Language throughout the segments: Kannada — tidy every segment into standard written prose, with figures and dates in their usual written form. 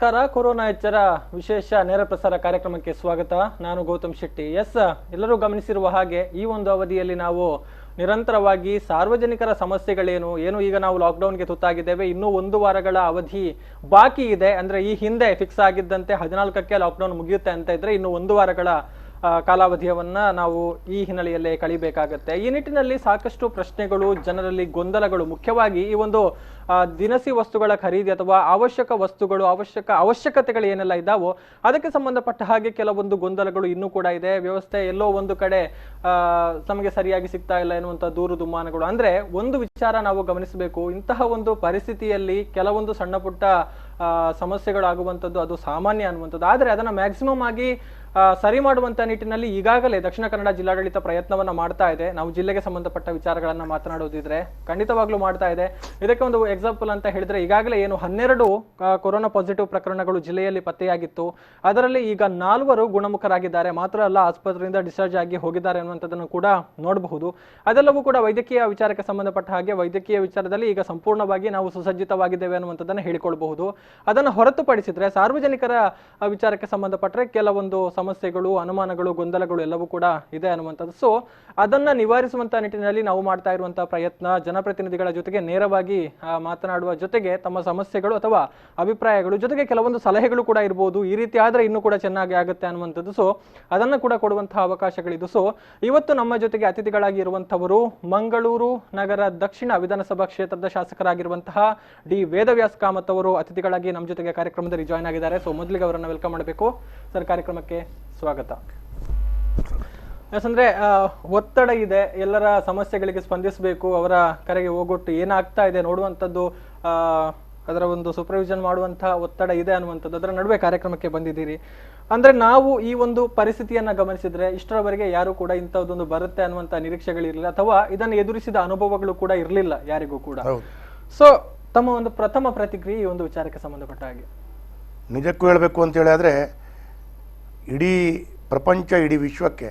ನಮಸ್ಕಾರ. ಕೊರೋನಾ ಎಚ್ಚರ ವಿಶೇಷ ನೇರ ಪ್ರಸಾರ ಕಾರ್ಯಕ್ರಮಕ್ಕೆ ಸ್ವಾಗತ. ನಾನು ಗೌತಮ್ ಶೆಟ್ಟಿ. ಎಲ್ಲರೂ ಗಮನಿಸಿರುವ ಹಾಗೆ ಈ ಒಂದು ಅವಧಿಯಲ್ಲಿ ನಾವು ನಿರಂತರವಾಗಿ ಸಾರ್ವಜನಿಕರ ಸಮಸ್ಯೆಗಳೇನು ಈಗ ನಾವು ಲಾಕ್ಡೌನ್ಗೆ ತುತ್ತಾಗಿದ್ದೇವೆ. ಇನ್ನೂ 1 ವಾರಗಳ ಅವಧಿ ಬಾಕಿ ಇದೆ. ಅಂದ್ರೆ ಈ ಹಿಂದೆ ಫಿಕ್ಸ್ ಆಗಿದ್ದಂತೆ 14ಕ್ಕೆ ಲಾಕ್ಡೌನ್ ಮುಗಿಯುತ್ತೆ ಅಂತ ಇದ್ರೆ ಇನ್ನು 1 ವಾರಗಳ ಕಾಲಾವಧಿಯವನ್ನ ನಾವು ಈ ಹಿನ್ನೆಲೆಯಲ್ಲೇ ಕಳಿಬೇಕಾಗತ್ತೆ. ಈ ನಿಟ್ಟಿನಲ್ಲಿ ಸಾಕಷ್ಟು ಪ್ರಶ್ನೆಗಳು, ಜನರಲ್ಲಿ ಗೊಂದಲಗಳು, ಮುಖ್ಯವಾಗಿ ಈ ಒಂದು ದಿನಸಿ ವಸ್ತುಗಳ ಖರೀದಿ ಅಥವಾ ಅವಶ್ಯಕ ವಸ್ತುಗಳು, ಅವಶ್ಯಕತೆಗಳು ಏನೆಲ್ಲ ಇದ್ದಾವೋ ಅದಕ್ಕೆ ಸಂಬಂಧಪಟ್ಟ ಹಾಗೆ ಕೆಲವೊಂದು ಗೊಂದಲಗಳು ಇನ್ನೂ ಕೂಡ ಇದೆ. ವ್ಯವಸ್ಥೆ ಎಲ್ಲೋ ಒಂದು ಕಡೆ ನಮಗೆ ಸರಿಯಾಗಿ ಸಿಗ್ತಾ ಇಲ್ಲ ಎನ್ನುವಂತ ದೂರು ದುಮ್ಮಾನಗಳು. ಅಂದ್ರೆ ಒಂದು ವಿಚಾರ ನಾವು ಗಮನಿಸಬೇಕು, ಇಂತಹ ಒಂದು ಪರಿಸ್ಥಿತಿಯಲ್ಲಿ ಕೆಲವೊಂದು ಸಣ್ಣ ಪುಟ್ಟ ಸಮಸ್ಯೆಗಳಾಗುವಂಥದ್ದು ಅದು ಸಾಮಾನ್ಯ ಅನ್ನುವಂಥದ್ದು. ಆದರೆ ಅದನ್ನ ಮ್ಯಾಕ್ಸಿಮಮ್ ಆಗಿ ಸರಿ ಮಾಡುವಂತ ನಿಟ್ಟಿನಲ್ಲಿ ಈಗಾಗಲೇ ದಕ್ಷಿಣ ಕನ್ನಡ ಜಿಲ್ಲಾಡಳಿತ ಪ್ರಯತ್ನವನ್ನ ಮಾಡ್ತಾ ಇದೆ. ನಾವು ಜಿಲ್ಲೆಗೆ ಸಂಬಂಧಪಟ್ಟ ವಿಚಾರಗಳನ್ನ ಮಾತನಾಡೋದಿದ್ರೆ ಖಂಡಿತವಾಗ್ಲೂ ಮಾಡ್ತಾ ಇದೆ. ಇದಕ್ಕೆ ಒಂದು ಎಕ್ಸಾಂಪಲ್ ಅಂತ ಹೇಳಿದ್ರೆ, ಈಗಾಗಲೇ ಏನು 12 ಕೊರೋನಾ ಪಾಸಿಟಿವ್ ಪ್ರಕರಣಗಳು ಜಿಲ್ಲೆಯಲ್ಲಿ ಪತ್ತೆಯಾಗಿತ್ತು. ಅದರಲ್ಲಿ ಈಗ 4 ಗುಣಮುಖರಾಗಿದ್ದಾರೆ. ಮಾತ್ರ ಅಲ್ಲ, ಆಸ್ಪತ್ರೆಯಿಂದ ಡಿಸ್ಚಾರ್ಜ್ ಆಗಿ ಹೋಗಿದ್ದಾರೆ ಅನ್ನುವಂಥದ್ದನ್ನು ಕೂಡ ನೋಡಬಹುದು. ಅದೆಲ್ಲವೂ ಕೂಡ ವೈದ್ಯಕೀಯ ವಿಚಾರಕ್ಕೆ ಸಂಬಂಧಪಟ್ಟ ಹಾಗೆ ವೈದ್ಯಕೀಯ ವಿಚಾರದಲ್ಲಿ ಈಗ ಸಂಪೂರ್ಣವಾಗಿ ನಾವು ಸುಸಜ್ಜಿತವಾಗಿದ್ದೇವೆ ಅನ್ನುವಂಥದ್ದನ್ನು ಹೇಳಿಕೊಳ್ಬಹುದು. ಅದನ್ನು ಹೊರತುಪಡಿಸಿದ್ರೆ ಸಾರ್ವಜನಿಕರ ವಿಚಾರಕ್ಕೆ ಸಂಬಂಧಪಟ್ಟರೆ ಕೆಲವೊಂದು ಸಮಸ್ಯೆಗಳು, ಅನುಮಾನಗಳು, ಗೊಂದಲಗಳು ಎಲ್ಲವೂ ಕೂಡ ಇದೆ ಅನ್ನುವಂಥದ್ದು. ಸೊ ಅದನ್ನ ನಿವಾರಿಸುವಂತ ನಿಟ್ಟಿನಲ್ಲಿ ನಾವು ಮಾಡ್ತಾ ಇರುವಂತಹ ಪ್ರಯತ್ನ, ಜನಪ್ರತಿನಿಧಿಗಳ ಜೊತೆಗೆ ನೇರವಾಗಿ ಮಾತನಾಡುವ ಜೊತೆಗೆ ತಮ್ಮ ಸಮಸ್ಯೆಗಳು ಅಥವಾ ಅಭಿಪ್ರಾಯಗಳು ಜೊತೆಗೆ ಕೆಲವೊಂದು ಸಲಹೆಗಳು ಕೂಡ ಇರಬಹುದು. ಈ ರೀತಿ ಆದ್ರೆ ಇನ್ನೂ ಕೂಡ ಚೆನ್ನಾಗಿ ಆಗುತ್ತೆ ಅನ್ನುವಂಥದ್ದು. ಸೊ ಅದನ್ನ ಕೂಡ ಕೊಡುವಂತಹ ಅವಕಾಶಗಳಿದು. ಸೊ ಇವತ್ತು ನಮ್ಮ ಜೊತೆಗೆ ಅತಿಥಿಗಳಾಗಿ ಇರುವಂತವರು ಮಂಗಳೂರು ನಗರ ದಕ್ಷಿಣ ವಿಧಾನಸಭಾ ಕ್ಷೇತ್ರದ ಶಾಸಕರಾಗಿರುವಂತಹ ಡಿ ವೇದವ್ಯಾಸ್ ಕಾಮತ್ ಅವರು ಅತಿಥಿಗಳಾಗಿ ನಮ್ಮ ಜೊತೆಗೆ ಕಾರ್ಯಕ್ರಮದಲ್ಲಿ ಜಾಯ್ನ್ ಆಗಿದ್ದಾರೆ. ಸೊ ಮೊದಲಿಗೆ ಅವರನ್ನ ವೆಲ್ಕಮ್ ಮಾಡಬೇಕು ಸರ್. ಕಾರ್ಯಕ್ರಮಕ್ಕೆ ಸ್ವಾಗತ. ಯಾಕಂದ್ರೆ ಒತ್ತಡ ಇದೆ, ಎಲ್ಲರ ಸಮಸ್ಯೆಗಳಿಗೆ ಸ್ಪಂದಿಸಬೇಕು, ಅವರ ಕರೆಗೆ ಹೋಗೊಟ್ಟು ಏನಾಗ್ತಾ ಇದೆ ನೋಡುವಂಥದ್ದು, ಅದರ ಒಂದು ಸೂಪರ್ವಿಷನ್ ಮಾಡುವಂತಹ ಒತ್ತಡ ಇದೆ ಅನ್ನುವಂಥದ್ದು. ಅದರ ನಡುವೆ ಕಾರ್ಯಕ್ರಮಕ್ಕೆ ಬಂದಿದ್ದೀರಿ. ಅಂದ್ರೆ ನಾವು ಈ ಒಂದು ಪರಿಸ್ಥಿತಿಯನ್ನ ಗಮನಿಸಿದ್ರೆ ಇಷ್ಟರವರೆಗೆ ಯಾರು ಕೂಡ ಇಂಥದ್ದೊಂದು ಬರುತ್ತೆ ಅನ್ನುವಂಥ ನಿರೀಕ್ಷೆಗಳಿರಲಿಲ್ಲ, ಅಥವಾ ಇದನ್ನು ಎದುರಿಸಿದ ಅನುಭವಗಳು ಕೂಡ ಇರಲಿಲ್ಲ ಯಾರಿಗೂ ಕೂಡ. ಸೊ ತಮ್ಮ ಒಂದು ಪ್ರಥಮ ಪ್ರತಿಕ್ರಿಯೆ ಈ ಒಂದು ವಿಚಾರಕ್ಕೆ ಸಂಬಂಧಪಟ್ಟ ಹಾಗೆ. ನಿಜಕ್ಕೂ ಹೇಳಬೇಕು ಅಂತ ಹೇಳಿದ್ರೆ, ಇಡೀ ಪ್ರಪಂಚ, ಇಡೀ ವಿಶ್ವಕ್ಕೆ,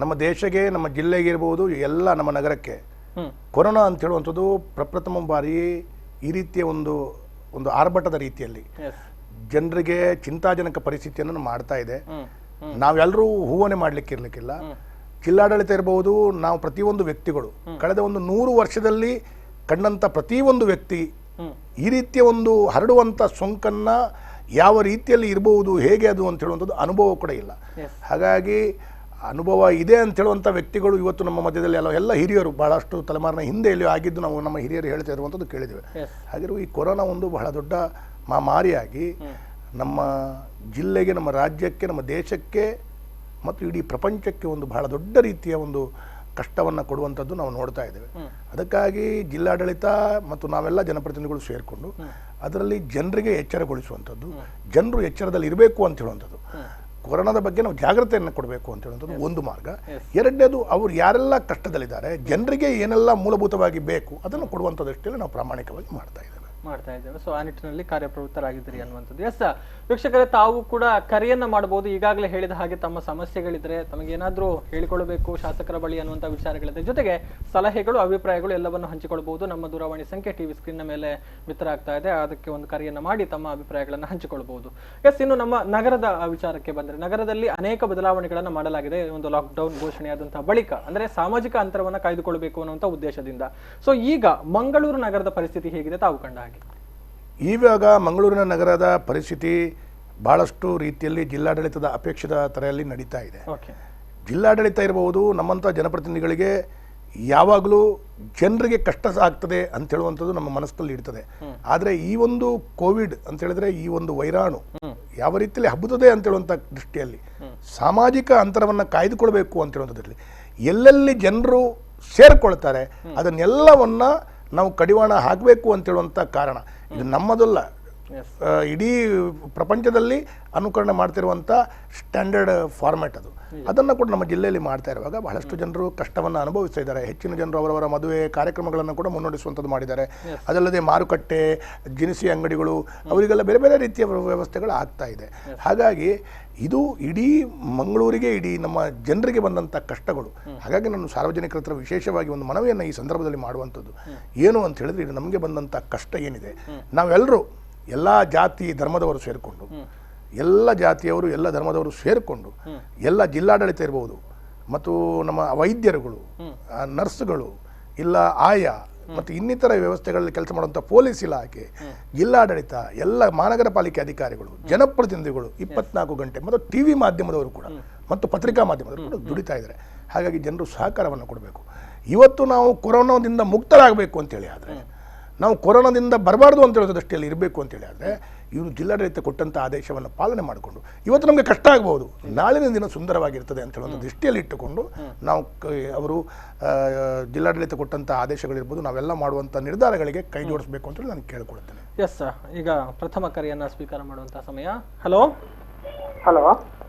ನಮ್ಮ ದೇಶಕ್ಕೆ, ನಮ್ಮ ಜಿಲ್ಲೆಗೆ ಇರಬಹುದು, ಎಲ್ಲ ನಮ್ಮ ನಗರಕ್ಕೆ ಕೊರೋನಾ ಅಂತ ಹೇಳುವಂಥದ್ದು ಪ್ರಪ್ರಥಮ ಬಾರಿ ಈ ರೀತಿಯ ಒಂದು ಆರ್ಭಟದ ರೀತಿಯಲ್ಲಿ ಜನರಿಗೆ ಚಿಂತಾಜನಕ ಪರಿಸ್ಥಿತಿಯನ್ನು ಮಾಡ್ತಾ ಇದೆ. ನಾವೆಲ್ಲರೂ ಊಹನೆ ಮಾಡ್ಲಿಕ್ಕೆ ಇರ್ಲಿಕ್ಕಿಲ್ಲ. ಜಿಲ್ಲಾಡಳಿತ ಇರಬಹುದು, ನಾವು ಪ್ರತಿಯೊಂದು ವ್ಯಕ್ತಿಗಳು ಕಳೆದ 100 ವರ್ಷದಲ್ಲಿ ಕಂಡಂತ ಪ್ರತಿಯೊಂದು ವ್ಯಕ್ತಿ ಈ ರೀತಿಯ ಒಂದು ಹರಡುವಂತ ಸೋಂಕನ್ನ ಯಾವ ರೀತಿಯಲ್ಲಿ ಇರಬಹುದು, ಹೇಗೆ ಅದು ಅಂತ ಹೇಳುವಂಥದ್ದು ಅನುಭವ ಕೂಡ ಇಲ್ಲ. ಹಾಗಾಗಿ ಅನುಭವ ಇದೆ ಅಂತ ಹೇಳುವಂಥ ವ್ಯಕ್ತಿಗಳು ಇವತ್ತು ನಮ್ಮ ಮಧ್ಯದಲ್ಲಿ ಎಲ್ಲ ಹಿರಿಯರು, ಬಹಳಷ್ಟು ತಲೆಮಾರಿನ ಹಿಂದೆ ಎಲ್ಲಿಯೋ ಆಗಿದ್ದು ನಾವು ನಮ್ಮ ಹಿರಿಯರು ಹೇಳ್ತಾ ಇರುವಂಥದ್ದು ಕೇಳಿದ್ದೇವೆ. ಹಾಗಿರುವ ಈ ಕೊರೋನಾ ಒಂದು ಬಹಳ ದೊಡ್ಡ ಮಾರಿಯಾಗಿ ನಮ್ಮ ಜಿಲ್ಲೆಗೆ, ನಮ್ಮ ರಾಜ್ಯಕ್ಕೆ, ನಮ್ಮ ದೇಶಕ್ಕೆ ಮತ್ತು ಇಡೀ ಪ್ರಪಂಚಕ್ಕೆ ಒಂದು ಬಹಳ ದೊಡ್ಡ ರೀತಿಯ ಒಂದು ಕಷ್ಟವನ್ನು ಕೊಡುವಂಥದ್ದು ನಾವು ನೋಡ್ತಾ ಇದ್ದೇವೆ. ಅದಕ್ಕಾಗಿ ಜಿಲ್ಲಾಡಳಿತ ಮತ್ತು ನಾವೆಲ್ಲ ಜನಪ್ರತಿನಿಧಿಗಳು ಸೇರಿಕೊಂಡು ಅದರಲ್ಲಿ ಜನರಿಗೆ ಎಚ್ಚರಗೊಳಿಸುವಂಥದ್ದು, ಜನರು ಎಚ್ಚರದಲ್ಲಿ ಇರಬೇಕು ಅಂತ ಹೇಳುವಂಥದ್ದು, ಕೊರೋನಾದ ಬಗ್ಗೆ ನಾವು ಜಾಗ್ರತೆಯನ್ನು ಕೊಡಬೇಕು ಅಂತ ಹೇಳುವಂಥದ್ದು ಒಂದು ಮಾರ್ಗ. ಎರಡನೇದು, ಅವರು ಯಾರೆಲ್ಲ ಕಷ್ಟದಲ್ಲಿದ್ದಾರೆ, ಜನರಿಗೆ ಏನೆಲ್ಲ ಮೂಲಭೂತವಾಗಿ ಬೇಕು ಅದನ್ನು ಕೊಡುವಂಥದ್ದಷ್ಟೇ ನಾವು ಪ್ರಾಮಾಣಿಕವಾಗಿ ಮಾಡ್ತಾ ಇದ್ದೇವೆ. ಸೊ ಆ ನಿಟ್ಟಿನಲ್ಲಿ ಕಾರ್ಯಪ್ರವೃತ್ತರಾಗಿದ್ದೀರಿ ಅನ್ನುವಂಥದ್ದು. ವೀಕ್ಷಕರೇ, ತಾವು ಕೂಡ ಕರೆಯನ್ನ ಮಾಡಬಹುದು. ಈಗಾಗಲೇ ಹೇಳಿದ ಹಾಗೆ ತಮ್ಮ ಸಮಸ್ಯೆಗಳಿದ್ರೆ, ತಮಗೇನಾದ್ರೂ ಹೇಳಿಕೊಳ್ಳಬೇಕು ಶಾಸಕರ ಬಳಿ ಅನ್ನುವಂಥ ವಿಚಾರಗಳಿದೆ, ಜೊತೆಗೆ ಸಲಹೆಗಳು, ಅಭಿಪ್ರಾಯಗಳು ಎಲ್ಲವನ್ನು ಹಂಚಿಕೊಳ್ಳಬಹುದು. ನಮ್ಮ ದೂರವಾಣಿ ಸಂಖ್ಯೆ ಟಿವಿ ಸ್ಕ್ರೀನ್ ಮೇಲೆ ಬಿತ್ತರ ಆಗ್ತಾ ಇದೆ. ಅದಕ್ಕೆ ಒಂದು ಕರೆಯನ್ನ ಮಾಡಿ ತಮ್ಮ ಅಭಿಪ್ರಾಯಗಳನ್ನು ಹಂಚಿಕೊಳ್ಳಬಹುದು. ಇನ್ನು ನಮ್ಮ ನಗರದ ವಿಚಾರಕ್ಕೆ ಬಂದರೆ, ನಗರದಲ್ಲಿ ಅನೇಕ ಬದಲಾವಣೆಗಳನ್ನು ಮಾಡಲಾಗಿದೆ ಒಂದು ಲಾಕ್ಡೌನ್ ಘೋಷಣೆಯಾದಂತಹ ಬಳಿಕ. ಅಂದ್ರೆ ಸಾಮಾಜಿಕ ಅಂತರವನ್ನು ಕಾಯ್ದುಕೊಳ್ಳಬೇಕು ಅನ್ನುವಂಥ ಉದ್ದೇಶದಿಂದ. ಸೊ ಈಗ ಮಂಗಳೂರು ನಗರದ ಪರಿಸ್ಥಿತಿ ಹೇಗಿದೆ ತಾವು ಕಂಡ ಹಾಗೆ? ಇವಾಗ ಮಂಗಳೂರಿನ ನಗರದ ಪರಿಸ್ಥಿತಿ ಬಹಳಷ್ಟು ರೀತಿಯಲ್ಲಿ ಜಿಲ್ಲಾಡಳಿತದ ಅಪೇಕ್ಷಿತ ತರೆಯಲ್ಲಿ ನಡೀತಾ ಇದೆ. ಜಿಲ್ಲಾಡಳಿತ ಇರಬಹುದು, ನಮ್ಮಂಥ ಜನಪ್ರತಿನಿಧಿಗಳಿಗೆ ಯಾವಾಗಲೂ ಜನರಿಗೆ ಕಷ್ಟ ಆಗ್ತದೆ ಅಂತ ಹೇಳುವಂಥದ್ದು ನಮ್ಮ ಮನಸ್ಸಿನಲ್ಲಿ ಇರ್ತದೆ. ಆದರೆ ಈ ಒಂದು ಕೋವಿಡ್ ಅಂತ ಹೇಳಿದ್ರೆ, ಈ ಒಂದು ವೈರಾಣು ಯಾವ ರೀತಿಯಲ್ಲಿ ಹಬ್ಬುತ್ತದೆ ಅಂತ ಹೇಳುವಂಥ ದೃಷ್ಟಿಯಲ್ಲಿ ಸಾಮಾಜಿಕ ಅಂತರವನ್ನು ಕಾಯ್ದುಕೊಳ್ಬೇಕು ಅಂತ ಹೇಳುವಂಥದ್ರಲ್ಲಿ ಎಲ್ಲೆಲ್ಲಿ ಜನರು ಸೇರ್ಕೊಳ್ತಾರೆ ಅದನ್ನೆಲ್ಲವನ್ನ ನಾವು ಕಡಿವಾಣ ಹಾಕಬೇಕು ಅಂತ ಹೇಳುವಂಥ ಕಾರಣ ಇದು ನಮ್ಮದಲ್ಲ, ಇಡೀ ಪ್ರಪಂಚದಲ್ಲಿ ಅನುಕರಣೆ ಮಾಡ್ತಿರುವಂಥ ಸ್ಟ್ಯಾಂಡರ್ಡ್ ಫಾರ್ಮ್ಯಾಟ್ ಅದು. ಅದನ್ನು ಕೂಡ ನಮ್ಮ ಜಿಲ್ಲೆಯಲ್ಲಿ ಮಾಡ್ತಾ ಇರುವಾಗ ಬಹಳಷ್ಟು ಜನರು ಕಷ್ಟವನ್ನು ಅನುಭವಿಸ್ತಾ ಇದ್ದಾರೆ. ಹೆಚ್ಚಿನ ಜನರು ಅವರವರ ಮದುವೆ ಕಾರ್ಯಕ್ರಮಗಳನ್ನು ಕೂಡ ಮುನ್ನಡೆಸುವಂಥದ್ದು ಮಾಡಿದ್ದಾರೆ. ಅದಲ್ಲದೆ ಮಾರುಕಟ್ಟೆ, ದಿನಸಿ ಅಂಗಡಿಗಳು, ಅವರಿಗೆಲ್ಲ ಬೇರೆ ಬೇರೆ ರೀತಿಯ ವ್ಯವಸ್ಥೆಗಳು ಆಗ್ತಾ ಇದೆ. ಹಾಗಾಗಿ ಇದು ಇಡೀ ಮಂಗಳೂರಿಗೆ, ಇಡೀ ನಮ್ಮ ಜನರಿಗೆ ಬಂದಂಥ ಕಷ್ಟಗಳು. ಹಾಗಾಗಿ ನಾನು ಸಾರ್ವಜನಿಕರ ಹತ್ರ ವಿಶೇಷವಾಗಿ ಒಂದು ಮನವಿಯನ್ನು ಈ ಸಂದರ್ಭದಲ್ಲಿ ಮಾಡುವಂಥದ್ದು ಏನು ಅಂತ ಹೇಳಿದ್ರೆ, ಇದು ನಮಗೆ ಬಂದಂಥ ಕಷ್ಟ ಏನಿದೆ, ನಾವೆಲ್ಲರೂ ಎಲ್ಲ ಜಾತಿ ಧರ್ಮದವರು ಸೇರಿಕೊಂಡು, ಎಲ್ಲ ಜಾತಿಯವರು ಎಲ್ಲ ಧರ್ಮದವರು ಸೇರಿಕೊಂಡು, ಎಲ್ಲ ಜಿಲ್ಲಾಡಳಿತ ಇರ್ಬೋದು ಮತ್ತು ನಮ್ಮ ವೈದ್ಯರುಗಳು, ನರ್ಸ್ಗಳು, ಇಲ್ಲ ಆಯಾ ಮತ್ತು ಇನ್ನಿತರ ವ್ಯವಸ್ಥೆಗಳಲ್ಲಿ ಕೆಲಸ ಮಾಡುವಂಥ ಪೊಲೀಸ್ ಇಲಾಖೆ, ಜಿಲ್ಲಾಡಳಿತ, ಎಲ್ಲ ಮಹಾನಗರ ಪಾಲಿಕೆ ಅಧಿಕಾರಿಗಳು, ಜನಪ್ರತಿನಿಧಿಗಳು 24 ಗಂಟೆ ಮತ್ತು TV ಮಾಧ್ಯಮದವರು ಕೂಡ ಮತ್ತು ಪತ್ರಿಕಾ ಮಾಧ್ಯಮದವರು ಕೂಡ ದುಡಿತಾ ಇದ್ದಾರೆ. ಹಾಗಾಗಿ ಜನರು ಸಹಕಾರವನ್ನು ಕೊಡಬೇಕು. ಇವತ್ತು ನಾವು ಕೊರೋನಾದಿಂದ ಮುಕ್ತರಾಗಬೇಕು ಅಂತೇಳಿ ಆದರೆ, ನಾವು ಕೊರೋನಾದಿಂದ ಬರಬಾರ್ದು ಅಂತ ಹೇಳೋ ದೃಷ್ಟಿಯಲ್ಲಿ ಇರಬೇಕು ಅಂತೇಳಿ ಆದರೆ, ಇವರು ಜಿಲ್ಲಾಡಳಿತ ಕೊಟ್ಟಂಥ ಆದೇಶವನ್ನು ಪಾಲನೆ ಮಾಡಿಕೊಂಡು, ಇವತ್ತು ನಮಗೆ ಕಷ್ಟ ಆಗ್ಬೋದು, ನಾಳಿನ ದಿನ ಸುಂದರವಾಗಿರ್ತದೆ ಅಂತ ಹೇಳೋ ದೃಷ್ಟಿಯಲ್ಲಿ ಇಟ್ಟುಕೊಂಡು ನಾವು ಅವರು ಜಿಲ್ಲಾಡಳಿತ ಕೊಟ್ಟಂಥ ಆದೇಶಗಳಿರ್ಬೋದು, ನಾವೆಲ್ಲ ಮಾಡುವಂಥ ನಿರ್ಧಾರಗಳಿಗೆ ಕೈ ಜೋಡಿಸಬೇಕು ಅಂತೇಳಿ ನಾನು ಕೇಳಿಕೊಳ್ತೇನೆ. ಎಸ್ ಸರ್, ಈಗ ಪ್ರಥಮ ಕರೆಯನ್ನು ಸ್ವೀಕಾರ ಮಾಡುವಂಥ ಸಮಯ. ಹಲೋ ಹಲೋ,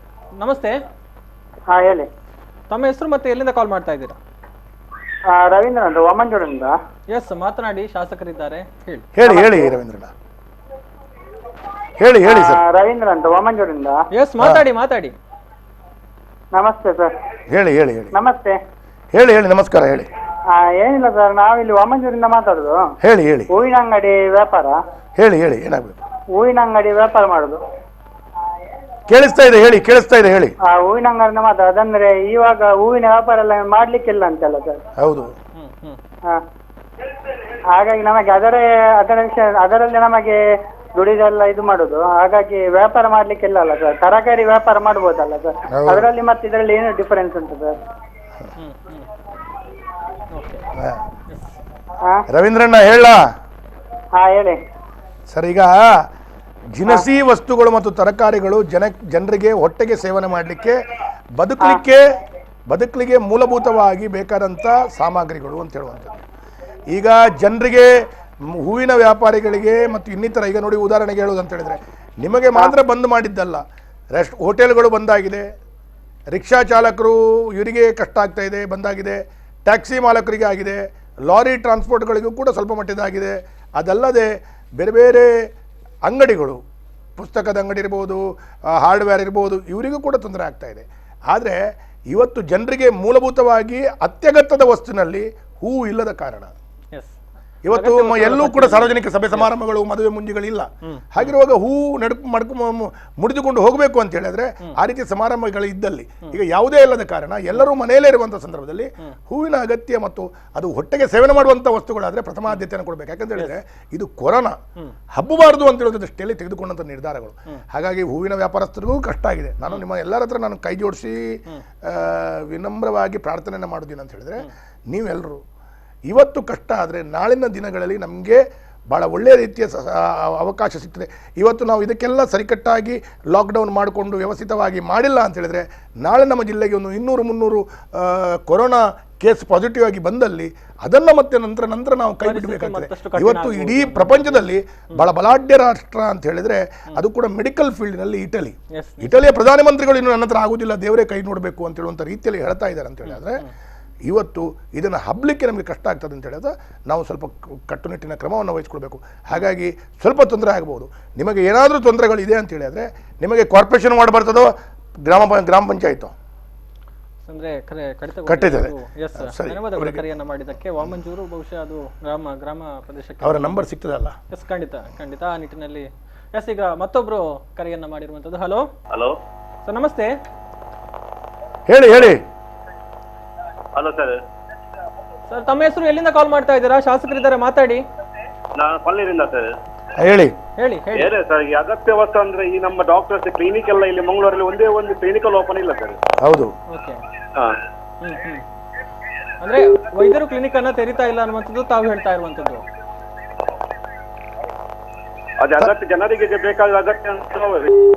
ನಮಸ್ತೆ. ಹಾಂ ಹೇಳಿ. ತಮ್ಮ ಹೆಸರು ಮತ್ತೆ ಎಲ್ಲಿಂದ ಕಾಲ್ ಮಾಡ್ತಾ ಇದ್ದೀರಾ? ರವೀಂದ್ರ ಅಂತ ವಾಮಂಜೋಡಿಂದ. ಎಸ್, ಮಾತನಾಡಿ, ಶಾಸಕರಿದ್ದಾರೆ, ಹೇಳಿ. ಹೇಳಿ ರವೀಂದ್ರಣ್ಣ, ಹೇಳಿ ಸರ್. ರವೀಂದ್ರ ಅಂತ ವಾಮಂಜೋಡಿಂದ. ಎಸ್, ಮಾತಾಡಿ. ನಮಸ್ತೆ ಸರ್. ಹೇಳಿ. ನಮಸ್ತೆ. ಹೇಳಿ ನಮಸ್ಕಾರ, ಹೇಳಿ. ಏನಿಲ್ಲ ಸರ್, ನಾವಿಲ್ಲಿ ವಾಮಂಜೂರಿಂದ ಮಾತಾಡುದು. ಹೇಳಿ. ಹೂವಿನ ಅಂಗಡಿ ವ್ಯಾಪಾರ. ಹೇಳಿ ಏನಾಗಬೇಕು? ಹೂವಿನ ಅಂಗಡಿ ವ್ಯಾಪಾರ ಮಾಡುದು. ಕೇಳಿಸ್ತಾ ಇದೆ ಹೇಳಿ. ಹೂವಿನ ಅಂಗಡಿಯಿಂದ ಮಾತಾಡ, ಅದಂದ್ರೆ ಇವಾಗ ಹೂವಿನ ವ್ಯಾಪಾರ ಎಲ್ಲ ಮಾಡ್ಲಿಕ್ಕಿಲ್ಲ ಅಂತಲ್ಲ ಸರ್. ಹೌದು. ಹಾಗಾಗಿ ನಮಗೆ ಅದರಲ್ಲಿ ನಮಗೆ ದುಡಿದೆಲ್ಲ ಇದು ಮಾಡುದು. ಹಾಗಾಗಿ ವ್ಯಾಪಾರ ಮಾಡ್ಲಿಕ್ಕಿಲ್ಲ ಅಲ್ಲ ಸರ್. ತರಕಾರಿ ವ್ಯಾಪಾರ ಮಾಡ್ಬೋದಲ್ಲ ಸರ್, ಅದರಲ್ಲಿ ಮತ್ತೆ ಇದರಲ್ಲಿ ಏನು ಡಿಫರೆನ್ಸ್ ಉಂಟು ಸರ್? ರವೀಂದ್ರಣ್ಣ ಹೇಳ. ಹೇಳಿ ಸರ್, ಈಗ ದಿನಸಿ ವಸ್ತುಗಳು ಮತ್ತು ತರಕಾರಿಗಳು ಜನರಿಗೆ ಹೊಟ್ಟೆಗೆ ಸೇವನೆ ಮಾಡಲಿಕ್ಕೆ ಬದುಕಲಿಕ್ಕೆ ಮೂಲಭೂತವಾಗಿ ಬೇಕಾದಂಥ ಸಾಮಗ್ರಿಗಳು ಅಂತ ಹೇಳುವಂಥದ್ದು. ಈಗ ಜನರಿಗೆ, ಹೂವಿನ ವ್ಯಾಪಾರಿಗಳಿಗೆ ಮತ್ತು ಇನ್ನಿತರ, ಈಗ ನೋಡಿ ಉದಾಹರಣೆಗೆ ಹೇಳೋದು ಅಂತ ಹೇಳಿದ್ರೆ, ನಿಮಗೆ ಮಾತ್ರ ಬಂದ್ ಮಾಡಿದ್ದಲ್ಲ, ಹೋಟೆಲ್ಗಳು ಬಂದಾಗಿದೆ, ರಿಕ್ಷಾ ಚಾಲಕರು ಇವರಿಗೆ ಕಷ್ಟ ಆಗ್ತಾ ಇದೆ, ಬಂದಾಗಿದೆ, ಟ್ಯಾಕ್ಸಿ ಮಾಲಕರಿಗೆ ಆಗಿದೆ, ಲಾರಿ ಟ್ರಾನ್ಸ್ಪೋರ್ಟ್ಗಳಿಗೂ ಕೂಡ ಸ್ವಲ್ಪ ಮಟ್ಟದಾಗಿದೆ. ಅದಲ್ಲದೆ ಬೇರೆ ಬೇರೆ ಅಂಗಡಿಗಳು, ಪುಸ್ತಕದ ಅಂಗಡಿ ಇರ್ಬೋದು, ಹಾರ್ಡ್ವೇರ್ ಇರ್ಬೋದು, ಇವರಿಗೂ ಕೂಡ ತೊಂದರೆ ಆಗ್ತಾ ಇದೆ. ಆದರೆ ಇವತ್ತು ಜನರಿಗೆ ಮೂಲಭೂತವಾಗಿ ಅತ್ಯಗತ್ಯದ ವಸ್ತುವಿನಲ್ಲಿ ಹೂವು ಇಲ್ಲದ ಕಾರಣ ಇವತ್ತು ಎಲ್ಲೂ ಕೂಡ ಸಾರ್ವಜನಿಕ ಸಭೆ ಸಮಾರಂಭಗಳು, ಮದುವೆ ಮುಂಜಿಗಳಿಲ್ಲ. ಹಾಗಿರುವಾಗ ಹೂವು ಮುಡಿದುಕೊಂಡು ಹೋಗಬೇಕು ಅಂತ ಹೇಳಿದ್ರೆ ಆ ರೀತಿಯ ಸಮಾರಂಭಗಳು ಇದ್ದಲ್ಲಿ, ಈಗ ಯಾವುದೇ ಇಲ್ಲದ ಕಾರಣ ಎಲ್ಲರೂ ಮನೆಯಲ್ಲೇ ಇರುವಂತಹ ಸಂದರ್ಭದಲ್ಲಿ ಹೂವಿನ ಅಗತ್ಯ ಮತ್ತು ಅದು ಹೊಟ್ಟೆಗೆ ಸೇವನೆ ಮಾಡುವಂಥ ವಸ್ತುಗಳಾದ್ರೆ ಪ್ರಥಮ ಆದ್ಯತೆಯನ್ನು ಕೊಡಬೇಕು. ಯಾಕಂತ ಹೇಳಿದ್ರೆ ಇದು ಕೊರೋನಾ ಹಬ್ಬಬಾರದು ಅಂತ ಹೇಳೋದ್ರ ದೃಷ್ಟಿಯಲ್ಲಿ ತೆಗೆದುಕೊಂಡಂಥ ನಿರ್ಧಾರಗಳು. ಹಾಗಾಗಿ ಹೂವಿನ ವ್ಯಾಪಾರಸ್ಥರಿಗೂ ಕಷ್ಟ ಆಗಿದೆ. ನಾನು ನಿಮ್ಮ ಎಲ್ಲರ ಹತ್ರ ನಾನು ಕೈ ಜೋಡಿಸಿ ವಿನಮ್ರವಾಗಿ ಪ್ರಾರ್ಥನೆಯನ್ನು ಮಾಡೋದೇನು ಅಂತ ಹೇಳಿದ್ರೆ, ನೀವೆಲ್ಲರೂ ಇವತ್ತು ಕಷ್ಟ ಆದರೆ ನಾಳಿನ ದಿನಗಳಲ್ಲಿ ನಮಗೆ ಭಾಳ ಒಳ್ಳೆಯ ರೀತಿಯ ಅವಕಾಶ ಸಿಗ್ತದೆ. ಇವತ್ತು ನಾವು ಇದಕ್ಕೆಲ್ಲ ಸರಿಕಟ್ಟಾಗಿ ಲಾಕ್ಡೌನ್ ಮಾಡಿಕೊಂಡು ವ್ಯವಸ್ಥಿತವಾಗಿ ಮಾಡಿಲ್ಲ ಅಂತ ಹೇಳಿದ್ರೆ, ನಾಳೆ ನಮ್ಮ ಜಿಲ್ಲೆಗೆ ಒಂದು 200-300 ಕೊರೋನಾ ಕೇಸ್ ಪಾಸಿಟಿವ್ ಆಗಿ ಬಂದಲ್ಲಿ ಅದನ್ನು ಮತ್ತೆ ನಂತರ ನಾವು ಕೈ ಬಿಡಬೇಕಾಗ್ತದೆ. ಇವತ್ತು ಇಡೀ ಪ್ರಪಂಚದಲ್ಲಿ ಬಹಳ ಬಲಾಢ್ಯ ರಾಷ್ಟ್ರ ಅಂತ ಹೇಳಿದ್ರೆ ಅದು ಕೂಡ ಮೆಡಿಕಲ್ ಫೀಲ್ಡ್ನಲ್ಲಿ ಇಟಲಿಯ ಪ್ರಧಾನಮಂತ್ರಿಗಳು ಇನ್ನು ನನ್ನ ಹತ್ರ ಆಗುದಿಲ್ಲ, ದೇವರೇ ಕೈ ನೋಡಬೇಕು ಅಂತ ಹೇಳುವಂಥ ರೀತಿಯಲ್ಲಿ ಹೇಳ್ತಾ ಇದ್ದಾರೆ ಅಂತ ಹೇಳಿದ್ರೆ, ಇವತ್ತು ಇದನ್ನು ಹಬ್ಬಲಿಕ್ಕೆ ನಮಗೆ ಕಷ್ಟ ಆಗ್ತದೆ ಅಂತ ಹೇಳಿದ್ರೆ ನಾವು ಸ್ವಲ್ಪ ಕಟ್ಟುನಿಟ್ಟಿನ ಕ್ರಮವನ್ನು ವಹಿಸ್ಕೊಳ್ಬೇಕು. ಹಾಗಾಗಿ ಸ್ವಲ್ಪ ತೊಂದರೆ ಆಗ್ಬೋದು. ನಿಮಗೆ ಏನಾದರೂ ತೊಂದರೆಗಳಿದೆ ಅಂತ ಹೇಳಿದ್ರೆ ನಿಮಗೆ ಕಾರ್ಪೊರೇಷನ್ ವಾರ್ಡ್ ಬರ್ತದೋ ಗ್ರಾಮ ಪಂಚಾಯತ್ ಕಟ್ಟಿದ್ದಾರೆ. ಕರೆಯನ್ನು ಮಾಡಿದ್ದಕ್ಕೆ ವಾಮಂಜೂರು ಬಹುಶಃ ಅದು ಗ್ರಾಮ ಪ್ರದೇಶಕ್ಕೆ ಅವರ ನಂಬರ್ ಸಿಗ್ತದಲ್ಲ? ಎಸ್, ಖಂಡಿತ ಆ ನಿಟ್ಟಿನಲ್ಲಿ. ಎಸ್, ಈಗ ಮತ್ತೊಬ್ರು ಕರೆಯನ್ನ ಮಾಡಿರುವಂತದ್ದು. ಹಲೋ ಸರ್, ನಮಸ್ತೆ. ಹೇಳಿ. Hello sir. ತಮ್ಮ ಹೆಸರು, ಎಲ್ಲಿಂದ ಕಾಲ್ ಮಾಡ್ತಾ ಇದ್ದೀರಾ? ಶಾಸಕರಿದ್ದಾರೆ, ಮಾತಾಡಿ. ನಾನು ಪಲ್ಲಿರಿಂದ ಸರ್. ಹೇಳಿ ಸರ್. ಈ ಅಗತ್ಯ ವಸ್ತು ಅಂದ್ರೆ ಈ ನಮ್ಮ ಡಾಕ್ಟರ್ಸ್ ಕ್ಲಿನಿಕ್ ಎಲ್ಲ ಇಲ್ಲಿ ಮಂಗಳೂರಲ್ಲಿ ಒಂದೇ ಒಂದು ಕ್ಲಿನಿಕಲ್ ಓಪನ್ ಇಲ್ಲ ಸರ್. ಹೌದು. ಅಂದ್ರೆ ವೈದ್ಯರು ಕ್ಲಿನಿಕ್ ಅನ್ನ ತೆರಿತಾ ಇಲ್ಲ ಅನ್ನುವಂಥದ್ದು ತಾವು ಹೇಳ್ತಾ ಇರುವಂತದ್ದು. ಅದೇ ಅಗತ್ಯ ಜನರಿಗೆ ಬೇಕಾದ ಅಗತ್ಯ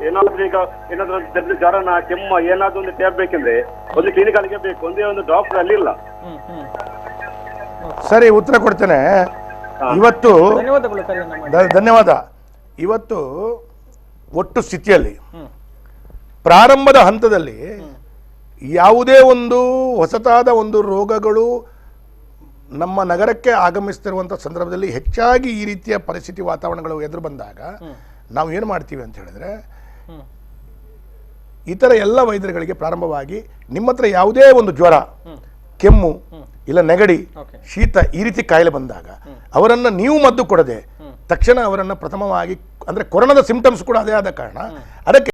ಏನಾದ್ರೂ ಈಗ ಏನಾದ್ರೂ ಜ್ವರನ ಕೆಮ್ಮ ಏನಾದ್ರೂ ಒಂದು ತೇರ್ಬೇಕಂದ್ರೆ ಒಂದು ಕ್ಲಿನಿಕ್ ಅಲ್ಲಿಗೆ ಬೇಕು, ಒಂದೇ ಒಂದು ಡಾಕ್ಟರ್ ಅಲ್ಲಿ ಇಲ್ಲ. ಸರಿ, ಉತ್ತರ ಕೊಡ್ತೇನೆ. ಇವತ್ತು ಧನ್ಯವಾದ. ಇವತ್ತು ಒಟ್ಟು ಸ್ಥಿತಿಯಲ್ಲಿ ಪ್ರಾರಂಭದ ಹಂತದಲ್ಲಿ ಯಾವುದೇ ಒಂದು ಹೊಸತಾದ ಒಂದು ರೋಗಗಳು ನಮ್ಮ ನಗರಕ್ಕೆ ಆಗಮಿಸ್ತಿರುವಂಥ ಸಂದರ್ಭದಲ್ಲಿ ಹೆಚ್ಚಾಗಿ ಈ ರೀತಿಯ ಪರಿಸ್ಥಿತಿ ವಾತಾವರಣಗಳು ಎದುರು ಬಂದಾಗ ನಾವು ಏನು ಮಾಡ್ತೀವಿ ಅಂತ ಹೇಳಿದ್ರೆ, ಇತರ ಎಲ್ಲ ವೈದ್ಯರುಗಳಿಗೆ ಪ್ರಾರಂಭವಾಗಿ ನಿಮ್ಮ ಹತ್ರ ಯಾವುದೇ ಒಂದು ಜ್ವರ, ಕೆಮ್ಮು, ಇಲ್ಲ ನೆಗಡಿ, ಶೀತ ಈ ರೀತಿ ಕಾಯಿಲೆ ಬಂದಾಗ ಅವರನ್ನು ನೀವು ಮದ್ದು ಕೊಡದೆ ತಕ್ಷಣ ಅವರನ್ನು ಪ್ರಥಮವಾಗಿ ಅಂದರೆ ಕೊರೋನಾದ ಸಿಂಪ್ಟಮ್ಸ್ ಕೂಡ ಅದೇ ಆದ ಕಾರಣ ಅದಕ್ಕೆ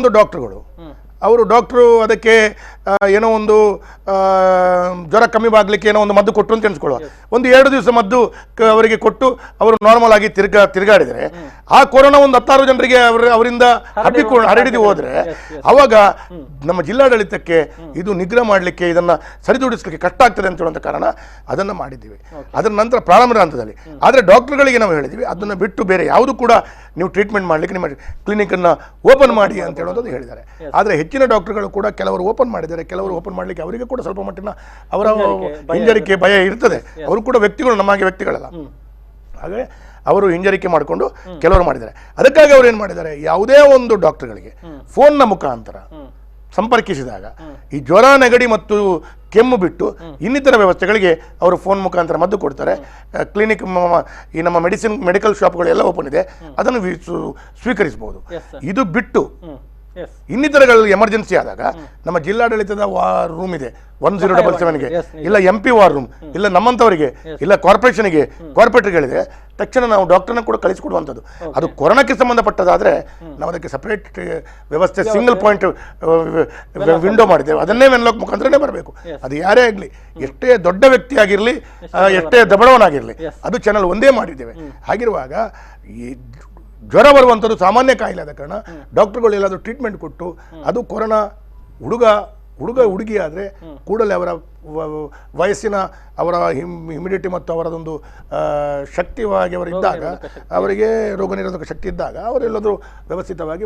ಒಂದು ಡಾಕ್ಟರ್ಗಳು ಅವರು ಡಾಕ್ಟ್ರು ಅದಕ್ಕೆ ಏನೋ ಒಂದು ಜ್ವರ ಕಮ್ಮಿ ಆಗಲಿಕ್ಕೆ ಏನೋ ಒಂದು ಮದ್ದು ಕೊಟ್ಟರು ಅಂತ ಎಣಿಸ್ಕೊಳ್ಳುವ, ಒಂದು 2 ದಿವಸ ಮದ್ದು ಅವರಿಗೆ ಕೊಟ್ಟು ಅವರು ನಾರ್ಮಲ್ ಆಗಿ ತಿರುಗಾಡಿದರೆ ಆ ಕೊರೋನಾ ಒಂದು 16 ಜನರಿಗೆ ಅವರಿಂದ ಹರಡಿದು ಹೋದರೆ ಅವಾಗ ನಮ್ಮ ಜಿಲ್ಲಾಡಳಿತಕ್ಕೆ ಇದು ನಿಗ್ರಹ ಮಾಡಲಿಕ್ಕೆ ಇದನ್ನು ಸರಿದೂಡಿಸಲಿಕ್ಕೆ ಕಷ್ಟ ಆಗ್ತದೆ ಅಂತ ಹೇಳುವಂಥ ಕಾರಣ ಅದನ್ನು ಮಾಡಿದ್ದೀವಿ. ಅದರ ನಂತರ ಪ್ರಾರಂಭದ ಹಂತದಲ್ಲಿ ಆದರೆ ಡಾಕ್ಟರ್ಗಳಿಗೆ ನಾವು ಹೇಳಿದ್ದೀವಿ ಅದನ್ನು ಬಿಟ್ಟು ಬೇರೆ ಯಾವುದು ಕೂಡ ನೀವು ಟ್ರೀಟ್ಮೆಂಟ್ ಮಾಡಲಿಕ್ಕೆ ನಿಮ್ಮ ಕ್ಲಿನಿಕನ್ನು ಓಪನ್ ಮಾಡಿ ಅಂತ ಹೇಳುವಂಥದ್ದು ಹೇಳಿದ್ದಾರೆ. ಆದರೆ ಹೆಚ್ಚಿನ ಡಾಕ್ಟರ್ಗಳು ಕೂಡ ಕೆಲವರು ಓಪನ್ ಮಾಡಿದ್ದಾರೆ, ಕೆಲವರು ಓಪನ್ ಮಾಡಲಿಕ್ಕೆ ಅವರಿಗೆ ಕೂಡ ಸ್ವಲ್ಪ ಮಟ್ಟಿನ ಅವರ ಹಿಂಜರಿಕೆ ಭಯ ಇರ್ತದೆ. ಅವರು ಕೂಡ ವ್ಯಕ್ತಿಗಳು, ನಮಗೆ ವ್ಯಕ್ತಿಗಳಲ್ಲ, ಹಾಗೆ ಅವರು ಹಿಂಜರಿಕೆ ಮಾಡಿಕೊಂಡು ಕೆಲವರು ಮಾಡಿದ್ದಾರೆ. ಅದಕ್ಕಾಗಿ ಅವರು ಏನು ಮಾಡಿದ್ದಾರೆ, ಯಾವುದೇ ಒಂದು ಡಾಕ್ಟರ್ಗಳಿಗೆ ಫೋನ್ನ ಮುಖಾಂತರ ಸಂಪರ್ಕಿಸಿದಾಗ ಈ ಜ್ವರ, ನೆಗಡಿ ಮತ್ತು ಕೆಮ್ಮು ಬಿಟ್ಟು ಇನ್ನಿತರ ವ್ಯವಸ್ಥೆಗಳಿಗೆ ಅವರು ಫೋನ್ ಮುಖಾಂತರ ಮದ್ದು ಕೊಡ್ತಾರೆ. ಕ್ಲಿನಿಕ್ ಈ ನಮ್ಮ ಮೆಡಿಕಲ್ ಶಾಪ್ಗಳು ಎಲ್ಲ ಓಪನ್ ಇದೆ, ಅದನ್ನು ಸ್ವೀಕರಿಸಬಹುದು. ಇದು ಬಿಟ್ಟು ಇನ್ನಿತರಗಳು ಎಮರ್ಜೆನ್ಸಿ ಆದಾಗ ನಮ್ಮ ಜಿಲ್ಲಾಡಳಿತದ ವಾರ್ ರೂಮ್ ಇದೆ 1077ಗೆ, ಇಲ್ಲ MP ವಾರ್ ರೂಮ್, ಇಲ್ಲ ನಮ್ಮಂಥವರಿಗೆ, ಇಲ್ಲ ಕಾರ್ಪೊರೇಟರ್ಗಳಿದೆ. ತಕ್ಷಣ ನಾವು ಡಾಕ್ಟರ್ನ ಕೂಡ ಕಳಿಸಿಕೊಡುವಂಥದ್ದು. ಅದು ಕೊರೋನಾಕ್ಕೆ ಸಂಬಂಧಪಟ್ಟದಾದರೆ ನಾವು ಅದಕ್ಕೆ ಸಪರೇಟ್ ವ್ಯವಸ್ಥೆ ಸಿಂಗಲ್ ಪಾಯಿಂಟ್ ವಿಂಡೋ ಮಾಡಿದ್ದೇವೆ. ಅದನ್ನೇ ವೆನ್ಲಾಕ್ ಮುಖಾಂತರನೇ ಬರಬೇಕು. ಅದು ಯಾರೇ ಆಗಲಿ, ಎಷ್ಟೇ ದೊಡ್ಡ ವ್ಯಕ್ತಿ ಆಗಿರಲಿ, ಎಷ್ಟೇ ದಬಡವನಾಗಿರಲಿ, ಅದು ಚಾನಲ್ ಒಂದೇ ಮಾಡಿದ್ದೇವೆ. ಹಾಗಿರುವಾಗ ಈ ಜ್ವರ ಬರುವಂಥದ್ದು ಸಾಮಾನ್ಯ ಕಾಯಿಲೆ ಆದ ಕಾರಣ ಡಾಕ್ಟರ್ಗಳು ಎಲ್ಲಾದರೂ ಟ್ರೀಟ್ಮೆಂಟ್ ಕೊಟ್ಟು ಅದು ಕೊರೋನಾ ಹುಡುಗಿ ಆದರೆ ಕೂಡಲೇ ಅವರ ವಯಸ್ಸಿನ ಅವರ ಇಮ್ಯುನಿಟಿ ಮತ್ತು ಅವರದೊಂದು ಶಕ್ತಿವಾಗಿ ಅವರಿದ್ದಾಗ, ಅವರಿಗೆ ರೋಗ ನಿರೋಧಕ ಶಕ್ತಿ ಇದ್ದಾಗ ಅವರೆಲ್ಲರೂ ವ್ಯವಸ್ಥಿತವಾಗಿ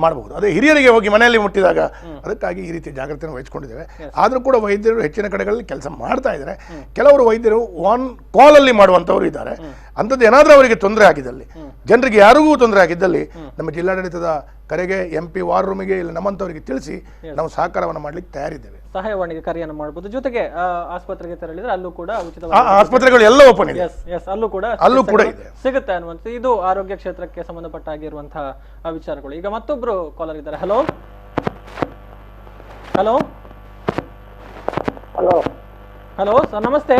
ಮಾಡಬಹುದು. ಅದೇ ಹಿರಿಯರಿಗೆ ಹೋಗಿ ಮನೆಯಲ್ಲಿ ಮುಟ್ಟಿದಾಗ ಅದಕ್ಕಾಗಿ ಈ ರೀತಿ ಜಾಗ್ರತೆಯನ್ನು ವಹಿಸ್ಕೊಂಡಿದ್ದೇವೆ. ಆದರೂ ಕೂಡ ವೈದ್ಯರು ಹೆಚ್ಚಿನ ಕಡೆಗಳಲ್ಲಿ ಕೆಲಸ ಮಾಡ್ತಾ ಇದ್ದಾರೆ. ಕೆಲವರು ವೈದ್ಯರು ಆನ್ ಕಾಲಲ್ಲಿ ಮಾಡುವಂಥವರು ಇದ್ದಾರೆ. ಅಂಥದ್ದು ಏನಾದರೂ ಅವರಿಗೆ ತೊಂದರೆ ಆಗಿದ್ದಲ್ಲಿ, ಜನರಿಗೆ ಯಾರಿಗೂ ತೊಂದರೆ ಆಗಿದ್ದಲ್ಲಿ ನಮ್ಮ ಜಿಲ್ಲಾಡಳಿತದ ಕರೆಗೆ MP ವಾರ್ ರೂಮಿಗೆ ಇಲ್ಲ ನಮ್ಮಂಥವರಿಗೆ ತಿಳಿಸಿ ನಾವು ಸಹಕಾರವನ್ನು ಮಾಡಲಿಕ್ಕೆ ತಯಾರಿದ್ದೇವೆ. ಸಹಾಯವಾಣಿಗೆ ಕರೆಯನ್ನು ಮಾಡಬಹುದು. ಜೊತೆಗೆ ಆಸ್ಪತ್ರೆಗೆ ತೆರಳಿದ್ರೆ ಅಲ್ಲೂ ಕೂಡ ಆಸ್ಪತ್ರೆಗಳು ಎಲ್ಲ ಓಪನ್ ಇದೆ, ಅಲ್ಲೂ ಕೂಡ ಸಿಗುತ್ತೆ ಅನ್ನುವಂಥ ಇದು ಆರೋಗ್ಯ ಕ್ಷೇತ್ರಕ್ಕೆ ಸಂಬಂಧಪಟ್ಟ ಆಗಿರುವಂತಹ ವಿಚಾರಗಳು. ಈಗ ಮತ್ತೊಬ್ರು ಕಾಲರ್ ಇದ್ದಾರೆ. Hello hello hello hello sir, ನಮಸ್ತೆ.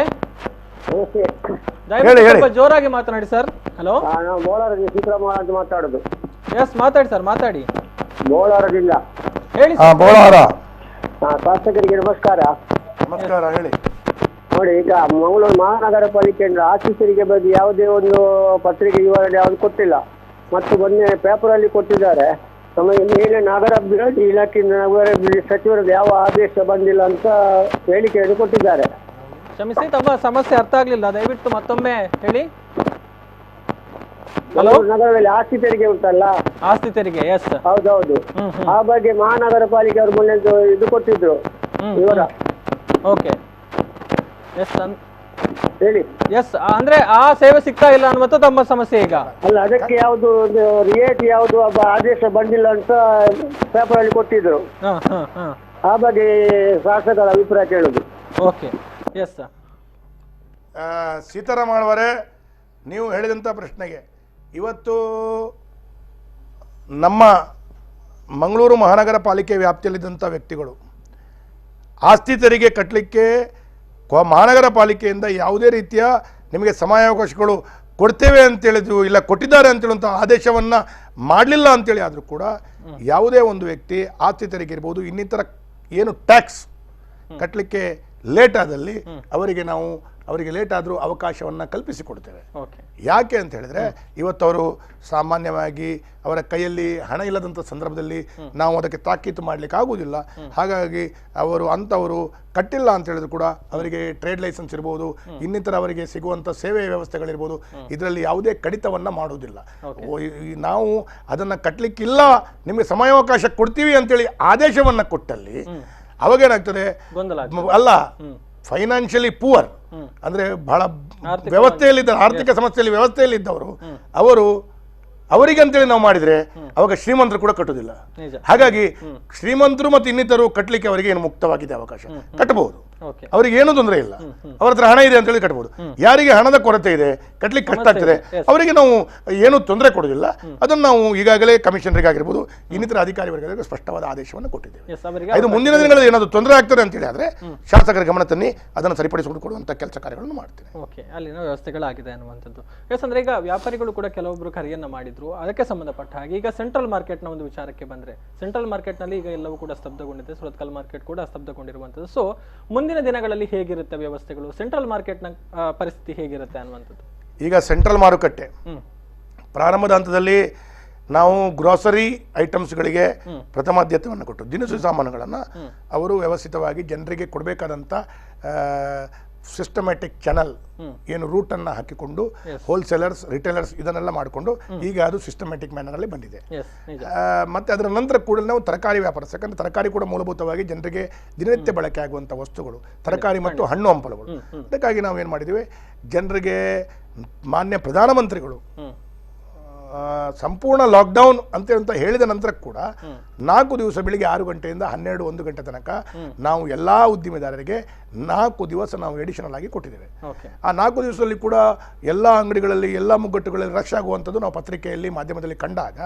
ಜೋರಾಗಿ ಮಾತನಾಡಿ ಸರ್. ಹಲೋ, ಸೀತಾರಾಮ ಅಂತ ಮಾತಾಡುದು. ಎಸ್, ಮಾತಾಡಿ ಸರ್, ಮಾತಾಡಿ. ಬೋಳಾರದಿಂದ ಹೇಳಿ. ಶಾಸಕರಿಗೆ ನಮಸ್ಕಾರ. ನಮಸ್ಕಾರ, ಹೇಳಿ. ನೋಡಿ, ಈಗ ಮಂಗಳೂರು ಮಹಾನಗರ ಪಾಲಿಕೆಯಿಂದ ಆಫೀಸರಿಗೆ ಬಗ್ಗೆ ಯಾವುದೇ ಒಂದು ಪತ್ರಿಕೆ ವಿವರಣೆ ಯಾವುದು ಕೊಟ್ಟಿಲ್ಲ. ಮತ್ತು ಮೊನ್ನೆ ಪೇಪರಲ್ಲಿ ಕೊಟ್ಟಿದ್ದಾರೆ, ನಮಗೆ ಮೇಲೆ ನಗರಾಭಿವೃದ್ಧಿ ಇಲಾಖೆ ನಗರಾಭಿವೃದ್ಧಿ ಸಚಿವರದ್ದು ಯಾವ ಆದೇಶ ಬಂದಿಲ್ಲ ಅಂತ ಹೇಳಿಕೆಯನ್ನು ಕೊಟ್ಟಿದ್ದಾರೆ. ಕ್ಷಮಿಸಿ, ತಮ್ಮ ಸಮಸ್ಯೆ ಅರ್ಥ ಆಗ್ಲಿಲ್ಲ, ದಯವಿಟ್ಟು ಮತ್ತೊಮ್ಮೆ ಹೇಳಿ. ನಗರದಲ್ಲಿ ಆಸ್ತಿ ತೆರಿಗೆ ಉಂಟಲ್ಲ, ಆಸ್ತಿ ತೆರಿಗೆ. ಎಸ್, ಹೌದೌದು. ಆ ಬಗ್ಗೆ ಮಹಾನಗರ ಪಾಲಿಕೆ ಅವರು ಮೊನ್ನೆ ಇದು ಕೊಟ್ಟಿದ್ರು ವಿವರ. ಓಕೆ, ಎಸ್ ಹೇಳಿ. ಎಸ್, ಅಂದ್ರೆ ಆ ಸೇವೆ ಸಿಗ್ತಾ ಇಲ್ಲ ಅನ್ನುವಂತ ತಮ್ಮ ಸಮಸ್ಯೆ ಈಗ. ಅಲ್ಲ, ಅದಕ್ಕೆ ಯಾವುದು ರಿಯಾಯಿತಿ ಯಾವುದು ಆದೇಶ ಬಂದಿಲ್ಲ ಅಂತ ಪೇಪರ್ ಅಲ್ಲಿ ಕೊಟ್ಟಿದ್ರು. ಆ ಬಗ್ಗೆ ಶಾಸಕರ ಅಭಿಪ್ರಾಯ ಕೇಳುದು. Okay, yes sir. ಸೀತಾರಾಮ್ ಅವರೇ, ನೀವು ಹೇಳಿದಂಥ ಪ್ರಶ್ನೆಗೆ ಇವತ್ತು ನಮ್ಮ ಮಂಗಳೂರು ಮಹಾನಗರ ಪಾಲಿಕೆ ವ್ಯಾಪ್ತಿಯಲ್ಲಿದ್ದಂಥ ವ್ಯಕ್ತಿಗಳು ಆಸ್ತಿ ತೆರಿಗೆ ಕಟ್ಟಲಿಕ್ಕೆ ಮಹಾನಗರ ಪಾಲಿಕೆಯಿಂದ ಯಾವುದೇ ರೀತಿಯ ನಿಮಗೆ ಸಮಯಾವಕಾಶಗಳು ಕೊಡ್ತೇವೆ ಅಂತೇಳಿದ್ರು, ಇಲ್ಲ ಕೊಟ್ಟಿದ್ದಾರೆ ಅಂತೇಳುವಂಥ ಆದೇಶವನ್ನು ಮಾಡಲಿಲ್ಲ ಅಂತೇಳಿ ಆದರೂ ಕೂಡ ಯಾವುದೇ ಒಂದು ವ್ಯಕ್ತಿ ಆಸ್ತಿ ತೆರಿಗೆ ಇರ್ಬೋದು, ಇನ್ನಿತರ ಏನು ಟ್ಯಾಕ್ಸ್ ಕಟ್ಟಲಿಕ್ಕೆ ಲೇಟ್ ಆದಲ್ಲಿ ಅವರಿಗೆ ಲೇಟ್ ಆದರೂ ಅವಕಾಶವನ್ನು ಕಲ್ಪಿಸಿಕೊಡ್ತೇವೆ. ಯಾಕೆ ಅಂತ ಹೇಳಿದ್ರೆ, ಇವತ್ತು ಅವರು ಸಾಮಾನ್ಯವಾಗಿ ಅವರ ಕೈಯಲ್ಲಿ ಹಣ ಇಲ್ಲದಂಥ ಸಂದರ್ಭದಲ್ಲಿ ನಾವು ಅದಕ್ಕೆ ತಾಕೀತು ಮಾಡಲಿಕ್ಕೆ ಆಗುವುದಿಲ್ಲ. ಹಾಗಾಗಿ ಅಂಥವರು ಕಟ್ಟಿಲ್ಲ ಅಂತ ಹೇಳಿದ್ರು ಕೂಡ ಅವರಿಗೆ ಟ್ರೇಡ್ ಲೈಸೆನ್ಸ್ ಇರ್ಬೋದು, ಇನ್ನಿತರ ಅವರಿಗೆ ಸಿಗುವಂಥ ಸೇವೆ ವ್ಯವಸ್ಥೆಗಳಿರ್ಬೋದು, ಇದರಲ್ಲಿ ಯಾವುದೇ ಕಡಿತವನ್ನು ಮಾಡುವುದಿಲ್ಲ. ನಾವು ಅದನ್ನು ಕಟ್ಟಲಿಕ್ಕಿಲ್ಲ, ನಿಮಗೆ ಸಮಯಾವಕಾಶ ಕೊಡ್ತೀವಿ ಅಂತೇಳಿ ಆದೇಶವನ್ನು ಕೊಟ್ಟಲ್ಲಿ ಅವಾಗೇನಾಗ್ತದೆ, ಅಲ್ಲ ಫೈನಾನ್ಷಿಯಲಿ ಪೂವರ್ ಅಂದ್ರೆ ಬಹಳ ವ್ಯವಸ್ಥೆಯಲ್ಲಿದ್ದ ಆರ್ಥಿಕ ಸಮಸ್ಯೆಯಲ್ಲಿ ವ್ಯವಸ್ಥೆಯಲ್ಲಿದ್ದವರು ಅವರಿಗೆ ಅಂತೇಳಿ ನಾವು ಮಾಡಿದ್ರೆ ಅವಾಗ ಶ್ರೀಮಂತರು ಕೂಡ ಕಟ್ಟುವುದಿಲ್ಲ. ಹಾಗಾಗಿ ಶ್ರೀಮಂತರು ಮತ್ತು ಇನ್ನಿತರು ಕಟ್ಟಲಿಕ್ಕೆ ಅವರಿಗೆ ಏನು ಮುಕ್ತವಾಗಿದೆ ಅವಕಾಶ, ಕಟ್ಟಬಹುದು. ಓಕೆ ಅವರಿಗೆ ಏನೂ ತೊಂದರೆ ಇಲ್ಲ. ಅವ್ರ ಹತ್ರ ಹಣ ಇದೆ ಅಂತ ಹೇಳಿ ಕಟ್ಬೋದು. ಯಾರಿಗೆ ಹಣದ ಕೊರತೆ ಇದೆ, ಕಟ್ಲಿಕ್ಕೆ ಕಷ್ಟ ಆಗ್ತದೆ, ಅವರಿಗೆ ನಾವು ಏನು ತೊಂದರೆ ಕೊಡೋದಿಲ್ಲ. ಅದನ್ನು ನಾವು ಈಗಾಗಲೇ ಕಮಿಷನರಿಗಾಗಿರ್ಬೋದು, ಇನ್ನಿತರ ಅಧಿಕಾರಿಗಳಿಗೆ ಸ್ಪಷ್ಟವಾದ ಆದೇಶವನ್ನು ಕೊಟ್ಟಿದ್ದೇವೆ. ಇದು ಮುಂದಿನ ದಿನಗಳಲ್ಲಿ ಏನಾದರೂ ತೊಂದರೆ ಆಗ್ತದೆ ಅಂತೇಳಿ ಆದರೆ ಶಾಸಕರ ಗಮನ ತನ್ನಿ, ಅದನ್ನು ಸರಿಪಡಿಸಿಕೊಂಡು ಕೊಡುವಂಥ ಕೆಲಸ ಕಾರ್ಯಗಳನ್ನು ಮಾಡ್ತೇನೆ. ಓಕೆ, ಅಲ್ಲಿನ ವ್ಯವಸ್ಥೆಗಳಾಗಿದೆ ಅನ್ನುವಂಥದ್ದು. ಎಸ್, ಅಂದ್ರೆ ಈಗ ವ್ಯಾಪಾರಿಗಳು ಕೂಡ ಕೆಲವೊಬ್ರು ಕರೆಯನ್ನ ಮಾಡಿದ್ರು, ಅದಕ್ಕೆ ಸಂಬಂಧಪಟ್ಟ ಹಾಗೆ ಈಗ ಸೆಂಟ್ರಲ್ ಮಾರ್ಕೆಟ್ನ ಒಂದು ವಿಚಾರಕ್ಕೆ ಬಂದ್ರೆ, ಸೆಂಟ್ರಲ್ ಮಾರ್ಕೆಟ್ನಲ್ಲಿ ಈಗ ಎಲ್ಲವೂ ಕೂಡ ಸ್ತಬ್ಧಗೊಂಡಿದೆ, ಸುರತ್ಕಲ್ ಮಾರ್ಕೆಟ್ ಕೂಡ ಸ್ತಬ್ಧಗೊಂಡಿರುವಂಥದ್ದು. ಸೊ ಮುಂದಿನ ದಿನಗಳಲ್ಲಿ ಹೇಗಿರುತ್ತೆ ವ್ಯವಸ್ಥೆಗಳು, ಸೆಂಟ್ರಲ್ ಮಾರ್ಕೆಟ್ನ ಪರಿಸ್ಥಿತಿ ಹೇಗಿರುತ್ತೆ ಅನ್ನುವಂಥದ್ದು? ಈಗ ಸೆಂಟ್ರಲ್ ಮಾರುಕಟ್ಟೆ ಪ್ರಾರಂಭದ ಹಂತದಲ್ಲಿ ನಾವು ಗ್ರಾಸರಿ ಐಟಮ್ಸ್ಗಳಿಗೆ ಪ್ರಥಮಾದ್ಯತೆಯನ್ನು ಕೊಟ್ಟು ದಿನಸಿ ಸಾಮಾನುಗಳನ್ನು ಅವರು ವ್ಯವಸ್ಥಿತವಾಗಿ ಜನರಿಗೆ ಕೊಡಬೇಕಾದಂಥ ಸಿಸ್ಟಮ್ಯಾಟಿಕ್ ಚಾನಲ್ ಏನು ರೂಟನ್ನು ಹಾಕಿಕೊಂಡು ಹೋಲ್ಸೇಲರ್ಸ್, ರಿಟೇಲರ್ಸ್ ಇದನ್ನೆಲ್ಲ ಮಾಡಿಕೊಂಡು ಈಗ ಅದು ಸಿಸ್ಟಮ್ಯಾಟಿಕ್ ಮ್ಯಾನರಲ್ಲಿ ಬಂದಿದೆ. ಮತ್ತು ಅದರ ನಂತರ ಕೂಡ ನಾವು ತರಕಾರಿ ವ್ಯಾಪಾರ, ಯಾಕಂದರೆ ತರಕಾರಿ ಕೂಡ ಮೂಲಭೂತವಾಗಿ ಜನರಿಗೆ ದಿನನಿತ್ಯ ಬಳಕೆ ಆಗುವಂಥ ವಸ್ತುಗಳು, ತರಕಾರಿ ಮತ್ತು ಹಣ್ಣು ಹಂಪಲುಗಳು. ಅದಕ್ಕಾಗಿ ನಾವು ಏನು ಮಾಡಿದ್ದೀವಿ, ಜನರಿಗೆ ಮಾನ್ಯ ಪ್ರಧಾನಮಂತ್ರಿಗಳು ಸಂಪೂರ್ಣ ಲಾಕ್ಡೌನ್ ಅಂತ ಹೇಳಿದ ನಂತರ ಕೂಡ 4 ದಿವಸ ಬೆಳಿಗ್ಗೆ 6 ಗಂಟೆಯಿಂದ 12-1 ಗಂಟೆ ತನಕ ನಾವು ಎಲ್ಲ ಉದ್ದಿಮೆದಾರರಿಗೆ 4 ದಿವಸ ನಾವು ಎಡಿಷನಲ್ ಆಗಿ ಕೊಟ್ಟಿದ್ದೇವೆ. ಆ 4 ದಿವಸದಲ್ಲಿ ಕೂಡ ಎಲ್ಲ ಅಂಗಡಿಗಳಲ್ಲಿ, ಎಲ್ಲ ಮುಗ್ಗಟ್ಟುಗಳಲ್ಲಿ ರಶ್ ಆಗುವಂಥದ್ದು ನಾವು ಪತ್ರಿಕೆಯಲ್ಲಿ, ಮಾಧ್ಯಮದಲ್ಲಿ ಕಂಡಾಗ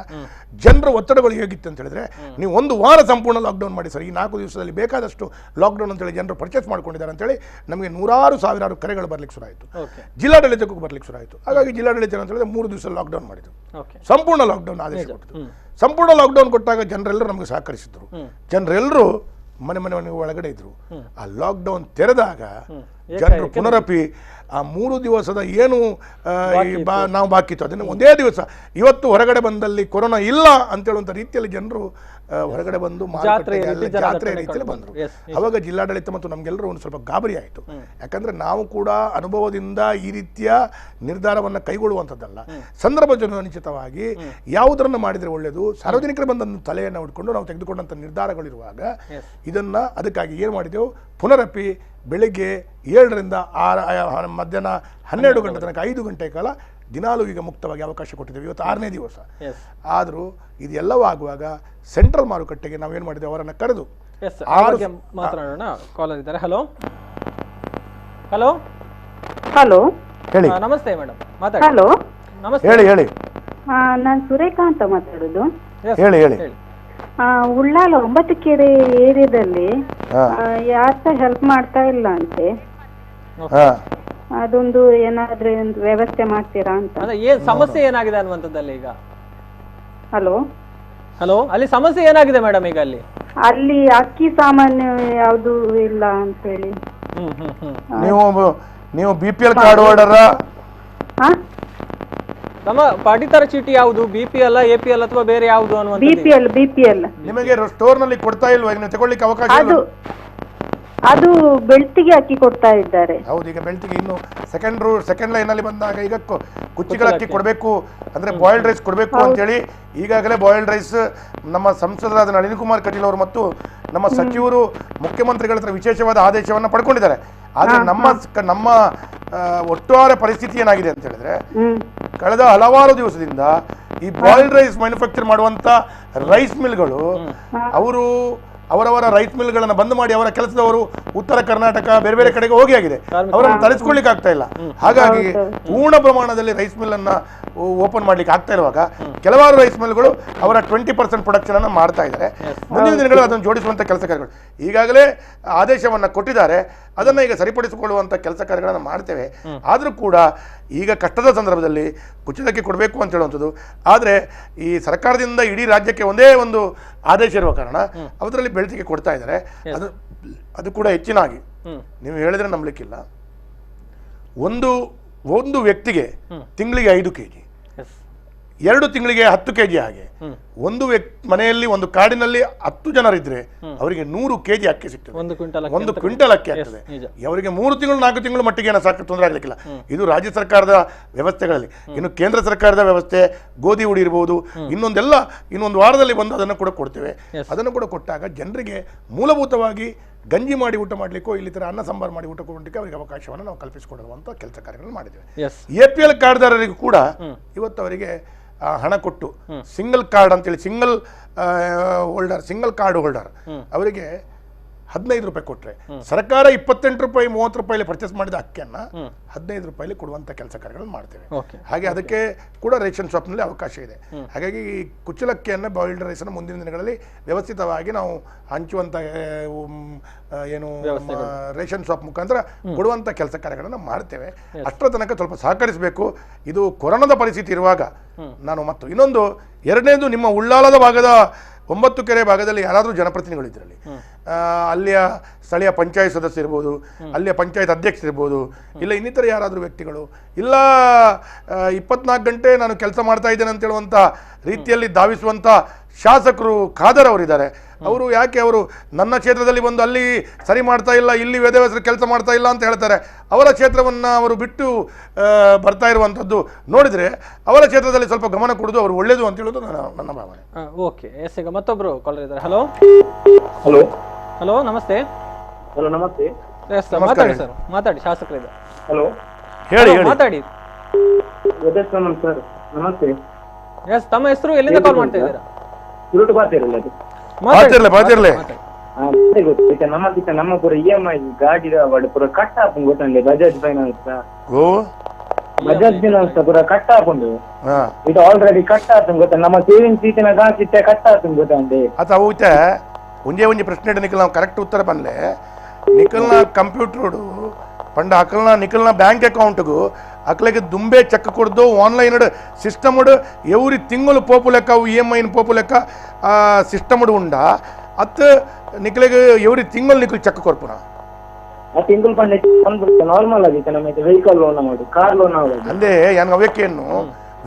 ಜನರ ಒತ್ತಡಗಳು ಹೇಗಿತ್ತು ಅಂತ ಹೇಳಿದ್ರೆ, ನೀವು 1 ವಾರ ಸಂಪೂರ್ಣ ಲಾಕ್ಡೌನ್ ಮಾಡಿ ಸರ್, ಈ 4 ದಿವಸದಲ್ಲಿ ಬೇಕಾದಷ್ಟು ಲಾಕ್ಡೌನ್ ಅಂತೇಳಿ ಜನರು ಪರ್ಚೇಸ್ ಮಾಡ್ಕೊಂಡಿದ್ದಾರೆ ಅಂತೇಳಿ ನಮಗೆ ನೂರಾರು ಸಾವಿರಾರು ಕರೆಗಳು ಬರ್ಲಿಕ್ಕೆ ಶುರುವಾಯಿತು. ಜಿಲ್ಲಾಡಳಿತಕ್ಕೂ ಬರ್ಲಿಕ್ಕೆ ಶುರುವಾಯಿತು. ಹಾಗಾಗಿ ಜಿಲ್ಲಾಡಳಿತ ಅಂತ ಹೇಳಿದ್ರೆ 3 ದಿವಸ ಲಾಕ್ಡೌನ್ ಮಾಡಿದ್ರು, ಸಂಪೂರ್ಣ ಲಾಕ್ಡೌನ್ ಆದೇಶ ಕೊಟ್ಟಿದ್ರು. ಸಂಪೂರ್ಣ ಲಾಕ್ಡೌನ್ ಕೊಟ್ಟಾಗ ಜನರೆಲ್ಲರೂ ನಮಗೆ ಸಹಕರಿಸಿದ್ರು. ಜನರೆಲ್ಲರೂ ಮನೆ ಒಳಗಡೆ ಇದ್ರು. ಆ ಲಾಕ್ಡೌನ್ ತೆರೆದಾಗ ಜನರು ಪುನರಪಿ ಆ 3 ದಿವಸದ ಏನು ನಾವು ಬಾಕಿತ್ತು ಅದನ್ನು ಒಂದೇ ದಿವಸ, ಇವತ್ತು ಹೊರಗಡೆ ಬಂದಲ್ಲಿ ಕೊರೋನಾ ಇಲ್ಲ ಅಂತೇಳುವಂಥ ರೀತಿಯಲ್ಲಿ ಜನರು ಹೊರಗಡೆ ಬಂದು ಜಾತ್ರೆ ರೀತಿಯಲ್ಲಿ ಬಂದರು. ಅವಾಗ ಜಿಲ್ಲಾಡಳಿತ ಮತ್ತು ನಮಗೆಲ್ಲರೂ ಒಂದು ಸ್ವಲ್ಪ ಗಾಬರಿ ಆಯಿತು. ಯಾಕಂದರೆ ನಾವು ಕೂಡ ಅನುಭವದಿಂದ ಈ ರೀತಿಯ ನಿರ್ಧಾರವನ್ನು ಕೈಗೊಳ್ಳುವಂಥದ್ದಲ್ಲ, ಸಂದರ್ಭೋಚಿತವಾಗಿ ಯಾವುದನ್ನು ಮಾಡಿದರೆ ಒಳ್ಳೆಯದು, ಸಾರ್ವಜನಿಕರು ಬಂದನ್ನು ತಲೆಯನ್ನು ಹಿಡ್ಕೊಂಡು ನಾವು ತೆಗೆದುಕೊಂಡಂಥ ನಿರ್ಧಾರಗಳಿರುವಾಗ ಇದನ್ನು ಅದಕ್ಕಾಗಿ ಏನು ಮಾಡಿದೆವು, ಪುನರಪಿ ಬೆಳಿಗ್ಗೆ 7ರಿಂದ 6 ಮಧ್ಯಾಹ್ನ 12 ಗಂಟೆ ತನಕ 5 ಗಂಟೆ ಕಾಲ ದಿನಾಲೂ ಈಗ ಮುಕ್ತವಾಗಿ ಅವಕಾಶ ಕೊಟ್ಟಿದ್ದೇವೆ. ಇವತ್ತು 6ನೇ ದಿವಸ. ಆದರೂ ಇದೆಲ್ಲವೂ ಆಗುವಾಗ ಸೆಂಟ್ರಲ್ ಮಾರುಕಟ್ಟೆಗೆ ನಾವೇನು ಮಾಡಿದ್ದೇವೆ, ಅವರನ್ನು ಕರೆದು ಮಾತನಾಡೋಣ. ಕಾಲರ್ ಇದ್ದಾರೆ. ಹಲೋ ಹಲೋ ಹಲೋ ಹೇಳಿ. ನಮಸ್ತೆ ಮೇಡಮ್, ಮಾತಾಡಿ. ಹಲೋ ನಮಸ್ತೆ. ಹೇಳಿ. ನಾನು ಸುರೇಖಾ ಅಂತ ಮಾತಾಡೋದು. ಹೇಳಿ. ಉಳ್ಳಾಲ 9 ಕೆರೆ ಏರಿಯಾದಲ್ಲಿ ಯಾರ ಹೆಲ್ಪ್ ಮಾಡ್ತಾ ಇಲ್ಲ ಅಂತೆ. ಅದೊಂದು ಏನಾದ್ರೂ ವ್ಯವಸ್ಥೆ ಮಾಡ್ತೀರಾ ಅಂತ. ಸಮಸ್ಯೆ ಏನಾಗಿದೆ ಅನ್ನುವಂಥದ್ದಲ್ಲಿ ಈಗ? ಹಲೋ ಅಲ್ಲಿ ಸಮಸ್ಯೆ ಏನಾಗಿದೆ ಮೇಡಮ್ ಈಗ? ಅಲ್ಲಿ ಅಕ್ಕಿ ಸಾಮಾನು ಯಾವುದು ಇಲ್ಲ ಅಂತ ಹೇಳಿ. ನೀವು BPL ಕಾರ್ಡ್ ಹೋಲ್ಡರ್? ನಮ್ಮ ಪಡಿತರ ಚೀಟಿ ಯಾವುದು, BPL, APL ಅಥವಾ ಬೇರೆ ಯಾವುದು ಅನ್ನುವಂಥದ್ದು? BPL. ನಿಮಗೆ ಸ್ಟೋರ್ ನಲ್ಲಿ ಕೊಡ್ತಾ ಇಲ್ವಾ? ನೀವು ತಗೊಳ್ಳಿಕ್ಕೆ ಅವಕಾಶ ಇಲ್ಲ? ಅದು ಬೆಳ್ತಿಗೆ ಅಕ್ಕಿ ಕೊಡ್ತಾ ಇದ್ದಾರೆ. ಹೌದು, ಈಗ ಬೆಳ್ತಿಗೆ ಇನ್ನು ಸೆಕೆಂಡ್ ಲೈನ್ ಅಲ್ಲಿ ಬಂದಾಗ ಈಗ ಕುಚ್ಚಿಗಳ ಅಕ್ಕಿ ಕೊಡಬೇಕು, ಅಂದ್ರೆ ಬಾಯ್ಲ್ಡ್ ರೈಸ್ ಕೊಡಬೇಕು ಅಂತೇಳಿ ಈಗಾಗಲೇ ಬಾಯ್ಲ್ಡ್ ರೈಸ್ ನಮ್ಮ ಸಂಸದರಾದ ನಳಿನ್ ಕುಮಾರ್ ಕಟೀಲ್ ಅವರು ಮತ್ತು ನಮ್ಮ ಸಚಿವರು ಮುಖ್ಯಮಂತ್ರಿಗಳ ಹತ್ರ ವಿಶೇಷವಾದ ಆದೇಶವನ್ನು ಪಡ್ಕೊಂಡಿದ್ದಾರೆ. ಆದರೆ ನಮ್ಮ ಒಟ್ಟಾರೆ ಪರಿಸ್ಥಿತಿ ಏನಾಗಿದೆ ಅಂತ ಹೇಳಿದ್ರೆ, ಕಳೆದ ಹಲವಾರು ದಿವಸದಿಂದ ಈ ಬಾಯ್ಲ್ಡ್ ರೈಸ್ ಮ್ಯಾನುಫ್ಯಾಕ್ಚರ್ ಮಾಡುವಂತ ರೈಸ್ ಮಿಲ್ಗಳು ಅವರವರ ರೈಸ್ ಮಿಲ್ಗಳನ್ನು ಬಂದ್ ಮಾಡಿ ಅವರ ಕೆಲಸದವರು ಉತ್ತರ ಕರ್ನಾಟಕ ಬೇರೆ ಬೇರೆ ಕಡೆಗೆ ಹೋಗಿ ಆಗಿದೆ, ಅವರನ್ನು ತರಿಸ್ಕೊಳ್ಳಿಕ್ಕೆ ಆಗ್ತಾ ಇಲ್ಲ. ಹಾಗಾಗಿ ಪೂರ್ಣ ಪ್ರಮಾಣದಲ್ಲಿ ರೈಸ್ ಮಿಲ್ ಅನ್ನ ಓಪನ್ ಮಾಡ್ಲಿಕ್ಕೆ ಆಗ್ತಾ ಇರುವಾಗ ಕೆಲವಾರು ರೈಸ್ ಮಿಲ್ಗಳು ಅವರ 20% ಪ್ರೊಡಕ್ಷನ್ ಅನ್ನು ಮಾಡ್ತಾ ಇದ್ದಾರೆ. ಮುಂದಿನ ದಿನಗಳಲ್ಲಿ ಅದನ್ನು ಜೋಡಿಸುವಂತ ಕೆಲಸ ಕಾರ್ಯಗಳು ಈಗಾಗಲೇ ಆದೇಶವನ್ನ ಕೊಟ್ಟಿದ್ದಾರೆ. ಅದನ್ನ ಈಗ ಸರಿಪಡಿಸಿಕೊಳ್ಳುವಂತ ಕೆಲಸ ಕಾರ್ಯಗಳನ್ನು ಮಾಡ್ತೇವೆ. ಆದರೂ ಕೂಡ ಈಗ ಕಷ್ಟದ ಸಂದರ್ಭದಲ್ಲಿ ಕುಚ್ಚಲಕ್ಕಿ ಕೊಡಬೇಕು ಅಂತ ಹೇಳುವಂಥದ್ದು. ಆದರೆ ಈ ಸರ್ಕಾರದಿಂದ ಇಡೀ ರಾಜ್ಯಕ್ಕೆ ಒಂದೇ ಒಂದು ಆದೇಶ ಇರುವ ಕಾರಣ ಅದರಲ್ಲಿ ಬೆಳ್ತಿಗೆ ಕೊಡ್ತಾ ಇದ್ದಾರೆ. ಅದು ಕೂಡ ಹೆಚ್ಚಿನಾಗಿ ನೀವು ಹೇಳಿದ್ರೆ ನಂಬಲಿಕ್ಕಿಲ್ಲ. ಒಂದು ವ್ಯಕ್ತಿಗೆ ತಿಂಗಳಿಗೆ 5 kg, 2 ತಿಂಗಳಿಗೆ 10 kg. ಹಾಗೆ ಒಂದು ಮನೆಯಲ್ಲಿ ಒಂದು ಕಾಡಿನಲ್ಲಿ 10 ಜನರಿದ್ರೆ ಅವರಿಗೆ 100 kg ಅಕ್ಕಿ ಸಿಗ್ತದೆ, 1 ಕ್ವಿಂಟಲ್ ಅಕ್ಕಿ ಆಗ್ತದೆ. ಅವರಿಗೆ 3 ತಿಂಗಳು 4 ತಿಂಗಳು ಮಟ್ಟಿಗೆ ಏನೋ ಸಾಕು ತೊಂದರೆ ಆಗ್ಲಿಕ್ಕಿಲ್ಲ. ಇದು ರಾಜ್ಯ ಸರ್ಕಾರದ ವ್ಯವಸ್ಥೆಗಳಲ್ಲಿ. ಇನ್ನು ಕೇಂದ್ರ ಸರ್ಕಾರದ ವ್ಯವಸ್ಥೆ ಗೋಧಿ ಹುಡಿ ಇರಬಹುದು, ಇನ್ನೊಂದು ವಾರದಲ್ಲಿ ಬಂದು ಅದನ್ನು ಕೂಡ ಕೊಡ್ತೇವೆ. ಅದನ್ನು ಕೂಡ ಕೊಟ್ಟಾಗ ಜನರಿಗೆ ಮೂಲಭೂತವಾಗಿ ಗಂಜಿ ಮಾಡಿ ಊಟ ಮಾಡಲಿಕ್ಕೋ ಇಲ್ಲಿ ತರ ಅನ್ನ ಸಾಂಬಾರು ಮಾಡಿ ಊಟ ಕೊಡಲಿಕ್ಕೆ ಅವರಿಗೆ ಅವಕಾಶವನ್ನು ನಾವು ಕಲ್ಪಿಸಿಕೊಡುವಂತ ಕೆಲಸ ಕಾರ್ಯಗಳನ್ನು ಮಾಡಿದ್ದೇವೆ. APL ಕಾರ್ಡ್ದಾರರಿಗೂ ಕೂಡ ಇವತ್ತು ಅವರಿಗೆ ಹಣ ಕೊಟ್ಟು ಸಿಂಗಲ್ ಕಾರ್ಡ್ ಅಂತೇಳಿ ಸಿಂಗಲ್ ಕಾರ್ಡ್ ಹೋಲ್ಡರ್ ಅವರಿಗೆ 15 ರೂಪಾಯಿ ಕೊಟ್ರೆ ಸರ್ಕಾರ 28 ರೂಪಾಯಿ 30 ರೂಪಾಯಿಲಿ ಪರ್ಚೇಸ್ ಮಾಡಿದ ಅಕ್ಕಿಯನ್ನ 15 ರೂಪಾಯಿಲಿ ಕೊಡುವಂತ ಕೆಲಸ ಕಾರ್ಯಗಳನ್ನು ಮಾಡ್ತೇವೆ. ಹಾಗೆ ಅದಕ್ಕೆ ಕೂಡ ರೇಷನ್ ಶಾಪ್ನಲ್ಲಿ ಅವಕಾಶ ಇದೆ. ಹಾಗಾಗಿ ಈ ಕುಚ್ಚಲಕ್ಕಿಯನ್ನ ಬಾಯ್ಲ್ಡ್ ರೈಸ್ ಅನ್ನು ಮುಂದಿನ ದಿನಗಳಲ್ಲಿ ವ್ಯವಸ್ಥಿತವಾಗಿ ನಾವು ಹಂಚುವಂತ ಏನು ರೇಷನ್ ಶಾಪ್ ಮುಖಾಂತರ ಕೊಡುವಂತ ಕೆಲಸ ಕಾರ್ಯಗಳನ್ನು ಮಾಡ್ತೇವೆ. ಅಷ್ಟರ ತನಕ ಸ್ವಲ್ಪ ಸಹಕರಿಸಬೇಕು. ಇದು ಕೊರೋನಾದ ಪರಿಸ್ಥಿತಿ ಇರುವಾಗ ನಾನು ಮತ್ತು ಇನ್ನೊಂದು ಎರಡನೇದು, ನಿಮ್ಮ ಉಳ್ಳಾಲದ ಭಾಗದ 9 ಕೆರೆ ಭಾಗದಲ್ಲಿ ಯಾರಾದರೂ ಜನಪ್ರತಿನಿಧಿಗಳು ಇದ್ರಲ್ಲಿ, ಅಲ್ಲಿಯ ಸ್ಥಳೀಯ ಪಂಚಾಯತ್ ಸದಸ್ಯ ಇರ್ಬೋದು, ಅಲ್ಲಿಯ ಪಂಚಾಯತ್ ಅಧ್ಯಕ್ಷರಿರ್ಬೋದು, ಇಲ್ಲ ಇನ್ನಿತರ ಯಾರಾದರೂ ವ್ಯಕ್ತಿಗಳು, ಇಲ್ಲ 24 ಗಂಟೆ ನಾನು ಕೆಲಸ ಮಾಡ್ತಾ ಇದ್ದೇನೆ ಅಂತ ಹೇಳುವಂಥ ರೀತಿಯಲ್ಲಿ ಧಾವಿಸುವಂಥ ಶಾಸಕರು ಖಾದರ್ ಅವರಿದ್ದಾರೆ. ಅವರು ಯಾಕೆ ಅವರು ನನ್ನ ಕ್ಷೇತ್ರದಲ್ಲಿ ಬಂದು ಅಲ್ಲಿ ಸರಿ ಮಾಡ್ತಾ ಇಲ್ಲ, ಇಲ್ಲಿ ವೇದವ್ಯಾಸರು ಕೆಲಸ ಮಾಡ್ತಾ ಇಲ್ಲ ಅಂತ ಹೇಳ್ತಾರೆ. ಅವರ ಕ್ಷೇತ್ರವನ್ನು ಅವರು ಬಿಟ್ಟು ಬರ್ತಾ ಇರುವಂಥದ್ದು ನೋಡಿದರೆ ಅವರ ಕ್ಷೇತ್ರದಲ್ಲಿ ಸ್ವಲ್ಪ ಗಮನ ಕೊಡೋದು ಅವರು ಒಳ್ಳೇದು ಅಂತ ಹೇಳೋದು ನನ್ನ ಭಾವನೆ. Okay, yes. ಈಗ ಮತ್ತೊಬ್ರು ಕಾಲರ್ ಇದ್ದಾರೆ. ಹಲೋ ಹಲೋ ಹಲೋ ನಮಸ್ತೆ. ಹಲೋ ನಮಸ್ತೆ. ಎಸ್ ಮಾತಾಡಿ ಸರ್, ಮಾತಾಡಿ. ಶಾಸಕರಿದ್ದಾರೆ. ಹಲೋ ಹೇಳಿ ಮಾತಾಡಿ. ಸರ್ ನಮಸ್ತೆ. ಎಸ್, ತಮ್ಮ ಹೆಸರು, ಎಲ್ಲಿಂದ ಕಾಲ್ ಮಾಡ್ತಾ ಇದ್ದೀರಾ? ಮಾತಿರ್ಲೆ ನಮ್ಮ ಪೂರ EMI ಗಾಡಿ ಪೂರ ಕಟ್ ಹಾಕೊಂಡು ಗೊತ್ತಂಡೆ ಬಜಾಜ್ ಫೈನಾನ್ಸ್ ಪೂರ ಕಟ್ ಹಾಕೊಂಡು ಇದು ಆಲ್ರೆಡಿ ಕಟ್ ಆತಂಗ್ ಗೊತ್ತ. ನಮ್ಮ ಸೇವಿಂಗ್ ಸೀಟಿನ ಗಾಸಿತ್ತೆ ಕಟ್ ಆತಂಗ್ ಗೊತ್ತಂಡೆ. ಆತ ಹೋಯ್ತೆ ಒಂದೇ ಪ್ರಶ್ನೆ ನಿಖಲ್ ನಾವು ಕರೆಕ್ಟ್ ಉತ್ತರ ಬಂದ್ಲೆ ನಿಖಲ್ನ ಕಂಪ್ಯೂಟರ್ ಪಂಡ ಅಕಲ್ನ ನಿಖಲ್ನ ಬ್ಯಾಂಕ್ ಅಕೌಂಟ್ಗೂ ಅಕ್ಲೆಗೆ ದುಂಬೆ ಚೆಕ್ ಕೊಡ್ದು ಆನ್ಲೈನ್ ಸಿಸ್ಟಮ್ ಎವ್ರಿ ತಿಂಗಳು ಪೋಪು ಲೆಕ್ಕ EMI ಪೋಪು ಲೆಕ್ಕ ಸಿಸ್ಟಮ್ ಉಂಡ ಅತ್ ನಿಖಲಿಗೆ ಎವ್ರಿ ತಿಂಗಳು ನಿಖಲ್ ಚೆಕ್ ಕೊಡ್ಪುಣ ತಿಂಗಳು ಪಂಡ ನಾರ್ಮಲ್ ಆಗಿತ್ತು. ನಮಗೆ ವೆಹಿಕಲ್ ಲೋನ್ ಮಾಡಿ ಕಾರ್ ಲೋನ್ ಅಂದೆ ಏನ್ ಅವ್ಯಕ್ಕೇನು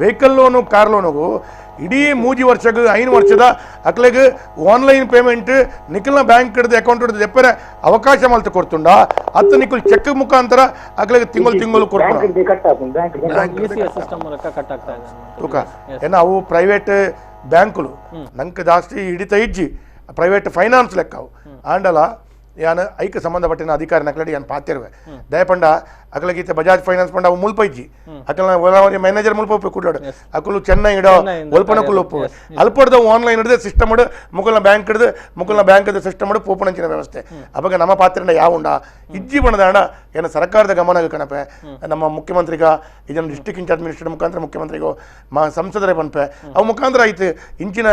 ವೆಹಿಕಲ್ ಲೋನು ಕಾರ್ ಲೋನಿಗೂ ಇಡೀ 3 ವರ್ಷಕ್ಕೆ 5 ವರ್ಷದ ಅಕ್ಲೆಗೆ ಆನ್ಲೈನ್ ಪೇಮೆಂಟ್ ನಿಖಲ್ನ ಬ್ಯಾಂಕ್ ಹಿಡಿದು ಅಕೌಂಟ್ ಹಿಡಿದು ಎಪ್ಪರೆ ಅವಕಾಶ ಮಲ್ತ ಕೊಡ್ತುಂಡ ಅತ್ತು ನಿಖಲ್ ಚೆಕ್ ಮುಖಾಂತರ ಅಕ್ಲೆಗೆ ತಿಂಗಳು ಏನ ಅವು ಪ್ರೈವೇಟ್ ಬ್ಯಾಂಕುಲು ನಂಗೆ ಜಾಸ್ತಿ ಹಿಡಿತಾ ಇಜ್ಜಿ ಪ್ರೈವೇಟ್ ಫೈನಾನ್ಸ್ ಲೆಕ್ಕ ಅವು ಆಂಡಲ ಯಾನ್ ಐಕ್ ಸಂಬಂಧಪಟ್ಟಿನ ಅಧಿಕಾರಿ ನಕಲಡಿ ಯಾನ್ ಪಾತಿರುವೆ ದಯಪಂಡ ಅಕಲಗೀತೆ ಬಜಾಜ್ ಫೈನಾನ್ಸ್ ಪಂಡ ಅವು ಮುಲ್ಪೈಜಿ ಅಕಲ್ನ ಒಲಾವರಿ ಮ್ಯಾನೇಜರ್ ಮುಲ್ಪೋಪೆ ಕುಡ್ಲಾಡು ಅಕಲು ಚೆನ್ನೈ ಇಡೋ ಒಲ್ಪನ ಕುಲ್ಲೊಪ್ಪು ಅಲ್ಪಡ್ದ ಆನ್ಲೈನ್ ಹಿಡಿದು ಸಿಸ್ಟಮ್ ಇಡು ಮುಕಲ್ನ ಬ್ಯಾಂಕ್ ಹಿಡಿದು ಮುಕಲ್ನ ಬ್ಯಾಂಕ್ ಸಿಸ್ಟಮ್ ಇಡು ಪೋಪಣಂಚಿನ ವ್ಯವಸ್ಥೆ ಅವಾಗ ನಮ್ಮ ಪಾತ್ರೆಂಡ ಯಾವುಂಡ ಇಜ್ಜಿ ಬಣ್ಣದ ಹಣ ಏನು ಸರ್ಕಾರದ ಗಮನ ಕಣಪೆ ನಮ್ಮ ಮುಖ್ಯಮಂತ್ರಿಗ ಇದನ್ನು ಡಿಸ್ಟ್ರಿಕ್ಟ್ ಇನ್ಚಾರ್ಜ್ ಮಿನಿಸ್ಟರ್ ಮುಖಾಂತರ ಮುಖ್ಯಮಂತ್ರಿಗೂ ಸಂಸದರೇ ಪನ್ಪೆ ಅವು ಮುಖಾಂತರ ಆಯ್ತು ಇಂಚಿನ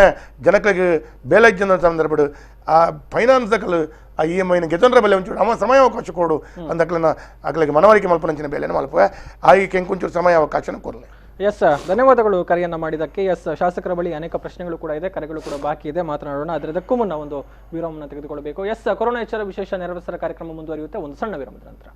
ಜನಗಳಿಗೆ ಬೇಲೆ ಜನ ಸಂದರ್ಭಡು ಆ ಫೈನಾನ್ಸ್ ಕಲು ಆ EMI ಗೆದ್ದೊಂದ್ರ ಬೆಲೆ ಒಂಚೂರು ಅವ ಸಮಯಾವಕಾಶ ಕೊಡು ಅಂದಕ್ಲನ್ನ ಅಕ್ಲಿಗೆ ಮನವರಿಕೆ ಮಲ್ಪನಂಚಿನ ಬೆಲೆನ ಮಲ್ಪುವೆ ಆಗಿ ಕೆಂಕುಂಚೂರು ಸಮಯಾವಕಾಶನ ಕೊರಲೆ. ಎಸ್, ಧನ್ಯವಾದಗಳು ಕರೆಯನ್ನ ಮಾಡಿದ್ದಕ್ಕೆ. ಎಸ್, ಶಾಸಕರ ಬಳಿ ಅನೇಕ ಪ್ರಶ್ನೆಗಳು ಕೂಡ ಇದೆ, ಕರೆಗಳು ಕೂಡ ಬಾಕಿ ಇದೆ, ಮಾತನಾಡೋಣ. ಅದರದಕ್ಕೂ ಮುನ್ನ ಒಂದು ವಿರಾಮವನ್ನು ತೆಗೆದುಕೊಳ್ಳಬೇಕು. ಎಸ್, ಕೊರೋನಾ ಎಚ್ಚರ ವಿಶೇಷ ನೆರವೇರಿಸರ ಕಾರ್ಯಕ್ರಮ ಮುಂದುವರಿಯುತ್ತೆ ಒಂದು ಸಣ್ಣ ವಿರಾಮದ ನಂತರ.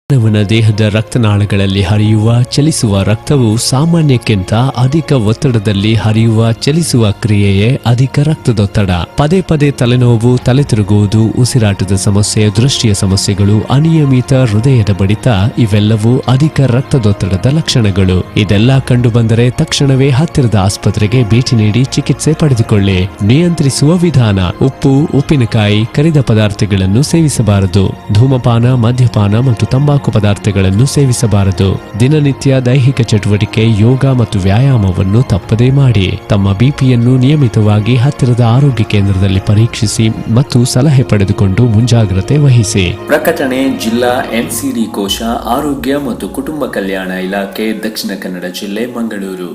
ಮಾನವನ ದೇಹದ ರಕ್ತನಾಳಗಳಲ್ಲಿ ಹರಿಯುವ ಚಲಿಸುವ ರಕ್ತವು ಸಾಮಾನ್ಯಕ್ಕಿಂತ ಅಧಿಕ ಒತ್ತಡದಲ್ಲಿ ಹರಿಯುವ ಚಲಿಸುವ ಕ್ರಿಯೆಯೇ ಅಧಿಕ ರಕ್ತದೊತ್ತಡ. ಪದೇ ಪದೇ ತಲೆನೋವು, ತಲೆ ತಿರುಗುವುದು, ಉಸಿರಾಟದ ಸಮಸ್ಯೆ, ದೃಷ್ಟಿಯ ಸಮಸ್ಯೆಗಳು, ಅನಿಯಮಿತ ಹೃದಯದ ಬಡಿತ ಇವೆಲ್ಲವೂ ಅಧಿಕ ರಕ್ತದೊತ್ತಡದ ಲಕ್ಷಣಗಳು. ಇದೆಲ್ಲ ಕಂಡುಬಂದರೆ ತಕ್ಷಣವೇ ಹತ್ತಿರದ ಆಸ್ಪತ್ರೆಗೆ ಭೇಟಿ ನೀಡಿ ಚಿಕಿತ್ಸೆ ಪಡೆದುಕೊಳ್ಳಿ. ನಿಯಂತ್ರಿಸುವ ವಿಧಾನ: ಉಪ್ಪು, ಉಪ್ಪಿನಕಾಯಿ, ಕರಿದ ಪದಾರ್ಥಗಳನ್ನು ಸೇವಿಸಬಾರದು. ಧೂಮಪಾನ, ಮದ್ಯಪಾನ ಮತ್ತು ತಂಬಾಕು ಪದಾರ್ಥಗಳನ್ನು ಸೇವಿಸಬಾರದು. ದಿನನಿತ್ಯ ದೈಹಿಕ ಚಟುವಟಿಕೆ, ಯೋಗ ಮತ್ತು ವ್ಯಾಯಾಮವನ್ನು ತಪ್ಪದೇ ಮಾಡಿ. ತಮ್ಮ ಬಿಪಿಯನ್ನು ನಿಯಮಿತವಾಗಿ ಹತ್ತಿರದ ಆರೋಗ್ಯ ಕೇಂದ್ರದಲ್ಲಿ ಪರೀಕ್ಷಿಸಿ ಮತ್ತು ಸಲಹೆ ಪಡೆದುಕೊಂಡು ಮುಂಜಾಗ್ರತೆ ವಹಿಸಿ. ಪ್ರಕಟಣೆ ಜಿಲ್ಲಾ NCD ಕೋಶ, ಆರೋಗ್ಯ ಮತ್ತು ಕುಟುಂಬ ಕಲ್ಯಾಣ ಇಲಾಖೆ, ದಕ್ಷಿಣ ಕನ್ನಡ ಜಿಲ್ಲೆ, ಮಂಗಳೂರು.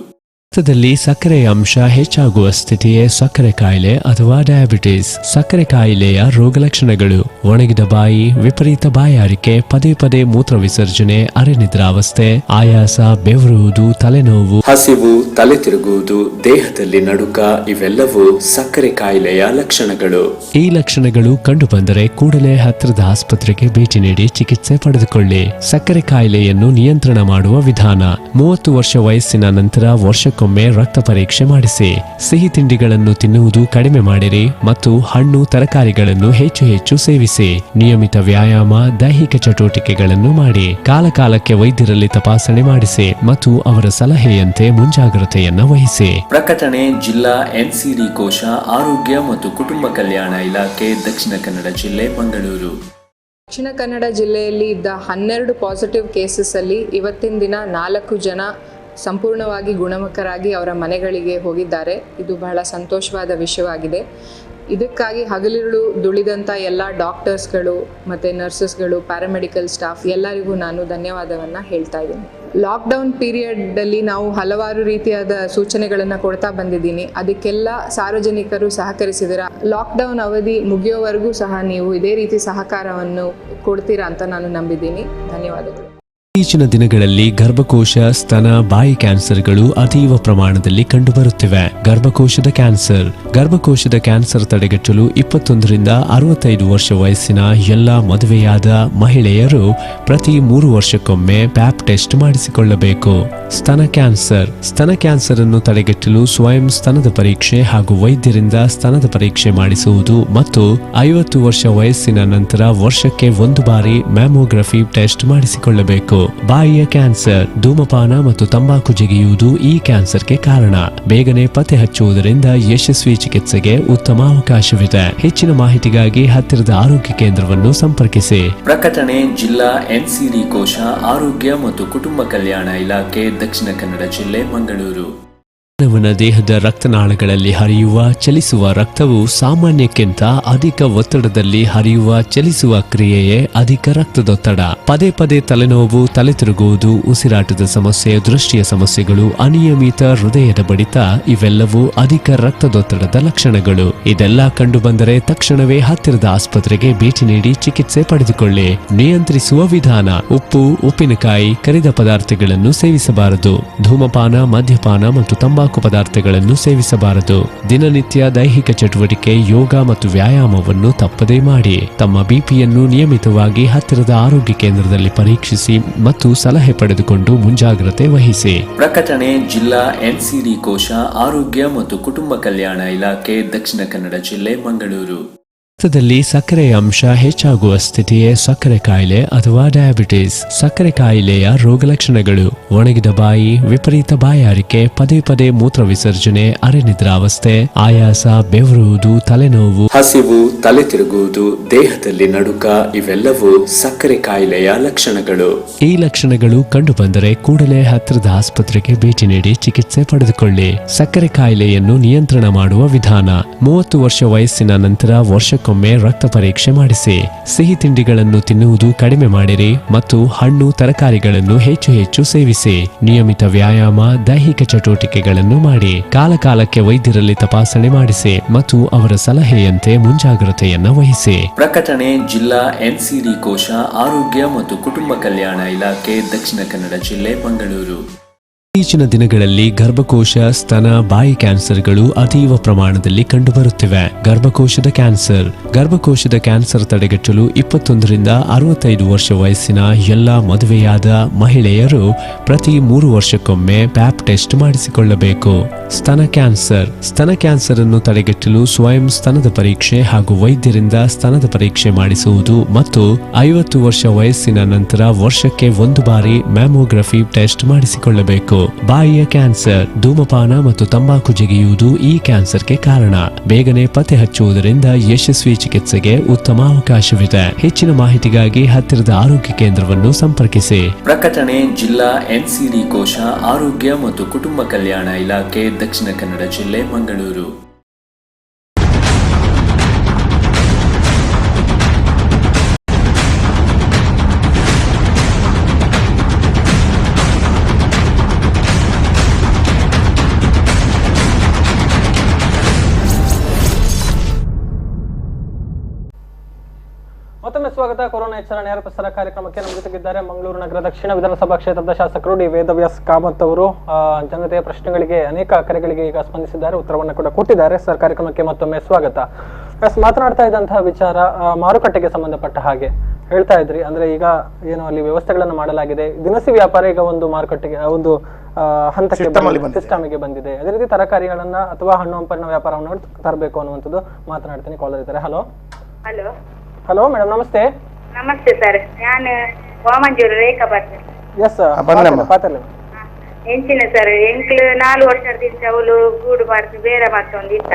ರಕ್ತದಲ್ಲಿ ಸಕ್ಕರೆಯ ಅಂಶ ಹೆಚ್ಚಾಗುವ ಸ್ಥಿತಿಯೇ ಸಕ್ಕರೆ ಕಾಯಿಲೆ ಅಥವಾ ಡಯಾಬಿಟಿಸ್. ಸಕ್ಕರೆ ಕಾಯಿಲೆಯ ರೋಗ ಲಕ್ಷಣಗಳು: ಒಣಗಿದ ಬಾಯಿ, ವಿಪರೀತ ಬಾಯಾರಿಕೆ, ಪದೇ ಪದೇ ಮೂತ್ರ ವಿಸರ್ಜನೆ, ಅರೆನಿದ್ರಾವಸ್ಥೆ, ಆಯಾಸ, ಬೆವರುವುದು, ತಲೆನೋವು, ಹಸಿವು, ತಲೆ ತಿರುಗುವುದು, ದೇಹದಲ್ಲಿ ನಡುಕ ಇವೆಲ್ಲವೂ ಸಕ್ಕರೆ ಕಾಯಿಲೆಯ ಲಕ್ಷಣಗಳು. ಈ ಲಕ್ಷಣಗಳು ಕಂಡುಬಂದರೆ ಕೂಡಲೇ ಹತ್ತಿರದ ಆಸ್ಪತ್ರೆಗೆ ಭೇಟಿ ನೀಡಿ ಚಿಕಿತ್ಸೆ ಪಡೆದುಕೊಳ್ಳಿ. ಸಕ್ಕರೆ ಕಾಯಿಲೆಯನ್ನು ನಿಯಂತ್ರಣ ಮಾಡುವ ವಿಧಾನ: 30 ವರ್ಷ ವಯಸ್ಸಿನ ನಂತರ ವರ್ಷಕ್ಕೊಮ್ಮೆ ರಕ್ತ ಪರೀಕ್ಷೆ ಮಾಡಿಸಿ. ಸಿಹಿ ತಿಂಡಿಗಳನ್ನು ತಿನ್ನುವುದು ಕಡಿಮೆ ಮಾಡಿರಿ ಮತ್ತು ಹಣ್ಣು ತರಕಾರಿಗಳನ್ನು ಹೆಚ್ಚು ಹೆಚ್ಚು ಸೇವಿಸಿ. ವಹಿಸಿ. ನಿಯಮಿತ ವ್ಯಾಯಾಮ, ದೈಹಿಕ ಚಟುವಟಿಕೆಗಳನ್ನು ಮಾಡಿ. ಕಾಲಕಾಲಕ್ಕೆ ವೈದ್ಯರಲ್ಲಿ ತಪಾಸಣೆ ಮಾಡಿಸಿ ಮತ್ತು ಅವರ ಸಲಹೆಯಂತೆ ಮುಂಜಾಗ್ರತೆಯನ್ನ ವಹಿಸಿ. ಪ್ರಕಟಣೆ ಜಿಲ್ಲಾ ಎನ್ಸಿಡಿ ಕೋಶ, ಆರೋಗ್ಯ ಮತ್ತು ಕುಟುಂಬ ಕಲ್ಯಾಣ ಇಲಾಖೆ, ದಕ್ಷಿಣ ಕನ್ನಡ ಜಿಲ್ಲೆ, ಮಂಗಳೂರು. ದಕ್ಷಿಣ ಕನ್ನಡ ಜಿಲ್ಲೆಯಲ್ಲಿ ಇದ್ದ 12 ಪಾಸಿಟಿವ್ ಕೇಸಸ್ಸಲ್ಲಿ ಇವತ್ತಿನ ದಿನ 4 ಜನ ಸಂಪೂರ್ಣವಾಗಿ ಗುಣಮುಖರಾಗಿ ಅವರ ಮನೆಗಳಿಗೆ ಹೋಗಿದ್ದಾರೆ. ಇದು ಬಹಳ ಸಂತೋಷವಾದ ವಿಷಯವಾಗಿದೆ. ಇದಕ್ಕಾಗಿ ಹಗಲಿರುಳು ದುಡಿದಂಥ ಎಲ್ಲ ಡಾಕ್ಟರ್ಸ್ಗಳು ಮತ್ತು ನರ್ಸಸ್ಗಳು, ಪ್ಯಾರಾಮೆಡಿಕಲ್ ಸ್ಟಾಫ್ ಎಲ್ಲರಿಗೂ ನಾನು ಧನ್ಯವಾದವನ್ನು ಹೇಳ್ತಾ ಇದ್ದೀನಿ. ಲಾಕ್ಡೌನ್ ಪೀರಿಯಡಲ್ಲಿ ನಾವು ಹಲವಾರು ರೀತಿಯಾದ ಸೂಚನೆಗಳನ್ನು ಕೊಡ್ತಾ ಬಂದಿದ್ದೀನಿ. ಅದಕ್ಕೆಲ್ಲ ಸಾರ್ವಜನಿಕರು ಸಹಕರಿಸಿದ್ದೀರಾ. ಲಾಕ್ಡೌನ್ ಅವಧಿ ಮುಗಿಯೋವರೆಗೂ ಸಹ ನೀವು ಇದೇ ರೀತಿ ಸಹಕಾರವನ್ನು ಕೊಡ್ತೀರಾ ಅಂತ ನಾನು ನಂಬಿದ್ದೀನಿ. ಧನ್ಯವಾದಗಳು. ಇತ್ತೀಚಿನ ದಿನಗಳಲ್ಲಿ ಗರ್ಭಕೋಶ, ಸ್ತನ, ಬಾಯಿ ಕ್ಯಾನ್ಸರ್ಗಳು ಅತೀವ ಪ್ರಮಾಣದಲ್ಲಿ ಕಂಡುಬರುತ್ತಿವೆ. ಗರ್ಭಕೋಶದ ಕ್ಯಾನ್ಸರ್ ತಡೆಗಟ್ಟಲು 21ರಿಂದ 65 ವರ್ಷ ವಯಸ್ಸಿನ ಎಲ್ಲ ಮದುವೆಯಾದ ಮಹಿಳೆಯರು ಪ್ರತಿ 3 ವರ್ಷಕ್ಕೊಮ್ಮೆ ಪ್ಯಾಪ್ ಟೆಸ್ಟ್ ಮಾಡಿಸಿಕೊಳ್ಳಬೇಕು. ಸ್ತನ ಕ್ಯಾನ್ಸರ್ ಅನ್ನು ತಡೆಗಟ್ಟಲು ಸ್ವಯಂ ಸ್ತನದ ಪರೀಕ್ಷೆ ಹಾಗೂ ವೈದ್ಯರಿಂದ ಸ್ತನದ ಪರೀಕ್ಷೆ ಮಾಡಿಸುವುದು ಮತ್ತು 50 ವರ್ಷ ವಯಸ್ಸಿನ ನಂತರ ವರ್ಷಕ್ಕೆ 1 ಬಾರಿ ಮ್ಯಾಮೋಗ್ರಫಿ ಟೆಸ್ಟ್ ಮಾಡಿಸಿಕೊಳ್ಳಬೇಕು. ಬಾಯಿಯ ಕ್ಯಾನ್ಸರ್, ಧೂಮಪಾನ ಮತ್ತು ತಂಬಾಕು ಜಗಿಯುವುದು ಈ ಕ್ಯಾನ್ಸರ್ಗೆ ಕಾರಣ. ಬೇಗನೆ ಪತ್ತೆ ಹಚ್ಚುವುದರಿಂದ ಯಶಸ್ವಿ ಚಿಕಿತ್ಸೆಗೆ ಉತ್ತಮ ಅವಕಾಶವಿದೆ. ಹೆಚ್ಚಿನ ಮಾಹಿತಿಗಾಗಿ ಹತ್ತಿರದ ಆರೋಗ್ಯ ಕೇಂದ್ರವನ್ನು ಸಂಪರ್ಕಿಸಿ. ಪ್ರಕಟಣೆ ಜಿಲ್ಲಾ ಎನ್ಸಿಡಿ ಕೋಶ, ಆರೋಗ್ಯ ಮತ್ತು ಕುಟುಂಬ ಕಲ್ಯಾಣ ಇಲಾಖೆ, ದಕ್ಷಿಣ ಕನ್ನಡ ಜಿಲ್ಲೆ, ಮಂಗಳೂರು. ಮಾನವನ ದೇಹದ ರಕ್ತನಾಳಗಳಲ್ಲಿ ಹರಿಯುವ, ಚಲಿಸುವ ರಕ್ತವು ಸಾಮಾನ್ಯಕ್ಕಿಂತ ಅಧಿಕ ಒತ್ತಡದಲ್ಲಿ ಹರಿಯುವ, ಚಲಿಸುವ ಕ್ರಿಯೆಯೇ ಅಧಿಕ ರಕ್ತದೊತ್ತಡ. ಪದೇ ಪದೇ ತಲೆನೋವು, ತಲೆ ತಿರುಗುವುದು, ಉಸಿರಾಟದ ಸಮಸ್ಯೆ, ದೃಷ್ಟಿಯ ಸಮಸ್ಯೆಗಳು, ಅನಿಯಮಿತ ಹೃದಯದ ಬಡಿತ ಇವೆಲ್ಲವೂ ಅಧಿಕ ರಕ್ತದೊತ್ತಡದ ಲಕ್ಷಣಗಳು. ಇದೆಲ್ಲ ಕಂಡುಬಂದರೆ ತಕ್ಷಣವೇ ಹತ್ತಿರದ ಆಸ್ಪತ್ರೆಗೆ ಭೇಟಿ ನೀಡಿ ಚಿಕಿತ್ಸೆ ಪಡೆದುಕೊಳ್ಳಿ. ನಿಯಂತ್ರಿಸುವ ವಿಧಾನ: ಉಪ್ಪು, ಉಪ್ಪಿನಕಾಯಿ, ಕರಿದ ಪದಾರ್ಥಗಳನ್ನು ಸೇವಿಸಬಾರದು. ಧೂಮಪಾನ, ಮದ್ಯಪಾನ ಮತ್ತು ತಂಬಾಕು ಪದಾರ್ಥಗಳನ್ನು ಸೇವಿಸಬಾರದು. ದಿನನಿತ್ಯ ದೈಹಿಕ ಚಟುವಟಿಕೆ, ಯೋಗ ಮತ್ತು ವ್ಯಾಯಾಮವನ್ನು ತಪ್ಪದೇ ಮಾಡಿ. ತಮ್ಮ ಬಿಪಿಯನ್ನು ನಿಯಮಿತವಾಗಿ ಹತ್ತಿರದ ಆರೋಗ್ಯ ಕೇಂದ್ರದಲ್ಲಿ ಪರೀಕ್ಷಿಸಿ ಮತ್ತು ಸಲಹೆ ಪಡೆದುಕೊಂಡು ಮುಂಜಾಗ್ರತೆ ವಹಿಸಿ. ಪ್ರಕಟಣೆ ಜಿಲ್ಲಾ ಎನ್ಸಿಡಿ ಕೋಶ, ಆರೋಗ್ಯ ಮತ್ತು ಕುಟುಂಬ ಕಲ್ಯಾಣ ಇಲಾಖೆ, ದಕ್ಷಿಣ ಕನ್ನಡ ಜಿಲ್ಲೆ, ಮಂಗಳೂರು. ರಕ್ತದಲ್ಲಿ ಸಕ್ಕರೆಯ ಅಂಶ ಹೆಚ್ಚಾಗುವ ಸ್ಥಿತಿಯೇ ಸಕ್ಕರೆ ಕಾಯಿಲೆ ಅಥವಾ ಡಯಾಬಿಟಿಸ್. ಸಕ್ಕರೆ ಕಾಯಿಲೆಯ ರೋಗಲಕ್ಷಣಗಳು: ಒಣಗಿದ ಬಾಯಿ, ವಿಪರೀತ ಬಾಯಾರಿಕೆ, ಪದೇ ಪದೇ ಮೂತ್ರ ವಿಸರ್ಜನೆ, ಅರೆನಿದ್ರಾವಸ್ಥೆ, ಆಯಾಸ, ಬೆವರುವುದು, ತಲೆನೋವು, ಹಸಿವು, ತಲೆ ತಿರುಗುವುದು, ದೇಹದಲ್ಲಿ ನಡುಕ ಇವೆಲ್ಲವೂ ಸಕ್ಕರೆ ಕಾಯಿಲೆಯ ಲಕ್ಷಣಗಳು. ಈ ಲಕ್ಷಣಗಳು ಕಂಡುಬಂದರೆ ಕೂಡಲೇ ಹತ್ತಿರದ ಆಸ್ಪತ್ರೆಗೆ ಭೇಟಿ ನೀಡಿ ಚಿಕಿತ್ಸೆ ಪಡೆದುಕೊಳ್ಳಿ. ಸಕ್ಕರೆ ಕಾಯಿಲೆಯನ್ನು ನಿಯಂತ್ರಣ ಮಾಡುವ ವಿಧಾನ: 30 ವರ್ಷ ವಯಸ್ಸಿನ ನಂತರ ವರ್ಷಕ್ಕೊಮ್ಮೆ ರಕ್ತ ಪರೀಕ್ಷೆ ಮಾಡಿಸಿ. ಸಿಹಿ ತಿಂಡಿಗಳನ್ನು ತಿನ್ನುವುದು ಕಡಿಮೆ ಮಾಡಿರಿ ಮತ್ತು ಹಣ್ಣು, ತರಕಾರಿಗಳನ್ನು ಹೆಚ್ಚು ಸೇವಿಸಿ. ನಿಯಮಿತ ವ್ಯಾಯಾಮ, ದೈಹಿಕ ಚಟುವಟಿಕೆಗಳನ್ನು ಮಾಡಿ. ಕಾಲಕಾಲಕ್ಕೆ ವೈದ್ಯರಲ್ಲಿ ತಪಾಸಣೆ ಮಾಡಿಸಿ ಮತ್ತು ಅವರ ಸಲಹೆಯಂತೆ ಮುಂಜಾಗ್ರತೆಯನ್ನ ವಹಿಸಿ. ಪ್ರಕಟಣೆ ಜಿಲ್ಲಾ ಎನ್ಸಿಡಿ ಕೋಶ, ಆರೋಗ್ಯ ಮತ್ತು ಕುಟುಂಬ ಕಲ್ಯಾಣ ಇಲಾಖೆ, ದಕ್ಷಿಣ ಕನ್ನಡ ಜಿಲ್ಲೆ, ಮಂಗಳೂರು. ಇತ್ತೀಚಿನ ದಿನಗಳಲ್ಲಿ ಗರ್ಭಕೋಶ, ಸ್ತನ, ಬಾಯಿ ಕ್ಯಾನ್ಸರ್ಗಳು ಅತೀವ ಪ್ರಮಾಣದಲ್ಲಿ ಕಂಡುಬರುತ್ತಿವೆ. ಗರ್ಭಕೋಶದ ಕ್ಯಾನ್ಸರ್ ತಡೆಗಟ್ಟಲು 21ರಿಂದ 65 ವರ್ಷ ವಯಸ್ಸಿನ ಎಲ್ಲ ಮದುವೆಯಾದ ಮಹಿಳೆಯರು ಪ್ರತಿ 3 ವರ್ಷಕ್ಕೊಮ್ಮೆ ಪ್ಯಾಪ್ ಟೆಸ್ಟ್ ಮಾಡಿಸಿಕೊಳ್ಳಬೇಕು. ಸ್ತನ ಕ್ಯಾನ್ಸರ್ ಅನ್ನು ತಡೆಗಟ್ಟಲು ಸ್ವಯಂ ಸ್ತನದ ಪರೀಕ್ಷೆ ಹಾಗೂ ವೈದ್ಯರಿಂದ ಸ್ತನದ ಪರೀಕ್ಷೆ ಮಾಡಿಸುವುದು ಮತ್ತು 50 ವರ್ಷ ವಯಸ್ಸಿನ ನಂತರ ವರ್ಷಕ್ಕೆ 1 ಬಾರಿ ಮ್ಯಾಮೋಗ್ರಫಿ ಟೆಸ್ಟ್ ಮಾಡಿಸಿಕೊಳ್ಳಬೇಕು. ಬಾಯಿಯ ಕ್ಯಾನ್ಸರ್, ಧೂಮಪಾನ ಮತ್ತು ತಂಬಾಕು ಜಗಿಯುವುದು ಈ ಕ್ಯಾನ್ಸರ್ಗೆ ಕಾರಣ. ಬೇಗನೆ ಪತ್ತೆ ಹಚ್ಚುವುದರಿಂದ ಯಶಸ್ವಿ ಚಿಕಿತ್ಸೆಗೆ ಉತ್ತಮ ಅವಕಾಶವಿದೆ. ಹೆಚ್ಚಿನ ಮಾಹಿತಿಗಾಗಿ ಹತ್ತಿರದ ಆರೋಗ್ಯ ಕೇಂದ್ರವನ್ನು ಸಂಪರ್ಕಿಸಿ. ಪ್ರಕಟಣೆ ಜಿಲ್ಲಾ ಎನ್ಸಿಡಿ ಕೋಶ, ಆರೋಗ್ಯ ಮತ್ತು ಕುಟುಂಬ ಕಲ್ಯಾಣ ಇಲಾಖೆ, ದಕ್ಷಿಣ ಕನ್ನಡ ಜಿಲ್ಲೆ, ಮಂಗಳೂರು. ಮತ್ತೊಮ್ಮೆ ಸ್ವಾಗತ. ಕೊರೋನಾ ಎಚ್ಚರ ನೇರ ಪ್ರಸಾರ ಕಾರ್ಯಕ್ರಮಕ್ಕೆ ನಮ್ಮ ಜೊತೆಗಿದ್ದಾರೆ ಮಂಗಳೂರು ನಗರ ದಕ್ಷಿಣ ವಿಧಾನಸಭಾ ಕ್ಷೇತ್ರದ ಶಾಸಕರು ಡಿ ವೇದವ್ಯಾಸ್ ಕಾಮತ್ ಅವರು. ಜನತೆಯ ಪ್ರಶ್ನೆಗಳಿಗೆ, ಅನೇಕ ಕರೆಗಳಿಗೆ ಈಗ ಸ್ಪಂದಿಸಿದ್ದಾರೆ, ಉತ್ತರವನ್ನು ಕೂಡ ಕೊಟ್ಟಿದ್ದಾರೆ. ಸರ್, ಕಾರ್ಯಕ್ರಮಕ್ಕೆ ಮತ್ತೊಮ್ಮೆ ಸ್ವಾಗತ. ಮಾತನಾಡ್ತಾ ಇದ್ದಂತಹ ವಿಚಾರ ಮಾರುಕಟ್ಟೆಗೆ ಸಂಬಂಧಪಟ್ಟ ಹಾಗೆ ಹೇಳ್ತಾ ಇದ್ರಿ. ಅಂದ್ರೆ ಈಗ ಏನು ಅಲ್ಲಿ ವ್ಯವಸ್ಥೆಗಳನ್ನು ಮಾಡಲಾಗಿದೆ, ದಿನಸಿ ವ್ಯಾಪಾರ ಈಗ ಒಂದು ಮಾರುಕಟ್ಟೆಗೆ, ಒಂದು ಹಂತಕ್ಕೆ ಸಿಸ್ಟಮಿಗೆ ಬಂದಿದೆ. ಅದೇ ರೀತಿ ತರಕಾರಿಗಳನ್ನ ಅಥವಾ ಹಣ್ಣು ಹಂಪಲಿನ ವ್ಯಾಪಾರವನ್ನು ತರಬೇಕು ಅನ್ನುವಂಥದ್ದು ಮಾತನಾಡ್ತೀನಿ. ಕಾಲರ್ ಇದ್ದಾರೆ. ಹಲೋ. ಹಲೋ ಮೇಡಮ್, ನಮಸ್ತೆ. ನಮಸ್ತೆ ಸರ್, ನಾನು ವಾಮಂಜೂರು ರೇಖಾ ಬರ್ತೀನಿ. ಎಸ್ ಪಾತ್ರಲೆ ಎಂಚಿನ ಸರ್ ಎಂಕ್ಲು 4 ವರ್ಷದಿಂದ ಅವಳು ಗೂಡು ಮಾಡ್ತು ಬೇರೆ ಮತ್ತೊಂದು ಇತ್ತ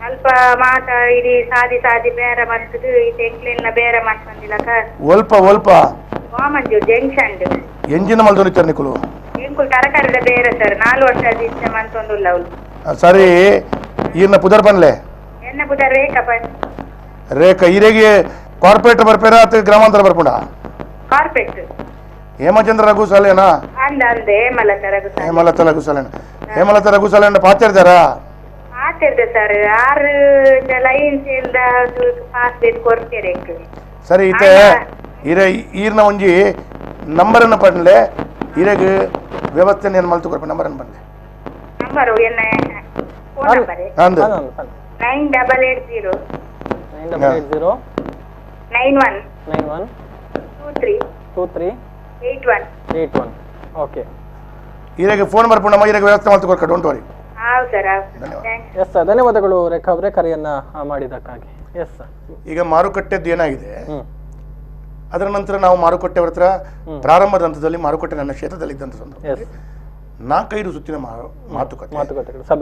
ಅಲ್ಪ ಮಾತ ಇಡೀ ಸಾದಿ ಬೇರೆ ಮತ್ತದು ಇದು ಎಂಕ್ಲೆಲ್ಲ ಬೇರೆ ಮತ್ತೊಂದಿಲ್ಲಕ ಒಲ್ಪ ವಾಮಂಜೂರು ಜಂಕ್ಷನ್ ಎಂಜಿನ ಮಲ್ದೊಲಿ ಚರ್ನಿಕುಲು ಎಂಕುಲ್ ತರಕಾರಿದ ಬೇರೆ ಸರ್ 4 ವರ್ಷದಿಂದ ಮಂತೊಂದುಲ್ಲ ಅವಳು. ಸರಿ ಈರ್ನ ಪುದರ್ ಬನ್ಲೆ ಎನ್ನ ಬುಧ ರೇಖಾ ಬನ್ ರೇಖಾ ಇರೆಗೆ ಕಾರ್ಪೊರೇಟ್ ಬರ್ಪೇರ ಅಥವಾ ಗ್ರಾಮಾಂತರ ಬರ್ಪುಂಡ? ಕಾರ್ಪೆಟ್ ಹೇಮಚಂದ್ರ ರಘುಸಾಲೇನಾ? ಅಂದೆ ಹೇಮಲತಾ ರಘುಸಾಲೇನ ಪಾತಿರ್ದಾರಾ? ಆತಿರ್ದೆ ಸರ್ 6 ಲೈನ್ಸ್ ಇಂದ ಪಾಸ್ ಕೊಡ್ತೀರಿ. ಸರಿ ಈತೆ ಈರ್ನ ಒಂಜಿ ನಂಬರನ್ನು ಪಡ್ಲೆ ಇರೆಗೆ ವ್ಯವಸ್ಥೆ ಏನು ಮಲ್ತು ಕೊಡ್ಪ ನಂಬರನ್ನು ಪಡ್ಲೆ ನಂಬರು ಎನ್ನ ಫೋನ್ ನಂಬರ್ ಅಂದು 9880 91 23 81. ಓಕೆ. ಇರೆಗೆ ಫೋನ್ ಬರ್ಪುಂಡಮ್ಮ, ಇರೆಗೆ ವ್ಯವಸ್ಥೆ ಮಲ್ತು ಕೊಡ್ಕ, ಡೋಂಟ್ ವರಿ. ಹೌದು ಸರ್. ಎಸ್ ಸರ್, ಧನ್ಯವಾದಗಳು ರೇಖಾ ಅವರೇ ಕರೆಯನ್ನ ಮಾಡಿದ್ದಕ್ಕಾಗಿ. ಎಸ್ ಸರ್, ಈಗ ಮಾರುಕಟ್ಟೆದ್ದು ಏನಾಗಿದೆ, ಅದರ ನಂತರ ನಾವು ಮಾರುಕಟ್ಟೆ ಹತ್ರ ಪ್ರಾರಂಭದ ಹಂತದಲ್ಲಿ ಮಾರುಕಟ್ಟೆ ನನ್ನ ಕ್ಷೇತ್ರದಲ್ಲಿ ಇದ್ದಂಥ ಸಂದರ್ಭದಲ್ಲಿ 4-5 ಸುತ್ತಿನ ಮಾತುಕತೆ,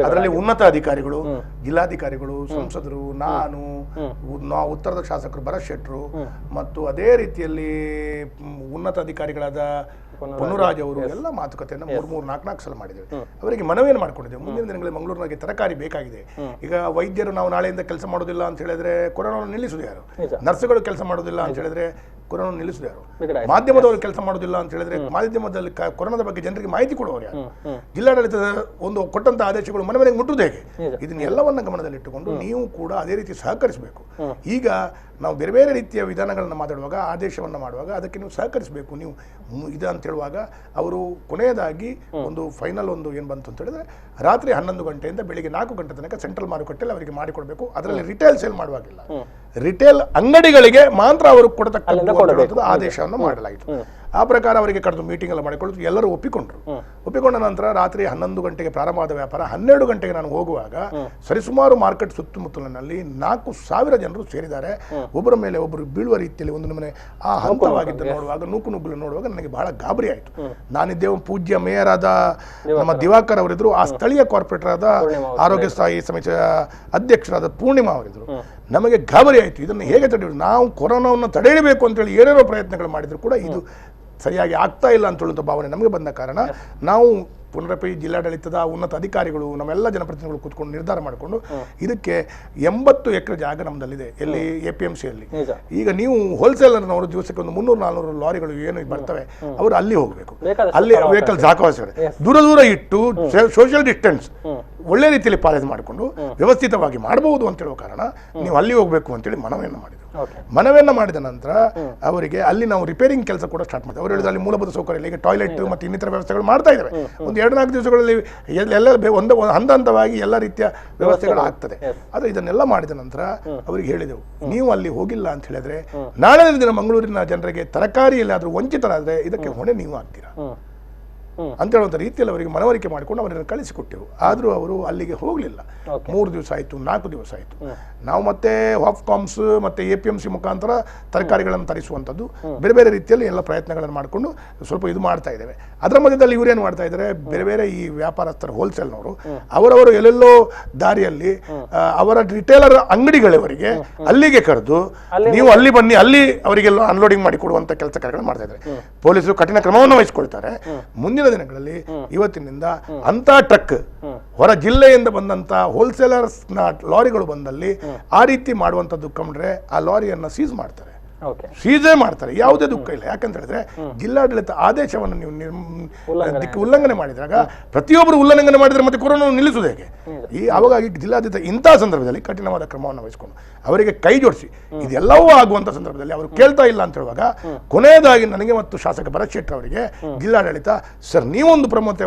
ಅದರಲ್ಲಿ ಉನ್ನತ ಅಧಿಕಾರಿಗಳು, ಜಿಲ್ಲಾಧಿಕಾರಿಗಳು, ಸಂಸದರು, ನಾವು ಉತ್ತರದ ಶಾಸಕರು ಭರತ್ ಶೆಟ್ಟರು ಮತ್ತು ಅದೇ ರೀತಿಯಲ್ಲಿ ಉನ್ನತ ಅಧಿಕಾರಿಗಳಾದ ಪೊನ್ನುರಾಜ್ ಅವರು ಎಲ್ಲ ಮಾತುಕತೆಯನ್ನು 3-4 ಸಲ ಮಾಡಿದ್ದೇವೆ. ಅವರಿಗೆ ಮನವಿಯನ್ನು ಮಾಡ್ಕೊಂಡಿದ್ದೇವೆ, ಮುಂದಿನ ದಿನಗಳಲ್ಲಿ ಮಂಗಳೂರಿನಾಗೆ ತರಕಾರಿ ಬೇಕಾಗಿದೆ. ಈಗ ವೈದ್ಯರು ನಾವು ನಾಳೆಯಿಂದ ಕೆಲಸ ಮಾಡೋದಿಲ್ಲ ಅಂತ ಹೇಳಿದ್ರೆ ಕೊರೋನಾವನ್ನು ನಿಲ್ಲಿಸುವುದು ಯಾರು? ನರ್ಸ್ಗಳು ಕೆಲಸ ಮಾಡೋದಿಲ್ಲ ಅಂತ ಹೇಳಿದ್ರೆ ಕೊರೋನಾ ನಿಲ್ಲಿಸುವುದು ಯಾರು? ಮಾಧ್ಯಮದವರು ಕೆಲಸ ಮಾಡೋದಿಲ್ಲ ಅಂತ ಹೇಳಿದ್ರೆ ಮಾಧ್ಯಮದಲ್ಲಿ ಕೊರೋನಾದ ಬಗ್ಗೆ ಜನರಿಗೆ ಮಾಹಿತಿ ಕೊಡುವವರು ಯಾರು? ಜಿಲ್ಲಾಡಳಿತದ ಒಂದು ಕೊಟ್ಟಂತ ಆದೇಶಗಳು ಮನೆ ಮುಟ್ಟುವುದು ಹೇಗೆ? ಇದನ್ನೆಲ್ಲವನ್ನ ಗಮನದಲ್ಲಿಟ್ಟುಕೊಂಡು ನೀವು ಕೂಡ ಅದೇ ರೀತಿ ಸಹಕರಿಸಬೇಕು. ಈಗ ನಾವು ಬೇರೆ ಬೇರೆ ರೀತಿಯ ವಿಧಾನಗಳನ್ನು ಮಾತಾಡುವಾಗ, ಆದೇಶವನ್ನು ಮಾಡುವಾಗ ಅದಕ್ಕೆ ನೀವು ಸಹಕರಿಸಬೇಕು. ನೀವು ಇದು ಅಂತ ಹೇಳುವಾಗ ಅವರು ಕೊನೆಯದಾಗಿ ಒಂದು ಫೈನಲ್ ಒಂದು ಏನು ಬಂತು ಅಂತ ಹೇಳಿದ್ರೆ ರಾತ್ರಿ 11 ಗಂಟೆಯಿಂದ ಬೆಳಿಗ್ಗೆ 4 ಗಂಟೆ ತನಕ ಸೆಂಟ್ರಲ್ ಮಾರುಕಟ್ಟೆಯಲ್ಲಿ ಅವರಿಗೆ ಮಾಡಿಕೊಡ್ಬೇಕು. ಅದರಲ್ಲಿ ರಿಟೇಲ್ ಸೇಲ್ ಮಾಡುವಾಗಿಲ್ಲ, ರಿಟೇಲ್ ಅಂಗಡಿಗಳಿಗೆ ಮಾತ್ರ ಅವರು ಕೊಡತಕ್ಕಂಥ ಆದೇಶವನ್ನು ಮಾಡಲಾಯಿತು. ಆ ಪ್ರಕಾರ ಅವರಿಗೆ ಕರೆದು ಮೀಟಿಂಗ್ ಎಲ್ಲ ಮಾಡಿಕೊಳ್ಳಿ, ಎಲ್ಲರೂ ಒಪ್ಪಿಕೊಂಡ ನಂತರ ರಾತ್ರಿ 11 ಗಂಟೆಗೆ ಪ್ರಾರಂಭವಾದ ವ್ಯಾಪಾರ 12 ಗಂಟೆಗೆ ನಾನು ಹೋಗುವಾಗ ಸರಿಸುಮಾರು ಮಾರ್ಕೆಟ್ ಸುತ್ತಮುತ್ತಲಿನಲ್ಲಿ 4,000 ಜನರು ಸೇರಿದ್ದಾರೆ. ಒಬ್ಬರ ಮೇಲೆ ಒಬ್ಬರು ಬೀಳುವ ರೀತಿಯಲ್ಲಿ ಒಂದು ನಮನೆ ಆ ಹಂತವಾಗಿದ್ದ ನೋಡುವಾಗ, ನೂಕುನುಗ್ಗಲು ನೋಡುವಾಗ ನನಗೆ ಬಹಳ ಗಾಬರಿ ಆಯಿತು. ನಾನಿದ್ದೇವೆ ಪೂಜ್ಯ ಮೇಯರ್ ಆದ ನಮ್ಮ ದಿವಾಕರ್ ಅವರಿದ್ರು, ಆ ಸ್ಥಳೀಯ ಕಾರ್ಪೊರೇಟರ್ ಆದ ಆರೋಗ್ಯ ಸ್ಥಾಯಿ ಸಮಿತಿಯ ಅಧ್ಯಕ್ಷರಾದ ಪೂರ್ಣಿಮಾ ಅವರಿದ್ರು. ನಮಗೆ ಗಾಬರಿ ಆಯಿತು, ಇದನ್ನು ಹೇಗೆ ತಡೆಯುವುದು? ನಾವು ಕೊರೋನಾವನ್ನು ತಡೆಯಬೇಕು ಅಂತೇಳಿ ಏನೇನೋ ಪ್ರಯತ್ನಗಳು ಮಾಡಿದ್ರು ಕೂಡ ಇದು ಸರಿಯಾಗಿ ಆಗ್ತಾ ಇಲ್ಲ ಅಂತ ಹೇಳುವಂಥ ಭಾವನೆ ನಮಗೆ ಬಂದ ಕಾರಣ ನಾವು ಪುನರಪಿ ಜಿಲ್ಲಾಡಳಿತದ ಉನ್ನತ ಅಧಿಕಾರಿಗಳು ನಮ್ಮೆಲ್ಲ ಜನಪ್ರತಿನಿಧಿಗಳು ಕೂತ್ಕೊಂಡು ನಿರ್ಧಾರ ಮಾಡಿಕೊಂಡು ಇದಕ್ಕೆ 80 ಎಕರೆ ಜಾಗ ನಮ್ಮದಲ್ಲಿದೆ, ಎಲ್ಲಿ APMCಯಲ್ಲಿ. ಈಗ ನೀವು ಹೋಲ್ಸೇಲರ್ನವರು ದಿವಸಕ್ಕೆ ಒಂದು 300-400 ಲಾರಿಗಳು ಏನು ಬರ್ತವೆ, ಅವರು ಅಲ್ಲಿ ಹೋಗಬೇಕು, ಅಲ್ಲಿ ವೆಹಿಕಲ್ ಜಾಗವಾಸಿಗಳು ದೂರ ಇಟ್ಟು ಸೋಷಿಯಲ್ ಡಿಸ್ಟೆನ್ಸ್ ಒಳ್ಳೆ ರೀತಿಯಲ್ಲಿ ಪಾಲನೆ ಮಾಡಿಕೊಂಡು ವ್ಯವಸ್ಥಿತವಾಗಿ ಮಾಡಬಹುದು ಅಂತ ಹೇಳುವ ಕಾರಣ ನೀವು ಅಲ್ಲಿ ಹೋಗಬೇಕು ಅಂತೇಳಿ ಮನವಿಯನ್ನು ಮಾಡಿದ ನಂತರ ಅವರಿಗೆ ಅಲ್ಲಿ ನಾವು ರಿಪೇರಿಂಗ್ ಕೆಲಸ ಕೂಡ ಸ್ಟಾರ್ಟ್ ಮಾಡ್ತೇವೆ. ಅವರು ಹೇಳಿದ್ರೆ ಅಲ್ಲಿ ಮೂಲಭೂತ ಸೌಕರ್ಯ, ಈಗ ಟಾಯ್ಲೆಟ್ ಮತ್ತು ಇನ್ನಿತರ ವ್ಯವಸ್ಥೆಗಳು ಮಾಡ್ತಾ ಇದ್ದೇವೆ. ಒಂದು 2-4 ದಿವಸಗಳಲ್ಲಿ ಎಲ್ಲ ಹಂತವಾಗಿ ಎಲ್ಲ ರೀತಿಯ ವ್ಯವಸ್ಥೆಗಳು ಆಗ್ತದೆ. ಆದರೆ ಇದನ್ನೆಲ್ಲ ಮಾಡಿದ ನಂತರ ಅವರಿಗೆ ಹೇಳಿದೆವು, ನೀವು ಅಲ್ಲಿ ಹೋಗಿಲ್ಲ ಅಂತ ಹೇಳಿದ್ರೆ ನಾಳೆ ದಿನ ಮಂಗಳೂರಿನ ಜನರಿಗೆ ತರಕಾರಿ ಎಲ್ಲಾದರೂ ವಂಚಿತರಾದರೆ ಇದಕ್ಕೆ ಹೊಣೆ ನೀವು ಆಗ್ತೀರಾ ಅಂತ ಹೇಳುವಂಥ ರೀತಿಯಲ್ಲಿ ಅವರಿಗೆ ಮನವರಿಕೆ ಮಾಡಿಕೊಂಡು ಅವರನ್ನು ಕಳಿಸಿಕೊಟ್ಟೆವು. ಆದರೂ ಅವರು ಅಲ್ಲಿಗೆ ಹೋಗಲಿಲ್ಲ. 3 ದಿವಸ ಆಯಿತು, 4 ದಿವಸ ಆಯಿತು. ನಾವು ಮತ್ತೆ ಹಾಫ್ಕಾಮ್ಸ್ ಮತ್ತು APMC ಮುಖಾಂತರ ತರಕಾರಿಗಳನ್ನು ತರಿಸುವಂಥದ್ದು ಬೇರೆ ಬೇರೆ ರೀತಿಯಲ್ಲಿ ಎಲ್ಲ ಪ್ರಯತ್ನಗಳನ್ನು ಮಾಡಿಕೊಂಡು ಸ್ವಲ್ಪ ಇದು ಮಾಡ್ತಾ ಇದ್ದೇವೆ. ಅದರ ಮಧ್ಯದಲ್ಲಿ ಇವರೇನು ಮಾಡ್ತಾ ಇದ್ದಾರೆ, ಬೇರೆ ಬೇರೆ ಈ ವ್ಯಾಪಾರಸ್ಥರು ಹೋಲ್ಸೇಲ್ನವರು ಅವರವರು ಎಲ್ಲೆಲ್ಲೋ ದಾರಿಯಲ್ಲಿ ಅವರ ರಿಟೇಲರ್ ಅಂಗಡಿಗಳವರಿಗೆ ಅಲ್ಲಿಗೆ ಕರೆದು ನೀವು ಅಲ್ಲಿ ಬನ್ನಿ, ಅಲ್ಲಿ ಅವರಿಗೆಲ್ಲ ಅನ್ಲೋಡಿಂಗ್ ಮಾಡಿ ಕೊಡುವಂಥ ಕೆಲಸ ಕಾರ್ಯಗಳು ಮಾಡ್ತಾ ಇದ್ದಾರೆ. ಪೊಲೀಸರು ಕಠಿಣ ಕ್ರಮವನ್ನು ವಹಿಸಿಕೊಳ್ತಾರೆ. ಮುಂದಿನ ದಿನಗಳಲ್ಲಿ ಇವತ್ತಿನಿಂದ ಅಂತ ಟ್ರಕ್ ಹೊರ ಜಿಲ್ಲೆಯಿಂದ ಬಂದಂತ ಹೋಲ್ಸೇಲರ್ಸ್ನ ಲಾರಿಗಳು ಬಂದಲ್ಲಿ ಆ ರೀತಿ ಮಾಡುವಂಥದ್ದು ಕಂಡ್ರೆ ಆ ಲಾರಿಯನ್ನು ಸೀಸ್ ಮಾಡ್ತಾರೆ, ಸೀಸೇ ಮಾಡ್ತಾರೆ. ಯಾವುದೇ ದುಃಖ ಇಲ್ಲ. ಯಾಕಂತ ಹೇಳಿದ್ರೆ ಜಿಲ್ಲಾಡಳಿತ ಆದೇಶವನ್ನು ನೀವು ಉಲ್ಲಂಘನೆ ಮಾಡಿದಾಗ ಪ್ರತಿಯೊಬ್ಬರು ಉಲ್ಲಂಘನೆ ಮಾಡಿದ್ರೆ ಮತ್ತೆ ಕೊರೋನಾ ನಿಲ್ಲಿಸುವುದು ಹೇಗೆ? ಹಾಗಾಗಿ ಜಿಲ್ಲಾಡಳಿತ ಇಂತಹ ಸಂದರ್ಭದಲ್ಲಿ ಕಠಿಣವಾದ ಕ್ರಮವನ್ನು ವಹಿಸಿಕೊಂಡು ಅವರಿಗೆ ಕೈ ಜೋಡಿಸಿ ಇದೆಲ್ಲವೂ ಆಗುವಂಥ ಸಂದರ್ಭದಲ್ಲಿ ಅವರು ಕೇಳ್ತಾ ಇಲ್ಲ ಅಂತ ಹೇಳುವಾಗ ಕೊನೆಯದಾಗಿ ನನಗೆ ಮತ್ತು ಶಾಸಕ ಭರತ್ ಶೆಟ್ಟರ್ ಅವರಿಗೆ ಜಿಲ್ಲಾಡಳಿತ, ಸರ್ ನೀವೊಂದು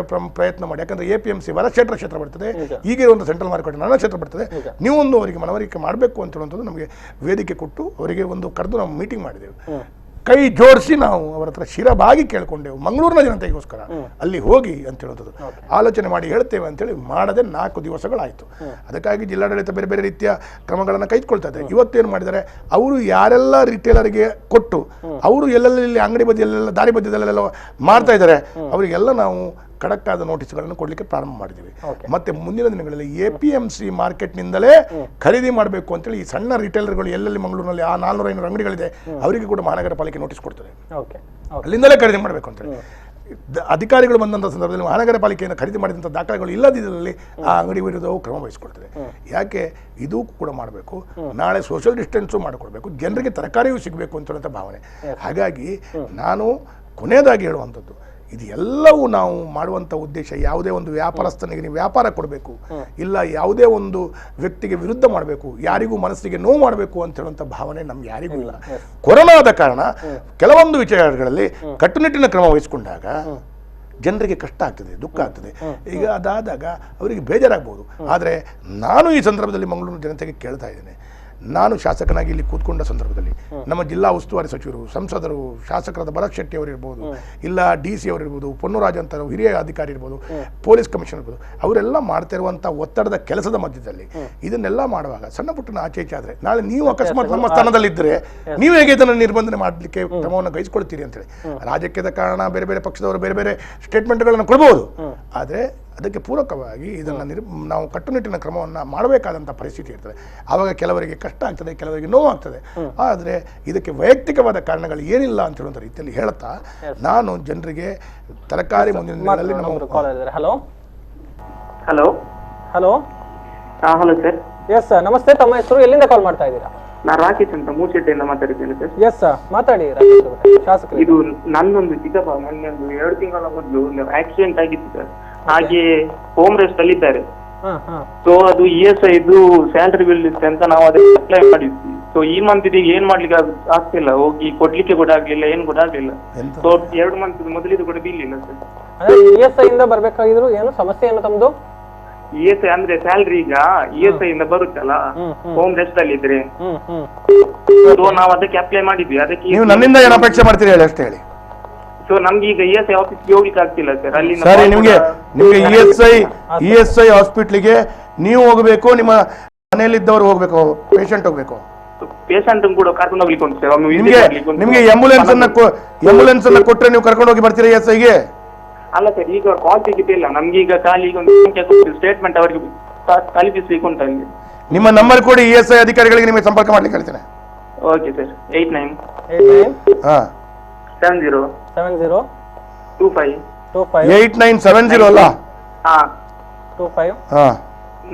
ಪ್ರಯತ್ನ ಮಾಡಿ, ಯಾಕಂದ್ರೆ APMC ಭರತ್ ಶೆಟ್ಟರ್ ಕ್ಷೇತ್ರ ಬರ್ತದೆ, ಈಗ ಒಂದು ಸೆಂಟ್ರಲ್ ಮಾರುಕಟ್ಟೆ ನನ್ನ ಕ್ಷೇತ್ರ ಬರ್ತದೆ, ನೀವೊಂದು ಅವರಿಗೆ ಮನವರಿಕೆ ಮಾಡಬೇಕು ಅಂತ ಹೇಳುವಂಥದ್ದು ನಮಗೆ ವೇದಿಕೆ ಕೊಟ್ಟು ಅವರಿಗೆ ಒಂದು ಕರೆದು ನಾವು ಮೀಟಿಂಗ್ ಮಾಡಿದೆವು. ಕೈ ಜೋಡಿಸಿ ನಾವು ಅವರ ಹತ್ರ ಶಿರಬಾಗಿ ಕೇಳ್ಕೊಂಡೆವು, ಮಂಗಳೂರಿನ ಜನತೆಗೋಸ್ಕರ ಅಲ್ಲಿ ಹೋಗಿ ಅಂತ ಹೇಳೋದು ಆಲೋಚನೆ ಮಾಡಿ ಹೇಳ್ತೇವೆ ಅಂತೇಳಿ ಮಾಡದೆ 4 ದಿವಸಗಳಾಯಿತು. ಅದಕ್ಕಾಗಿ ಜಿಲ್ಲಾಡಳಿತ ಬೇರೆ ಬೇರೆ ರೀತಿಯ ಕ್ರಮಗಳನ್ನು ಕೈಗೊಳ್ತಾ ಇದೆ. ಇವತ್ತೇನು ಮಾಡಿದ್ದಾರೆ, ಅವರು ಯಾರೆಲ್ಲ ರಿಟೇಲರ್ಗೆ ಕೊಟ್ಟು ಅವರು ಎಲ್ಲೆಲ್ಲಿ ಅಂಗಡಿ ಬದಿಯಲ್ಲೆಲ್ಲ ದಾರಿ ಬದಿಯಲ್ಲೆಲ್ಲ ಮಾಡ್ತಾ ಇದ್ದಾರೆ ಅವರಿಗೆಲ್ಲ ನಾವು ಖಡಕ್ ಆದ ನೋಟಿಸ್ಗಳನ್ನು ಕೊಡಲಿಕ್ಕೆ ಪ್ರಾರಂಭ ಮಾಡಿದ್ದೀವಿ. ಮತ್ತೆ ಮುಂದಿನ ದಿನಗಳಲ್ಲಿ APMC ಮಾರ್ಕೆಟ್ನಿಂದಲೇ ಖರೀದಿ ಮಾಡಬೇಕು ಅಂತೇಳಿ ಈ ಸಣ್ಣ ರಿಟೇಲರ್ಗಳು ಎಲ್ಲೆಲ್ಲಿ ಮಂಗಳೂರಿನಲ್ಲಿ 400-500 ಅಂಗಡಿಗಳಿದೆ ಅವರಿಗೆ ಕೂಡ ಮಹಾನಗರ ಪಾಲಿಕೆ ನೋಟಿಸ್ ಕೊಡ್ತದೆ, ಅಲ್ಲಿಂದಲೇ ಖರೀದಿ ಮಾಡಬೇಕು ಅಂತೇಳಿ. ಅಧಿಕಾರಿಗಳು ಬಂದಂಥ ಸಂದರ್ಭದಲ್ಲಿ ಮಹಾನಗರ ಪಾಲಿಕೆಯನ್ನು ಖರೀದಿ ಮಾಡಿದಂಥ ದಾಖಲೆಗಳು ಇಲ್ಲದಿದ್ದಲ್ಲಿ ಆ ಅಂಗಡಿ ವಿರುದ್ಧವು ಕ್ರಮ ವಹಿಸಿಕೊಡ್ತದೆ. ಯಾಕೆ ಇದು ಕೂಡ ಮಾಡಬೇಕು, ನಾಳೆ ಸೋಷಿಯಲ್ ಡಿಸ್ಟೆನ್ಸು ಮಾಡಿಕೊಡ್ಬೇಕು, ಜನರಿಗೆ ತರಕಾರಿಯೂ ಸಿಗಬೇಕು ಅಂತೇಳುವಂಥ ಭಾವನೆ. ಹಾಗಾಗಿ ನಾನು ಕೊನೆಯದಾಗಿ ಹೇಳುವಂಥದ್ದು, ಇದು ಎಲ್ಲವೂ ನಾವು ಮಾಡುವಂಥ ಉದ್ದೇಶ ಯಾವುದೇ ಒಂದು ವ್ಯಾಪಾರಸ್ಥನಿಗೆ ನೀವು ವ್ಯಾಪಾರ ಕೊಡಬೇಕು, ಇಲ್ಲ ಯಾವುದೇ ಒಂದು ವ್ಯಕ್ತಿಗೆ ವಿರುದ್ಧ ಮಾಡಬೇಕು, ಯಾರಿಗೂ ಮನಸ್ಸಿಗೆ ನೋವು ಮಾಡಬೇಕು ಅಂತ ಹೇಳುವಂಥ ಭಾವನೆ ನಮ್ಗೆ ಯಾರಿಗೂ ಇಲ್ಲ. ಕೊರೋನಾದ ಕಾರಣ ಕೆಲವೊಂದು ವಿಚಾರಗಳಲ್ಲಿ ಕಟ್ಟುನಿಟ್ಟಿನ ಕ್ರಮ ವಹಿಸಿಕೊಂಡಾಗ ಜನರಿಗೆ ಕಷ್ಟ ಆಗ್ತದೆ, ದುಃಖ ಆಗ್ತದೆ. ಈಗ ಅದಾದಾಗ ಅವರಿಗೆ ಬೇಜಾರಾಗ್ಬೋದು. ಆದರೆ ನಾನು ಈ ಸಂದರ್ಭದಲ್ಲಿ ಮಂಗಳೂರು ಜನತೆಗೆ ಕೇಳ್ತಾ ಇದ್ದೇನೆ, ನಾನು ಶಾಸಕನಾಗಿ ಇಲ್ಲಿ ಕೂತ್ಕೊಂಡ ಸಂದರ್ಭದಲ್ಲಿ ನಮ್ಮ ಜಿಲ್ಲಾ ಉಸ್ತುವಾರಿ ಸಚಿವರು, ಸಂಸದರು, ಶಾಸಕರಾದ ಭರತ್ ಶೆಟ್ಟಿ ಅವರಿರ್ಬೋದು, ಇಲ್ಲ DC ಅವರಿರ್ಬೋದು, ಪೊನ್ನುರಾಜ್ ಅಂತ ಹಿರಿಯ ಅಧಿಕಾರಿ ಇರ್ಬೋದು, ಪೊಲೀಸ್ ಕಮಿಷನರ್ ಇರ್ಬೋದು, ಅವರೆಲ್ಲ ಮಾಡ್ತಾ ಇರುವಂಥ ಒತ್ತಡದ ಕೆಲಸದ ಮಧ್ಯದಲ್ಲಿ ಇದನ್ನೆಲ್ಲ ಮಾಡುವಾಗ ಸಣ್ಣ ಪುಟ್ಟನ ಆಚೆ ಈಚೆ ಆದರೆ ನಾಳೆ ನೀವು ಅಕಸ್ಮಾತ್ ನಮ್ಮ ಸ್ಥಾನದಲ್ಲಿದ್ದರೆ ನೀವು ಹೇಗೆ ಇದನ್ನು ನಿರ್ಬಂಧನೆ ಮಾಡಲಿಕ್ಕೆ ಕ್ರಮವನ್ನು ಕೈಗೊಳ್ತೀರಿ ಅಂತೇಳಿ. ರಾಜಕೀಯದ ಕಾರಣ ಬೇರೆ ಬೇರೆ ಪಕ್ಷದವರು ಬೇರೆ ಬೇರೆ ಸ್ಟೇಟ್ಮೆಂಟ್ಗಳನ್ನು ಕೊಡ್ಬೋದು, ಆದರೆ ಅದಕ್ಕೆ ಪೂರಕವಾಗಿ ಇದನ್ನು ನಾವು ಕಟ್ಟುನಿಟ್ಟಿನ ಕ್ರಮವನ್ನು ಮಾಡಬೇಕಾದಂಥ ಪರಿಸ್ಥಿತಿ ಇರ್ತದೆ. ಆವಾಗ ಕೆಲವರಿಗೆ ಕಷ್ಟ ಆಗ್ತದೆ, ಕೆಲವರಿಗೆ ನೋವಾಗ್ತದೆ. ಆದರೆ ಇದಕ್ಕೆ ವೈಯಕ್ತಿಕವಾದ ಕಾರಣಗಳು ಏನಿಲ್ಲ ಅಂತ ಹೇಳುವಂಥ ರೀತಿಯಲ್ಲಿ ಹೇಳ್ತಾ ನಾನು ಜನರಿಗೆ ತರಕಾರಿ ಮುಂದಿನ ದಿನಗಳಲ್ಲಿ hello hello hello hello sir. Yes sir, ನಮಸ್ತೆ. ತಮ್ಮ ಹೆಸರು, ಎಲ್ಲಿಂದ ಕಾಲ್ ಮಾಡ್ತಾ ಇದ್ದೀರಾ? ನಾನು ರಾಕೇಶ್ ಅಂತ ಮೂರ್ಶೆಟ್ಟಿಯಿಂದ ಮಾತಾಡಿದ್ದೇನೆ ಸರ್. ಎಸ್ ಸರ್, ಮಾತಾಡಿ ಶಾಸಕರು. ಇದು ನನ್ನೊಂದು ಚಿಕ್ಕಪ್ಪ ಮೊನ್ನೆ 2 ತಿಂಗಳ ಮೊದಲು ಆಕ್ಸಿಡೆಂಟ್ ಆಗಿತ್ತು ಸರ್. ಹಾಗೆ ಹೋಮ್ ರೆಸ್ಟ್ ಅಲ್ಲಿ ಇದ್ದಾರೆ. ಸೊ ಅದು ESI ಇದು ಸ್ಯಾಲರಿ ಬಿಲ್ ಇರುತ್ತೆ ಅಂತ ನಾವು ಅದಕ್ಕೆ ಅಪ್ಲೈ ಮಾಡಿದ್ವಿ. ಸೊ ಈ ಮಂತ್ ಇದೀಗ ಏನ್ ಮಾಡ್ಲಿಕ್ಕೆ ಆಗ್ತಿಲ್ಲ, ಹೋಗಿ ಕೊಡ್ಲಿಕ್ಕೆ ಕೂಡ ಆಗ್ಲಿಲ್ಲ, ಏನ್ ಕೂಡ ಆಗ್ಲಿಲ್ಲ. ಸೊ 2 ಮಂತ್ ಮೊದಲಿದ್ದು ಕೂಡ ಬಿಲ್ ಇಲ್ಲ ಸರ್. ESI ಇಂದ ಬರ್ಬೇಕಾಗಿದ್ರು ಏನು ಸಮಸ್ಯೆ ಏನು ತಮ್ದು? ESI ಅಂದ್ರೆ ಸ್ಯಾಲರಿ ಈಗ ESI ಇಂದ ಬರುತ್ತಲ್ಲ ಹೋಮ್ ರೆಸ್ಟ್ ಅಲ್ಲಿ ಇದ್ರೆ, ಸೊ ನಾವು ಅದಕ್ಕೆ ಅಪ್ಲೈ ಮಾಡಿದ್ವಿ. ಅದಕ್ಕೆ ನೀವು ನನ್ನಿಂದ ಏನು ಅಪೇಕ್ಷೆ ಮಾಡ್ತೀರಿ ಹೇಳಿ ಅಷ್ಟೇ ಹೇಳಿ. ಸೊ ನಮ್ಗೆ ಈಗ ESI ಆಫೀಸ್ಗೆ ಹೋಗ್ಲಿಕ್ಕೆ ಆಗ್ತಿಲ್ಲ ಸರ್. ಅಲ್ಲಿ ಸರಿ, ನಿಮಗೆ ESI ಹಾಸ್ಪಿಟ್ಲಿಗೆ ನೀವು ಹೋಗಬೇಕು, ನಿಮ್ಮ ಮನೆಯಲ್ಲಿದ್ದವರು ಹೋಗ್ಬೇಕು, ಪೇಷಂಟ್ ಹೋಗ್ಬೇಕು? ಪೇಷಂಟ್ ಕೂಡ ಕರ್ಕೊಂಡು ಹೋಗ್ಲಿಕ್ಕೆ ಉಂಟು ಸರ್. ನಿಮಗೆ ಆಂಬುಲೆನ್ಸ್ ಅನ್ನ ಕೊಟ್ರೆ ನೀವು ಕರ್ಕೊಂಡು ಹೋಗಿ ಬರ್ತೀರಾ ESIಗೆ? ಅಲ್ಲ ಸರ್, ಈಗ ಕಾಲ್ ಸಿಗುತ್ತಿಲ್ಲ ನಮ್ಗೆ. ಈಗ ಖಾಲಿ ಈಗ ಒಂದು ಸ್ಟೇಟ್ಮೆಂಟ್ ಅವರಿಗೆ ತಲುಪಿಸ್ಲಿಕ್ಕೆ ಉಂಟು ಅಲ್ಲಿ. ನಿಮ್ಮ ನಂಬರ್ ಕೊಡಿ, ESI ಅಧಿಕಾರಿಗಳಿಗೆ ನಿಮಗೆ ಸಂಪರ್ಕ ಮಾಡ್ಲಿಕ್ಕೆ ಹೇಳ್ತೇನೆ. Okay sir. 8970 8970 ಅಲ್ಲ,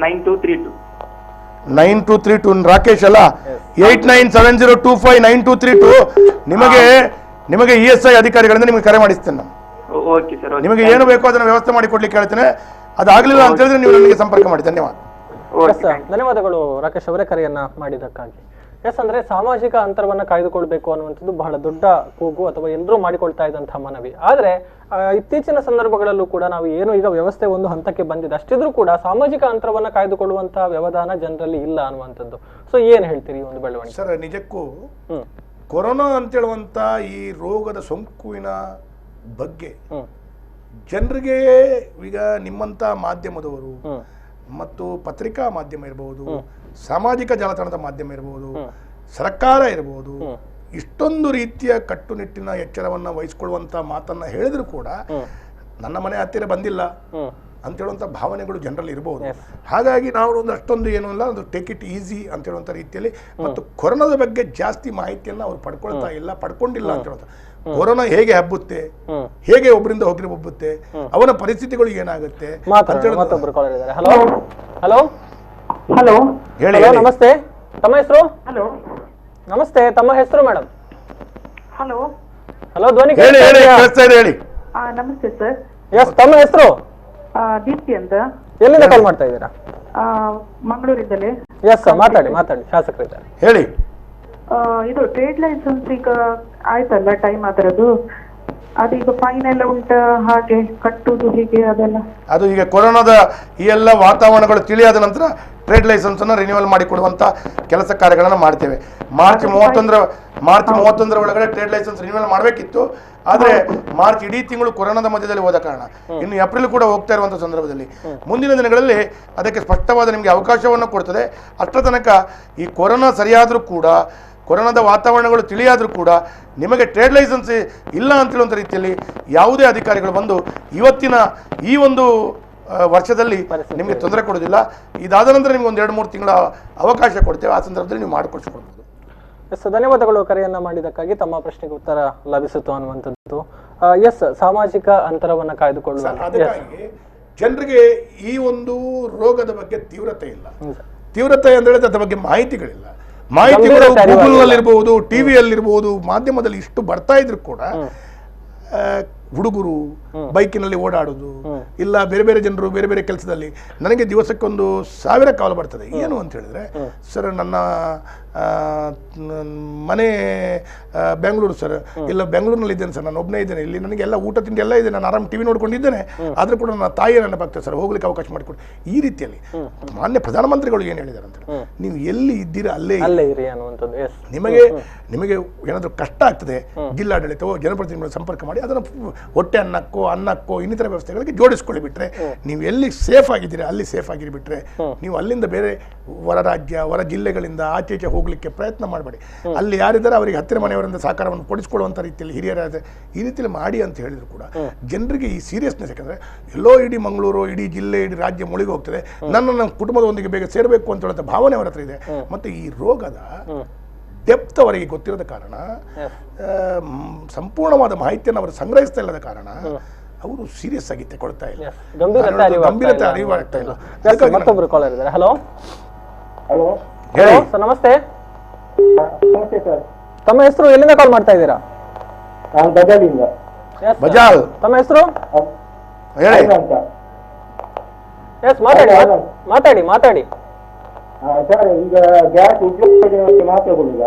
9232 ರಾಕೇಶ್ ಅಲ್ಲ, 8970259232. ನಿಮಗೆ ESI ಅಧಿಕಾರಿಗಳಿಂದ ನಿಮಗೆ ಕರೆ ಮಾಡಿಸ್ತೇನೆ ನಾನು. Okay sir. ನಿಮಗೆ ಏನು ಬೇಕೋ ಅದನ್ನು ವ್ಯವಸ್ಥೆ ಮಾಡಿ ಕೊಡ್ಲಿಕ್ಕೆ ಹೇಳ್ತೇನೆ. ಅದಾಗಲಿಲ್ಲ ಅಂತ ಹೇಳಿದ್ರೆ ನೀವು ನನಗೆ ಸಂಪರ್ಕ ಮಾಡಿ. ಧನ್ಯವಾದ. ಧನ್ಯವಾದಗಳು ರಾಕೇಶ್ ಅವರೇ ಕರೆಯನ್ನ ಮಾಡಿದ್ದಕ್ಕಾಗಿ. ಎಸ್, ಅಂದ್ರೆ ಸಾಮಾಜಿಕ ಅಂತರವನ್ನ ಕಾಯ್ದುಕೊಳ್ಬೇಕು ಅನ್ನುವಂಥದ್ದು ಬಹಳ ದೊಡ್ಡ ಕೂಗು ಅಥವಾ ಎಲ್ಲರೂ ಮಾಡಿಕೊಳ್ತಾ ಇದ್ದಂತಹ ಮನವಿ. ಆದ್ರೆ ಇತ್ತೀಚಿನ ಸಂದರ್ಭಗಳಲ್ಲೂ ಕೂಡ ನಾವು ಏನು ಈಗ ವ್ಯವಸ್ಥೆ ಒಂದು ಹಂತಕ್ಕೆ ಬಂದಿದೆ, ಅಷ್ಟಿದ್ರೂ ಕೂಡ ಸಾಮಾಜಿಕ ಅಂತರವನ್ನ ಕಾಯ್ದುಕೊಳ್ಳುವಂತಹ ವ್ಯವಧಾನ ಜನರಲ್ಲಿ ಇಲ್ಲ ಅನ್ನುವಂಥದ್ದು. ಸೊ ಏನ್ ಹೇಳ್ತೀರಿ ಈ ಒಂದು ಬೆಳವಣಿಗೆ? ಸರ್, ನಿಜಕ್ಕೂ ಕೊರೋನಾ ಅಂತೇಳುವಂತ ಈ ರೋಗದ ಸೋಂಕುವಿನ ಬಗ್ಗೆ ಜನರಿಗೆ ಈಗ ನಿಮ್ಮಂತ ಮಾಧ್ಯಮದವರು ಮತ್ತು ಪತ್ರಿಕಾ ಮಾಧ್ಯಮ ಇರಬಹುದು, ಸಾಮಾಜಿಕ ಜಾಲತಾಣದ ಮಾಧ್ಯಮ ಇರಬಹುದು, ಸರ್ಕಾರ ಇರಬಹುದು, ಇಷ್ಟೊಂದು ರೀತಿಯ ಕಟ್ಟುನಿಟ್ಟಿನ ಎಚ್ಚರವನ್ನ ವಹಿಸಿಕೊಳ್ಳುವಂತ ಮಾತನ್ನ ಹೇಳಿದ್ರು ಕೂಡ ನನ್ನ ಮನೆ ಹತ್ತಿರ ಬಂದಿಲ್ಲ ಅಂತ ಹೇಳುವಂಥ ಭಾವನೆಗಳು ಜನರಲ್ಲಿ ಇರಬಹುದು. ಹಾಗಾಗಿ ನಾವು ಒಂದು ಅಷ್ಟೊಂದು ಏನೂ ಇಲ್ಲ, ಅದು ಟೇಕ್ ಇಟ್ ಈಸಿ ಅಂತ ಹೇಳುವಂಥ ರೀತಿಯಲ್ಲಿ, ಮತ್ತು ಕೊರೋನಾದ ಬಗ್ಗೆ ಜಾಸ್ತಿ ಮಾಹಿತಿಯನ್ನು ಅವ್ರು ಪಡ್ಕೊಂಡಿಲ್ಲ ಅಂತ ಹೇಳುವಂಥ. ಕೊರೋನಾ ಹೇಗೆ ಹಬ್ಬುತ್ತೆ, ಹೇಗೆ ಒಬ್ಬರಿಂದ ಹೋಗಿ ಹಬ್ಬುತ್ತೆ, ಅವನ ಪರಿಸ್ಥಿತಿಗಳು ಏನಾಗುತ್ತೆ ಅಂತ ಹೇಳಿ. ಹಲೋ ಹಲೋ ಹಲೋ ಹೇಳಿ. ನಮಸ್ತೆ, ತಮ್ಮ ಹೆಸರು? ಹಲೋ ನಮಸ್ತೆ, ತಮ್ಮ ಹೆಸರು ಮೇಡಮ್? ಹಲೋ ಹಲೋ, ಧ್ವನಿ ಹೇಳಿ ಹೇಳಿ, ಕೇಳಿಸ್ತಾ ಇದೆ, ಹೇಳಿ. ನಮಸ್ತೆ ಸರ್. ಎಸ್, ತಮ್ಮ ಹೆಸರು? ದೀಪ್ತಿ ಅಂತ. ಎಲ್ಲಿಂದ ಕಾಲ್ ಮಾಡ್ತಾ ಇದ್ದೀರಾ? ಮಂಗಳೂರಿಂದಲೇ. ಎಸ್, ಮಾತಾಡಿ ಶಾಸಕರಿದ್ದಾರೆ, ಹೇಳಿ. ಇದು ಟ್ರೇಡ್ ಲೈಸೆನ್ಸ್ ಈಗ ಆಯ್ತಲ್ಲ ಟೈಮ್ ಅದರದ್ದು, ಅದೀಗ ಫೈನ್ ಎಲ್ಲ ಉಂಟ, ಹಾಗೆ ಕಟ್ಟುದು ಹೀಗೆ ಅದೆಲ್ಲ? ಅದು ಈಗ ಕೊರೋನಾದ ಈ ಎಲ್ಲ ವಾತಾವರಣಗಳು ತಿಳಿಯಾದ ನಂತರ ಟ್ರೇಡ್ ಲೈಸೆನ್ಸನ್ನು ರಿನ್ಯೂವಲ್ ಮಾಡಿಕೊಡುವಂಥ ಕೆಲಸ ಕಾರ್ಯಗಳನ್ನು ಮಾಡ್ತೇವೆ. ಮಾರ್ಚ್ 31ರ ಒಳಗಡೆ ಟ್ರೇಡ್ ಲೈಸೆನ್ಸ್ ರಿನ್ಯೂವಲ್ ಮಾಡಬೇಕಿತ್ತು. ಆದರೆ ಮಾರ್ಚ್ ಇಡೀ ತಿಂಗಳು ಕೊರೋನಾದ ಮಧ್ಯದಲ್ಲಿ ಹೋದ ಕಾರಣ ಇನ್ನು ಏಪ್ರಿಲ್ ಕೂಡ ಹೋಗ್ತಾ ಇರುವಂಥ ಸಂದರ್ಭದಲ್ಲಿ ಮುಂದಿನ ದಿನಗಳಲ್ಲಿ ಅದಕ್ಕೆ ಸ್ಪಷ್ಟವಾದ ನಿಮಗೆ ಅವಕಾಶವನ್ನು ಕೊಡ್ತದೆ. ಅಷ್ಟರ ತನಕ ಈ ಕೊರೋನಾ ಸರಿಯಾದರೂ ಕೂಡ, ಕೊರೋನಾದ ವಾತಾವರಣಗಳು ತಿಳಿಯಾದರೂ ಕೂಡ ನಿಮಗೆ ಟ್ರೇಡ್ ಲೈಸೆನ್ಸ್ ಇಲ್ಲ ಅಂತೇಳುವಂಥ ರೀತಿಯಲ್ಲಿ ಯಾವುದೇ ಅಧಿಕಾರಿಗಳು ಬಂದು ಇವತ್ತಿನ ಈ ಒಂದು ವರ್ಷದಲ್ಲಿ ನಿಮಗೆ ತೊಂದರೆ ಕೊಡೋದಿಲ್ಲ. ಇದಾದ ನಂತರ ನಿಮ್ಗೆ ಒಂದು 2-3 ತಿಂಗಳ ಅವಕಾಶ ಕೊಡ್ತೇವೆ. ಆ ಸಂದರ್ಭದಲ್ಲಿ ನೀವು ಮಾಡಿಕೊಡ್ಸ್ಕೊಳ್ಬೋದು. ಎಸ್, ಧನ್ಯವಾದಗಳು ಕರೆಯನ್ನ ಮಾಡಿದ್ದಕ್ಕಾಗಿ. ತಮ್ಮ ಪ್ರಶ್ನೆಗೆ ಉತ್ತರ ಲಭಿಸಿತು ಅನ್ನುವಂಥದ್ದು. ಎಸ್, ಸಾಮಾಜಿಕ ಅಂತರವನ್ನು ಕಾಯ್ದುಕೊಳ್ಳುವ ಅದಕ್ಕಾಗಿ ಜನರಿಗೆ ಈ ಒಂದು ರೋಗದ ಬಗ್ಗೆ ತೀವ್ರತೆ ಇಲ್ಲ. ತೀವ್ರತೆ ಅಂದ್ರೆ ಅದರ ಬಗ್ಗೆ ಮಾಹಿತಿಗಳಿಲ್ಲ. ಮಾಹಿತಿಗಳು ಗೂಗಲ್ನಲ್ಲಿರ್ಬೋದು, ಟಿವಿಯಲ್ಲಿರ್ಬೋದು, ಮಾಧ್ಯಮದಲ್ಲಿ ಇಷ್ಟು ಬರ್ತಾ ಇದ್ರು ಕೂಡ ಹುಡುಗರು ಬೈಕಿನಲ್ಲಿ ಓಡಾಡೋದು, ಇಲ್ಲ ಬೇರೆ ಬೇರೆ ಜನರು ಬೇರೆ ಬೇರೆ ಕೆಲಸದಲ್ಲಿ ನನಗೆ ದಿವಸಕ್ಕೊಂದು 1000 ಕಾಲ್ ಬರ್ತದೆ. ಏನು ಅಂತ ಹೇಳಿದ್ರೆ, ಸರ್ ನನ್ನ ಮನೆ ಬೆಂಗಳೂರು ಸರ್, ಇಲ್ಲ ಬೆಂಗಳೂರಿನಲ್ಲಿ ಇದ್ದೇನೆ ಸರ್, ನಾನು ಒಬ್ಬನೇ ಇದ್ದೇನೆ, ಇಲ್ಲಿ ನನಗೆ ಎಲ್ಲ ಊಟ ತಿಂಡಿ ಎಲ್ಲ ಇದೆ, ನಾನು ಆರಾಮ್ ಟಿವಿ ನೋಡ್ಕೊಂಡಿದ್ದೇನೆ, ಆದರೂ ಕೂಡ ನನ್ನ ತಾಯಿಯ ನೆನಪಾಗ್ತದೆ ಸರ್, ಹೋಗ್ಲಿಕ್ಕೆ ಅವಕಾಶ ಮಾಡಿಕೊಡಿ. ಈ ರೀತಿಯಲ್ಲಿ ಮಾನ್ಯ ಪ್ರಧಾನಮಂತ್ರಿಗಳು ಏನು ಹೇಳಿದ್ದಾರೆ ಅಂತ, ನೀವು ಎಲ್ಲಿ ಇದ್ದೀರಾ ಅಲ್ಲೇ ಇರಿ ಅನ್ನುವಂಥದ್ದು. ನಿಮಗೆ ಏನಾದರೂ ಕಷ್ಟ ಆಗ್ತದೆ, ಜಿಲ್ಲಾಡಳಿತವೋ ಜನಪ್ರತಿನಿಧಿಗಳು ಸಂಪರ್ಕ ಮಾಡಿ ಅದನ್ನು ಹೊಟ್ಟೆ ಅನ್ನಕ್ಕೋ ಇನ್ನಿತರ ವ್ಯವಸ್ಥೆಗಳಿಗೆ ಜೋಡಿಸ್ಕೊಳ್ಳಿ ಬಿಟ್ರೆ, ನೀವು ಎಲ್ಲಿ ಸೇಫ್ ಆಗಿದ್ದೀರಾ ಅಲ್ಲಿ ಸೇಫ್ ಆಗಿರಿ ಬಿಟ್ರೆ, ನೀವು ಅಲ್ಲಿಂದ ಬೇರೆ ಹೊರ ರಾಜ್ಯ ಹೊರ ಜಿಲ್ಲೆಗಳಿಂದ ಆಚೆ ಹೋಗ್ಲಿಕ್ಕೆ ಪ್ರಯತ್ನ ಮಾಡಬೇಡಿ. ಅಲ್ಲಿ ಯಾರಿದ್ದಾರೆ ಅವರಿಗೆ ಹತ್ತಿರ ಮನೆಯವರಿಂದ ಸಹಕಾರವನ್ನು ಕೊಡಿಸ್ಕೊಳ್ಳುವಂಥ ರೀತಿಯಲ್ಲಿ ಹಿರಿಯರಾದ ಈ ರೀತಿಯಲ್ಲಿ ಮಾಡಿ ಅಂತ ಹೇಳಿದ್ರು ಕೂಡ ಜನರಿಗೆ ಈ ಸೀರಿಯಸ್ನೆಸ್, ಯಾಕಂದ್ರೆ ಎಲ್ಲೋ ಇಡೀ ಮಂಗಳೂರು, ಇಡೀ ಜಿಲ್ಲೆ, ಇಡೀ ರಾಜ್ಯ ಮುಳುಗಿ ಹೋಗ್ತದೆ, ನನ್ನ ಕುಟುಂಬದೊಂದಿಗೆ ಬೇಗ ಸೇರಬೇಕು ಅಂತ ಹೇಳುವಂಥ ಭಾವನೆ ಅವರ ಹತ್ರ ಇದೆ. ಮತ್ತೆ ಈ ರೋಗದ ಡೆಪ್ತ್ ಅವರಿಗೆ ಗೊತ್ತಿರೋದ ಕಾರಣ, ಸಂಪೂರ್ಣವಾದ ಮಾಹಿತಿಯನ್ನು ಅವರು ಸಂಗ್ರಹಿಸ್ತಾ ಇಲ್ಲದ ಕಾರಣ ಅವರು ಸೀರಿಯಸ್ ಆಗಿ ತಗೊಳ್ತಾ ಇಲ್ಲ, ಗಂಭೀರತೆ ಅರಿವಾಗ್ತಾ ಇಲ್ಲ. ಮತ್ತೊಬ್ರು ಕಾಲರ್ ಇದ್ದಾರೆ. ಹಲೋ ಹೇಳಿ ಸರ್, ನಮಸ್ತೆ. ನಮಸ್ತೆ ಸರ್. ತಮ್ಮ ಹೆಸರು, ಎಲ್ಲಿಂದ ಕಾಲ್ ಮಾಡ್ತಾ ಇದ್ದೀರಾ? ನಾನು ಬಜಾಲಿಂದ. ಬಜಾಲ್. ತಮ್ಮ ಹೆಸರು ಹೇಳಿ. ಎಸ್, ಮಾತಾಡಿ. ಸರ್, ಈಗ ಗ್ಯಾಸ್ ಉದ್ಯೋಗ ಮಾತಾಡೋದಿಲ್ಲ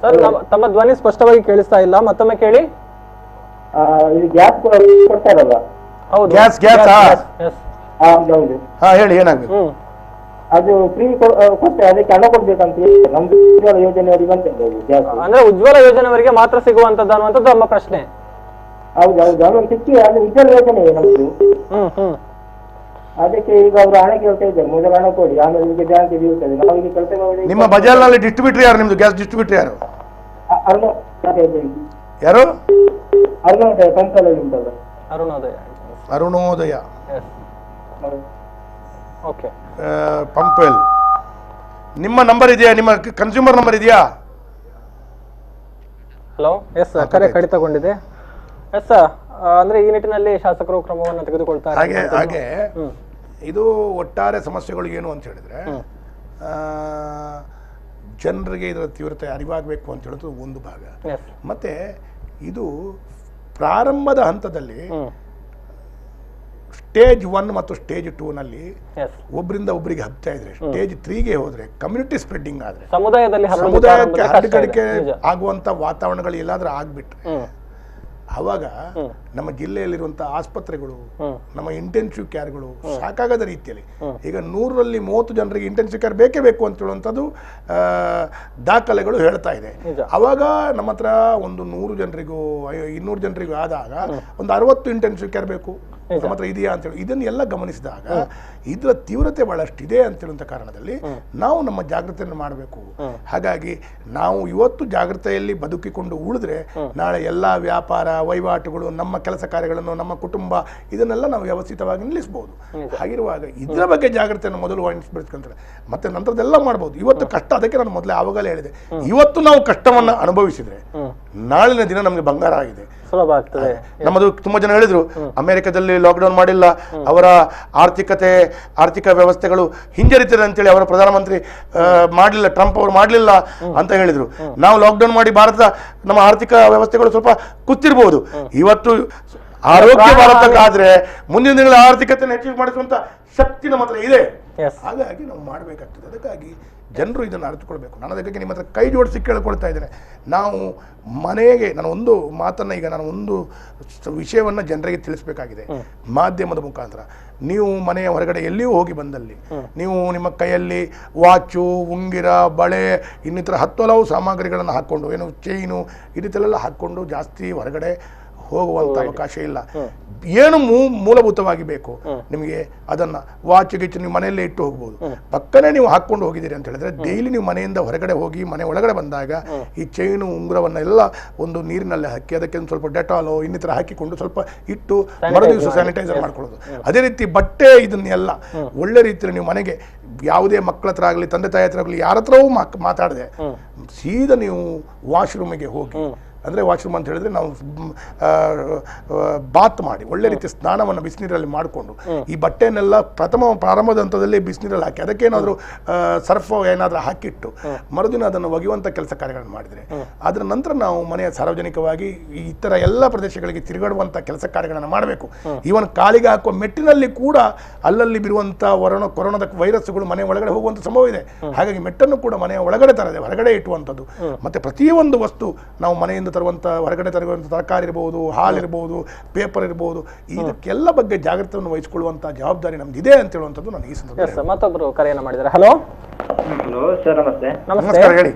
ಸರ್. ತಮ್ಮ ಧ್ವನಿ ಸ್ಪಷ್ಟವಾಗಿ ಕೇಳಿಸ್ತಾ ಇಲ್ಲ, ಮತ್ತೊಮ್ಮೆ ಕೇಳಿ. ಇದು ಗ್ಯಾಸ್ ಕೊಡ್ತಾರಲ್ಲ? ಹೌದು, ಗ್ಯಾಸ್. ಹೌದು. ಹೇಳಿ, ಏನಾಗ್ಬೇಕು? ಅದು ಫ್ರೀ ಕೊಟ್ಟೆ, ಅದಕ್ಕೆ ಹಣ ಕೊಡ್ಬೇಕಂತ ಹೇಳಿ ನಮ್ದು ಉಜ್ವಲ ಯೋಜನೆಯವರಿಗೆ ಬಂತದ್ದು ಗ್ಯಾಸ್. ಅಂದ್ರೆ ಉಜ್ವಲ ಯೋಜನೆಯವರಿಗೆ ಮಾತ್ರ ಸಿಗುವಂತದ್ದು ಅನ್ನುವಂಥದ್ದು ನಮ್ಮ ಪ್ರಶ್ನೆ. ಹೌದು, ಅದೊಂದು ಸಿಕ್ಕಿ, ಅದು ಉಜ್ವಲ ಯೋಜನೆ ನಮ್ದು. ಅದಕ್ಕೆ ಈಗ ಅವರು ಹಣ ಕೇಳ್ತಾ ಇದ್ದಾರೆ, ಮೊದಲು ಹಣ ಕೊಡಿ, ಆಮೇಲೆ ಈಗ ಬ್ಯಾಂಕ್ ಇರ್ತದೆ. ನಾವೀಗ ಕೆಲಸ ನಿಮ್ಮ ಬಜಾರ್ನಲ್ಲಿ ಡಿಸ್ಟ್ರಿಬ್ಯೂಟರ್ ಯಾರು? ನಿಮ್ದು ಗ್ಯಾಸ್ ಡಿಸ್ಟ್ರಿಬ್ಯೂಟರ್ ಯಾರು? ಯಾರು? ಅರುಣೋದಯ ಪಂಚಾಲಯ ಉಂಟಲ್ಲ, ಅರುಣೋದಯ ಓಕೆ. ಪಂಪ್ವೆಲ್. ನಿಮ್ಮ ನಂಬರ್ ಇದೆಯಾ? ನಿಮ್ಮ ಕನ್ಸ್ಯೂಮರ್ ನಂಬರ್ ಇದೆಯಾ? ಹಲೋ. ಎಸ್, ಕರೆ ಕಡಿತಗೊಂಡಿದೆ. ಎಸ್, ಅಂದ್ರೆ ಈ ನಿಟ್ಟಿನಲ್ಲಿ ಶಾಸಕರು ಕ್ರಮವನ್ನು ತೆಗೆದುಕೊಳ್ತಾರೆ. ಹಾಗೆ ಇದು ಒಟ್ಟಾರೆ ಸಮಸ್ಯೆಗಳು ಏನು ಅಂತ ಹೇಳಿದ್ರೆ, ಜನರಿಗೆ ಇದರ ತೀವ್ರತೆ ಅರಿವಾಗಬೇಕು ಅಂತ ಹೇಳೋದು ಒಂದು ಭಾಗ. ಮತ್ತೆ ಇದು ಪ್ರಾರಂಭದ ಹಂತದಲ್ಲಿ ಸ್ಟೇಜ್ 1 ಮತ್ತು ಸ್ಟೇಜ್ 2 ನಲ್ಲಿ ಒಬ್ಬರಿಂದ ಒಬ್ಬರಿಗೆ ಹಬ್ತಾ ಇದ್ರೆ, ಸ್ಟೇಜ್ 3ಗೆ ಹೋದ್ರೆ ಕಮ್ಯುನಿಟಿ ಸ್ಪ್ರೆಡ್ಡಿಂಗ್ ಆದ್ರೆ, ಸಮುದಾಯಕ್ಕೆ ಹರಡಿಕೆ ಆಗುವಂತ ವಾತಾವರಣಗಳು ಎಲ್ಲಾದ್ರೂ ಆಗ್ಬಿಟ್ರೆ, ಅವಾಗ ನಮ್ಮ ಜಿಲ್ಲೆಯಲ್ಲಿರುವಂತಹ ಆಸ್ಪತ್ರೆಗಳು, ನಮ್ಮ ಇಂಟೆನ್ಸಿವ್ ಕೇರ್ಗಳು ಸಾಕಾಗದ ರೀತಿಯಲ್ಲಿ, ಈಗ 100ರಲ್ಲಿ 30 ಜನರಿಗೆ ಇಂಟೆನ್ಸಿವ್ ಕೇರ್ ಬೇಕೇ ಬೇಕು ಅಂತ ಹೇಳುವಂಥದ್ದು ದಾಖಲೆಗಳು ಹೇಳ್ತಾ ಇದೆ. ಅವಾಗ ನಮ್ಮ ಹತ್ರ ಒಂದು 100 ಜನರಿಗೂ 200 ಜನರಿಗೂ ಆದಾಗ ಒಂದು 60 ಇಂಟೆನ್ಸಿವ್ ಕೇರ್ ಬೇಕು, ನಮ್ಮ ಹತ್ರ ಇದೆಯಾ ಅಂತೇಳಿ ಇದನ್ನೆಲ್ಲ ಗಮನಿಸಿದಾಗ ಇದರ ತೀವ್ರತೆ ಬಹಳಷ್ಟಿದೆ ಅಂತೇಳುವಂಥ ಕಾರಣದಲ್ಲಿ ನಾವು ನಮ್ಮ ಜಾಗೃತೆಯನ್ನು ಮಾಡಬೇಕು. ಹಾಗಾಗಿ ನಾವು ಇವತ್ತು ಜಾಗೃತೆಯಲ್ಲಿ ಬದುಕಿಕೊಂಡು ಉಳಿದ್ರೆ ನಾಳೆ ಎಲ್ಲ ವ್ಯಾಪಾರ ವಹಿವಾಟುಗಳು, ನಮ್ಮ ಕೆಲಸ ಕಾರ್ಯಗಳನ್ನು, ನಮ್ಮ ಕುಟುಂಬ, ಇದನ್ನೆಲ್ಲ ನಾವು ವ್ಯವಸ್ಥಿತವಾಗಿ ನಿಲ್ಲಿಸಬಹುದು. ಹಾಗಿರುವಾಗ ಇದರ ಬಗ್ಗೆ ಜಾಗೃತೆಯನ್ನು ಮೊದಲು ಬೆಳೆಸ್ಕೊಂತಾರೆ, ಮತ್ತೆ ನಂತರದೆಲ್ಲ ಮಾಡ್ಬೋದು. ಇವತ್ತು ಕಷ್ಟ, ಅದಕ್ಕೆ ನಾನು ಮೊದಲೇ ಆವಾಗಲೇ ಹೇಳಿದೆ, ಇವತ್ತು ನಾವು ಕಷ್ಟವನ್ನು ಅನುಭವಿಸಿದ್ರೆ ನಾಳಿನ ದಿನ ನಮಗೆ ಬಂಗಾರ ಆಗಿದೆ, ಸುಲಭ ಆಗ್ತದೆ. ನಮ್ಮದು ತುಂಬಾ ಜನ ಹೇಳಿದ್ರು, ಅಮೆರಿಕದಲ್ಲಿ ಲಾಕ್ಡೌನ್ ಮಾಡಿಲ್ಲ, ಅವರ ಆರ್ಥಿಕ ವ್ಯವಸ್ಥೆಗಳು ಹಿಂಜರಿತಿದೆ ಅಂತೇಳಿ ಅವರ ಪ್ರಧಾನಮಂತ್ರಿ ಮಾಡಲಿಲ್ಲ, ಟ್ರಂಪ್ ಅವರು ಮಾಡಲಿಲ್ಲ ಅಂತ ಹೇಳಿದ್ರು. ನಾವು ಲಾಕ್ಡೌನ್ ಮಾಡಿ ಭಾರತ ನಮ್ಮ ಆರ್ಥಿಕ ವ್ಯವಸ್ಥೆಗಳು ಸ್ವಲ್ಪ ಕುತ್ತಿರಬಹುದು. ಇವತ್ತು ಆರೋಗ್ಯ ಭಾರತಕ್ಕಾದ್ರೆ ಮುಂದಿನ ದಿನಗಳ ಆರ್ಥಿಕತೆಯನ್ನು ಹೆಚ್ಚಿಗೆ ಮಾಡಿಸುವಂತ ಶಕ್ತಿ ನಮ್ಮ ಹತ್ರ ಇದೆ. ಹಾಗಾಗಿ ನಾವು ಮಾಡಬೇಕಾಗ್ತದೆ. ಅದಕ್ಕಾಗಿ ಜನರು ಇದನ್ನು ಅರಿತುಕೊಳ್ಬೇಕು. ನಾನು ಅದಕ್ಕೆ ನಿಮ್ಮ ಹತ್ರ ಕೈ ಜೋಡಿಸಿ ಕೇಳ್ಕೊಳ್ತಾ ಇದ್ದೇನೆ. ನಾವು ಮನೆಗೆ, ನಾನು ಒಂದು ಮಾತನ್ನು, ಈಗ ನಾನು ಒಂದು ವಿಷಯವನ್ನು ಜನರಿಗೆ ತಿಳಿಸಬೇಕಾಗಿದೆ ಮಾಧ್ಯಮದ ಮುಖಾಂತರ. ನೀವು ಮನೆಯ ಹೊರಗಡೆ ಎಲ್ಲಿಯೂ ಹೋಗಿ ಬಂದಲ್ಲಿ ನೀವು ನಿಮ್ಮ ಕೈಯಲ್ಲಿ ವಾಚು, ಉಂಗಿರ, ಬಳೆ, ಇನ್ನಿತರ ಹಲವು ಸಾಮಗ್ರಿಗಳನ್ನು ಹಾಕ್ಕೊಂಡು, ಏನು ಚೈನು ಈ ರೀತಿಯಲ್ಲೆಲ್ಲ ಹಾಕ್ಕೊಂಡು ಜಾಸ್ತಿ ಹೊರಗಡೆ ಹೋಗುವಂಥ ಅವಕಾಶ ಇಲ್ಲ. ಏನು ಮೂಲಭೂತವಾಗಿ ಬೇಕು ನಿಮಗೆ ಅದನ್ನ ವಾಚ್ ಗಿಚ್ಚು ನೀವು ಮನೆಯಲ್ಲೇ ಇಟ್ಟು ಹೋಗ್ಬೋದು. ಪಕ್ಕನೇ ನೀವು ಹಾಕ್ಕೊಂಡು ಹೋಗಿದ್ದೀರಿ ಅಂತ ಹೇಳಿದ್ರೆ ಡೈಲಿ ನೀವು ಮನೆಯಿಂದ ಹೊರಗಡೆ ಹೋಗಿ ಮನೆ ಒಳಗಡೆ ಬಂದಾಗ ಈ ಚೈನು, ಉಂಗುರವನ್ನೆಲ್ಲ ಒಂದು ನೀರಿನಲ್ಲಿ ಹಾಕಿ ಅದಕ್ಕೆ ಒಂದು ಸ್ವಲ್ಪ ಡೆಟಾಲೋ ಇನ್ನಿತರ ಹಾಕಿಕೊಂಡು ಸ್ವಲ್ಪ ಇಟ್ಟು ಮರುದಿವಸ ಸ್ಯಾನಿಟೈಸರ್ ಮಾಡ್ಕೊಳ್ಳೋದು. ಅದೇ ರೀತಿ ಬಟ್ಟೆ ಇದನ್ನೆಲ್ಲ ಒಳ್ಳೆ ರೀತಿಯಲ್ಲಿ ನೀವು ಮನೆಗೆ ಯಾವುದೇ ಮಕ್ಕಳ ಹತ್ರ ಆಗಲಿ, ತಂದೆ ತಾಯಿ ಹತ್ರ ಆಗಲಿ, ಯಾರ ಹತ್ರವೂ ಮಾತಾಡದೆ ಸೀದಾ ನೀವು ವಾಶ್ರೂಮಿಗೆ ಹೋಗಿ, ಅಂದರೆ ವಾಶ್ರೂಮ್ ಅಂತ ಹೇಳಿದ್ರೆ ನಾವು ಬಾತ್ ಮಾಡಿ ಒಳ್ಳೆ ರೀತಿಯ ಸ್ನಾನವನ್ನು ಬಿಸಿನೀರಲ್ಲಿ ಮಾಡಿಕೊಂಡು ಈ ಬಟ್ಟೆಯನ್ನೆಲ್ಲ ಪ್ರಾರಂಭದ ಹಂತದಲ್ಲಿ ಬಿಸಿನೀರಲ್ಲಿ ಹಾಕಿ ಅದಕ್ಕೇನಾದರೂ ಸರ್ಫ್ ಏನಾದರೂ ಹಾಕಿಟ್ಟು ಮರುದಿನ ಅದನ್ನು ಒಗೆಯುವಂಥ ಕೆಲಸ ಕಾರ್ಯಗಳನ್ನು ಮಾಡಿದರೆ ಅದರ ನಂತರ ನಾವು ಮನೆಯ ಸಾರ್ವಜನಿಕವಾಗಿ ಈ ಥರ ಎಲ್ಲ ಪ್ರದೇಶಗಳಿಗೆ ತಿರುಗಾಡುವಂಥ ಕೆಲಸ ಕಾರ್ಯಗಳನ್ನು ಮಾಡಬೇಕು. ಈವನ್ ಕಾಲಿಗೆ ಹಾಕುವ ಮೆಟ್ಟಿನಲ್ಲಿ ಕೂಡ ಅಲ್ಲಲ್ಲಿ ಬಿರುವಂಥ ಕೊರೋನಾದ ವೈರಸ್ಗಳು ಮನೆ ಒಳಗಡೆ ಹೋಗುವಂಥ ಸಂಭವ ಇದೆ. ಹಾಗಾಗಿ ಮೆಟ್ಟನ್ನು ಕೂಡ ಮನೆಯ ಒಳಗಡೆ ತರದೆ ಹೊರಗಡೆ ಇಟ್ಟುವಂಥದ್ದು. ಮತ್ತು ಪ್ರತಿಯೊಂದು ವಸ್ತು ನಾವು ಮನೆಯಿಂದ ತರುವಂಥ ಹೊರಗಡೆ ತರುವಂಥ ತರಕಾರಿ ಇರ್ಬೋದು, ಹಾಲು ಇರ್ಬೋದು, ಪೇಪರ್ ಇರ್ಬೋದು, ಇದಕ್ಕೆಲ್ಲ ಬಗ್ಗೆ ಜಾಗೃತಿಯನ್ನು ವಹಿಸಿಕೊಳ್ಳುವಂಥ ಜವಾಬ್ದಾರಿ ನಮ್ದಿದೆ ಅಂತ ಹೇಳುವಂಥದ್ದು ನಾನು ಈ ಸಂದರ್ಭದಲ್ಲಿ. ಮತ್ತೊಬ್ಬರು ಕರೆಯನ್ನು ಮಾಡಿದ್ದಾರೆ. ಹಲೋ ಸರ್, ನಮಸ್ತೆ. ನಮಸ್ಕಾರ, ಹೇಳಿ.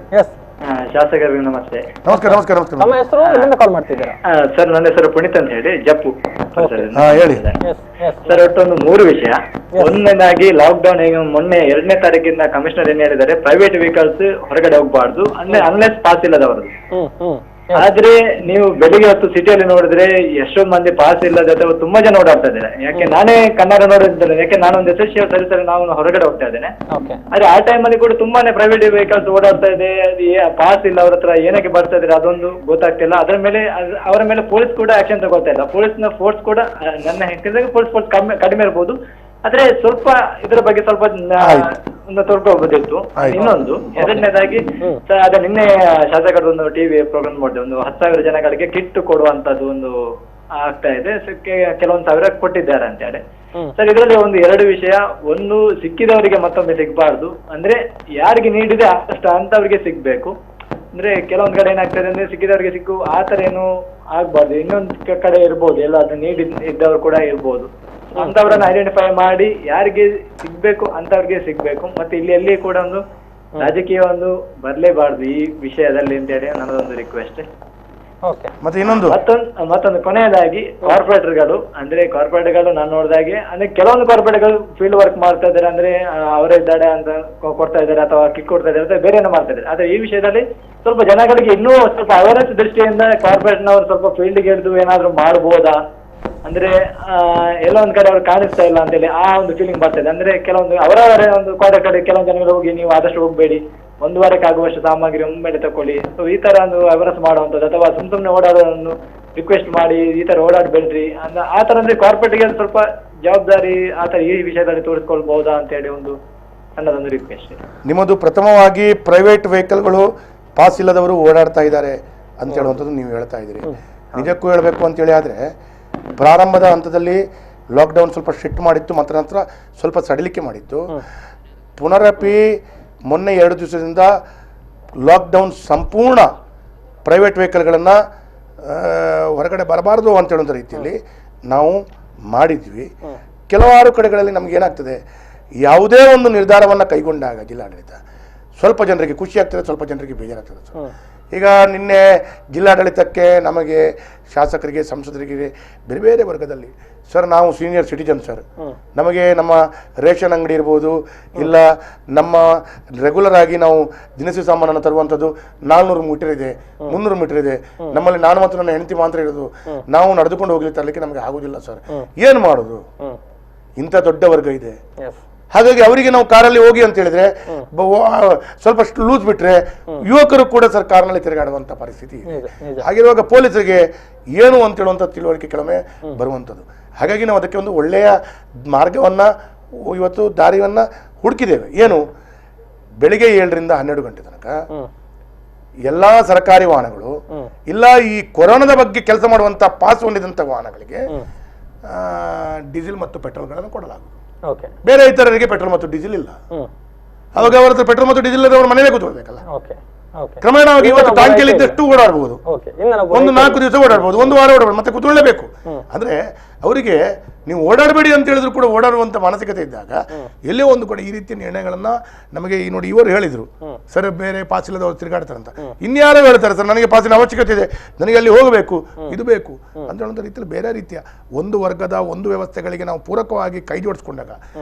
ಶಾಸಕರಿಗೆ ನಮಸ್ತೆ. ನಮಸ್ಕಾರ. ನಮಸ್ಕಾರ. ನಮಸ್ಕಾರ. ನಮ್ಮ ಹೆಸರು, ಎಲ್ಲಿಂದ ಕಾಲ್ ಮಾಡ್ತಿದ್ದೀರಾ? ಸರ್, ನನ್ನ ಹೆಸರು ಪುನೀತ್ ಅಂತ ಹೇಳಿ, ಜಪ್ಪು. ಹೇಳಿ ಸರ್, ಒಟ್ಟೊಂದು 3 ವಿಷಯ. ಒಂದನೇದಾಗಿ ಲಾಕ್ಡೌನ್ ಈಗ ಮೊನ್ನೆ 2ನೇ ತಾರೀಕಿಂದ ಕಮಿಷನರ್ ಏನ್ ಹೇಳಿದ್ದಾರೆ, ಪ್ರೈವೇಟ್ ವೆಹಿಕಲ್ಸ್ ಹೊರಗಡೆ ಹೋಗಬಾರ್ದು, ಅಂದ್ರೆ ಅನ್ಲೆಸ್ ಪಾಸ್ ಇಲ್ಲದವರದ್ದು. ಆದ್ರೆ ನೀವು ಬೆಳಿಗ್ಗೆ ಹೊತ್ತು ಸಿಟಿಯಲ್ಲಿ ನೋಡಿದ್ರೆ ಎಷ್ಟೊಂದು ಮಂದಿ ಪಾಸ್ ಇಲ್ಲದ ಅಥವಾ ತುಂಬಾ ಜನ ಓಡಾಡ್ತಾ ಇದ್ದಾರೆ. ಯಾಕೆ ನಾನೇ ಕನ್ನಡ ನೋಡಿದ್ದೇನೆ, ಯಾಕೆ ನಾನೊಂದು ಎಸ್ಎಸ್ಸಿಎಲ್ ಸರ್ವಿಸಲ್ಲಿ ನಾವು ಹೊರಗಡೆ ಹೋಗ್ತಾ ಇದ್ದೇನೆ. ಆದ್ರೆ ಆ ಟೈಮಲ್ಲಿ ಕೂಡ ತುಂಬಾನೇ ಪ್ರೈವೇಟ್ ವೆಹಿಕಲ್ಸ್ ಓಡಾಡ್ತಾ ಇದೆ. ಪಾಸ್ ಇಲ್ಲ ಅವ್ರ ಹತ್ರ, ಏನಕ್ಕೆ ಬರ್ತಾ ಇದ್ರೆ ಅದೊಂದು ಗೊತ್ತಾಗ್ತಿಲ್ಲ. ಅವರ ಮೇಲೆ ಪೊಲೀಸ್ ಕೂಡ ಆಕ್ಷನ್ ತಗೊಳ್ತಾ ಇಲ್ಲ. ಪೊಲೀಸ್ನ ಫೋರ್ಸ್ ಕೂಡ ನನ್ನ ಹೇಳ್ತಿದ್ದಾಗ ಪೊಲೀಸ್ ಫೋರ್ಸ್ ಕಡಿಮೆ ಇರ್ಬೋದು, ಆದ್ರೆ ಸ್ವಲ್ಪ ಇದರ ಬಗ್ಗೆ ಸ್ವಲ್ಪ ತೊಡ್ಕೋಬೋದಿತ್ತು. ಇನ್ನೊಂದು ಎರಡನೇದಾಗಿ ಅದ ನಿನ್ನೆ ಶಾಸಕರದೊಂದು ಟಿವಿ ಪ್ರೋಗ್ರಾಮ್ ಮಾಡಿದೆ, ಒಂದು 10,000 ಜನಗಳಿಗೆ ಕಿಟ್ ಕೊಡುವಂತದ್ದು ಒಂದು ಆಗ್ತಾ ಇದೆ. ಕೆಲವೊಂದು ಸಾವಿರ ಕೊಟ್ಟಿದ್ದಾರೆ ಅಂತ ಹೇಳಿ. ಸರ್, ಇದರಲ್ಲಿ ಒಂದು 2 ವಿಷಯ. ಒಂದು, ಸಿಕ್ಕಿದವರಿಗೆ ಮತ್ತೊಮ್ಮೆ ಸಿಗಬಾರ್ದು, ಅಂದ್ರೆ ಯಾರಿಗೆ ನೀಡಿದೆ ಅಷ್ಟು ಅಂತವ್ರಿಗೆ ಸಿಗ್ಬೇಕು. ಅಂದ್ರೆ ಕೆಲವೊಂದ್ ಕಡೆ ಏನಾಗ್ತದೆ ಅಂದ್ರೆ ಸಿಕ್ಕಿದವರಿಗೆ ಸಿಕ್ಕು ಆತರ ಏನು ಆಗ್ಬಾರ್ದು. ಇನ್ನೊಂದು ಕಡೆ ಇರ್ಬೋದು, ಎಲ್ಲ ಅದು ಇದ್ದವ್ರು ಕೂಡ ಇರ್ಬೋದು. ಅಂತವ್ರನ್ನ ಐಡೆಂಟಿಫೈ ಮಾಡಿ ಯಾರಿಗೆ ಸಿಗ್ಬೇಕು ಅಂತವ್ರಿಗೆ ಸಿಗ್ಬೇಕು. ಮತ್ತೆ ಇಲ್ಲಿ ಎಲ್ಲಿ ಕೂಡ ಒಂದು ರಾಜಕೀಯ ಒಂದು ಬರ್ಲೇಬಾರ್ದು ಈ ವಿಷಯದಲ್ಲಿ ಅಂತ ಹೇಳಿ ನನ್ನದೊಂದು ರಿಕ್ವೆಸ್ಟ್. ಮತ್ತೆ ಮತ್ತೊಂದು ಕೊನೆಯದಾಗಿ ಕಾರ್ಪೊರೇಟರ್ಗಳು ನಾನು ನೋಡಿದಾಗೆ ಅಂದ್ರೆ ಕೆಲವೊಂದು ಕಾರ್ಪೊರೇಟರ್ಗಳು ಫೀಲ್ಡ್ ವರ್ಕ್ ಮಾಡ್ತಾ ಇದ್ದಾರೆ, ಅಂದ್ರೆ ಅವರೇ ಇದ್ದಾರೆ ಅಂತ ಕೊಡ್ತಾ ಇದ್ದಾರೆ ಅಥವಾ ಕಿಕ್ ಕೊಡ್ತಾ ಇದ್ದಾರೆ ಅಥವಾ ಬೇರೆ ಏನೋ ಮಾಡ್ತಾ ಇದ್ದಾರೆ. ಆದ್ರೆ ಈ ವಿಷಯದಲ್ಲಿ ಸ್ವಲ್ಪ ಜನಗಳಿಗೆ ಇನ್ನೂ ಸ್ವಲ್ಪ ಅವೇರ್ನೆಸ್ ದೃಷ್ಟಿಯಿಂದ ಕಾರ್ಪೊರೇಟ್ನವರು ಸ್ವಲ್ಪ ಫೀಲ್ಡ್ಗೆ ಹಿಡಿದು ಏನಾದ್ರು ಮಾಡ್ಬೋದಾ, ಅಂದ್ರೆ ಎಲ್ಲೋ ಒಂದ್ ಕಡೆ ಅವ್ರು ಕಾಣಿಸ್ತಾ ಇಲ್ಲ ಅಂತೇಳಿ ಆ ಒಂದು ಫೀಲಿಂಗ್ ಬರ್ತದೆ. ಅಂದ್ರೆ ಕೆಲವೊಂದು ಅವರವರೇ ಒಂದು ಕಡೆ ಕೆಲವೊಂದು ಜನಗಳು ಹೋಗಿ ನೀವು ಆದಷ್ಟು ಹೋಗ್ಬೇಡಿ, 1 ವಾರಕ್ಕೆ ಆಗುವಷ್ಟು ಸಾಮಗ್ರಿ ಒಮ್ಮೆಲೆ ತಕೊಳ್ಳಿ, ಸೊ ಈ ತರ ಒಂದು ಅವೇರ್ನೆಸ್ ಮಾಡುವಂಥದ್ದು. ಅಥವಾ ಸುಮ್ಮನೆ ಓಡಾಡೋದನ್ನು ರಿಕ್ವೆಸ್ಟ್ ಮಾಡಿ ಈ ತರ ಓಡಾಡ್ಬೇಡ್ರಿ ಆ ತರ ಅಂದ್ರೆ ಕಾರ್ಪೊರೇಟ್ಗೆ ಸ್ವಲ್ಪ ಜವಾಬ್ದಾರಿ ಆ ತರ ಈ ವಿಷಯದಲ್ಲಿ ತೋರಿಸ್ಕೊಳ್ಬಹುದಾ ಅಂತ ಹೇಳಿ ಒಂದು ಸಣ್ಣದೊಂದು ರಿಕ್ವೆಸ್ಟ್. ನಿಮ್ಮದು ಪ್ರಥಮವಾಗಿ ಪ್ರೈವೇಟ್ ವೆಹಿಕಲ್ಗಳು ಪಾಸ್ ಇಲ್ಲದವರು ಓಡಾಡ್ತಾ ಇದ್ದಾರೆ ಅಂತ ಹೇಳುವಂಥದ್ದು ನೀವು ಹೇಳ್ತಾ ಇದ್ದೀರಿ. ನಿಜಕ್ಕೂ ಹೇಳಬೇಕು ಅಂತೇಳಿ ಆದರೆ ಪ್ರಾರಂಭದ ಹಂತದಲ್ಲಿ ಲಾಕ್ಡೌನ್ ಸ್ವಲ್ಪ ಸ್ಟ್ರಿಕ್ಟ್ ಮಾಡಿತ್ತು, ಮತ್ತು ನಂತರ ಸ್ವಲ್ಪ ಸಡಿಲಿಕೆ ಮಾಡಿತ್ತು. ಪುನರಪಿ ಮೊನ್ನೆ 2 ದಿವಸದಿಂದ ಲಾಕ್ಡೌನ್ ಸಂಪೂರ್ಣ ಪ್ರೈವೇಟ್ ವೆಹಿಕಲ್ಗಳನ್ನು ಹೊರಗಡೆ ಬರಬಾರ್ದು ಅಂತ ಹೇಳುವಂಥ ರೀತಿಯಲ್ಲಿ ನಾವು ಮಾಡಿದ್ವಿ. ಕೆಲವಾರು ಕಡೆಗಳಲ್ಲಿ ನಮಗೇನಾಗ್ತದೆ, ಯಾವುದೇ ಒಂದು ನಿರ್ಧಾರವನ್ನು ಕೈಗೊಂಡಾಗ ಜಿಲ್ಲಾಡಳಿತ ಸ್ವಲ್ಪ ಜನರಿಗೆ ಖುಷಿ ಆಗ್ತದೆ, ಸ್ವಲ್ಪ ಜನರಿಗೆ ಬೇಜಾರಾಗ್ತದೆ. ಈಗ ನಿನ್ನೆ ಜಿಲ್ಲಾಡಳಿತಕ್ಕೆ, ನಮಗೆ ಶಾಸಕರಿಗೆ, ಸಂಸದರಿಗೆ, ಬೇರೆ ಬೇರೆ ವರ್ಗದಲ್ಲಿ ಸರ್ ನಾವು ಸೀನಿಯರ್ ಸಿಟಿಜನ್ ಸರ್, ನಮಗೆ ನಮ್ಮ ರೇಷನ್ ಅಂಗಡಿ ಇರ್ಬೋದು, ಇಲ್ಲ ನಮ್ಮ ರೆಗ್ಯುಲರ್ ಆಗಿ ನಾವು ದಿನಸಿ ಸಾಮಾನನ್ನು ತರುವಂಥದ್ದು 400 ಮೀಟರ್ ಇದೆ, 300 ಮೀಟರ್ ಇದೆ, ನಮ್ಮಲ್ಲಿ ನಾನು ಮತ್ತು ನನ್ನ ಹೆಂಡತಿ ಮಾತ್ರ ಇರೋದು, ನಾವು ನಡೆದುಕೊಂಡು ಹೋಗ್ಲಿಕ್ಕೆ ತರಲಿಕ್ಕೆ ನಮಗೆ ಆಗೋದಿಲ್ಲ ಸರ್, ಏನು ಮಾಡೋದು? ಇಂಥ ದೊಡ್ಡ ವರ್ಗ ಇದೆ. ಹಾಗಾಗಿ ಅವರಿಗೆ ನಾವು ಕಾರಲ್ಲಿ ಹೋಗಿ ಅಂತ ಹೇಳಿದ್ರೆ ಸ್ವಲ್ಪ ಲೂಸ್ ಬಿಟ್ರೆ ಯುವಕರು ಕೂಡ ಸರ್ ಕಾರ್ನಲ್ಲಿ ತಿರುಗಾಡುವಂಥ ಪರಿಸ್ಥಿತಿ ಇದೆ. ಹಾಗಿರುವಾಗ ಪೊಲೀಸರಿಗೆ ಏನು ಅಂತ ಹೇಳುವಂಥ ತಿಳುವಳಿಕೆ ಕೆಲವೊಮ್ಮೆ ಬರುವಂಥದ್ದು. ಹಾಗಾಗಿ ನಾವು ಅದಕ್ಕೆ ಒಂದು ಒಳ್ಳೆಯ ಮಾರ್ಗವನ್ನು ಇವತ್ತು ದಾರಿಯನ್ನು ಹುಡುಕಿದ್ದೇವೆ. ಏನು, ಬೆಳಿಗ್ಗೆ 7ರಿಂದ 12 ಗಂಟೆ ತನಕ ಎಲ್ಲ ಸರ್ಕಾರಿ ವಾಹನಗಳು ಇಲ್ಲ ಈ ಕೊರೋನಾದ ಬಗ್ಗೆ ಕೆಲಸ ಮಾಡುವಂಥ ಪಾಸ್ ಹೊಂದಿದಂಥ ವಾಹನಗಳಿಗೆ ಡೀಸೆಲ್ ಮತ್ತು ಪೆಟ್ರೋಲ್ಗಳನ್ನು ಕೊಡಲಾಗುವುದು. ಬೇರೆ ಇತರರಿಗೆ ಪೆಟ್ರೋಲ್ ಮತ್ತು ಡೀಸೆಲ್ ಇಲ್ಲ. ಅವಾಗ ಅವರ ಹತ್ರ ಪೆಟ್ರೋಲ್ ಮತ್ತು ಡೀಸೆಲ್ ಅವ್ರ ಮನೆಯಲ್ಲೇ ಕೂತ್ಕೊಳ್ಬೇಕಲ್ಲ. ಕ್ರಮೇಣವಾಗಿ ಇವತ್ತು ಟಾಂಕಿಯಲ್ಲಿ ಇದ್ದಷ್ಟು ಓಡಾಡಬಹುದು, ಒಂದು 4 ದಿವಸ ಓಡಾಡಬಹುದು, 1 ವಾರ ಓಡಾಡಬಹುದು, ಮತ್ತೆ ಕೂತ್ಕೊಳ್ಳೇಬೇಕು. ಅಂದ್ರೆ ಅವರಿಗೆ ನೀವು ಓಡಾಡಬೇಡಿ ಅಂತ ಹೇಳಿದ್ರು ಕೂಡ ಓಡಾಡುವಂಥ ಮಾನಸಿಕತೆ ಇದ್ದಾಗ ಎಲ್ಲೇ ಒಂದು ಕಡೆ ಈ ರೀತಿಯ ನಿರ್ಣಯಗಳನ್ನು ನಮಗೆ ಈ ನೋಡಿ ಇವರು ಹೇಳಿದರು ಸರ್, ಬೇರೆ ಪಾಸ್ ಇಲ್ಲದವ್ರು ತಿರುಗಾಡ್ತಾರೆ ಅಂತ. ಇನ್ಯಾರೋ ಹೇಳ್ತಾರೆ ಸರ್, ನನಗೆ ಪಾಸಿನ ಅವಶ್ಯಕತೆ ಇದೆ, ನನಗೆ ಅಲ್ಲಿ ಹೋಗಬೇಕು, ಇದು ಬೇಕು ಅಂತ ಹೇಳುವಂಥ ರೀತಿಯಲ್ಲಿ ಬೇರೆ ರೀತಿಯ ಒಂದು ವರ್ಗದ ಒಂದು ವ್ಯವಸ್ಥೆಗಳಿಗೆ ನಾವು ಪೂರಕವಾಗಿ ಕೈ ಜೋಡಿಸ್ಕೊಂಡಾಗ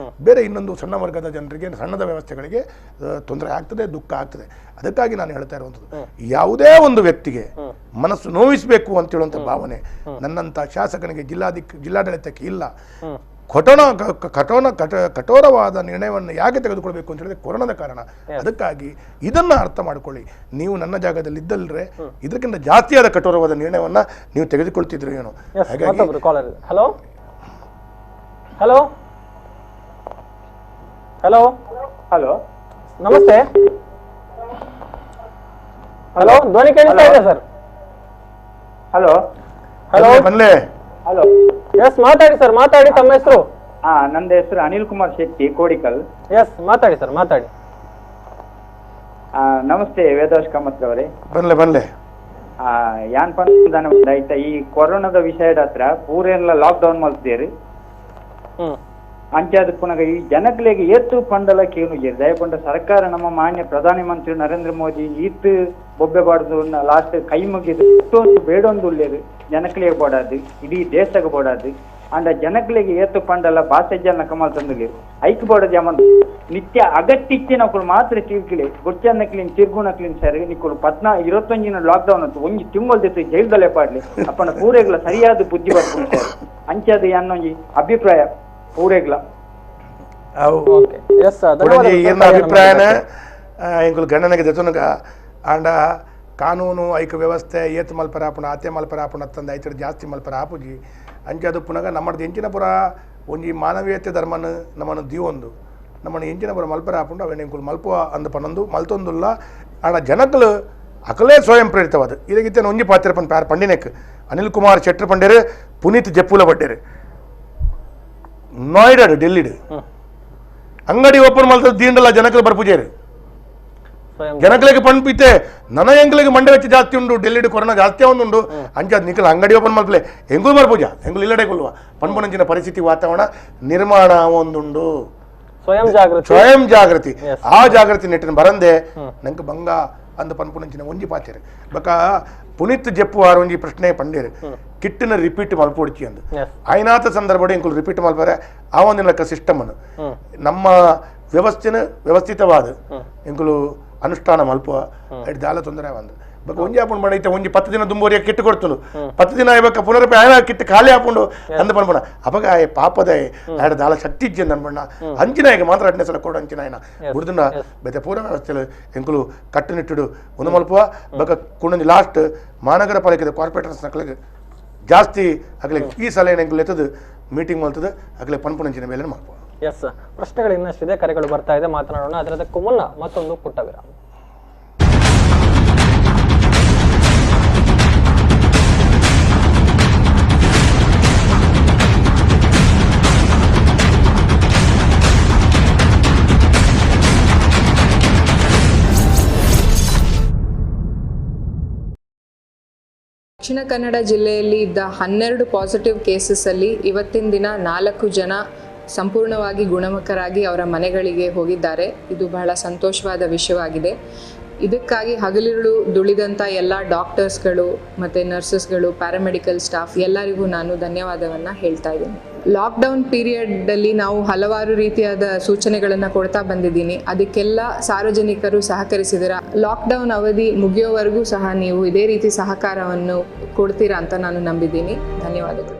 ಬೇರೆ ಇನ್ನೊಂದು ಸಣ್ಣ ವರ್ಗದ ಜನರಿಗೆ, ಸಣ್ಣದ ವ್ಯವಸ್ಥೆಗಳಿಗೆ ತೊಂದರೆ ಆಗ್ತದೆ, ದುಃಖ ಆಗ್ತದೆ. ಅದಕ್ಕಾಗಿ ನಾನು ಹೇಳ್ತಾ ಇರುವಂಥದ್ದು, ಯಾವುದೇ ಒಂದು ವ್ಯಕ್ತಿಗೆ ಮನಸ್ಸು ನೋವಿಸಬೇಕು ಅಂತ ಹೇಳುವಂಥ ಭಾವನೆ ನನ್ನಂಥ ಶಾಸಕನಿಗೆ, ಜಿಲ್ಲಾಡಳಿತಕ್ಕೆ ಇಲ್ಲ. ಕಠೋರವಾದ ನಿರ್ಣಯವನ್ನು ಯಾಕೆ ತೆಗೆದುಕೊಳ್ಬೇಕು ಅಂತ ಹೇಳಿದ್ರೆ ಕೊರೋನಾದ ಕಾರಣ. ಅದಕ್ಕಾಗಿ ಇದನ್ನ ಅರ್ಥ ಮಾಡ್ಕೊಳ್ಳಿ. ನೀವು ನನ್ನ ಜಾಗದಲ್ಲಿ ಇದ್ದಲ್ರೆ ಇದಕ್ಕಿಂತ ಜಾಸ್ತಿಯಾದ ಕಠೋರವಾದ ನಿರ್ಣಯವನ್ನ ನೀವು ತೆಗೆದುಕೊಳ್ತಿದ್ರು ಏನೋ. ಹಾಗಾಗಿ ಹಲೋ ಹಲೋ ಹಲೋ ಹಲೋ, ನಮಸ್ತೆ. ಹಲೋ, ಧ್ವನಿ ಕೇಳಿಸ್ತಾ ಇದೆ ಸರ್? ಹಲೋ ಹಲೋ ಬನ್ಲೆ. ಹಲೋ, ಎಸ್ ಮಾತಾಡಿ ಸರ್, ಮಾತಾಡಿ. ತಮ್ಮ ಹೆಸರು? ನಂದು ಹೆಸರು ಅನಿಲ್ ಕುಮಾರ್ ಶೆಟ್ಟಿ, ಕೋಡಿಕಲ್. ಎಸ್ ಮಾತಾಡಿ ಸರ್, ಮಾತಾಡಿ. ನಮಸ್ತೆ ವೇದಾಶ್ ಕಾಮತ್ ಅವರೇ. ಬನ್ಲೆ ಯಾನ್ ಪಂದಾಯ್ತಾ ಈ ಕೊರೋನಾದ ವಿಷಯ ಹತ್ರ ಪೂರೆಲ್ಲ ಲಾಕ್ಡೌನ್ ಮಾಡ್ತೀರಿ ಅಂಚಾದ ಪುನಃ ಈ ಜನಗಳಿಗೆ ಏತ್ತು ಪಂಡಲ ಕೇನು ದಯಪಂಡ ಸರ್ಕಾರ ನಮ್ಮ ಮಾನ್ಯ ಪ್ರಧಾನ ಮಂತ್ರಿ ನರೇಂದ್ರ ಮೋದಿ ಈತ್ ಬೊಬ್ಬೆ ಬಾಡ್ದು ಲಾಸ್ಟ್ ಕೈ ಮುಗಿದು ಇಷ್ಟೊಂದು ಬೇಡೊಂದು ಉಳ್ಳೇದು ಜನಗಳಿಗೆ ಬೋಡಾದು, ಇಡೀ ದೇಶಕ್ಕೆ ಬೋಡಾದು. ಅಂಡ ಜನಗಳಿಗೆ ಏತ್ತು ಪಂಡಲ ಬಾಸಜ್ಜಲ್ನ ಕಮಲ್ ತಂದುಲಿ ಐಕ್ ಬೋಡ ಜಮನ್ ನಿತ್ಯ ಅಗತ್ಯ ನಕಲು ಮಾತ್ರ ತೀರ್ಕಿಲಿ ಗೊಚ್ಚನ್ನ ಕ್ಲೀನ್ ತಿರ್ಗುಣ ಕ್ಲೀನ್ ಸರಿ ನಿಕ್ಕಲು 21 ಲಾಕ್ಡೌನ್ ಅಂತ ಒಂಜಿ ತಿಂಗಳು ದಿವಸ ಜೈಲ್ದಲ್ಲೇ ಪಾಡ್ಲಿ ಅಪ್ಪನ ಪೂರೆಗ್ಲ ಸರಿಯಾದ ಬುದ್ಧಿ ಬರ್ಕೊಂಡು ಅಂಚದು ಅನ್ನೊಂಜಿ ಅಭಿಪ್ರಾಯ ಪೂರೆಗ್ಲ ಅಭಿಪ್ರಾಯನ ಇಂಕುಲು ಗಣನೆಗೆ ದೆತುನಗ ಆಂಡ ಕಾನೂನು ಐಕ ವ್ಯವಸ್ಥೆ ಏತ್ ಮಲ್ಪರಾಪುಣ ಆತೆ ಮಲ್ಪರಾಪುಣ ತಂದ ಐತಡ ಜಾಸ್ತಿ ಮಲ್ಪರ ಆಪುಜಿ ಅಂಚದು ಪುನಗ ನಮ್ಮದು ಎಂಚಿನ ಪುರ ಒಂಜಿ ಮಾನವೀಯತೆ ಧರ್ಮನ ನಮ್ಮನ್ನು ದೀವೊಂದು ನಮ್ಮನ್ನು ಎಂಚಿನ ಪುರ ಮಲ್ಪರ ಆಪುಂಡು ಅವೇನು ಇಂಕುಲು ಮಲ್ಪುವ ಅಂದ ಪನ್ನೊಂದು ಮಲ್ತೊಂದುಲ್ಲ ಆಂಡ ಜನಕ್ಕಲು ಅಕಲೇ ಸ್ವಯಂ ಪ್ರೇರಿತವಾದ ಇದಕ್ಕಿತ್ತೇನು ಒಂಜಿ ಪಾತ್ರ ಪಂಡಿನೆಕ್ ಅನಿಲ್ ಕುಮಾರ್ ಶೆಟ್ಟಿ ಪಂಡೇರು, ಪುನೀತ್ ಜಪ್ಪುಲ ಪಡ್ಡೇರು ನೋಯ್ಡಾಡು ಡೆಲ್ಲಿಡು ಅಂಗಡಿ ಓಪನ್ ಮಾಡ್ತಾರೆ ದೀಂಡಲ್ಲ ಜನಕ್ಕೆ ಬರ್ಪುಜೇರು ಜನಗಳಿಗೆ ಪಂಪಿತ್ತೆ ನನ್ನ ಎಂಗ್ಲಿಗೆ ಮಂಡೆ ವೆಚ್ಚ ಜಾಸ್ತಿ ಉಂಡು ಡೆಲ್ಲಿಡು ಕೊರೋನಾ ಜಾಸ್ತಿ ಉಂಡು ಅಂಚಾದ ನಿಖಲ್ ಅಂಗಡಿ ಓಪನ್ ಮಾಡ್ಲೆ ಎಂಗುಲು ಬರ್ಪೂಜ ಎಂಗುಲು ಇಲ್ಲಡೆ ಕೊಲ್ವ ಪಂಪುನಂಚಿನ ಪರಿಸ್ಥಿತಿ ವಾತಾವರಣ ನಿರ್ಮಾಣ ಒಂದುಂಡು. ಸ್ವಯಂ ಜಾಗೃತಿ ಆ ಜಾಗೃತಿ ನೆಟ್ಟಿನ ಬರಂದೆ ನಂಗೆ ಬಂಗ ಅಂದ ಪನ್ಪುನಂಚಿನ ಒಂಜಿ ಪಾಚೇರು ಬಕ ಪುನೀತ್ ಜಪ್ಪು ಆರು ಒಂಜಿ ಪ್ರಶ್ನೆ ಪಂಡೇರು ಕಿಟ್ಟಿನ ರಿಪೀಟ್ ಮಲ್ಪೊಡ್ಚಿ ಅಂದು ಆಯ್ನಾತ ಸಂದರ್ಭ ಇಂಕುಲು ರಿಪೀಟ್ ಮಲ್ಪಾರೆ ಆ ಒಂದು ಲೆಕ್ಕ ಸಿಸ್ಟಮ್ ಅನ್ನು ನಮ್ಮ ವ್ಯವಸ್ಥೆನ ವ್ಯವಸ್ಥಿತವಾದ ಇಂಕುಲು ಅನುಷ್ಠಾನ ಮಲ್ಪುವ ಅಡ್ ದಾಲ ತೊಂದರೆ ಒಂದು ಬಕ ಒಂಜಿ ಹಾಪುಂಡು ಮಾಡೈತೆ ಒಂಜಿ 10 ದಿನ ದುಂಬೋರಿಯ ಕಿಟ್ಟು ಕೊಡ್ತನು 10 ದಿನ ಆಯ್ಬೇಕ ಪುನರಪಿ ಆಯ್ನ ಕಿಟ್ಟು ಖಾಲಿ ಹಾಪುಂಡು ಅಂದ ಪನ್ಪಣ ಅಪಗ ಆಯ್ ಪಾಪದ ಆಯ್ಡ ದಾಲ ಶಕ್ತಿ ಇಜ್ಜಿ ಅಂದನ್ಬಣ್ಣ ಅಂಚಿನ ಈಗ ಮಾತ್ರ ಅಡ್ನೆ ಸಲ ಕೊಡು ಅಂಚಿನ ಆಯ್ನ ಹುಡ್ದನ್ನ ಬೇತೆ ಪೂರ ವ್ಯವಸ್ಥೆಲು ಎಂಕುಲು ಕಟ್ಟುನಿಟ್ಟುಡು ಒಂದು ಮಲ್ಪುವ ಬಕ ಕುಣಂಜಿ ಲಾಸ್ಟ್ ಮಹಾನಗರ ಪಾಲಿಕೆದ ಕಾರ್ಪೊರೇಟರ್ಸ್ ನಕ್ಲಿಗೆ ಜಾಸ್ತಿ ಆಗಲಿ ಈ ಸಲ ಎಂಕುಲು ಎತ್ತದು ಮೀಟಿಂಗ್ ಮಲ್ತದ ಆಗಲೇ ಪನ್ಪುನಂಚಿನ ಮೇಲೆ ಮಲ್ಪುವ. ಎಸ್, ಪ್ರಶ್ನೆಗಳು ಇನ್ನಷ್ಟಿದೆ, ಕರೆಗಳು ಬರ್ತಾ ಇದೆ, ಮಾತನಾಡೋಣ. ಅದರದಕ್ಕೂ ಮುನ್ನ ಮತ್ತೊಂದು ಪುಟ್ಟ ವಿರಾಮ. ದಕ್ಷಿಣ ಕನ್ನಡ ಜಿಲ್ಲೆಯಲ್ಲಿ ಇದ್ದ 12 ಪಾಸಿಟಿವ್ ಕೇಸಸ್ಸಲ್ಲಿ ಇವತ್ತಿನ ದಿನ 4 ಜನ ಸಂಪೂರ್ಣವಾಗಿ ಗುಣಮುಖರಾಗಿ ಅವರ ಮನೆಗಳಿಗೆ ಹೋಗಿದ್ದಾರೆ. ಇದು ಬಹಳ ಸಂತೋಷವಾದ ವಿಷಯವಾಗಿದೆ. ಇದಕ್ಕಾಗಿ ಹಗಲಿರುಳು ದುಡಿದಂಥ ಎಲ್ಲ ಡಾಕ್ಟರ್ಸ್ಗಳು ಮತ್ತು ನರ್ಸಸ್ಗಳು, ಪ್ಯಾರಾಮೆಡಿಕಲ್ ಸ್ಟಾಫ್ ಎಲ್ಲರಿಗೂ ನಾನು ಧನ್ಯವಾದವನ್ನು ಹೇಳ್ತಾ ಇದ್ದೀನಿ. ಲಾಕ್ಡೌನ್ ಪೀರಿಯಡಲ್ಲಿ ನಾವು ಹಲವಾರು ರೀತಿಯಾದ ಸೂಚನೆಗಳನ್ನು ಕೊಡ್ತಾ ಬಂದಿದ್ದೀನಿ. ಅದಕ್ಕೆಲ್ಲ ಸಾರ್ವಜನಿಕರು ಸಹಕರಿಸಿದ್ದೀರಾ. ಲಾಕ್ಡೌನ್ ಅವಧಿ ಮುಗಿಯೋವರೆಗೂ ಸಹ ನೀವು ಇದೇ ರೀತಿ ಸಹಕಾರವನ್ನು ಕೊಡ್ತೀರಾ ಅಂತ ನಾನು ನಂಬಿದ್ದೀನಿ. ಧನ್ಯವಾದಗಳು.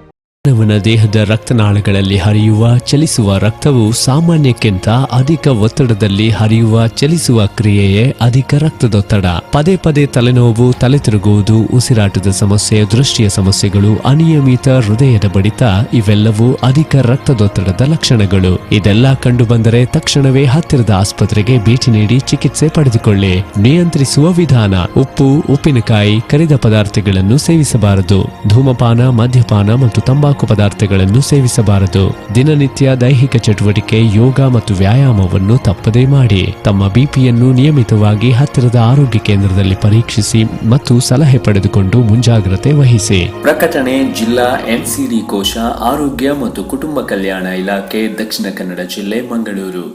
ಮಾನವನ ದೇಹದ ರಕ್ತನಾಳಗಳಲ್ಲಿ ಹರಿಯುವ ಚಲಿಸುವ ರಕ್ತವು ಸಾಮಾನ್ಯಕ್ಕಿಂತ ಅಧಿಕ ಒತ್ತಡದಲ್ಲಿ ಹರಿಯುವ ಚಲಿಸುವ ಕ್ರಿಯೆಯೇ ಅಧಿಕ ರಕ್ತದೊತ್ತಡ. ಪದೇ ಪದೇ ತಲೆನೋವು, ತಲೆ ತಿರುಗುವುದು, ಉಸಿರಾಟದ ಸಮಸ್ಯೆ, ದೃಷ್ಟಿಯ ಸಮಸ್ಯೆಗಳು, ಅನಿಯಮಿತ ಹೃದಯದ ಬಡಿತ ಇವೆಲ್ಲವೂ ಅಧಿಕ ರಕ್ತದೊತ್ತಡದ ಲಕ್ಷಣಗಳು. ಇದೆಲ್ಲ ಕಂಡುಬಂದರೆ ತಕ್ಷಣವೇ ಹತ್ತಿರದ ಆಸ್ಪತ್ರೆಗೆ ಭೇಟಿ ನೀಡಿ ಚಿಕಿತ್ಸೆ ಪಡೆದುಕೊಳ್ಳಿ. ನಿಯಂತ್ರಿಸುವ ವಿಧಾನ: ಉಪ್ಪು, ಉಪ್ಪಿನಕಾಯಿ, ಕರಿದ ಪದಾರ್ಥಗಳನ್ನು ಸೇವಿಸಬಾರದು. ಧೂಮಪಾನ, ಮದ್ಯಪಾನ ಮತ್ತು ತಂಬಾಕು ತಂಬಾಕು ಪದಾರ್ಥಗಳನ್ನು ಸೇವಿಸಬಾರದು. ದಿನನಿತ್ಯ ದೈಹಿಕ ಚಟುವಟಿಕೆ, ಯೋಗ ಮತ್ತು ವ್ಯಾಯಾಮವನ್ನು ತಪ್ಪದೇ ಮಾಡಿ. ತಮ್ಮ ಬಿಪಿಯನ್ನು ನಿಯಮಿತವಾಗಿ ಹತ್ತಿರದ ಆರೋಗ್ಯ ಕೇಂದ್ರದಲ್ಲಿ ಪರೀಕ್ಷಿಸಿ ಮತ್ತು ಸಲಹೆ ಪಡೆದುಕೊಂಡು ಮುಂಜಾಗ್ರತೆ ವಹಿಸಿ. ಪ್ರಕಟಣೆ ಜಿಲ್ಲಾ ಎನ್ಸಿಡಿ ಕೋಶ, ಆರೋಗ್ಯ ಮತ್ತು ಕುಟುಂಬ ಕಲ್ಯಾಣ ಇಲಾಖೆ, ದಕ್ಷಿಣ ಕನ್ನಡ ಜಿಲ್ಲೆ, ಮಂಗಳೂರು.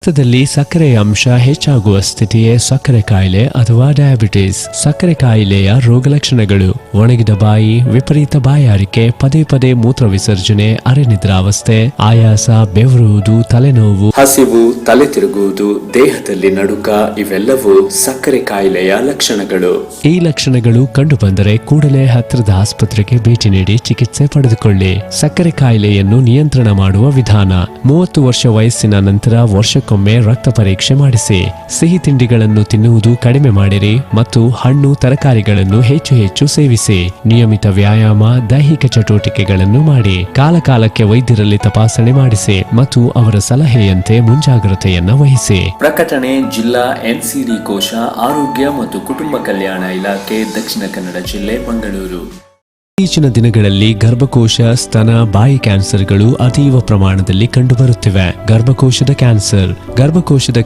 ರಕ್ತದಲ್ಲಿ ಸಕ್ಕರೆಯ ಅಂಶ ಹೆಚ್ಚಾಗುವ ಸ್ಥಿತಿಯೇ ಸಕ್ಕರೆ ಕಾಯಿಲೆ ಅಥವಾ ಡಯಾಬಿಟಿಸ್. ಸಕ್ಕರೆ ಕಾಯಿಲೆಯ ರೋಗಲಕ್ಷಣಗಳು: ಒಣಗಿದ ಬಾಯಿ, ವಿಪರೀತ ಬಾಯಾರಿಕೆ, ಪದೇ ಪದೇ ಮೂತ್ರ ವಿಸರ್ಜನೆ, ಅರೆನಿದ್ರಾವಸ್ಥೆ, ಆಯಾಸ, ಬೆವರುವುದು, ತಲೆನೋವು, ಹಸಿವು, ತಲೆ ತಿರುಗುವುದು, ದೇಹದಲ್ಲಿ ನಡುಕ ಇವೆಲ್ಲವೂ ಸಕ್ಕರೆ ಕಾಯಿಲೆಯ ಲಕ್ಷಣಗಳು. ಈ ಲಕ್ಷಣಗಳು ಕಂಡುಬಂದರೆ ಕೂಡಲೇ ಹತ್ತಿರದ ಆಸ್ಪತ್ರೆಗೆ ಭೇಟಿ ನೀಡಿ ಚಿಕಿತ್ಸೆ ಪಡೆದುಕೊಳ್ಳಿ. ಸಕ್ಕರೆ ಕಾಯಿಲೆಯನ್ನು ನಿಯಂತ್ರಣ ಮಾಡುವ ವಿಧಾನ: 30 ವರ್ಷ ವಯಸ್ಸಿನ ನಂತರ ವರ್ಷಕ್ಕೊಮ್ಮೆ ರಕ್ತ ಪರೀಕ್ಷೆ ಮಾಡಿಸಿ. ಸಿಹಿ ತಿಂಡಿಗಳನ್ನು ತಿನ್ನುವುದು ಕಡಿಮೆ ಮಾಡಿರಿ ಮತ್ತು ಹಣ್ಣು ತರಕಾರಿಗಳನ್ನು ಹೆಚ್ಚು ಸೇವಿಸಿ. ನಿಯಮಿತ ವ್ಯಾಯಾಮ, ದೈಹಿಕ ಚಟುವಟಿಕೆಗಳನ್ನು ಮಾಡಿ. ಕಾಲಕಾಲಕ್ಕೆ ವೈದ್ಯರಲ್ಲಿ ತಪಾಸಣೆ ಮಾಡಿಸಿ ಮತ್ತು ಅವರ ಸಲಹೆಯಂತೆ ಮುಂಜಾಗ್ರತೆಯನ್ನ ವಹಿಸಿ. ಪ್ರಕಟಣೆ ಜಿಲ್ಲಾ ಎನ್ಸಿಡಿ ಕೋಶ, ಆರೋಗ್ಯ ಮತ್ತು ಕುಟುಂಬ ಕಲ್ಯಾಣ ಇಲಾಖೆ, ದಕ್ಷಿಣ ಕನ್ನಡ ಜಿಲ್ಲೆ, ಮಂಗಳೂರು. ಇತ್ತೀಚಿನ ದಿನಗಳಲ್ಲಿ ಗರ್ಭಕೋಶ, ಸ್ತನ, ಬಾಯಿ ಕ್ಯಾನ್ಸರ್ಗಳು ಅತೀವ ಪ್ರಮಾಣದಲ್ಲಿ ಕಂಡುಬರುತ್ತಿವೆ. ಗರ್ಭಕೋಶದ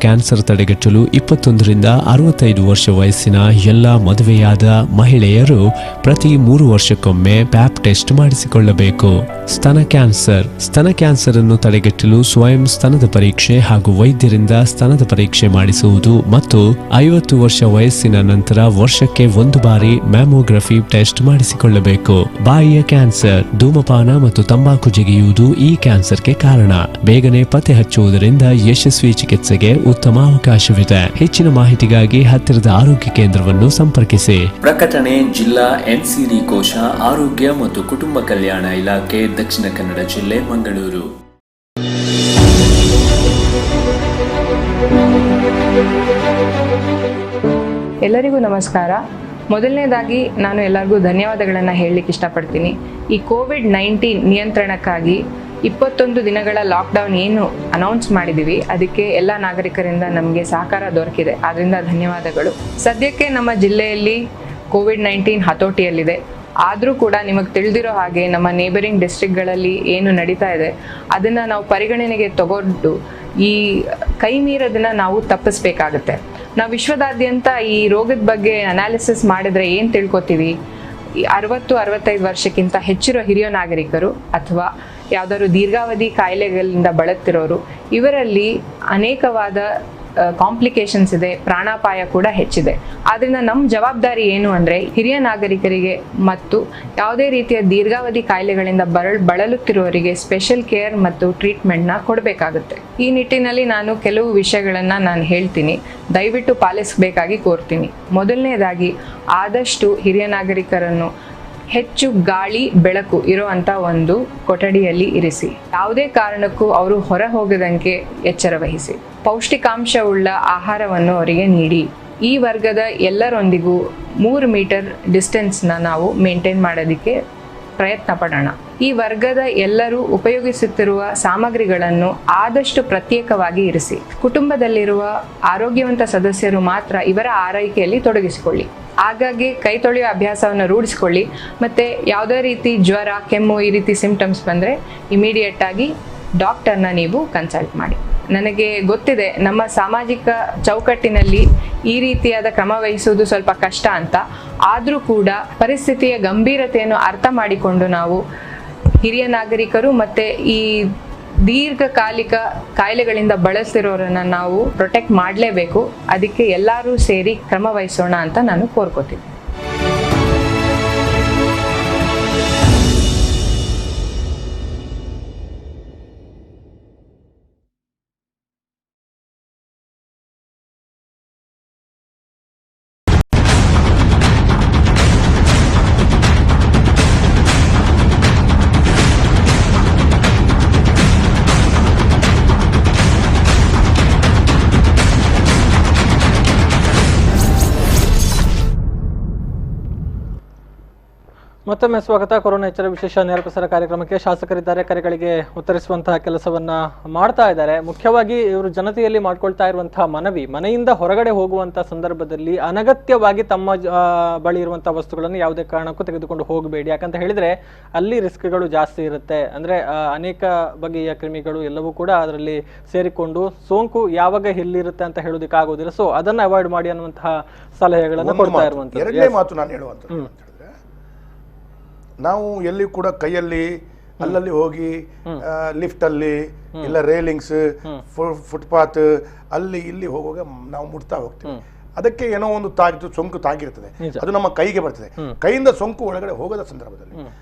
ಕ್ಯಾನ್ಸರ್ ತಡೆಗಟ್ಟಲು 21 ರಿಂದ 65 ವರ್ಷ ವಯಸ್ಸಿನ ಎಲ್ಲ ಮದುವೆಯಾದ ಮಹಿಳೆಯರು ಪ್ರತಿ 3 ವರ್ಷಕ್ಕೊಮ್ಮೆ ಪ್ಯಾಪ್ ಟೆಸ್ಟ್ ಮಾಡಿಸಿಕೊಳ್ಳಬೇಕು. ಸ್ತನ ಕ್ಯಾನ್ಸರ್ ಅನ್ನು ತಡೆಗಟ್ಟಲು ಸ್ವಯಂ ಸ್ತನದ ಪರೀಕ್ಷೆ ಹಾಗೂ ವೈದ್ಯರಿಂದ ಸ್ತನದ ಪರೀಕ್ಷೆ ಮಾಡಿಸುವುದು ಮತ್ತು 50 ವರ್ಷ ವಯಸ್ಸಿನ ನಂತರ ವರ್ಷಕ್ಕೆ 1 ಬಾರಿ ಮ್ಯಾಮೋಗ್ರಫಿ ಟೆಸ್ಟ್ ಮಾಡಿಸಿಕೊಳ್ಳಬೇಕು. ಬಾಯಿಯ ಕ್ಯಾನ್ಸರ್: ಧೂಮಪಾನ ಮತ್ತು ತಂಬಾಕು ಜಗಿಯುವುದು ಈ ಕ್ಯಾನ್ಸರ್ಗೆ ಕಾರಣ. ಬೇಗನೆ ಪತ್ತೆ ಹಚ್ಚುವುದರಿಂದ ಯಶಸ್ವಿ ಚಿಕಿತ್ಸೆಗೆ ಉತ್ತಮ ಅವಕಾಶವಿದೆ. ಹೆಚ್ಚಿನ ಮಾಹಿತಿಗಾಗಿ ಹತ್ತಿರದ ಆರೋಗ್ಯ ಕೇಂದ್ರವನ್ನು ಸಂಪರ್ಕಿಸಿ. ಪ್ರಕಟಣೆ ಜಿಲ್ಲಾ ಎನ್ಸಿಡಿ ಕೋಶ, ಆರೋಗ್ಯ ಮತ್ತು ಕುಟುಂಬ ಕಲ್ಯಾಣ ಇಲಾಖೆ, ದಕ್ಷಿಣ ಕನ್ನಡ ಜಿಲ್ಲೆ, ಮಂಗಳೂರು. ಎಲ್ಲರಿಗೂ ನಮಸ್ಕಾರ. ಮೊದಲನೇದಾಗಿ ನಾನು ಎಲ್ಲರಿಗೂ ಧನ್ಯವಾದಗಳನ್ನು ಹೇಳಲಿಕ್ಕೆ ಇಷ್ಟಪಡ್ತೀನಿ. ಈ ಕೋವಿಡ್-19 ನಿಯಂತ್ರಣಕ್ಕಾಗಿ 21 ದಿನಗಳ ಲಾಕ್ಡೌನ್ ಏನು ಅನೌನ್ಸ್ ಮಾಡಿದ್ದೀವಿ, ಅದಕ್ಕೆ ಎಲ್ಲ ನಾಗರಿಕರಿಂದ ನಮಗೆ ಸಹಕಾರ ದೊರಕಿದೆ. ಆದ್ದರಿಂದ ಧನ್ಯವಾದಗಳು. ಸದ್ಯಕ್ಕೆ ನಮ್ಮ ಜಿಲ್ಲೆಯಲ್ಲಿ ಕೋವಿಡ್-19 ಹತೋಟಿಯಲ್ಲಿದೆ. ಆದರೂ ಕೂಡ ನಿಮಗೆ ತಿಳಿದಿರೋ ಹಾಗೆ ನಮ್ಮ ನೇಬರಿಂಗ್ ಡಿಸ್ಟ್ರಿಕ್ಟ್ಗಳಲ್ಲಿ ಏನು ನಡೀತಾ ಇದೆ ಅದನ್ನು ನಾವು ಪರಿಗಣನೆಗೆ ತಗೊಂಡು ಈ ಕೈ ಮೀರೋದನ್ನು ನಾವು ತಪ್ಪಿಸ್ಬೇಕಾಗತ್ತೆ. ನಾವು ವಿಶ್ವದಾದ್ಯಂತ ಈ ರೋಗದ ಬಗ್ಗೆ ಅನಾಲಿಸಿಸ್ ಮಾಡಿದ್ರೆ ಏನು ತಿಳ್ಕೊತೀವಿ? 60-65 ವರ್ಷಕ್ಕಿಂತ ಹೆಚ್ಚಿರೋ ಹಿರಿಯ ನಾಗರಿಕರು ಅಥವಾ ಯಾವುದಾದ್ರು ದೀರ್ಘಾವಧಿ ಕಾಯಿಲೆಗಳಿಂದ ಬಳಲ್ತಿರೋರು, ಇವರಲ್ಲಿ ಅನೇಕವಾದ ಕಾಂಪ್ಲಿಕೇಶನ್ಸ್ ಇದೆ, ಪ್ರಾಣಾಪಾಯ ಕೂಡ ಹೆಚ್ಚಿದೆ. ಆದ್ದರಿಂದ ನಮ್ಮ ಜವಾಬ್ದಾರಿ ಏನು ಅಂದರೆ ಹಿರಿಯ ನಾಗರಿಕರಿಗೆ ಮತ್ತು ಯಾವುದೇ ರೀತಿಯ ದೀರ್ಘಾವಧಿ ಕಾಯಿಲೆಗಳಿಂದ ಬಳಲುತ್ತಿರುವವರಿಗೆ ಸ್ಪೆಷಲ್ ಕೇರ್ ಮತ್ತು ಟ್ರೀಟ್ಮೆಂಟ್ನ ಕೊಡಬೇಕಾಗುತ್ತೆ. ಈ ನಿಟ್ಟಿನಲ್ಲಿ ನಾನು ಕೆಲವು ವಿಷಯಗಳನ್ನು ನಾನು ಹೇಳ್ತೀನಿ, ದಯವಿಟ್ಟು ಪಾಲಿಸಬೇಕಾಗಿ ಕೋರ್ತೀನಿ. ಮೊದಲನೇದಾಗಿ, ಆದಷ್ಟು ಹಿರಿಯ ನಾಗರಿಕರನ್ನು ಹೆಚ್ಚು ಗಾಳಿ ಬೆಳಕು ಇರುವಂಥ ಒಂದು ಕೊಠಡಿಯಲ್ಲಿ ಇರಿಸಿ. ಯಾವುದೇ ಕಾರಣಕ್ಕೂ ಅವರು ಹೊರ ಹೋಗದಂತೆ ಎಚ್ಚರ ವಹಿಸಿ. ಪೌಷ್ಟಿಕಾಂಶವುಳ್ಳ ಆಹಾರವನ್ನು ಅವರಿಗೆ ನೀಡಿ. ಈ ವರ್ಗದ ಎಲ್ಲರೊಂದಿಗೂ 3 ಮೀಟರ್ ಡಿಸ್ಟೆನ್ಸ್ನ ನಾವು ಮೇಂಟೈನ್ ಮಾಡೋದಕ್ಕೆ ಪ್ರಯತ್ನ ಪಡೋಣ. ಈ ವರ್ಗದ ಎಲ್ಲರೂ ಉಪಯೋಗಿಸುತ್ತಿರುವ ಸಾಮಗ್ರಿಗಳನ್ನು ಆದಷ್ಟು ಪ್ರತ್ಯೇಕವಾಗಿ ಇರಿಸಿ. ಕುಟುಂಬದಲ್ಲಿರುವ ಆರೋಗ್ಯವಂತ ಸದಸ್ಯರು ಮಾತ್ರ ಇವರ ಆರೈಕೆಯಲ್ಲಿ ತೊಡಗಿಸಿಕೊಳ್ಳಿ. ಆಗಾಗ್ಗೆ ಕೈ ತೊಳೆಯುವ ಅಭ್ಯಾಸವನ್ನು ರೂಢಿಸಿಕೊಳ್ಳಿ. ಮತ್ತು ಯಾವುದೇ ರೀತಿ ಜ್ವರ, ಕೆಮ್ಮು ಈ ರೀತಿ ಸಿಂಪ್ಟಮ್ಸ್ ಬಂದರೆ ಇಮಿಡಿಯೇಟ್ ಆಗಿ ಡಾಕ್ಟರ್ನ ನೀವು ಕನ್ಸಲ್ಟ್ ಮಾಡಿ. ನನಗೆ ಗೊತ್ತಿದೆ ನಮ್ಮ ಸಾಮಾಜಿಕ ಚೌಕಟ್ಟಿನಲ್ಲಿ ಈ ರೀತಿಯಾದ ಕ್ರಮ ವಹಿಸುವುದು ಸ್ವಲ್ಪ ಕಷ್ಟ ಅಂತ. ಆದರೂ ಕೂಡ ಪರಿಸ್ಥಿತಿಯ ಗಂಭೀರತೆಯನ್ನು ಅರ್ಥ ಮಾಡಿಕೊಂಡು ನಾವು ಹಿರಿಯ ನಾಗರಿಕರು ಮತ್ತು ಈ ದೀರ್ಘಕಾಲಿಕ ಕಾಯಿಲೆಗಳಿಂದ ಬಳಲ್ತಿರೋರನ್ನ ನಾವು ಪ್ರೊಟೆಕ್ಟ್ ಮಾಡಲೇಬೇಕು. ಅದಕ್ಕೆ ಎಲ್ಲರೂ ಸೇರಿ ಕ್ರಮ ವಹಿಸೋಣ ಅಂತ ನಾನು ಕೋರ್ಕೋತೀನಿ. ಮತ್ತೊಮ್ಮೆ ಸ್ವಾಗತ. ಕೊರೋನಾ ಎಚ್ಚರ ವಿಶೇಷ ನೇರ ಪ್ರಸಾರ ಕಾರ್ಯಕ್ರಮಕ್ಕೆ ಶಾಸಕರಿದ್ದಾರೆ, ಕರೆಗಳಿಗೆ ಉತ್ತರಿಸುವಂತಹ ಕೆಲಸವನ್ನ ಮಾಡ್ತಾ ಇದ್ದಾರೆ. ಮುಖ್ಯವಾಗಿ ಇವರು ಜನತೆಯಲ್ಲಿ ಮಾಡ್ಕೊಳ್ತಾ ಇರುವಂತಹ ಮನವಿ, ಮನೆಯಿಂದ ಹೊರಗಡೆ ಹೋಗುವಂತಹ ಸಂದರ್ಭದಲ್ಲಿ ಅನಗತ್ಯವಾಗಿ ತಮ್ಮ ಬಳಿ ಇರುವಂತಹ ವಸ್ತುಗಳನ್ನು ಯಾವುದೇ ಕಾರಣಕ್ಕೂ ತೆಗೆದುಕೊಂಡು ಹೋಗಬೇಡಿ. ಯಾಕಂತ ಹೇಳಿದ್ರೆ ಅಲ್ಲಿ ರಿಸ್ಕ್ಗಳು ಜಾಸ್ತಿ ಇರುತ್ತೆ. ಅಂದ್ರೆ ಅನೇಕ ಬಗೆಯ ಕ್ರಿಮಿಗಳು ಎಲ್ಲವೂ ಕೂಡ ಅದರಲ್ಲಿ ಸೇರಿಕೊಂಡು ಸೋಂಕು ಯಾವಾಗ ಎಲ್ಲಿರುತ್ತೆ ಅಂತ ಹೇಳೋದಕ್ಕಾಗೋದಿಲ್ಲ. ಸೊ ಅದನ್ನ ಅವಾಯ್ಡ್ ಮಾಡಿ ಅನ್ನುವಂತಹ ಸಲಹೆಗಳನ್ನು ಕೊಡ್ತಾ ಇರುವಂತಹ. ಎರಡನೇ ಮಾತು ನಾನು ಹೇಳುವಂಥದ್ದು ನಾವು ಎಲ್ಲಿ ಕೂಡ ಕೈಯಲ್ಲಿ ಅಲ್ಲಲ್ಲಿ ಹೋಗಿ ಲಿಫ್ಟ್ ಅಲ್ಲಿ ಇಲ್ಲ ರೇಲಿಂಗ್ಸ್ ಫುಟ್ಪಾತ್ ಅಲ್ಲಿ ಇಲ್ಲಿ ಹೋಗುವಾಗ ನಾವು ಮುಟ್ತಾ ಹೋಗ್ತೀವಿ. ಅದಕ್ಕೆ ಏನೋ ಒಂದು ಸೋಂಕು ತಾಗಿರ್ತದೆ, ಅದು ನಮ್ಮ ಕೈಗೆ ಬರ್ತದೆ. ಕೈಯಿಂದ ಸೋಂಕು ಒಳಗಡೆ ಹೋಗದ ಸಂದರ್ಭದಲ್ಲಿ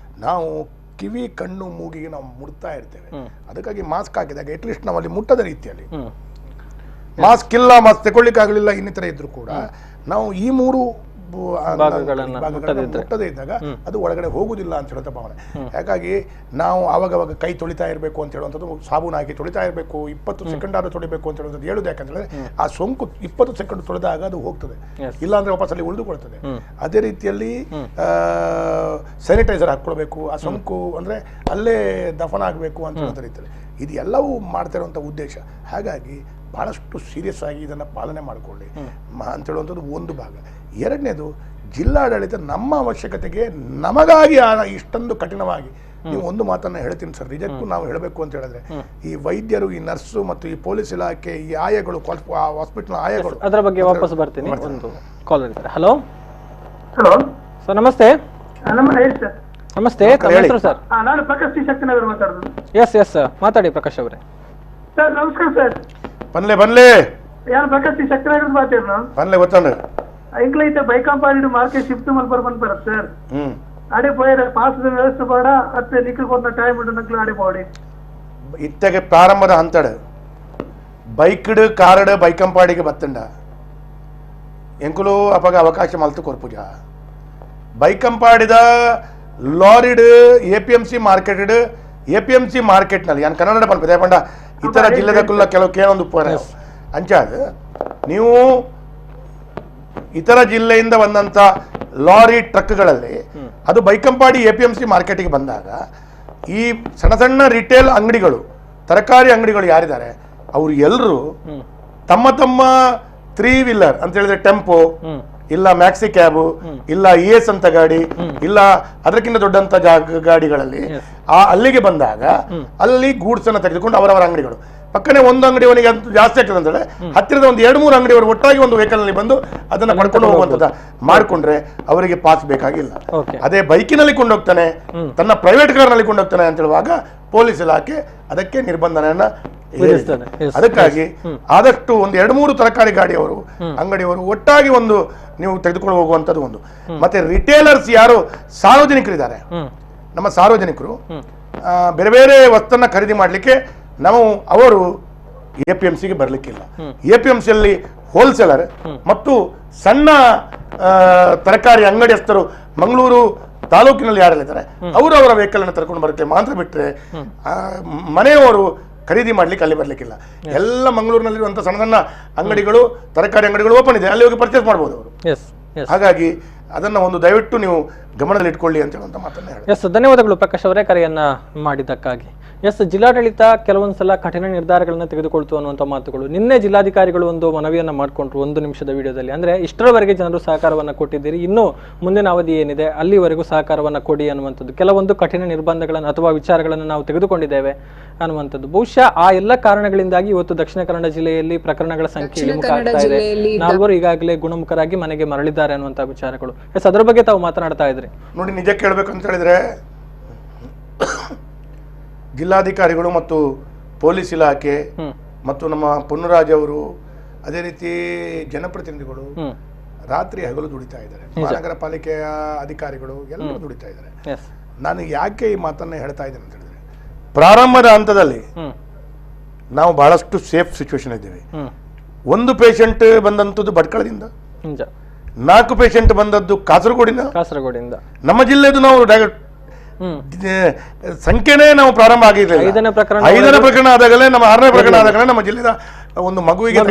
ನಾವು ಕಿವಿ ಕಣ್ಣು ಮೂಗಿಗೆ ನಾವು ಮುಟ್ತಾ ಇರ್ತೇವೆ. ಅದಕ್ಕಾಗಿ ಮಾಸ್ಕ್ ಹಾಕಿದಾಗ ಅಟ್ಲೀಸ್ಟ್ ನಾವು ಅಲ್ಲಿ ಮುಟ್ಟದ ರೀತಿಯಲ್ಲಿ, ಮಾಸ್ಕ್ ಇಲ್ಲ ಮಾಸ್ಕ್ ತಗೊಳ್ಳಿಕ್ಕಾಗಲಿಲ್ಲ ಇನ್ನಿತರ ಇದ್ರು ಕೂಡ ನಾವು ಈ ಮೂರು ಮುಟ್ಟದೇ ಇದ್ದಾಗ ಅದು ಒಳಗಡೆ ಹೋಗುದಿಲ್ಲ ಅಂತ ಹೇಳುವಂತ ಭಾವನೆ. ಹಾಗಾಗಿ ನಾವು ಅವಾಗವಾಗ ಕೈ ತೊಳಿತಾ ಇರಬೇಕು ಅಂತ ಹೇಳುವಂಥದ್ದು, ಸಾಬೂನು ಹಾಕಿ ತೊಳಿತಾ ಇರಬೇಕು, 20 ಸೆಕೆಂಡ್ ಆದ್ರೂ ತೊಳಿಬೇಕು ಅಂತ ಹೇಳುವಂಥದ್ದು ಹೇಳುದು. ಯಾಕಂದ್ರೆ ಆ ಸೋಂಕು 20 ಸೆಕೆಂಡ್ ತೊಳೆದಾಗ ಅದು ಹೋಗ್ತದೆ, ಇಲ್ಲಾಂದ್ರೆ ವಾಪಸ್ ಅಲ್ಲಿ ಉಳಿದುಕೊಳ್ತದೆ. ಅದೇ ರೀತಿಯಲ್ಲಿ ಸ್ಯಾನಿಟೈಸರ್ ಹಾಕೊಳ್ಬೇಕು, ಆ ಸೋಂಕು ಅಂದ್ರೆ ಅಲ್ಲೇ ದಫನ ಆಗಬೇಕು ಅಂತ ಹೇಳುವಂಥ ರೀತಿಯಲ್ಲಿ ಇದು ಎಲ್ಲವೂ ಮಾಡ್ತಾ ಇರುವಂಥ ಉದ್ದೇಶ. ಹಾಗಾಗಿ ಬಹಳಷ್ಟು ಸೀರಿಯಸ್ ಆಗಿ ಇದನ್ನು ಪಾಲನೆ ಮಾಡಿಕೊಳ್ಳಿ ಅಂತ ಹೇಳುವಂಥದ್ದು ಒಂದು ಭಾಗ. ಎರಡನೇದು, ಜಿಲ್ಲಾಡಳಿತ ನಮ್ಮ ಅವಶ್ಯಕತೆಗೆ ನಮಗಾಗಿ ಇಷ್ಟೊಂದು ಕಠಿಣವಾಗಿ, ನೀವು ಒಂದು ಮಾತನ್ನ ಹೇಳ್ತೀನಿ ಸರ್, ನಿಜಕ್ಕೂ ನಾವು ಹೇಳಬೇಕು ಅಂತ ಹೇಳಿದ್ರೆ ಈ ವೈದ್ಯರು, ಈ ನರ್ಸು ಮತ್ತು ಈ ಪೊಲೀಸ್ ಇಲಾಖೆ, ಈ ಆಯಗಳು, ಹಾಸ್ಪಿಟಲ್ ಆಯಗಳು, ಅದರ ಬಗ್ಗೆ ವಾಪಸ್ ಬರ್ತೀನಿ. ಒಂದು ಕಾಲ್ ಇರುತ್ತೆ. ಹಲೋ ಹಲೋ ಸರ್, ನಮಸ್ತೆ. ನಮಸ್ತೆ, ಹೆಸರು ಸರ್? ನಾನು ಪ್ರಕಾಶ್ ಶಕ್ತಿನಗರ್ ಮಾತಾಡೋದು. ಎಸ್ ಮಾತಾಡಿ ಪ್ರಕಾಶ್ ಅವರೇ. ಸರ್ ನಮಸ್ಕಾರ ಸರ್. ಬನ್ಲೆ ಯಾರು ಪ್ರಕಾಶ್ ಶಕ್ತಿನಗರ್ ಮಾತಾಡ್ರು ಬನ್ಲೆ ಗೊತ್ತಂದ್ರೆ ಐಕ್ಲೈತೆ ಬೈಕಾಂಪಾಡಿ ಮಾರ್ಕೆಟ್ ಶಿಫ್ಟ್ ಮಲ್ಪರ್ ಬಂದ್ಬಾರದು ಸರ್. ಆಡೆ ಪೋಯರ ಪಾಸದ ವ್ಯವಸ್ಥೆ ಬೇಡ, ಅತ್ತೆ ನಿಖಲ್ ಕೊಟ್ಟ ಟೈಮ್ ಇಟ್ಟು ನಕ್ಲು ಆಡೆ ಪೋಡಿ ಇತ್ತಗೆ ಪ್ರಾರಂಭದ ಹಂತಡ ಬೈಕ್ಡ್ ಕಾರ್ಡ್ ಬೈಕಂಪಾಡಿಗೆ ಬತ್ತಂಡ ಎಂಕುಲು ಅಪಗ ಅವಕಾಶ ಮಲ್ತು ಕೊರ್ಪುಜ ಬೈಕಂಪಾಡಿದ ಲಾರಿಡ್ APMC ಮಾರ್ಕೆಟ್ನಲ್ಲಿ ಯಾನ್ ಕನ್ನಡ ಪಂಡ ಪಂಡ ಇತರ ಜಿಲ್ಲೆದಕ್ಕುಲ್ಲ ಕೆಲವು ಕೇಳೊಂದು ಅಂಚಾದ ನೀವು ಇತರ ಜಿಲ್ಲೆಯಿಂದ ಬಂದಂತ ಲಾರಿ ಟ್ರಕ್ಗಳಲ್ಲಿ ಅದು ಬೈಕಂಪಾಡಿ APMC ಮಾರ್ಕೆಟಿಗೆ ಬಂದಾಗ ಈ ಸಣ್ಣ ಸಣ್ಣ ರಿಟೇಲ್ ಅಂಗಡಿಗಳು, ತರಕಾರಿ ಅಂಗಡಿಗಳು ಯಾರಿದ್ದಾರೆ ಅವರು ಎಲ್ಲರೂ ತಮ್ಮ ತಮ್ಮ 3 ವೀಲರ್ ಅಂತ ಹೇಳಿದ್ರೆ ಟೆಂಪೋ ಇಲ್ಲ ಮ್ಯಾಕ್ಸಿ ಕ್ಯಾಬ್ ಇಲ್ಲ ES ಅಂತ ಗಾಡಿ ಇಲ್ಲ ಅದಕ್ಕಿಂತ ದೊಡ್ಡಂತ ಗಾಡಿಗಳಲ್ಲಿ ಅಲ್ಲಿಗೆ ಬಂದಾಗ ಅಲ್ಲಿ ಗೂಡ್ಸ್ ಅನ್ನ ತೆಗೆದುಕೊಂಡು ಅವರವರ ಅಂಗಡಿಗಳು ಪಕ್ಕನೆ ಒಂದು ಅಂಗಡಿಯವನಿಗೆ ಜಾಸ್ತಿ ಆಗ್ತದೆ ಅಂತ ಹೇಳಿ ಹತ್ತಿರದ ಒಂದು 2-3 ಅಂಗಡಿಯವರು ಒಟ್ಟಾಗಿ ಒಂದು ವೆಹಿಕಲ್ ನಲ್ಲಿ ಬಂದು ಅದನ್ನ ಪಡ್ಕೊಂಡು ಹೋಗುವಂತದ ಮಾಡ್ಕೊಂಡ್ರೆ ಅವರಿಗೆ ಪಾಸ್ ಬೇಕಾಗಿಲ್ಲ. ಅದೇ ಬೈಕಿನಲ್ಲಿ ಕೊಂಡೋಗ್ತಾನೆ, ತನ್ನ ಪ್ರೈವೇಟ್ ಕಾರ್ ನಲ್ಲಿ ಕೊಂಡೋಗ್ತಾನೆ ಅಂತ ಹೇಳುವಾಗ ಪೊಲೀಸ್ ಇಲಾಖೆ ಅದಕ್ಕೆ ನಿರ್ಬಂಧನೆಯನ್ನ ಹೇರಿಸ್ತದೆ. ಅದಕ್ಕಾಗಿ ಆದಷ್ಟು ಒಂದು 2-3 ತರಕಾರಿ ಗಾಡಿಯವರು ಅಂಗಡಿಯವರು ಒಟ್ಟಾಗಿ ಒಂದು ನೀವು ತೆಗೆದುಕೊಂಡು ಹೋಗುವಂತದ್ದು ಒಂದು. ಮತ್ತೆ ರಿಟೇಲರ್ಸ್ ಯಾರು ಸಾರ್ವಜನಿಕರಿದ್ದಾರೆ, ನಮ್ಮ ಸಾರ್ವಜನಿಕರು ಬೇರೆ ಬೇರೆ ವಸ್ತನ್ನ ಖರೀದಿ ಮಾಡ್ಲಿಕ್ಕೆ ಅವರು APMCಗೆ ಬರ್ಲಿಕ್ಕಿಲ್ಲ. APMCಯಲ್ಲಿ ಹೋಲ್ಸೇಲರ್ ಮತ್ತು ಸಣ್ಣ ತರಕಾರಿ ಅಂಗಡಿಯಸ್ಥರು ಮಂಗಳೂರು ತಾಲೂಕಿನಲ್ಲಿ ಯಾರೆಲ್ಲಿದ್ದಾರೆ ಅವರು ಅವರ ವೆಹಿಕಲ್ ಅನ್ನು ತರ್ಕೊಂಡು ಬರುತ್ತೆ ಮಾತ್ರ ಬಿಟ್ಟರೆ ಮನೆಯವರು ಖರೀದಿ ಮಾಡ್ಲಿಕ್ಕೆ ಅಲ್ಲಿ ಬರ್ಲಿಕ್ಕಿಲ್ಲ. ಎಲ್ಲ ಮಂಗಳೂರಿನಲ್ಲಿರುವಂತಹ ಸಣ್ಣ ಸಣ್ಣ ಅಂಗಡಿಗಳು, ತರಕಾರಿ ಅಂಗಡಿಗಳು ಓಪನ್ ಇದೆ, ಅಲ್ಲಿ ಹೋಗಿ ಪರ್ಚೇಸ್ ಮಾಡಬಹುದು ಅವರು. ಹಾಗಾಗಿ ಅದನ್ನ ಒಂದು ದಯವಿಟ್ಟು ನೀವು ಗಮನದಲ್ಲಿ ಇಟ್ಕೊಳ್ಳಿ ಅಂತ ಹೇಳುವಂತ ಮಾತನ್ನ ಹೇಳಿ. ಧನ್ಯವಾದಗಳು ಪ್ರಕಾಶ್ ಅವರೇ ಕರೆಯನ್ನ ಮಾಡಿದ್ದಕ್ಕಾಗಿ. ಜಿಲ್ಲಾಡಳಿತ ಕೆಲವೊಂದ್ಸಲ ಕಠಿಣ ನಿರ್ಧಾರಗಳನ್ನ ತೆಗೆದುಕೊಳ್ತು ಅನ್ನುವಂಥ ಮಾತುಗಳು. ನಿನ್ನೆ ಜಿಲ್ಲಾಧಿಕಾರಿಗಳು ಒಂದು ಮನವಿಯನ್ನ ಮಾಡಿಕೊಂಡ್ರು 1 ನಿಮಿಷದ ವಿಡಿಯೋದಲ್ಲಿ. ಅಂದ್ರೆ ಇಷ್ಟರವರೆಗೆ ಜನರು ಸಹಕಾರವನ್ನ ಕೊಟ್ಟಿದ್ದೀರಿ, ಇನ್ನು ಮುಂದಿನ ಅವಧಿ ಏನಿದೆ ಅಲ್ಲಿವರೆಗೂ ಸಹಕಾರವನ್ನ ಕೊಡಿ ಅನ್ನುವಂಥದ್ದು, ಕೆಲವೊಂದು ಕಠಿಣ ನಿರ್ಬಂಧಗಳನ್ನು ಅಥವಾ ವಿಚಾರಗಳನ್ನು ನಾವು ತೆಗೆದುಕೊಂಡಿದ್ದೇವೆ ಅನ್ನುವಂಥದ್ದು. ಬಹುಶಃ ಆ ಎಲ್ಲ ಕಾರಣಗಳಿಂದಾಗಿ ಇವತ್ತು ದಕ್ಷಿಣ ಕನ್ನಡ ಜಿಲ್ಲೆಯಲ್ಲಿ ಪ್ರಕರಣಗಳ ಸಂಖ್ಯೆ ಇಳಿಮುಖ ಆಗ್ತಾ ಇದೆ. 4 ಈಗಾಗಲೇ ಗುಣಮುಖರಾಗಿ ಮನೆಗೆ ಮರಳಿದ್ದಾರೆ ಅನ್ನುವಂಥ ವಿಚಾರಗಳು. ಅದರ ಬಗ್ಗೆ ತಾವು ಮಾತನಾಡ್ತಾ ಇದ್ರಿ. ನೋಡಿ, ನಿಜ ಕೇಳಬೇಕು ಅಂತ ಹೇಳಿದ್ರೆ ಜಿಲ್ಲಾಧಿಕಾರಿಗಳು ಮತ್ತು ಪೊಲೀಸ್ ಇಲಾಖೆ ಮತ್ತು ನಮ್ಮ ಪುನ್ನರಾಜ್ ಅವರು, ಅದೇ ರೀತಿ ಜನಪ್ರತಿನಿಧಿಗಳು ರಾತ್ರಿ ಹಗಲು ದುಡಿತಾ ಇದ್ದಾರೆ. ಮಹಾನಗರ ಪಾಲಿಕೆಯ ಅಧಿಕಾರಿಗಳು ಎಲ್ಲರೂ ದುಡಿತಾ ಇದ್ದಾರೆ. ನಾನು ಯಾಕೆ ಈ ಮಾತನ್ನ ಹೇಳ್ತಾ ಇದ್ದೇನೆ ಅಂತ ಹೇಳಿದ್ರೆ, ಪ್ರಾರಂಭದ ಹಂತದಲ್ಲಿ ನಾವು ಬಹಳಷ್ಟು ಸೇಫ್ ಸಿಚುವೇಶನ್ ಇದ್ದೇವೆ. 1 ಪೇಷಂಟ್ ಬಂದಂತದ್ದು ಭಟ್ಕಳದಿಂದ, 4 ಪೇಷಂಟ್ ಬಂದದ್ದು ಕಾಸರಗೋಡಿಂದ. ನಮ್ಮ ಜಿಲ್ಲೆದು ನಾವು ಸಂಖ್ಯೆನೇ ನಾವು ಪ್ರಾರಂಭ ಆಗಿರಲಿಲ್ಲ. 5ನೇ ಪ್ರಕರಣ ಆದಾಗಲೇ, ನಮ್ಮ 6ನೇ ಪ್ರಕರಣ ಆದಾಗಲೇ ನಮ್ಮ ಜಿಲ್ಲೆಯ ಒಂದು ಮಗುವಿಗೆ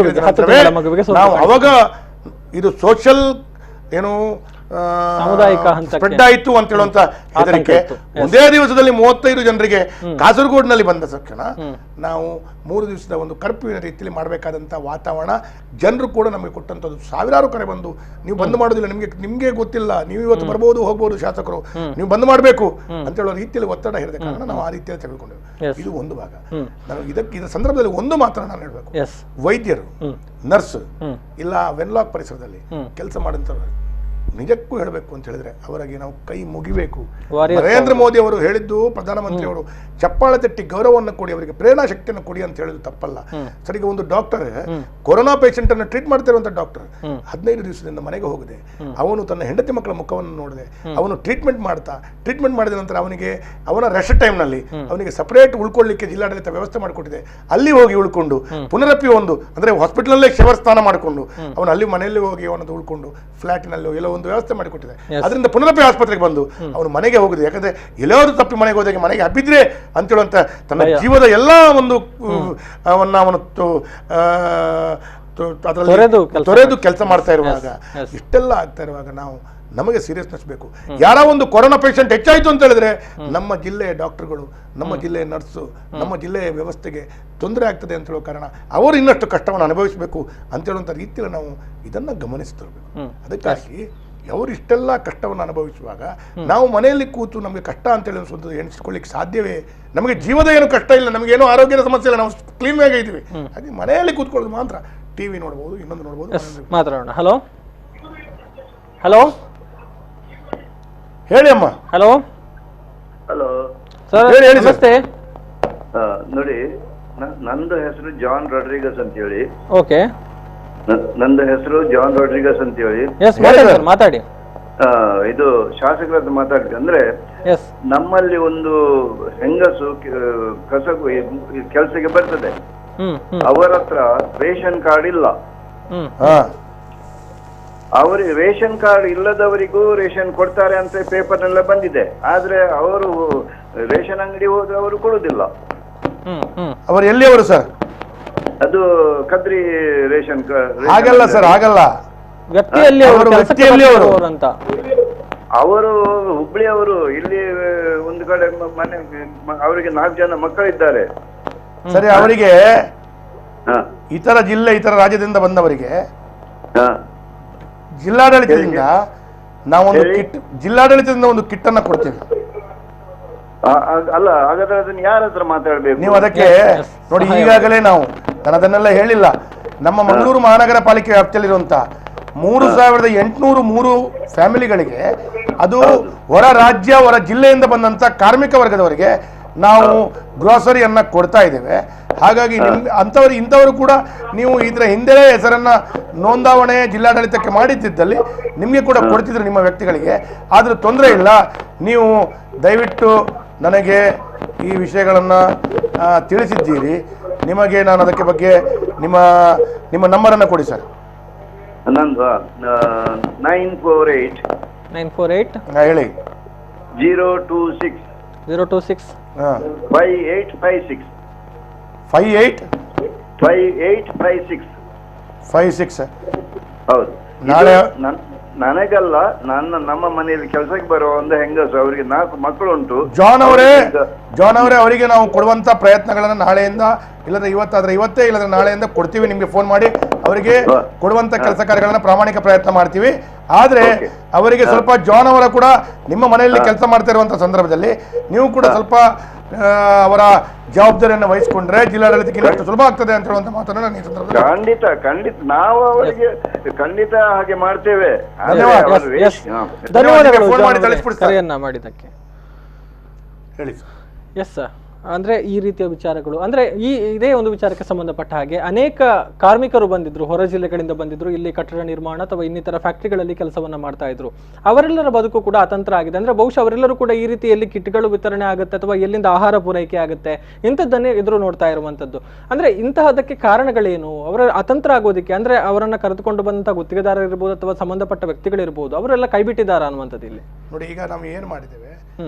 ನಾವು ಅವಾಗ ಇದು ಸೋಷಿಯಲ್ ಏನು ಸಾಮುದಾಯಿಕ ಹಂತಕ್ಕೆ ಸ್ಪ್ರೆಡ್ ಆಯಿತು ಅಂತ ಹೇಳುವಂತ ಹೆದರಿಕೆ. ಒಂದೇ ದಿವಸದಲ್ಲಿ 35 ಜನರಿಗೆ ಕಾಸರಗೋಡಿನಲ್ಲಿ ಬಂದ ತಕ್ಷಣ ನಾವು 3 ದಿವಸದ ಒಂದು ಕರ್ಫ್ಯೂವಿನ ರೀತಿಯಲ್ಲಿ ಮಾಡಬೇಕಾದಂತ ವಾತಾವರಣ, ಜನರು ಕೂಡ ನಮಗೆ ಕೊಟ್ಟಂತದ್ದು. ಸಾವಿರಾರು ಕರೆ ಬಂದು ನೀವು ಬಂದ್ ಮಾಡೋದಿಲ್ಲ, ನಿಮ್ಗೆ ಗೊತ್ತಿಲ್ಲ, ನೀವು ಇವತ್ತು ಬರ್ಬೋದು ಹೋಗ್ಬೋದು ಶಾಸಕರು, ನೀವು ಬಂದ್ ಮಾಡಬೇಕು ಅಂತ ಹೇಳೋ ರೀತಿಯಲ್ಲಿ ಒತ್ತಡ ಹೇರಿದ ಕಾರಣ ನಾವು ಆ ರೀತಿಯಲ್ಲಿ ತೆಗೆದುಕೊಂಡೆವು. ಇದು ಒಂದು ಭಾಗ. ನಾನು ಇದರ ಸಂದರ್ಭದಲ್ಲಿ ಒಂದು ಮಾತ್ರ ನಾನು ಹೇಳ್ಬೇಕು, ವೈದ್ಯರು, ನರ್ಸ್ ಇಲ್ಲ ವೆನ್ಲಾಕ್ ಪರಿಸರದಲ್ಲಿ ಕೆಲಸ ಮಾಡಿದಂಥವ್ರು ನಿಜಕ್ಕೂ ಹೇಳಬೇಕು ಅಂತ ಹೇಳಿದ್ರೆ ಅವರಿಗೆ ನಾವು ಕೈ ಮುಗಿಬೇಕು. ನರೇಂದ್ರ ಮೋದಿ ಅವರು ಹೇಳಿದ್ದು, ಪ್ರಧಾನಮಂತ್ರಿ ಅವರು ಚಪ್ಪಾಳೆ ತಟ್ಟಿ ಗೌರವವನ್ನು ಕೊಡಿ, ಅವರಿಗೆ ಪ್ರೇರಣಾ ಶಕ್ತಿಯನ್ನು ಕೊಡಿ ಅಂತ ಹೇಳಿದ್ದು ತಪ್ಪಲ್ಲ. ಸರಿಗೆ ಒಂದು ಡಾಕ್ಟರ್ ಕೊರೋನಾ ಪೇಷಂಟ್ ಅನ್ನು ಟ್ರೀಟ್ ಮಾಡ್ತಾ ಇರುವಂತ ಡಾಕ್ಟರ್ 15 ದಿವಸದಿಂದ ಮನೆಗೆ ಹೋಗದೆ, ಅವನು ತನ್ನ ಹೆಂಡತಿ ಮಕ್ಕಳ ಮುಖವನ್ನು ನೋಡದೆ ಅವನು ಟ್ರೀಟ್ಮೆಂಟ್ ಮಾಡಿದ ನಂತರ ಅವನಿಗೆ ಅವನ ರೆಸ್ಟ್ ಟೈಮ್ ನಲ್ಲಿ ಅವನಿಗೆ ಸಪರೇಟ್ ಉಳ್ಕೊಳ್ಳಿಕ್ಕೆ ಜಿಲ್ಲಾಡಳಿತ ವ್ಯವಸ್ಥೆ ಮಾಡಿಕೊಟ್ಟಿದೆ. ಅಲ್ಲಿ ಹೋಗಿ ಉಳ್ಕೊಂಡು ಪುನರಪಿ ಅಂದ್ರೆ ಹಾಸ್ಪಿಟಲ್ ಶವರ್ ಸ್ನಾನ ಮಾಡಿಕೊಂಡು ಅವನು ಅಲ್ಲಿ ಮನೆಯಲ್ಲಿ ಹೋಗಿ ಅವನದು ಉಳ್ಕೊಂಡು ಫ್ಲಾಟಿನಲ್ಲಿ ಎಲ್ಲ ಒಂದು ವ್ಯವಸ್ಥೆ ಮಾಡಿಕೊಟ್ಟಿದೆ. ಅದರಿಂದ ಪುನರಪಿ ಆಸ್ಪತ್ರೆಗೆ ಬಂದು ಅವನು ಮನೆಗೆ ಹೋಗುದು. ಯಾಕಂದ್ರೆ ಎಲ್ಲಾದ್ರೂ ತಪ್ಪಿ ಮನೆಗೆ ಹೋದಾಗ ಮನೆಗೆ ಹಬ್ಬಿದ್ರೆ ಅಂತ ಹೇಳುವಂತ ತನ್ನ ಜೀವದ ಎಲ್ಲ ಒಂದು ಅವನು ತೊರೆದು ಕೆಲಸ ಮಾಡ್ತಾ ಇರುವಾಗ, ಇಷ್ಟೆಲ್ಲ ಆಗ್ತಾ ಇರುವಾಗ ನಮಗೆ ಸೀರಿಯಸ್ನೆಸ್ ಬೇಕು. ಯಾರ ಒಂದು ಕೊರೋನಾ ಪೇಷಂಟ್ ಹೆಚ್ಚಾಯ್ತು ಅಂತ ಹೇಳಿದ್ರೆ ನಮ್ಮ ಜಿಲ್ಲೆಯ ಡಾಕ್ಟರ್ಗಳು, ನಮ್ಮ ಜಿಲ್ಲೆಯ ನರ್ಸು, ನಮ್ಮ ಜಿಲ್ಲೆಯ ವ್ಯವಸ್ಥೆಗೆ ತೊಂದರೆ ಆಗ್ತದೆ ಅಂತ ಹೇಳೋ ಕಾರಣ ಅವರು ಇನ್ನಷ್ಟು ಕಷ್ಟವನ್ನು ಅನುಭವಿಸಬೇಕು ಅಂತ ಹೇಳುವಂಥ ರೀತಿಯಲ್ಲಿ ನಾವು ಇದನ್ನ ಗಮನಿಸ್ತಿರ್ಬೇಕು. ಅದಕ್ಕಾಗಿ ಅವರು ಇಷ್ಟೆಲ್ಲ ಕಷ್ಟವನ್ನು ಅನುಭವಿಸುವಾಗ ನಾವು ಮನೆಯಲ್ಲಿ ಕೂತು ನಮಗೆ ಕಷ್ಟ ಅಂತ ಹೇಳಿ ಅನ್ಸುವಂಥದ್ದು ಎಣಿಸ್ಕೊಳ್ಳಿಕ್ಕೆ ಸಾಧ್ಯವೇ? ನಮಗೆ ಜೀವದ ಏನು ಕಷ್ಟ ಇಲ್ಲ, ನಮಗೇನೋ ಆರೋಗ್ಯದ ಸಮಸ್ಯೆ ಇಲ್ಲ, ನಾವು ಕ್ಲೀನ್ ಆಗಿ ಇದ್ದೀವಿ. ಹಾಗೆ ಮನೆಯಲ್ಲಿ ಕೂತ್ಕೊಳ್ಳೋದು ಮಾತ್ರ, ಟಿವಿ ನೋಡ್ಬೋದು, ಇನ್ನೊಂದು ನೋಡ್ಬೋದು. ಮಾತಾಡೋಣ. ಹಲೋ ಹಲೋ ಹೇಳಿ ಅಮ್ಮ. ಹಲೋ ಹಲೋ ಸರ್, ನಮಸ್ತೆ. ನೋಡಿ, ನಂದು ಹೆಸರು ಜಾನ್ ರಾಡ್ರಿಗಸ್ ಅಂತ ಹೇಳಿ. ಓಕೆ, ನಂದು ಹೆಸರು ಜಾನ್ ರಾಡ್ರಿಗಸ್ ಅಂತ ಹೇಳಿ. ಮಾತಾಡಿ. ಇದು ಶಾಸಕರ ಹತ್ರ ಮಾತಾಡ್ತೀವಿ. ಅಂದ್ರೆ ನಮ್ಮಲ್ಲಿ ಒಂದು ಹೆಂಗಸು ಕೆಲಸಕ್ಕೆ ಬರ್ತದೆ, ಅವರ ಹತ್ರ ರೇಷನ್ ಕಾರ್ಡ್ ಇಲ್ಲ. ಅವರಿಗೆ ರೇಷನ್ ಕಾರ್ಡ್ ಇಲ್ಲದವರಿಗೂ ರೇಷನ್ ಕೊಡ್ತಾರೆ ಅಂತ ಪೇಪರ್ನೆಲ್ಲ ಬಂದಿದೆ. ಆದ್ರೆ ಅವರು ರೇಷನ್ ಅಂಗಡಿ ಹೋದ್ರೆ ಅವರು ಕೊಡುದಿಲ್ಲ. ಅವರು ಎಲ್ಲಿಯವರು ಸರ್? ಅದು ಕದ್ರಿ ರೇಷನ್. ಹಾಗಲ್ಲ ಸರ್, ಆಗಲ್ಲ. ಅವರು ಹುಬ್ಳಿಯವರು. ಇಲ್ಲಿ ಒಂದು ಕಡೆ ಮನೆ, ಅವರಿಗೆ 4 ಜನ ಮಕ್ಕಳಿದ್ದಾರೆ. ಸರಿ, ಅವರಿಗೆ ಇತರ ಜಿಲ್ಲೆ, ಇತರ ರಾಜ್ಯದಿಂದ ಬಂದವರಿಗೆ ಜಿಲ್ಲಾಡಳಿತದಿಂದ ನಾವೊಂದು ಕಿಟ್, ಜಿಲ್ಲಾಡಳಿತದಿಂದ ಒಂದು ಕಿಟ್ ಅನ್ನ ಕೊಡ್ತೀವಿ. ಅಲ್ಲ, ಹಾಗಾದ್ರೆ ಅದನ್ನ ಯಾರ ಹತ್ರ ಮಾತಾಡ್ಬೇಕು ನೀವು? ಅದಕ್ಕೆ ನೋಡಿ, ಈಗಾಗಲೇ ನಾನು ಅದನ್ನೆಲ್ಲ ಹೇಳಿಲ್ಲ. ನಮ್ಮ ಮಂಗಳೂರು ಮಹಾನಗರ ಪಾಲಿಕೆ ವ್ಯಾಪ್ತಿಯಲ್ಲಿರುವಂತ 3803 ಫ್ಯಾಮಿಲಿಗಳಿಗೆ, ಅದು ಹೊರ ರಾಜ್ಯ ಹೊರ ಜಿಲ್ಲೆಯಿಂದ ಬಂದಂತ ಕಾರ್ಮಿಕ ವರ್ಗದವರಿಗೆ ನಾವು ಗ್ರೋಸರಿಯನ್ನ ಕೊಡ್ತಾ ಇದ್ದೇವೆ. ಹಾಗಾಗಿ ಇಂಥವರು ಕೂಡ ನೀವು ಇದರ ಹಿಂದೆ ಹೆಸರನ್ನ ನೋಂದಾವಣೆ ಜಿಲ್ಲಾಡಳಿತಕ್ಕೆ ಮಾಡಿದ್ದಲ್ಲಿ ನಿಮಗೆ ಕೂಡ ಕೊಡ್ತಿದ್ರು ನಿಮ್ಮ ವ್ಯಕ್ತಿಗಳಿಗೆ. ಆದ್ರೂ ತೊಂದರೆ ಇಲ್ಲ. ನೀವು ದಯವಿಟ್ಟು ನನಗೆ ಈ ವಿಷಯಗಳನ್ನು ತಿಳಿಸಿದ್ದೀರಿ. ನಿಮಗೆ ನಾನು ಅದಕ್ಕೆ ಬಗ್ಗೆ ನಿಮ್ಮ ನಂಬರನ್ನು ಕೊಡಿ ಸರ್. ನಂದು 948 ಹೇಳಿ. 026 5856 5856. ಹೌದು. ನಾಳೆ ನನಗಲ್ಲ, ನಮ್ಮ ಮನೆಯಲ್ಲಿ ಕೆಲಸಕ್ಕೆ ಬರುವ ಒಂದು ಹೆಂಗಸು, ಅವರಿಗೆ 4 ಮಕ್ಕಳು ಉಂಟು. ಜಾನ್ ಅವರೇ, ಅವರಿಗೆ ನಾವು ಕೊಡುವಂತ ಪ್ರಯತ್ನಗಳನ್ನ ನಾಳೆಯಿಂದ, ಇಲ್ಲದ್ರೆ ಇವತ್ತಾದ್ರೆ ಇವತ್ತೇ, ಇಲ್ಲದ್ರೆ ನಾಳೆಯಿಂದ ಕೊಡ್ತೀವಿ. ನಿಮ್ಗೆ ಫೋನ್ ಮಾಡಿ ಅವರಿಗೆ ಕೊಡುವಂತ ಕೆಲಸ ಕಾರ್ಯಗಳನ್ನ ಪ್ರಾಮಾಣಿಕ ಪ್ರಯತ್ನ ಮಾಡ್ತೀವಿ. ಆದ್ರೆ ಅವರಿಗೆ ಸ್ವಲ್ಪ ಜಾನ್ ಅವರ ಕೂಡ ನಿಮ್ಮ ಮನೆಯಲ್ಲಿ ಕೆಲಸ ಮಾಡ್ತಾ ಇರುವಂತ ಸಂದರ್ಭದಲ್ಲಿ ನೀವು ಕೂಡ ಸ್ವಲ್ಪ ಅವರ ಜವಾಬ್ದಾರಿಯನ್ನು ವಹಿಸಿಕೊಂಡ್ರೆ ಜಿಲ್ಲಾಡಳಿತಕ್ಕೆ ಇನ್ನಷ್ಟು ಸುಲಭ ಆಗ್ತದೆ ಅಂತ ಹೇಳುವಂತ ಮಾತನ್ನ ನಾನು ಈ ಸಂದರ್ಭದಲ್ಲಿ ಖಂಡಿತ ನಾವು ಅವರಿಗೆ ಖಂಡಿತ ಹಾಗೆ ಮಾಡ್ತೇವೆ. ಧನ್ಯವಾದಗಳು ಕರೆಯನ್ನ ಮಾಡಿದ್ದಕ್ಕೆ. ಹೇಳಿ. ಎಸ್ ಸರ್, ಅಂದ್ರೆ ಈ ರೀತಿಯ ವಿಚಾರಗಳು, ಅಂದ್ರೆ ಇದೇ ಒಂದು ವಿಚಾರಕ್ಕೆ ಸಂಬಂಧಪಟ್ಟ ಹಾಗೆ ಅನೇಕ ಕಾರ್ಮಿಕರು ಬಂದಿದ್ರು, ಹೊರ ಜಿಲ್ಲೆಗಳಿಂದ ಬಂದಿದ್ರು, ಇಲ್ಲಿ ಕಟ್ಟಡ ನಿರ್ಮಾಣ ಅಥವಾ ಇನ್ನಿತರ ಫ್ಯಾಕ್ಟರಿಗಳಲ್ಲಿ ಕೆಲಸವನ್ನ ಮಾಡ್ತಾ ಇದ್ರು. ಅವರೆಲ್ಲರ ಬದುಕು ಕೂಡ ಅತಂತ್ರ ಆಗಿದೆ. ಅಂದ್ರೆ ಬಹುಶಃ ಅವರೆಲ್ಲರೂ ಕೂಡ ಈ ರೀತಿಯಲ್ಲಿ ಕಿಟ್ಗಳು ವಿತರಣೆ ಆಗುತ್ತೆ ಅಥವಾ ಎಲ್ಲಿಂದ ಆಹಾರ ಪೂರೈಕೆ ಆಗುತ್ತೆ ಇಂಥದ್ದನ್ನೇ ಎದುರು ನೋಡ್ತಾ ಇರುವಂತದ್ದು. ಅಂದ್ರೆ ಇಂತಹದಕ್ಕೆ ಕಾರಣಗಳೇನು? ಅವರ ಅತಂತ್ರ ಆಗೋದಕ್ಕೆ, ಅಂದ್ರೆ ಅವರನ್ನ ಕರೆದುಕೊಂಡು ಬಂದಂತ ಗುತ್ತಿಗೆದಾರ ಇರ್ಬೋದು ಅಥವಾ ಸಂಬಂಧಪಟ್ಟ ವ್ಯಕ್ತಿಗಳಿರ್ಬೋದು, ಅವರೆಲ್ಲ ಕೈಬಿಟ್ಟಿದ್ದಾರ ಅನ್ನುವಂಥದ್ದು ಇಲ್ಲಿ ನೋಡಿ. ಈಗ ನಾವು ಏನು ಮಾಡಿದ್ದೇವೆ,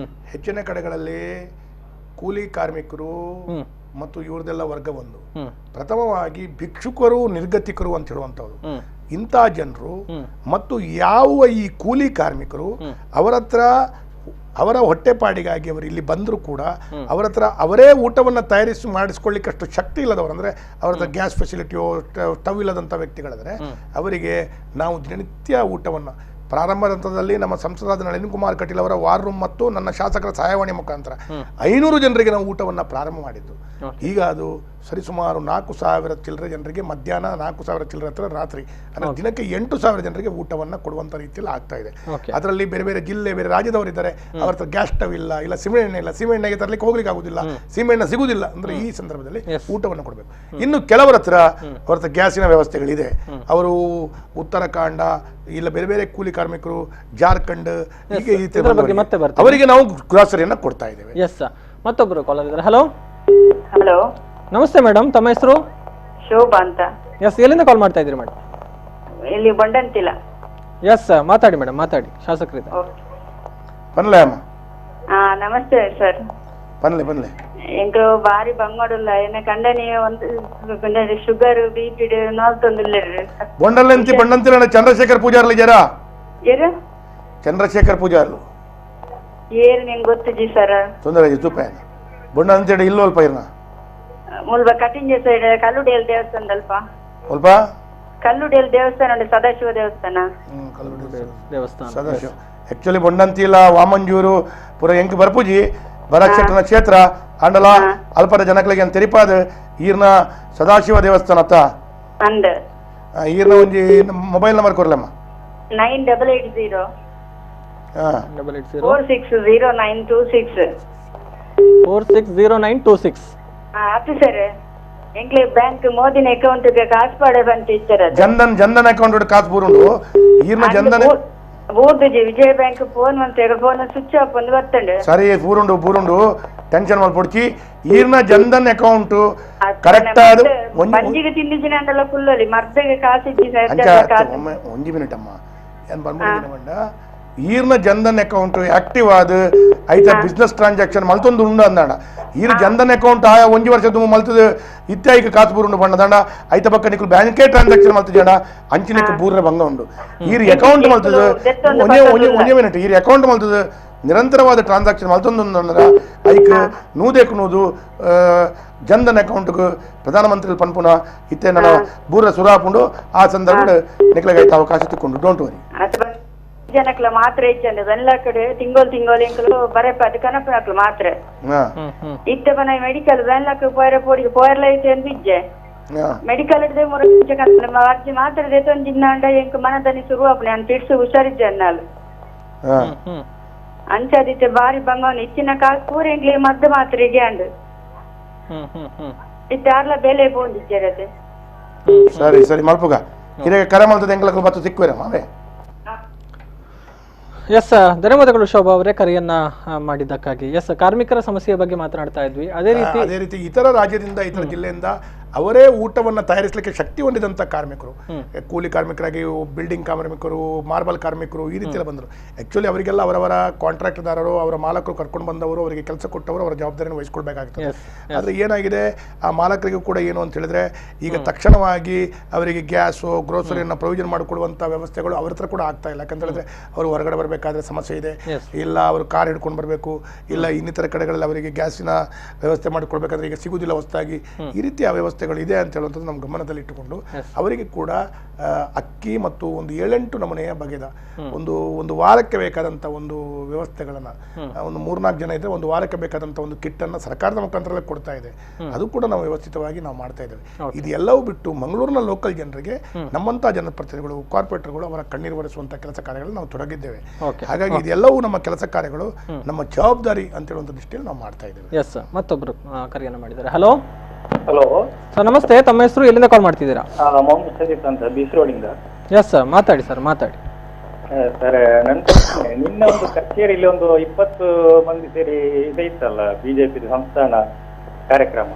ಹೆಚ್ಚಿನ ಕಡೆಗಳಲ್ಲಿ ಕೂಲಿ ಕಾರ್ಮಿಕರು ಮತ್ತು ಇವ್ರದೆಲ್ಲ ವರ್ಗ ಒಂದು. ಪ್ರಥಮವಾಗಿ ಭಿಕ್ಷುಕರು ನಿರ್ಗತಿಕರು ಅಂತ ಹೇಳುವಂಥವ್ರು ಇಂಥ ಜನರು ಮತ್ತು ಯಾವ ಈ ಕೂಲಿ ಕಾರ್ಮಿಕರು ಅವರ ಹೊಟ್ಟೆಪಾಡಿಗಾಗಿ ಅವರು ಇಲ್ಲಿ ಬಂದರೂ ಕೂಡ ಅವರ ಹತ್ರ ಅವರೇ ಊಟವನ್ನು ಮಾಡಿಸ್ಕೊಳ್ಳಿಕ್ಕಷ್ಟು ಶಕ್ತಿ ಇಲ್ಲದವರು, ಅಂದರೆ ಅವ್ರ ಹತ್ರ ಗ್ಯಾಸ್ ಫೆಸಿಲಿಟಿಯೋ ಸ್ಟವ್ ಇಲ್ಲದಂಥ ವ್ಯಕ್ತಿಗಳಾದರೆ ಅವರಿಗೆ ನಾವು ದಿನನಿತ್ಯ ಊಟವನ್ನು ಪ್ರಾರಂಭದ ಹಂತದಲ್ಲಿ ನಮ್ಮ ಸಂಸದರಾದ ನಳಿನ್ ಕುಮಾರ್ ಕಟೀಲ್ ಅವರ ವಾರ್ ರೂಮ್ ಮತ್ತು ನನ್ನ ಶಾಸಕರ ಸಹಾಯವಾಣಿ ಮುಖಾಂತರ 500 ಜನರಿಗೆ ನಾವು ಊಟವನ್ನು ಪ್ರಾರಂಭ ಮಾಡಿದ್ದು. ಈಗ ಅದು ಸರಿಸುಮಾರು 4,000 ಚಿಲ್ಲರೆ ಜನರಿಗೆ ಮಧ್ಯಾಹ್ನ, 4,000 ಚಿಲ್ಲರೆ ಹತ್ರ ರಾತ್ರಿ, ಅಂದರೆ ದಿನಕ್ಕೆ 8,000 ಜನರಿಗೆ ಊಟವನ್ನು ಕೊಡುವಂಥ ರೀತಿಯಲ್ಲಿ ಆಗ್ತಾ ಇದೆ. ಅದರಲ್ಲಿ ಬೇರೆ ಬೇರೆ ಜಿಲ್ಲೆ, ಬೇರೆ ರಾಜ್ಯದವರಿದ್ದಾರೆ, ಅವ್ರ ಹತ್ರ ಗ್ಯಾಸ್ ಸ್ಟವ್ ಇಲ್ಲ, ಸೀಮೆಎಣ್ಣೆ ಇಲ್ಲ, ಸೀಮೆಎಣ್ಣೆಗೆ ತರಲಿಕ್ಕೆ ಹೋಗ್ಲಿಕ್ಕೆ ಆಗುದಿಲ್ಲ, ಸೀಮೆಎಣ್ಣೆ ಸಿಗುದಿಲ್ಲ, ಅಂದರೆ ಈ ಸಂದರ್ಭದಲ್ಲಿ ಊಟವನ್ನು ಕೊಡಬೇಕು. ಇನ್ನು ಕೆಲವರ ಹತ್ರ ಅವ್ರ ಹತ್ರ ಗ್ಯಾಸಿನ ವ್ಯವಸ್ಥೆಗಳಿದೆ, ಅವರು ಉತ್ತರಾಖಂಡ ಇಲ್ಲ ಬೇರೆ ಬೇರೆ ಕೂಲಿ ಕಾರ್ಮಿಕರು, ಜಾರ್ಖಂಡ್, ಹೀಗೆ ಅವರಿಗೆ ನಾವು ಗ್ರಾಸರಿಯನ್ನು ಕೊಡ್ತಾ ಇದ್ದೇವೆ. ಎಸ್, ಮತ್ತೊಬ್ಬರು ಕಾಲರ್ ಇದ್ದಾರೆ. ಹಲೋ ಹಲೋ, ನಮಸ್ತೆ ಮೇಡಮ್, ತಮ್ಮ ಹೆಸರು? ಶೋಭಾ ಅಂತ. ಎಸ್, ಎಲ್ಲಿಂದ ಕಾಲ್ ಮಾಡ್ತಾ ಇದ್ದೀರಿ ಮೇಡಮ್? ಇಲ್ಲಿ ಬಂಡಂತಿಲ್ಲ. ಎಸ್, ಮಾತಾಡಿ ಮೇಡಮ್, ಮಾತಾಡಿ, ಶಾಸಕರಿದ್ದಾರೆ. ಬನ್ಲೆ ಅಮ್ಮ. ನಮಸ್ತೆ ಸರ್. ಬನ್ಲೆ ಎಂಕ್ ಬಾರಿ ಬಂಗೋಡುಲ್ಲ ಏನ ಕಂಡನಿ ಒಂದು ಶುಗರ್ BP ನೋಲ್ತೊಂದಿಲ್ಲ. ಬಂಡಂತಿಲ್ಲ ಚಂದ್ರಶೇಖರ್ ಪೂಜಾರ್ಲಿ ಜರ ಏರು ಚಂದ್ರಶೇಖರ್ ಪೂಜಾರ್ಲು ಏರು ನಿಂಗೆ ಗೊತ್ತಿಜಿ ಸರ್. ತೊಂದರೆ ತುಪ್ಪ ಬೊಂಡ ಅಂತೇಳಿ ಇಲ್ಲೋಲ್ಪ ಇರ್ನ ಮುಲ್ಬ ಕಟಿಂಜ ಸೈಡ್ ಕಲ್ಲುಡಿಯಲ್ಲಿ ದೇವಸ್ಥಾನ ಅಲ್ಪ ಸ್ವಲ್ಪ ಕಲ್ಲುಡಿಯಲ್ಲಿ ದೇವಸ್ಥಾನ ಉಂಟು, ಸದಾಶಿವ ದೇವಸ್ಥಾನ. ಸದಾಶಿವ ಆಕ್ಚುಲಿ ಬೊಂಡಂತಿ ಇಲ್ಲ ವಾಮಂಜೂರು ಪೂರ ಎಂಕ್ ಬರ್ಪುಜಿ ಬರಕ್ಷೇತ್ರನ ಕ್ಷೇತ್ರ ಅಂಡಲ ಅಲ್ಪರ ಜನಗಳಿಗೆ ಅಂತ ತೆರಿಪಾದ ಈರ್ನ ಸದಾಶಿವ ದೇವಸ್ಥಾನ ಅತ್ತ ಈರ್ನ ಒಂಜಿ ಮೊಬೈಲ್ ನಂಬರ್ ಕೊರ್ಲಮ್ಮ. 9880 460926 460926. ಅದು ಸರ್ ಎಂಕ್ಲೆ ಬ್ಯಾಂಕ್ ಮೋದಿನ ಅಕೌಂಟ್ ಗೆ ಕಾಸು ಪಾಡೆ ಬಂತು ಇಚ್ಚರ ಜನ್ಧನ್ ಅಕೌಂಟ್ ಕಾಸು ಬೂರುಂಡು ಈರ್ನ ಜನ್ಧನ್ ಬೂರ್ದುಜಿ ವಿಜಯ ಬ್ಯಾಂಕ್ ಫೋನ್ ಅಂತ ಫೋನ್ ಸ್ವಿಚ್ ಆಫ್ ಒಂದು ಬರ್ತಂಡು. ಸರಿ ಬೂರುಂಡು ಟೆನ್ಷನ್ ಮಾಡ್ಕೊಡ್ಚಿ ಈರ್ನ ಜನ್ಧನ್ ಅಕೌಂಟ್ ಕರೆಕ್ಟ್ ಆದ ಮಂಜಿಗೆ ತಿಂದಿಜಿನ ಅಂದಲ್ಲ ಫುಲ್ಲಲ್ಲಿ ಮರ್ದಗೆ ಕಾಸಿಜ್ಜಿ ಒಂಜಿ ಮಿನಿಟ್ ಅಮ್ಮ ಏನ್ ಬಂದ್ಬಿಡ ಈರ್ನ ಜನ್ಧನ್ ಅಕೌಂಟ್ ಆಕ್ಟಿವ್ ಆದ ಐತ ಬಿಸ್ನೆಸ್ ಟ್ರಾನ್ಸಾಕ್ಷನ್ ಮಲ್ತೊಂದು ಉಂಡು ಅಂದಾಂಡ ಈರ್ ಜನ್ಧನ್ ಅಕೌಂಟ್ ಆಯ ಒಂಜಿ ವರ್ಷ ತುಂಬ ಮಲ್ತದ ಇತ್ಯಾಯಿಕ ಕಾಸು ಬೂರುಂಡು ಬಣ್ಣದಾಂಡ ಐತ ಪಕ್ಕ ನಿಕ್ಲು ಬ್ಯಾಂಕೇ ಟ್ರಾನ್ಸಾಕ್ಷನ್ ಮಲ್ತಜಾಂಡ ಅಂಚಿನಕ್ಕೆ ಬೂರ್ರ ಭಂಗ ಉಂಡು ಈರ್ ಅಕೌಂಟ್ ಮಲ್ತದ ಒಂಜೆ ಮಿನಿಟ್ ಈರ್ ಅಕೌಂಟ್ ಮಲ್ತದ ನಿರಂತರವಾದ ಟ್ರಾನ್ಸಾಕ್ಷನ್ ಮಲ್ತೊಂದು ಐಕ್ ನೂದೇಕು ಜನ್ಧನ್ ಅಕೌಂಟ್ ಪ್ರಧಾನಮಂತ್ರಿ ಪನ್ಪುನ ಇತ್ತೆ ನನ್ನ ಬೂರ್ರ ಸುರಾಪುಂಡು ಆ ಸಂದರ್ಭ ನಿಕ್ಲೆಗೆ ಐತ ಅವಕಾಶ ತಿಕ್ಕೊಂಡು ಡೋಂಟ್ ವರಿ. ಜನಕ್ಲ ಮಾತ್ರ ಇಚ್ಚಂಡು ಬೆಲ್ಲ ಕಡೆ ತಿಂಗೋಲ್ ಎಂಕಲು ಬರಪ ಅದು ಕನಪನಕ್ಲು ಮಾತ್ರ ಇತ್ತ ಬನ ಮೆಡಿಕಲ್ ಬೆಲ್ಲಕ್ಕೆ ಪೋಯರ್ಲ ಐತೆ ಅಂದಿಜ್ಜೆ ಮೆಡಿಕಲ್ ಇಡದೆ ಅರ್ಜಿ ಮಾತ್ರ ದೇತೊಂಜಿನ್ನ ಅಂಡ ಎಂಕ್ ಮನದನಿ ಶುರುವಾಪನೆ ಅಂತ ಇಡ್ಸು ಹುಷಾರಿದ್ದೆ ಅನ್ನಾಲು ಅಂಚದಿತ್ತೆ ಬಾರಿ ಬಂಗವನು ಇಚ್ಚಿನ ಕಾಸು ಪೂರ ಎಂಗ್ಲಿ ಮದ್ದು ಮಾತ್ರ ಇದೆ ಅಂಡು ಇತ್ತಾರ್ಲ ಬೆಲೆ ಬೋಂದಿಜ್ಜರದೆ. ಸರಿ ಮಲ್ಪುಗ ಇರೇ ಕರೆ ಮಲ್ತದ ಎಂಗ್ಲಕ್ಕೆ ಬತ್ತು ಸಿಕ್ಕುವೆರಮ್ಮ ಅವೇ. ಎಸ್, ಧನ್ಯವಾದಗಳು ಶೋಭಾ ಅವರೇ ಕರೆಯನ್ನ ಮಾಡಿದ್ದಕ್ಕಾಗಿ. ಎಸ್, ಕಾರ್ಮಿಕರ ಸಮಸ್ಯೆಯ ಬಗ್ಗೆ ಮಾತನಾಡ್ತಾ ಇದ್ವಿ. ಅದೇ ರೀತಿ ಇತರ ರಾಜ್ಯದಿಂದ ಇತರ ಜಿಲ್ಲೆಯಿಂದ ಅವರೇ ಊಟವನ್ನು ತಯಾರಿಸಲಿಕ್ಕೆ ಶಕ್ತಿ ಹೊಂದಿದಂಥ ಕಾರ್ಮಿಕರು, ಕೂಲಿ ಕಾರ್ಮಿಕರಾಗಿ ಬಿಲ್ಡಿಂಗ್ ಕಾರ್ಮಿಕರು, ಮಾರ್ಬಲ್ ಕಾರ್ಮಿಕರು ಈ ರೀತಿಯಲ್ಲಿ ಬಂದರು. ಆ್ಯಕ್ಚುಲಿ ಅವರಿಗೆಲ್ಲ ಅವರವರ ಕಾಂಟ್ರಾಕ್ಟ್ದಾರರು, ಅವರ ಮಾಲಕರು ಕರ್ಕೊಂಡು ಬಂದವರು, ಅವರಿಗೆ ಕೆಲಸ ಕೊಟ್ಟವರು ಅವರ ಜವಾಬ್ದಾರಿಯನ್ನು ವಹಿಸ್ಕೊಳ್ಬೇಕಾಗ್ತದೆ. ಆದರೆ ಏನಾಗಿದೆ, ಆ ಮಾಲಕರಿಗೂ ಕೂಡ ಏನು ಅಂತ ಹೇಳಿದ್ರೆ ಈಗ ತಕ್ಷಣವಾಗಿ ಅವರಿಗೆ ಗ್ಯಾಸು ಗ್ರೋಸರಿಯನ್ನು ಪ್ರೊವಿಷನ್ ಮಾಡಿಕೊಡುವಂಥ ವ್ಯವಸ್ಥೆಗಳು ಅವ್ರ ಹತ್ರ ಕೂಡ ಆಗ್ತಾ ಇಲ್ಲ. ಯಾಕಂತ ಹೇಳಿದ್ರೆ ಅವರು ಹೊರಗಡೆ ಬರಬೇಕಾದ್ರೆ ಸಮಸ್ಯೆ ಇದೆ, ಇಲ್ಲ ಅವರು ಕಾರ್ ಹಿಡ್ಕೊಂಡು ಬರಬೇಕು, ಇಲ್ಲ ಇನ್ನಿತರ ಕಡೆಗಳಲ್ಲಿ ಅವರಿಗೆ ಗ್ಯಾಸಿನ ವ್ಯವಸ್ಥೆ ಮಾಡಿಕೊಡ್ಬೇಕಾದ್ರೆ ಈಗ ಸಿಗುವುದಿಲ್ಲ ಹೊಸದಾಗಿ. ಈ ರೀತಿಯ ವ್ಯವಸ್ಥೆಗಳು ಇದೆ ಅಂತ ಹೇಳುವಂಥದ್ದು ನಮ್ಮ ಗಮನದಲ್ಲಿ ಇಟ್ಟುಕೊಂಡು ಅವರಿಗೆ ಕೂಡ ಅಕ್ಕಿ ಮತ್ತು ಒಂದು 7-8 ನಮೂನೆಯ ಬಗೆದ ಒಂದು ವಾರಕ್ಕೆ ಬೇಕಾದಂಥ ಒಂದು ವ್ಯವಸ್ಥೆಗಳನ್ನು, ಒಂದು 3-4 ಜನ ಇದ್ದರೆ ಒಂದು ವಾರಕ್ಕೆ ಬೇಕಾದಂಥ ಒಂದು ಕಿಟ್ಟನ್ನು ಸರ್ಕಾರದ ಮುಖಾಂತರ ಕೊಡ್ತಾ ಇದೆ. ಅದು ಕೂಡ ನಾವು ವ್ಯವಸ್ಥಿತವಾಗಿ ನಾವು ಮಾಡ್ತಾ ಇದ್ದೇವೆ. ಇದೆಲ್ಲವೂ ಬಿಟ್ಟು ಮಂಗಳೂರಿನ ಲೋಕಲ್ ಜನರಿಗೆ ನಮ್ಮಂಥ ಜನಪ್ರತಿನಿಧಿಗಳು, ಕಾರ್ಪೊರೇಟರ್ಗಳು ಅವರ ಕಣ್ಣೀರು ಒರೆಸುವಂಥ ಕೆಲಸ ಕಾರ್ಯಗಳು ನಾವು ತೊಡಗಿದ್ದೇವೆ. ಹಾಗಾಗಿ ಇದೆಲ್ಲವೂ ನಮ್ಮ ಕೆಲಸ ಕಾರ್ಯಗಳು ನಮ್ಮ ಜವಾಬ್ದಾರಿ ಅಂತ ಹೇಳುವಂಥ ದೃಷ್ಟಿಯಲ್ಲಿ ನಾವು ಮಾಡ್ತಾ ಇದ್ದೇವೆ. ಎಸ್, ಮತ್ತೊಬ್ಬರು ಕರೆಯನ್ನು ಮಾಡಿದ್ದಾರೆ. ಹಲೋ ಹಲೋ ಸರ್, ನಮಸ್ತೆ, ತಮ್ಮ ಹೆಸರು, ಎಲ್ಲಿಂದ ಕಾಲ್ ಮಾಡ್ತಿದ್ದೀರಾ? ಮೊಹಮ್ಮದ್ ಸದೀಕ್ ಅಂತ ಬೀಚ್ ರೋಡಿಂದ. ಎಸ್ ಸರ್, ಮಾತಾಡಿ ಸರ್, ಮಾತಾಡಿ ಸರ್. ನಿನ್ನ ಒಂದು ಕಚೇರಿಯಲ್ಲಿ ಒಂದು 20 ಮಂದಿ ಸೇರಿ ಇದೈತಲ್ಲ ಬಿಜೆಪಿ ಸಂಸ್ಥಾನ ಕಾರ್ಯಕ್ರಮ.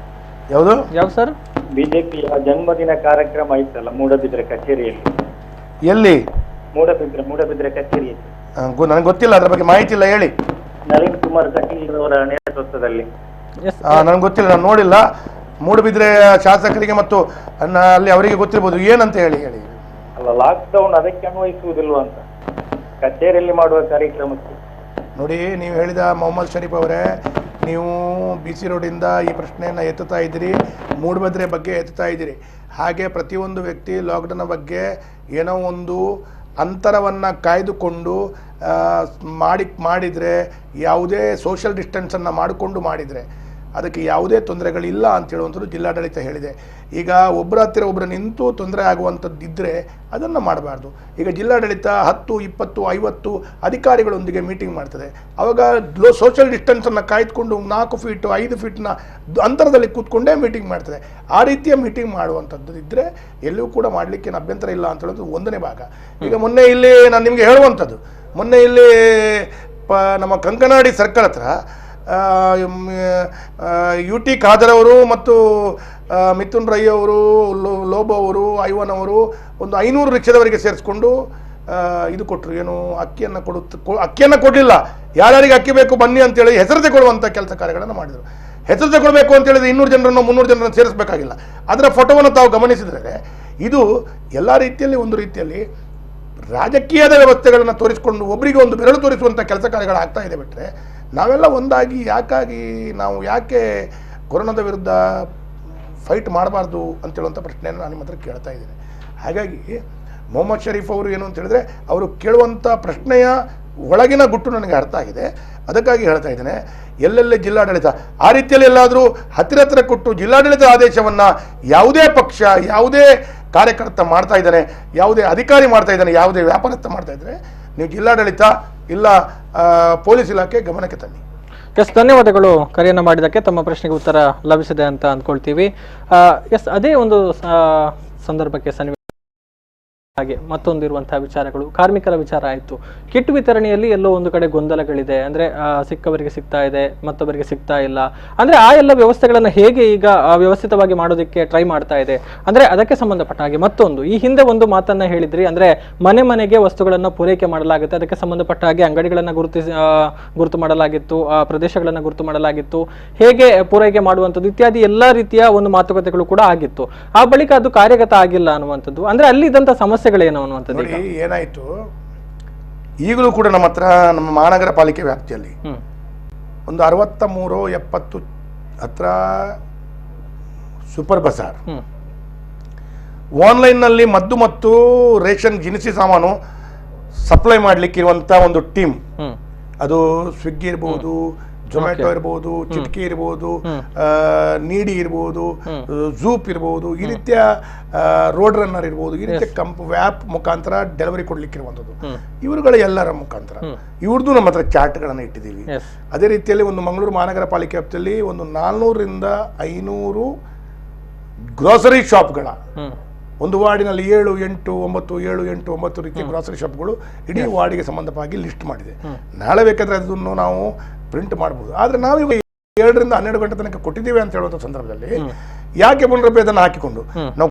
ಯಾವುದು ಸರ್? ಬಿಜೆಪಿಯ ಜನ್ಮದಿನ ಕಾರ್ಯಕ್ರಮ ಇತ್ತಲ್ಲ ಮೂಡಬಿದ್ರೆ ಕಚೇರಿಯಲ್ಲಿ. ಎಲ್ಲಿ? ಮೂಡಬಿದ್ರೆ ಕಚೇರಿಯಲ್ಲಿ. ನನಗೆ ಗೊತ್ತಿಲ್ಲ, ಅದ್ರ ಬಗ್ಗೆ ಮಾಹಿತಿ ಇಲ್ಲ, ಹೇಳಿ. ನಳಿನ್ ಕುಮಾರ್ ಕಟೀಲ್ ಅವರ ನೇತೃತ್ವದಲ್ಲಿ ನನಗೆ ಗೊತ್ತಿಲ್ಲ, ನಾನು ನೋಡಿಲ್ಲ. ಮೂಡುಬಿದ್ರೆ ಶಾಸಕರಿಗೆ ಮತ್ತು ಅಲ್ಲಿ ಅವರಿಗೆ ಗೊತ್ತಿರ್ಬೋದು, ಏನಂತ ಹೇಳಿ ಅಲ್ಲ, ಲಾಕ್ಡೌನ್ ಅದಕ್ಕೆ ಅನ್ವಯಿಸುವುದಿಲ್ವ ಅಂತ ಕಚೇರಿಯಲ್ಲಿ ಮಾಡುವ ಕಾರ್ಯಕ್ರಮಕ್ಕೆ. ನೋಡಿ, ನೀವು ಹೇಳಿದ ಮೊಹಮ್ಮದ್ ಶರೀಫ್ ಅವರೇ, ನೀವು BC ರೋಡಿಂದ ಈ ಪ್ರಶ್ನೆಯನ್ನು ಎತ್ತುತ್ತಾ ಇದ್ದೀರಿ, ಮೂಡುಬಿದ್ರೆ ಬಗ್ಗೆ ಎತ್ತುತ್ತಾ ಇದ್ದೀರಿ. ಹಾಗೆ ಪ್ರತಿಯೊಂದು ವ್ಯಕ್ತಿ ಲಾಕ್ಡೌನ್ ಬಗ್ಗೆ ಏನೋ ಒಂದು ಅಂತರವನ್ನು ಕಾಯ್ದುಕೊಂಡು ಮಾಡಿದರೆ, ಯಾವುದೇ ಸೋಷಿಯಲ್ ಡಿಸ್ಟೆನ್ಸನ್ನು ಮಾಡಿಕೊಂಡು ಮಾಡಿದರೆ ಅದಕ್ಕೆ ಯಾವುದೇ ತೊಂದರೆಗಳಿಲ್ಲ ಅಂತ ಹೇಳುವಂಥದ್ದು ಜಿಲ್ಲಾಡಳಿತ ಹೇಳಿದೆ. ಈಗ ಒಬ್ಬರ ಹತ್ತಿರ ಒಬ್ಬರು ನಿಂತು ತೊಂದರೆ ಆಗುವಂಥದ್ದಿದ್ದರೆ ಅದನ್ನು ಮಾಡಬಾರ್ದು. ಈಗ ಜಿಲ್ಲಾಡಳಿತ 10, 20, 50 ಅಧಿಕಾರಿಗಳೊಂದಿಗೆ ಮೀಟಿಂಗ್ ಮಾಡ್ತದೆ. ಆವಾಗ ಸೋಷಿಯಲ್ ಡಿಸ್ಟೆನ್ಸನ್ನು ಕಾಯ್ದುಕೊಂಡು 4 ಫೀಟು 5 ಫೀಟ್ನ ಅಂತರದಲ್ಲಿ ಕೂತ್ಕೊಂಡೇ ಮೀಟಿಂಗ್ ಮಾಡ್ತದೆ. ಆ ರೀತಿಯ ಮೀಟಿಂಗ್ ಮಾಡುವಂಥದ್ದು ಇದ್ದರೆ ಎಲ್ಲೂ ಕೂಡ ಮಾಡಲಿಕ್ಕೆ ಅಭ್ಯಂತರ ಇಲ್ಲ ಅಂತ ಹೇಳೋದು ಒಂದನೇ ಭಾಗ. ಈಗ ಮೊನ್ನೆ ಇಲ್ಲಿ ನಾನು ನಿಮಗೆ ಹೇಳುವಂಥದ್ದು, ಮೊನ್ನೆ ಇಲ್ಲಿ ನಮ್ಮ ಕಂಕನಾಡಿ ಸರ್ಕಲ್ ಹತ್ರ UT ಖಾದರ್ ಅವರು ಮತ್ತು ಮಿಥುನ್ ರೈ ಅವರು, ಲೋಬೋ ಅವರು, ಐವನ್ ಅವರು ಒಂದು 500 ರಿಕ್ಷಾದವರಿಗೆ ಸೇರಿಸ್ಕೊಂಡು ಇದು ಕೊಟ್ಟರು. ಏನು ಅಕ್ಕಿಯನ್ನು ಕೊಡಲಿಲ್ಲ, ಯಾರ್ಯಾರಿಗೆ ಅಕ್ಕಿ ಬೇಕು ಬನ್ನಿ ಅಂತೇಳಿ ಹೆಸರು ತಗೊಳ್ಳುವಂಥ ಕೆಲಸ ಕಾರ್ಯಗಳನ್ನು ಮಾಡಿದರು. ಹೆಸರು ತಗೊಳ್ಬೇಕು ಅಂತ ಹೇಳಿದ್ರೆ 200 ಜನರನ್ನು 300 ಜನರನ್ನು ಸೇರಿಸಬೇಕಾಗಿಲ್ಲ. ಅದರ ಫೋಟೋವನ್ನು ತಾವು ಗಮನಿಸಿದರೆ ಇದು ಎಲ್ಲ ರೀತಿಯಲ್ಲಿ ಒಂದು ರೀತಿಯಲ್ಲಿ ರಾಜಕೀಯದ ವ್ಯವಸ್ಥೆಗಳನ್ನು ತೋರಿಸಿಕೊಂಡು ಒಬ್ಬರಿಗೆ ಒಂದು ಬೆರಳು ತೋರಿಸುವಂಥ ಕೆಲಸ ಕಾರ್ಯಗಳಾಗ್ತಾ ಇದೆ. ಬಿಟ್ಟರೆ ನಾವೆಲ್ಲ ಒಂದಾಗಿ ಯಾಕೆ ಕೊರೋನಾದ ವಿರುದ್ಧ ಫೈಟ್ ಮಾಡಬಾರ್ದು ಅಂತೇಳುವಂಥ ಪ್ರಶ್ನೆಯನ್ನು ನಾನು ನಿಮ್ಮ ಹತ್ರ ಕೇಳ್ತಾ ಇದ್ದೇನೆ. ಹಾಗಾಗಿ ಮೊಹಮ್ಮದ್ ಶರೀಫ್ ಅವರು ಏನು ಅಂತ ಹೇಳಿದ್ರೆ, ಅವರು ಕೇಳುವಂಥ ಪ್ರಶ್ನೆಯ ಒಳಗಿನ ಗುಟ್ಟು ನನಗೆ ಅರ್ಥ ಆಗಿದೆ. ಅದಕ್ಕಾಗಿ ಹೇಳ್ತಾ ಇದ್ದೇನೆ, ಎಲ್ಲೆಲ್ಲಿ ಜಿಲ್ಲಾಡಳಿತ ಆ ರೀತಿಯಲ್ಲಿ ಎಲ್ಲಾದರೂ ಹತ್ತಿರ ಕೊಟ್ಟು ಜಿಲ್ಲಾಡಳಿತ ಆದೇಶವನ್ನು ಯಾವುದೇ ಪಕ್ಷ, ಯಾವುದೇ ಕಾರ್ಯಕರ್ತ ಮಾಡ್ತಾ ಇದ್ದಾನೆ, ಯಾವುದೇ ಅಧಿಕಾರಿ ಮಾಡ್ತಾ ಇದ್ದಾನೆ, ಯಾವುದೇ ವ್ಯಾಪಾರಸ್ಥ ಮಾಡ್ತಾ ಇದ್ದಾರೆ, ನೀವು ಜಿಲ್ಲಾಡಳಿತ ಇಲ್ಲ ಪೊಲೀಸ್ ಇಲಾಖೆ ಗಮನಕ್ಕೆ ತನ್ನಿ. ಧನ್ಯವಾದಗಳು ಕರೆಯನ್ನು ಮಾಡಿದ್ದಕ್ಕೆ. ತಮ್ಮ ಪ್ರಶ್ನೆಗೆ ಉತ್ತರ ಲಭಿಸಿದೆ ಅಂತ ಅಂದ್ಕೊಳ್ತೀವಿ. ಅದೇ ಒಂದು ಸಂದರ್ಭಕ್ಕೆ ಹಾಗೆ ಮತ್ತೊಂದಿರುವಂತಹ ವಿಚಾರಗಳು, ಕಾರ್ಮಿಕರ ವಿಚಾರ ಆಯಿತು. ಕಿಟ್ ವಿತರಣೆಯಲ್ಲಿ ಎಲ್ಲೋ ಒಂದು ಕಡೆ ಗೊಂದಲಗಳಿದೆ. ಅಂದರೆ ಸಿಕ್ಕವರಿಗೆ ಸಿಗ್ತಾ ಇದೆ, ಮತ್ತೊಬ್ಬರಿಗೆ ಸಿಗ್ತಾ ಇಲ್ಲ. ಅಂದರೆ ಆ ಎಲ್ಲ ವ್ಯವಸ್ಥೆಗಳನ್ನು ಹೇಗೆ ಈಗ ವ್ಯವಸ್ಥಿತವಾಗಿ ಮಾಡೋದಕ್ಕೆ ಟ್ರೈ ಮಾಡ್ತಾ ಇದೆ. ಅಂದರೆ ಅದಕ್ಕೆ ಸಂಬಂಧಪಟ್ಟ ಹಾಗೆ ಮತ್ತೊಂದು, ಈ ಹಿಂದೆ ಒಂದು ಮಾತನ್ನ ಹೇಳಿದ್ರಿ, ಅಂದರೆ ಮನೆಗೆ ವಸ್ತುಗಳನ್ನು ಪೂರೈಕೆ ಮಾಡಲಾಗುತ್ತೆ, ಅದಕ್ಕೆ ಸಂಬಂಧಪಟ್ಟ ಹಾಗೆ ಅಂಗಡಿಗಳನ್ನು ಗುರುತು ಮಾಡಲಾಗಿತ್ತು, ಪ್ರದೇಶಗಳನ್ನು ಗುರುತು ಮಾಡಲಾಗಿತ್ತು, ಹೇಗೆ ಪೂರೈಕೆ ಮಾಡುವಂಥದ್ದು ಇತ್ಯಾದಿ ಎಲ್ಲ ರೀತಿಯ ಒಂದು ಮಾತುಕತೆಗಳು ಕೂಡ ಆಗಿತ್ತು. ಆ ಬಳಿಕ ಅದು ಕಾರ್ಯಗತ ಆಗಿಲ್ಲ ಅನ್ನುವಂಥದ್ದು. ಅಂದರೆ ಅಲ್ಲಿ ಇದ್ದಂಥ ಸಮಸ್ಯೆಗಳೇನು ಅನ್ನುವಂಥದ್ದು ಏನಾಯಿತು, ಈಗಲೂ ಕೂಡ ನಮ್ಮ ಹತ್ರ ನಮ್ಮ ಮಹಾನಗರ ಪಾಲಿಕೆ ವ್ಯಾಪ್ತಿಯಲ್ಲಿ ಒಂದು 63-70 ಹತ್ರ ಸೂಪರ್ ಬಜಾರ್ ಆನ್ಲೈನ್ನಲ್ಲಿ ಮದ್ದು ಮತ್ತು ರೇಷನ್ ದಿನಸಿ ಸಾಮಾನು ಸಪ್ಲೈ ಮಾಡಲಿಕ್ಕೆ ಇರುವಂಥ ಒಂದು ಟೀಮ್, ಅದು ಸ್ವಿಗ್ಗಿ ಇರ್ಬೋದು, ಜೊಮ್ಯಾಟೊ ಇರ್ಬೋದು, ಚಿಟ್ಕಿ ಇರ್ಬೋದು, ನೀಡಿ ಇರ್ಬೋದು, ಝೂಪ್ ಇರ್ಬೋದು, ಈ ರೀತಿಯ ರೋಡ್ ರನ್ನರ್ ಇರ್ಬೋದು, ಈ ರೀತಿಯ ವ್ಯಾಪ್ ಮುಖಾಂತರ ಡೆಲಿವರಿ ಕೊಡ್ಲಿಕ್ಕೆ ಇರುವಂಥದ್ದು ಇವರುಗಳ ಎಲ್ಲರ ಮುಖಾಂತರ ಇವ್ರದ್ದು ನಮ್ಮ ಹತ್ರ ಚಾರ್ಟ್ಗಳನ್ನು ಇಟ್ಟಿದ್ದೀವಿ. ಅದೇ ರೀತಿಯಲ್ಲಿ ಒಂದು ಮಂಗಳೂರು ಮಹಾನಗರ ಪಾಲಿಕೆ ವ್ಯಾಪ್ತಿಯಲ್ಲಿ ಒಂದು 400-500 ಗ್ರೋಸರಿ ಶಾಪ್ಗಳ ಒಂದು ವಾರ್ಡಿನಲ್ಲಿ 7-8-9 ರೀತಿಯ ಗ್ರಾಸರಿ ಶಾಪ್ಗಳು ಇಡೀ ವಾರ್ಡಿಗೆ ಸಂಬಂಧವಾಗಿ ಲಿಸ್ಟ್ ಮಾಡಿದೆ. ನಾಳೆ ಬೇಕಾದ್ರೆ ಅದನ್ನು ನಾವು ಪ್ರಿಂಟ್ ಮಾಡ್ಬೋದು. ಆದರೆ ನಾವೀಗ 7-12 ಗಂಟೆ ತನಕ ಕೊಟ್ಟಿದ್ದೀವಿ ಅಂತ ಹೇಳುವಂಥ ಸಂದರ್ಭದಲ್ಲಿ ಯಾಕೆ ಪುನರಭೇದನ ಹಾಕಿಕೊಂಡು ನಾವು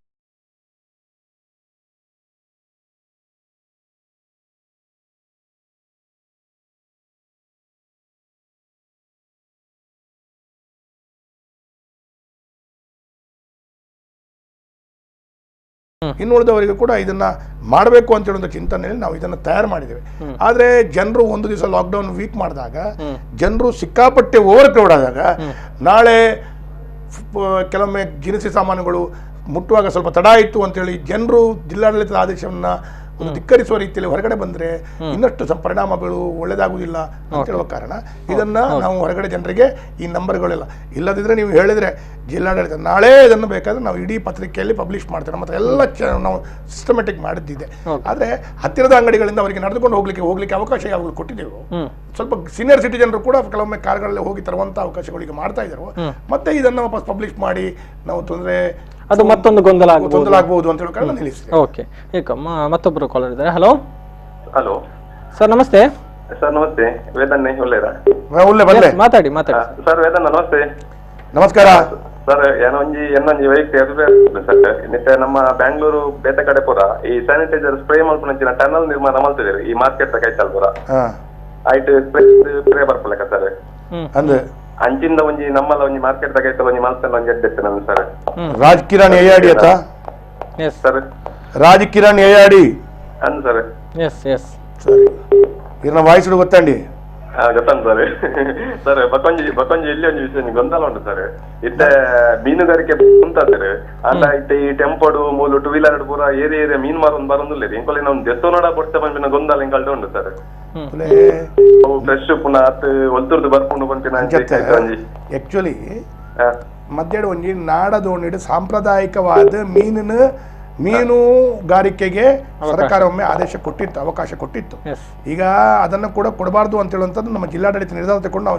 ಇನ್ನುಳಿದವರಿಗೂ ಕೂಡ ಇದನ್ನ ಮಾಡಬೇಕು ಅಂತ ಹೇಳುವಂಥ ಚಿಂತನೆಯಲ್ಲಿ ನಾವು ಇದನ್ನು ತಯಾರು ಮಾಡಿದ್ದೇವೆ. ಆದರೆ ಜನರು ಒಂದು ದಿವಸ ಲಾಕ್ಡೌನ್ ವೀಕ್ ಮಾಡಿದಾಗ, ಜನರು ಸಿಕ್ಕಾಪಟ್ಟೆ ಓವರ್ ಕ್ರೌಡ್ ಆದಾಗ, ನಾಳೆ ಕೆಲವೊಮ್ಮೆ ದಿನಸಿ ಸಾಮಾನುಗಳು ಮುಟ್ಟುವಾಗ ಸ್ವಲ್ಪ ತಡ ಆಯಿತು ಅಂತೇಳಿ ಜನರು ಜಿಲ್ಲಾಡಳಿತದ ಆದೇಶವನ್ನು ಒಂದು ಧಿಕ್ಕರಿಸುವ ರೀತಿಯಲ್ಲಿ ಹೊರಗಡೆ ಬಂದರೆ ಇನ್ನಷ್ಟು ಪರಿಣಾಮಗಳು ಒಳ್ಳೆಯದಾಗುವುದಿಲ್ಲ ಅಂತ ಹೇಳುವ ಕಾರಣ ಇದನ್ನು ನಾವು ಹೊರಗಡೆ ಜನರಿಗೆ ಈ ನಂಬರ್ಗಳೆಲ್ಲ ಇಲ್ಲದಿದ್ದರೆ ನೀವು ಹೇಳಿದರೆ ಜಿಲ್ಲಾಡಳಿತ ನಾಳೆ ಇದನ್ನು ಬೇಕಾದ್ರೆ ನಾವು ಇಡೀ ಪತ್ರಿಕೆಯಲ್ಲಿ ಪಬ್ಲಿಷ್ ಮಾಡ್ತೇವೆ. ಮತ್ತು ಎಲ್ಲ ನಾವು ಸಿಸ್ಟಮೆಟಿಕ್ ಮಾಡಿದ್ದಿದೆ. ಆದರೆ ಹತ್ತಿರದ ಅಂಗಡಿಗಳಿಂದ ಅವರಿಗೆ ನಡೆದುಕೊಂಡು ಹೋಗ್ಲಿಕ್ಕೆ ಅವಕಾಶ ಯಾವಾಗಲೂ ಕೊಟ್ಟಿದ್ದೆವು. ಸ್ವಲ್ಪ ಸೀನಿಯರ್ ಸಿಟಿಜನರು ಕೂಡ ಕೆಲವೊಮ್ಮೆ ಕಾರ್ಗಳಲ್ಲಿ ಹೋಗಿ ತರುವಂಥ ಅವಕಾಶಗಳಿಗೆ ಮಾಡ್ತಾ ಇದ್ದರು. ಮತ್ತೆ ಇದನ್ನು ವಾಪಸ್ ಪಬ್ಲಿಷ್ ಮಾಡಿ ನಾವು ತೊಂದರೆ ಅದು ಮತ್ತೊಂದು ಗೊಂದಲ ಆಗಬಹುದು ಅಂತ ಹೇಳೋ ಕಾರಣ ನಿಲ್ಲಿಸ್ತೇವೆ. ಓಕೆ, ಈಗ ಮತ್ತೊಬ್ಬರು ಕಾಲರ್ ಇದ್ದಾರೆ. ಹಲೋ ಹಲೋ ಸರ್, ನಮಸ್ತೆ. ಸರ್ ನಮಸ್ತೆ, ವೇದನ್ ಒಳ್ಳೆಯದ ಮಾತಾಡಿ ಸರ್. ವೇದನ್ ನಮಸ್ತೆ. ನಮಸ್ಕಾರ ಸರ್. ಏನೊಂಜಿ ವೈಯಕ್ತಿ ಸರ್ ನಿತ್ತೆ ನಮ್ಮ ಬ್ಯಾಂಗ್ಳೂರು ಬೇತ ಕಡೆ ಪೂರ ಈ ಸ್ಯಾನಿಟೈಸರ್ ಸ್ಪ್ರೇ ಮಲ್ಪುನಂಚಿನ ಟನಲ್ ನಿರ್ಮಾಣ ಮಾಡ್ತಿದ್ದೀರಿ ಈ ಮಾರ್ಕೆಟ್ ಕೈತಲ್ ಪೂರ ಆಯ್ತು ಸ್ಪ್ರೇ ಬರ್ಪಲಕ್ಕ ಸರ್. ಅಂದ್ರೆ ಅಂಚಿಂದ ಒಂಜಿ ನಮ್ಮಲ್ಲ ಒಂಜಿ ಮಾರ್ಕೆಟ್ ದಾಗ ಒಂಜಿ ಮಲ್ಪೆಲ್ಲ ಒಂಜಿ ಎಡ್ಡೆತ್ತೆ ನಮ್ ಸರ್. ರಾಜ್ ಕಿರಣ್ ಎಯಾಡಿ ಆತ ಸರ್. ರಾಜ್ ಕಿರಣ್ ಎಯಾಡಿ ಅಂದ್ ಸರ್. ಸರಿ ಇರ್ನ ವಾಯ್ಸ್ ಗೊತ್ತಂಡಿ ಗೊತ್ತಂತ ಸರ್. ಸರ್ ಬಕೊಂಜಿ ಇಲ್ಲಿ ಒಂದು ವಿಷಯ ಗೊಂದಲ ಉಂಟು ಸರ್. ಇತ್ತೆ ಮೀನುಗಾರಿಕೆ ಉಂಟ ಸರ್. ಅಲ್ಲ ಇತ್ತೆ ಈ ಟೆಂಪೋಡು ಮೂಲು ಟೂ ವೀಲರ್ ಪೂರ ಏರಿಯಾ ಮೀನ್ ಮಾರೊಂದು ಬರೋದಿಲ್ಲ ರೀ ಇಂಕೊಲ್ಲಿ ನಾವು ದೆತ್ತೋ ನೋಡ ಕೊಡ್ತೆ ಬಂದಿನ ಗೊಂದಲ ಹಿಂಗಲ್ಟ ಉಂಟು ಸರ್. ಫ್ರೆಶ್ ಪುನಃ ಅತ್ ಒಲ್ತುರ್ದು ಬರ್ಕೊಂಡು ಬಂತಿನ ಆಕ್ಚುಲಿ ಮಧ್ಯಾಹ್ನ ಒಂಜಿ ನಾಡದೋಣಿಡು ಸಾಂಪ್ರದಾಯಿಕವಾದ ಮೀನುಗಾರಿಕೆಗೆ ಸರ್ಕಾರ ಒಮ್ಮೆ ಆದೇಶ ಕೊಟ್ಟಿತ್ತು, ಅವಕಾಶ ಕೊಟ್ಟಿತ್ತು. ಈಗ ಅದನ್ನು ಕೂಡ ಕೊಡಬಾರ್ದು ಅಂತ ಹೇಳುವಂಥದ್ದು ನಮ್ಮ ಜಿಲ್ಲಾಡಳಿತ ನಿರ್ಧಾರ ತಗೊಂಡು ನಾವು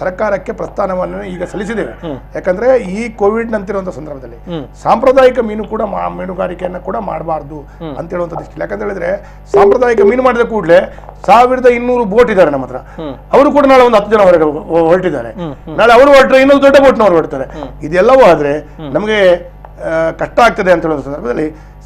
ಸರ್ಕಾರಕ್ಕೆ ಪ್ರಸ್ತಾವವನ್ನು ಈಗ ಸಲ್ಲಿಸಿದ್ದೇವೆ. ಯಾಕಂದ್ರೆ ಈ ಕೋವಿಡ್ ನಂತಿರುವಂತಹ ಸಂದರ್ಭದಲ್ಲಿ ಸಾಂಪ್ರದಾಯಿಕ ಮೀನುಗಾರಿಕೆಯನ್ನು ಕೂಡ ಮಾಡಬಾರ್ದು ಅಂತ ಹೇಳುವಂಥದ್ದು ಇಷ್ಟ. ಯಾಕಂತ ಹೇಳಿದ್ರೆ ಸಾಂಪ್ರದಾಯಿಕ ಮೀನು ಮಾಡಿದ ಕೂಡಲೇ 1200 ಬೋಟ್ ಇದ್ದಾರೆ ನಮ್ಮ ಹತ್ರ. ಅವರು ಕೂಡ ನಾಳೆ ಒಂದು 10 ಜನ ಹೊರಟಿದ್ದಾರೆ. ನಾಳೆ ಅವರು ಹೊರಟ್ರೆ ಇನ್ನೊಂದು ದೊಡ್ಡ ಬೋಟ್ನವರು ಹೊರಡ್ತಾರೆ. ಇದೆಲ್ಲವೂ ಆದ್ರೆ ನಮಗೆ ಕಷ್ಟ ಆಗ್ತದೆ ಅಂತ ಹೇಳೋ ಸಂದರ್ಭದಲ್ಲಿ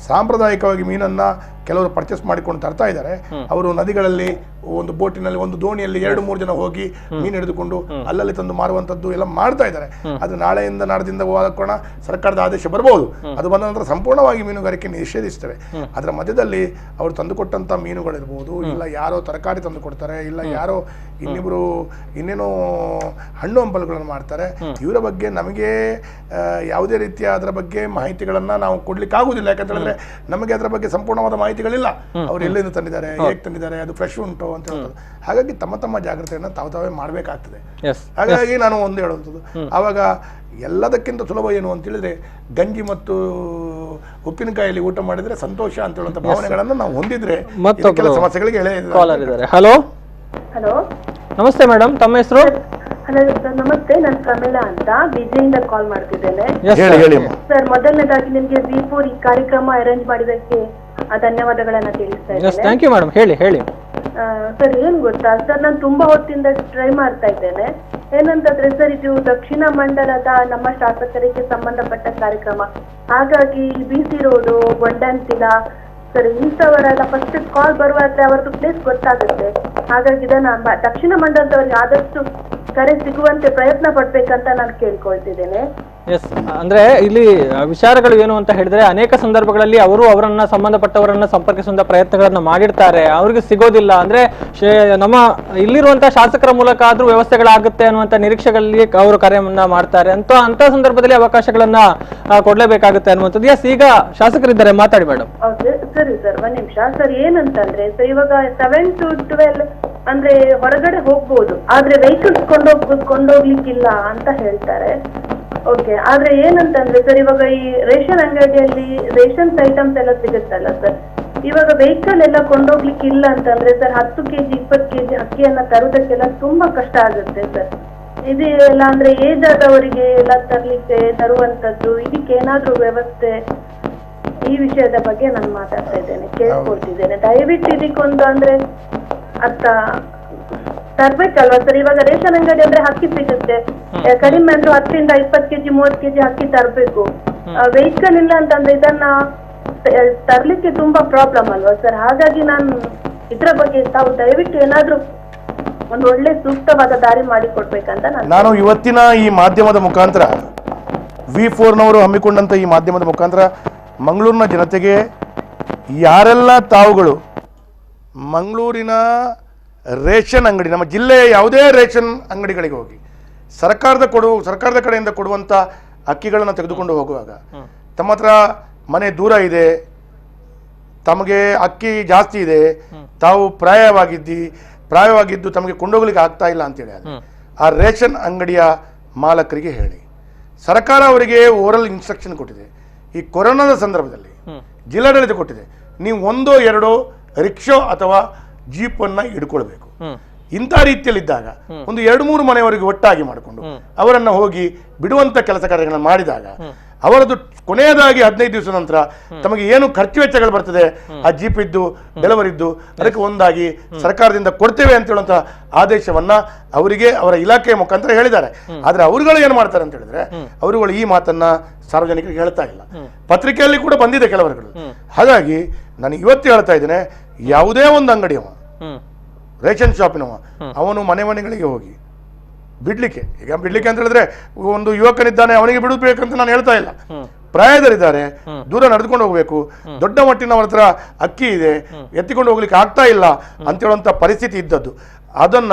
ಸಾಂಪ್ರದಾಯಿಕವಾಗಿ ಮೀನನ್ನ ಕೆಲವರು ಪರ್ಚೇಸ್ ಮಾಡಿಕೊಂಡು ತರ್ತಾ ಇದ್ದಾರೆ. ಅವರು ನದಿಗಳಲ್ಲಿ ಒಂದು ಬೋಟಿನಲ್ಲಿ ಒಂದು ದೋಣಿಯಲ್ಲಿ 2-3 ಜನ ಹೋಗಿ ಮೀನು ಹಿಡಿದುಕೊಂಡು ಅಲ್ಲಲ್ಲಿ ತಂದು ಮಾರುವಂತದ್ದು ಎಲ್ಲ ಮಾಡ್ತಾ ಇದ್ದಾರೆ. ಅದು ನಾಳೆಯಿಂದ ನಾಡದಿಂದ ಹೋಗೋಣ ಸರ್ಕಾರದ ಆದೇಶ ಬರಬಹುದು. ಅದು ಬಂದ ನಂತರ ಸಂಪೂರ್ಣವಾಗಿ ಮೀನುಗಾರಿಕೆ ನಿಷೇಧಿಸ್ತೇವೆ. ಅದರ ಮಧ್ಯದಲ್ಲಿ ಅವರು ತಂದುಕೊಟ್ಟಂತ ಮೀನುಗಳಿರ್ಬೋದು, ಇಲ್ಲ ಯಾರೋ ತರಕಾರಿ ತಂದು ಕೊಡ್ತಾರೆ, ಇಲ್ಲ ಯಾರೋ ಇನ್ನೇನೋ ಹಣ್ಣು ಹಂಪಲುಗಳನ್ನು ಮಾಡ್ತಾರೆ. ಇವರ ಬಗ್ಗೆ ನಮಗೆ ಯಾವುದೇ ರೀತಿಯ ಅದರ ಬಗ್ಗೆ ಮಾಹಿತಿಗಳನ್ನ ನಾವು ಕೊಡ್ಲಿಕ್ಕೆ ಆಗುದಿಲ್ಲ. ಯಾಕಂತ ಹೇಳಿದ್ರೆ ನಮಗೆ ಅದರ ಬಗ್ಗೆ ಸಂಪೂರ್ಣವಾದ ಮಾಹಿತಿಗಳಿಲ್ಲ. ಅವ್ರು ಎಲ್ಲಿಂದ ತಂದಿದ್ದಾರೆ, ಹೇಗೆ ತಂದಿದ್ದಾರೆ, ಅದು ಫ್ರೆಶ್ ಉಂಟು ಅಂತ ಹೇಳೋದು. ಹಾಗಾಗಿ ತಮ್ಮ ಜಾಗ್ರತೆಯನ್ನು ತಾವೇ ಮಾಡಬೇಕಾಗ್ತದೆ. ಹಾಗಾಗಿ ನಾನು ಒಂದು ಹೇಳುವಂಥದ್ದು, ಆವಾಗ ಎಲ್ಲದಕ್ಕಿಂತ ಸುಲಭ ಏನು ಅಂತ ಹೇಳಿದ್ರೆ ಗಂಜಿ ಮತ್ತು ಉಪ್ಪಿನಕಾಯಲ್ಲಿ ಊಟ ಮಾಡಿದ್ರೆ ಸಂತೋಷ ಅಂತ ಹೇಳುವಂತ ಭಾವನೆಗಳನ್ನು ನಾವು ಹೊಂದಿದ್ರೆ ಸಮಸ್ಯೆಗಳಿಗೆ ಹಲೋ ಹಲೋ ನಮಸ್ತೆ ಮೇಡಮ್, ತಮ್ಮ ಹೆಸರು? ಹಲೋ ಸರ್ ನಮಸ್ತೆ, ನಾನು ಪ್ರಮೀಳಾ ಅಂತ ಬಿಜೆಯಿಂದ ಕಾಲ್ ಮಾಡ್ತಿದ್ದೇನೆ. ಸರ್ ಮೊದಲನೇದಾಗಿ ನಿಮ್ಗೆ V4 ಈ ಕಾರ್ಯಕ್ರಮ ಅರೇಂಜ್ ಮಾಡಿದಕ್ಕೆ ಧನ್ಯವಾದಗಳನ್ನ ತಿಳಿಸ್ತಾ ಇದ್ದೇನೆ. ಹೇಳಿ ಸರ್ ಏನ್ ಗೊತ್ತಾ ಸರ್, ನಾನು ತುಂಬಾ ಹೊತ್ತಿಂದ ಟ್ರೈ ಮಾಡ್ತಾ ಇದ್ದೇನೆ. ಏನಂತಂದ್ರೆ ಸರ್, ಇದು ದಕ್ಷಿಣ ಮಂಡಲದ ನಮ್ಮ ಶಾಸಕರಿಗೆ ಸಂಬಂಧಪಟ್ಟ ಕಾರ್ಯಕ್ರಮ. ಹಾಗಾಗಿ BC ರೋಡು, ಗೊಂಡಂತಿಲ ಸರ್ ಇಂಥವರೆಲ್ಲ ಫಸ್ಟ್ ಕಾಲ್ ಬರುವಾದ್ರೆ ಅವರದ್ದು ಪ್ಲೇಸ್ ಗೊತ್ತಾಗುತ್ತೆ. ಹಾಗಾಗಿ ಇದನ್ನ ದಕ್ಷಿಣ ಮಂಡಲದವರಿಗೆ ಆದಷ್ಟು ಕರೆ ಸಿಗುವಂತೆ ಪ್ರಯತ್ನ ಪಡ್ಬೇಕಂತ ನಾನು ಕೇಳ್ಕೊಳ್ತಿದ್ದೇನೆ. ಅಂದ್ರೆ ಇಲ್ಲಿ ವಿಚಾರಗಳು ಏನು ಅಂತ ಹೇಳಿದ್ರೆ, ಅನೇಕ ಸಂದರ್ಭಗಳಲ್ಲಿ ಅವರನ್ನ ಸಂಬಂಧಪಟ್ಟವರನ್ನ ಸಂಪರ್ಕಿಸುವಂತ ಪ್ರಯತ್ನಗಳನ್ನ ಮಾಡಿರ್ತಾರೆ, ಅವ್ರಿಗೆ ಸಿಗೋದಿಲ್ಲ. ಅಂದ್ರೆ ನಮ್ಮ ಇಲ್ಲಿರುವಂತಹ ಶಾಸಕರ ಮೂಲಕ ಆದ್ರೂ ವ್ಯವಸ್ಥೆಗಳಾಗುತ್ತೆ ಅನ್ನುವಂತ ನಿರೀಕ್ಷೆಗಳಲ್ಲಿ ಅವರು ಕರೆಯನ್ನ ಮಾಡ್ತಾರೆ. ಅಂತ ಸಂದರ್ಭದಲ್ಲಿ ಅವಕಾಶಗಳನ್ನ ಕೊಡ್ಲೇಬೇಕಾಗುತ್ತೆ ಅನ್ನುವಂಥದ್ದು. ಈಗ ಶಾಸಕರಿದ್ದಾರೆ, ಮಾತಾಡಿ ಮೇಡಮ್. ಸರಿ ಸರ್, ಒಂದ್ ನಿಮಿಷ ಸರ್. ಏನಂತಂದ್ರೆ ಸರ್, ಇವಾಗ 7 to 12 ಅಂದ್ರೆ ಹೊರಗಡೆ ಹೋಗ್ಬೋದು, ಆದ್ರೆ ವೆಹಿಕಲ್ಸ್ ಕೊಂಡೋಗ್ಲಿಕ್ಕಿಲ್ಲ ಅಂತ ಹೇಳ್ತಾರೆ. ಓಕೆ, ಆದ್ರೆ ಏನಂತಂದ್ರೆ ಸರ್, ಇವಾಗ ಈ ರೇಷನ್ ಅಂಗಡಿಯಲ್ಲಿ ರೇಷನ್ಸ್ ಐಟಮ್ಸ್ ಎಲ್ಲ ಸಿಗುತ್ತಲ್ಲ ಸರ್, ಇವಾಗ ವೆಹಿಕಲ್ ಎಲ್ಲ ಕೊಂಡೋಗ್ಲಿಕ್ಕೆ ಇಲ್ಲ ಅಂತಂದ್ರೆ ಸರ್ 10 kg 20 kg ಅಕ್ಕಿಯನ್ನ ತರುವುದಕ್ಕೆಲ್ಲ ತುಂಬಾ ಕಷ್ಟ ಆಗುತ್ತೆ ಸರ್. ಇದೆಲ್ಲ ಅಂದ್ರೆ ಏಜ್ ಆದವರಿಗೆ ಎಲ್ಲ ತರುವಂತದ್ದು, ಇದಕ್ಕೆ ಏನಾದ್ರೂ ವ್ಯವಸ್ಥೆ, ಈ ವಿಷಯದ ಬಗ್ಗೆ ನಾನು ಮಾತಾಡ್ತಾ ಇದ್ದೇನೆ, ಕೇಳ್ಕೊಳ್ತಿದ್ದೇನೆ. ದಯವಿಟ್ಟು ಇದಕ್ಕೊಂದು ಅಂದ್ರೆ ಅರ್ಥ ತರ್ಬೇಕಲ್ವಾ ಸರ್. ಇವಾಗ ರೇಷನ್ ಅಂಗಡಿ ಅಂದ್ರೆ ಅಕ್ಕಿ ಸಿಗುತ್ತೆ, ಕಡಿಮೆ ಅಂದ್ರೆ 10 ರಿಂದ 20 kg 30 kg ಅಕ್ಕಿ ತರಬೇಕು. ವೆಹಿಕಲ್ ಇಲ್ಲ ಅಂತಂದ್ರೆ ಇದನ್ನ ತರ್ಲಿಕ್ಕೆ ತುಂಬಾ ಪ್ರಾಬ್ಲಮ್ ಅಲ್ವಾ ಸರ್. ಹಾಗಾಗಿ ನಾನು ಇದ್ರ ಬಗ್ಗೆ ತಾವು ದಯವಿಟ್ಟು ಏನಾದ್ರೂ ಒಂದು ಒಳ್ಳೆ ಸೂಕ್ತವಾದ ದಾರಿ ಮಾಡಿಕೊಡ್ಬೇಕಂತ ನಾನು ಇವತ್ತಿನ ಈ ಮಾಧ್ಯಮದ ಮುಖಾಂತರ V4ನವರು ಹಮ್ಮಿಕೊಂಡಂತ ಈ ಮಾಧ್ಯಮದ ಮುಖಾಂತರ ಮಂಗಳೂರಿನ ಜನತೆಗೆ ಯಾರೆಲ್ಲ ತಾವುಗಳು ಮಂಗಳೂರಿನ ರೇಷನ್ ಅಂಗಡಿ, ನಮ್ಮ ಜಿಲ್ಲೆಯ ಯಾವುದೇ ರೇಷನ್ ಅಂಗಡಿಗಳಿಗೆ ಹೋಗಿ ಸರ್ಕಾರದ ಕಡೆಯಿಂದ ಕೊಡುವಂಥ ಅಕ್ಕಿಗಳನ್ನು ತೆಗೆದುಕೊಂಡು ಹೋಗುವಾಗ ತಮ್ಮ ಹತ್ರ ಮನೆ ದೂರ ಇದೆ, ತಮಗೆ ಅಕ್ಕಿ ಜಾಸ್ತಿ ಇದೆ, ತಾವು ಪ್ರಾಯವಾಗಿದ್ದು ತಮಗೆ ಕೊಂಡೋಗ್ಲಿಕ್ಕೆ ಆಗ್ತಾ ಇಲ್ಲ ಅಂತೇಳಿ ಆ ರೇಷನ್ ಅಂಗಡಿಯ ಮಾಲಕರಿಗೆ ಹೇಳಿ. ಸರ್ಕಾರ ಅವರಿಗೆ ಓರಲ್ ಇನ್ಸ್ಟ್ರಕ್ಷನ್ ಕೊಟ್ಟಿದೆ. ಈ ಕೊರೋನಾದ ಸಂದರ್ಭದಲ್ಲಿ ಜಿಲ್ಲಾಡಳಿತ ಕೊಟ್ಟಿದೆ, ನೀವು 1-2 ರಿಕ್ಷಾ ಅಥವಾ ಜೀಪನ್ನ ಹಿಡ್ಕೊಳ್ಬೇಕು. ಇಂಥ ರೀತಿಯಲ್ಲಿದ್ದಾಗ ಒಂದು 2-3 ಮನೆಯವರಿಗೆ ಒಟ್ಟಾಗಿ ಮಾಡಿಕೊಂಡು ಅವರನ್ನ ಹೋಗಿ ಬಿಡುವಂತ ಕೆಲಸ ಕಾರ್ಯಗಳನ್ನು ಮಾಡಿದಾಗ ಅವರದ್ದು ಕೊನೆಯದಾಗಿ 15 ದಿವಸ ನಂತರ ತಮಗೆ ಏನು ಖರ್ಚು ವೆಚ್ಚಗಳು ಬರ್ತದೆ, ಆ ಜೀಪ್ ಇದ್ದು ಡೆಲಿವರಿ ಇದ್ದು ಅದಕ್ಕೆ ಒಂದಾಗಿ ಸರ್ಕಾರದಿಂದ ಕೊಡ್ತೇವೆ ಅಂತ ಹೇಳುವಂತ ಆದೇಶವನ್ನ ಅವರಿಗೆ ಅವರ ಇಲಾಖೆಯ ಮುಖಾಂತರ ಹೇಳಿದ್ದಾರೆ. ಆದ್ರೆ ಅವರುಗಳು ಏನು ಮಾಡ್ತಾರೆ ಅಂತ ಹೇಳಿದ್ರೆ, ಅವರುಗಳು ಈ ಮಾತನ್ನ ಸಾರ್ವಜನಿಕರಿಗೆ ಹೇಳ್ತಾ ಇಲ್ಲ. ಪತ್ರಿಕೆಯಲ್ಲಿ ಕೂಡ ಬಂದಿದೆ ಕೆಲವರುಗಳು. ಹಾಗಾಗಿ ನಾನು ಇವತ್ತು ಹೇಳ್ತಾ ಇದ್ದೇನೆ, ಯಾವುದೇ ಒಂದು ಅಂಗಡಿಯವ ರೇಷನ್ ಶಾಪಿನವ ಅವನು ಮನೆಗಳಿಗೆ ಹೋಗಿ ಬಿಡ್ಲಿಕ್ಕೆ. ಈಗ ಬಿಡ್ಲಿಕ್ಕೆ ಅಂತ ಹೇಳಿದ್ರೆ ಒಂದು ಯುವಕನಿದ್ದಾನೆ ಅವನಿಗೆ ಬಿಡಬೇಕಂತ ನಾನು ಹೇಳ್ತಾ ಇಲ್ಲ. ಪ್ರಾಯದಲ್ಲಿದ್ದಾರೆ, ದೂರ ನಡೆದುಕೊಂಡು ಹೋಗ್ಬೇಕು, ದೊಡ್ಡ ಮಟ್ಟಿನ ಅವ್ರ ಹತ್ರ ಅಕ್ಕಿ ಇದೆ, ಎತ್ತಿಕೊಂಡು ಹೋಗ್ಲಿಕ್ಕೆ ಆಗ್ತಾ ಇಲ್ಲ ಅಂತ ಹೇಳುವಂಥ ಪರಿಸ್ಥಿತಿ ಇದ್ದದ್ದು. ಅದನ್ನ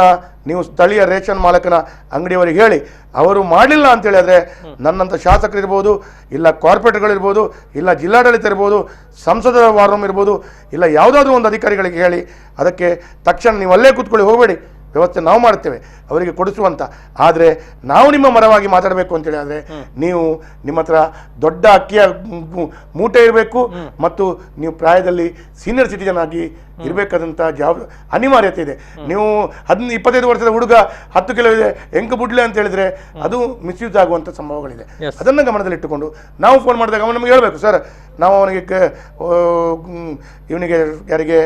ನೀವು ಸ್ಥಳೀಯ ರೇಷನ್ ಮಾಲಕನ ಅಂಗಡಿಯವರಿಗೆ ಹೇಳಿ, ಅವರು ಮಾಡಲಿಲ್ಲ ಅಂತ ಹೇಳಿದ್ರೆ ನನ್ನಂಥ ಶಾಸಕರಿರ್ಬೋದು, ಇಲ್ಲ ಕಾರ್ಪೊರೇಟ್ಗಳಿರ್ಬೋದು, ಇಲ್ಲ ಜಿಲ್ಲಾಡಳಿತ ಇರ್ಬೋದು, ಸಂಸದರ ವಾರ್ ರೂಮ್ ಇರ್ಬೋದು, ಇಲ್ಲ ಯಾವುದಾದ್ರೂ ಒಂದು ಅಧಿಕಾರಿಗಳಿಗೆ ಹೇಳಿ ಅದಕ್ಕೆ ತಕ್ಷಣ ನೀವು ಅಲ್ಲೇ ಕೂತ್ಕೊಳ್ಳಿ, ಹೋಗಬೇಡಿ, ವ್ಯವಸ್ಥೆ ನಾವು ಮಾಡ್ತೇವೆ ಅವರಿಗೆ ಕೊಡಿಸುವಂತ. ಆದರೆ ನಾವು ನಿಮ್ಮ ಮರವಾಗಿ ಮಾತಾಡಬೇಕು ಅಂತೇಳಿ ಆದರೆ ನೀವು ನಿಮ್ಮ ಹತ್ರ ದೊಡ್ಡ ಅಕ್ಕಿಯ ಮೂಟೆ ಇರಬೇಕು ಮತ್ತು ನೀವು ಪ್ರಾಯದಲ್ಲಿ ಸೀನಿಯರ್ ಸಿಟಿಜನ್ ಆಗಿ ಇರಬೇಕಾದಂಥ ಅನಿವಾರ್ಯತೆ ಇದೆ. ನೀವು 25 ವರ್ಷದ ಹುಡುಗ 10 ಕಿಲೋ ಇದೆ ಎಂಕ ಬುಡ್ಲೆ ಅಂತ ಹೇಳಿದ್ರೆ ಅದು ಮಿಸ್ಯೂಸ್ ಆಗುವಂಥ ಸಂಭವಗಳಿದೆ. ಅದನ್ನು ಗಮನದಲ್ಲಿಟ್ಟುಕೊಂಡು ನಾವು ಫೋನ್ ಮಾಡಿದಾಗ ಅವನು ನಮಗೆ ಹೇಳಬೇಕು, ಸರ್ ನಾವು ಅವನಿಗೆ ಇವನಿಗೆ ಯಾರಿಗೆ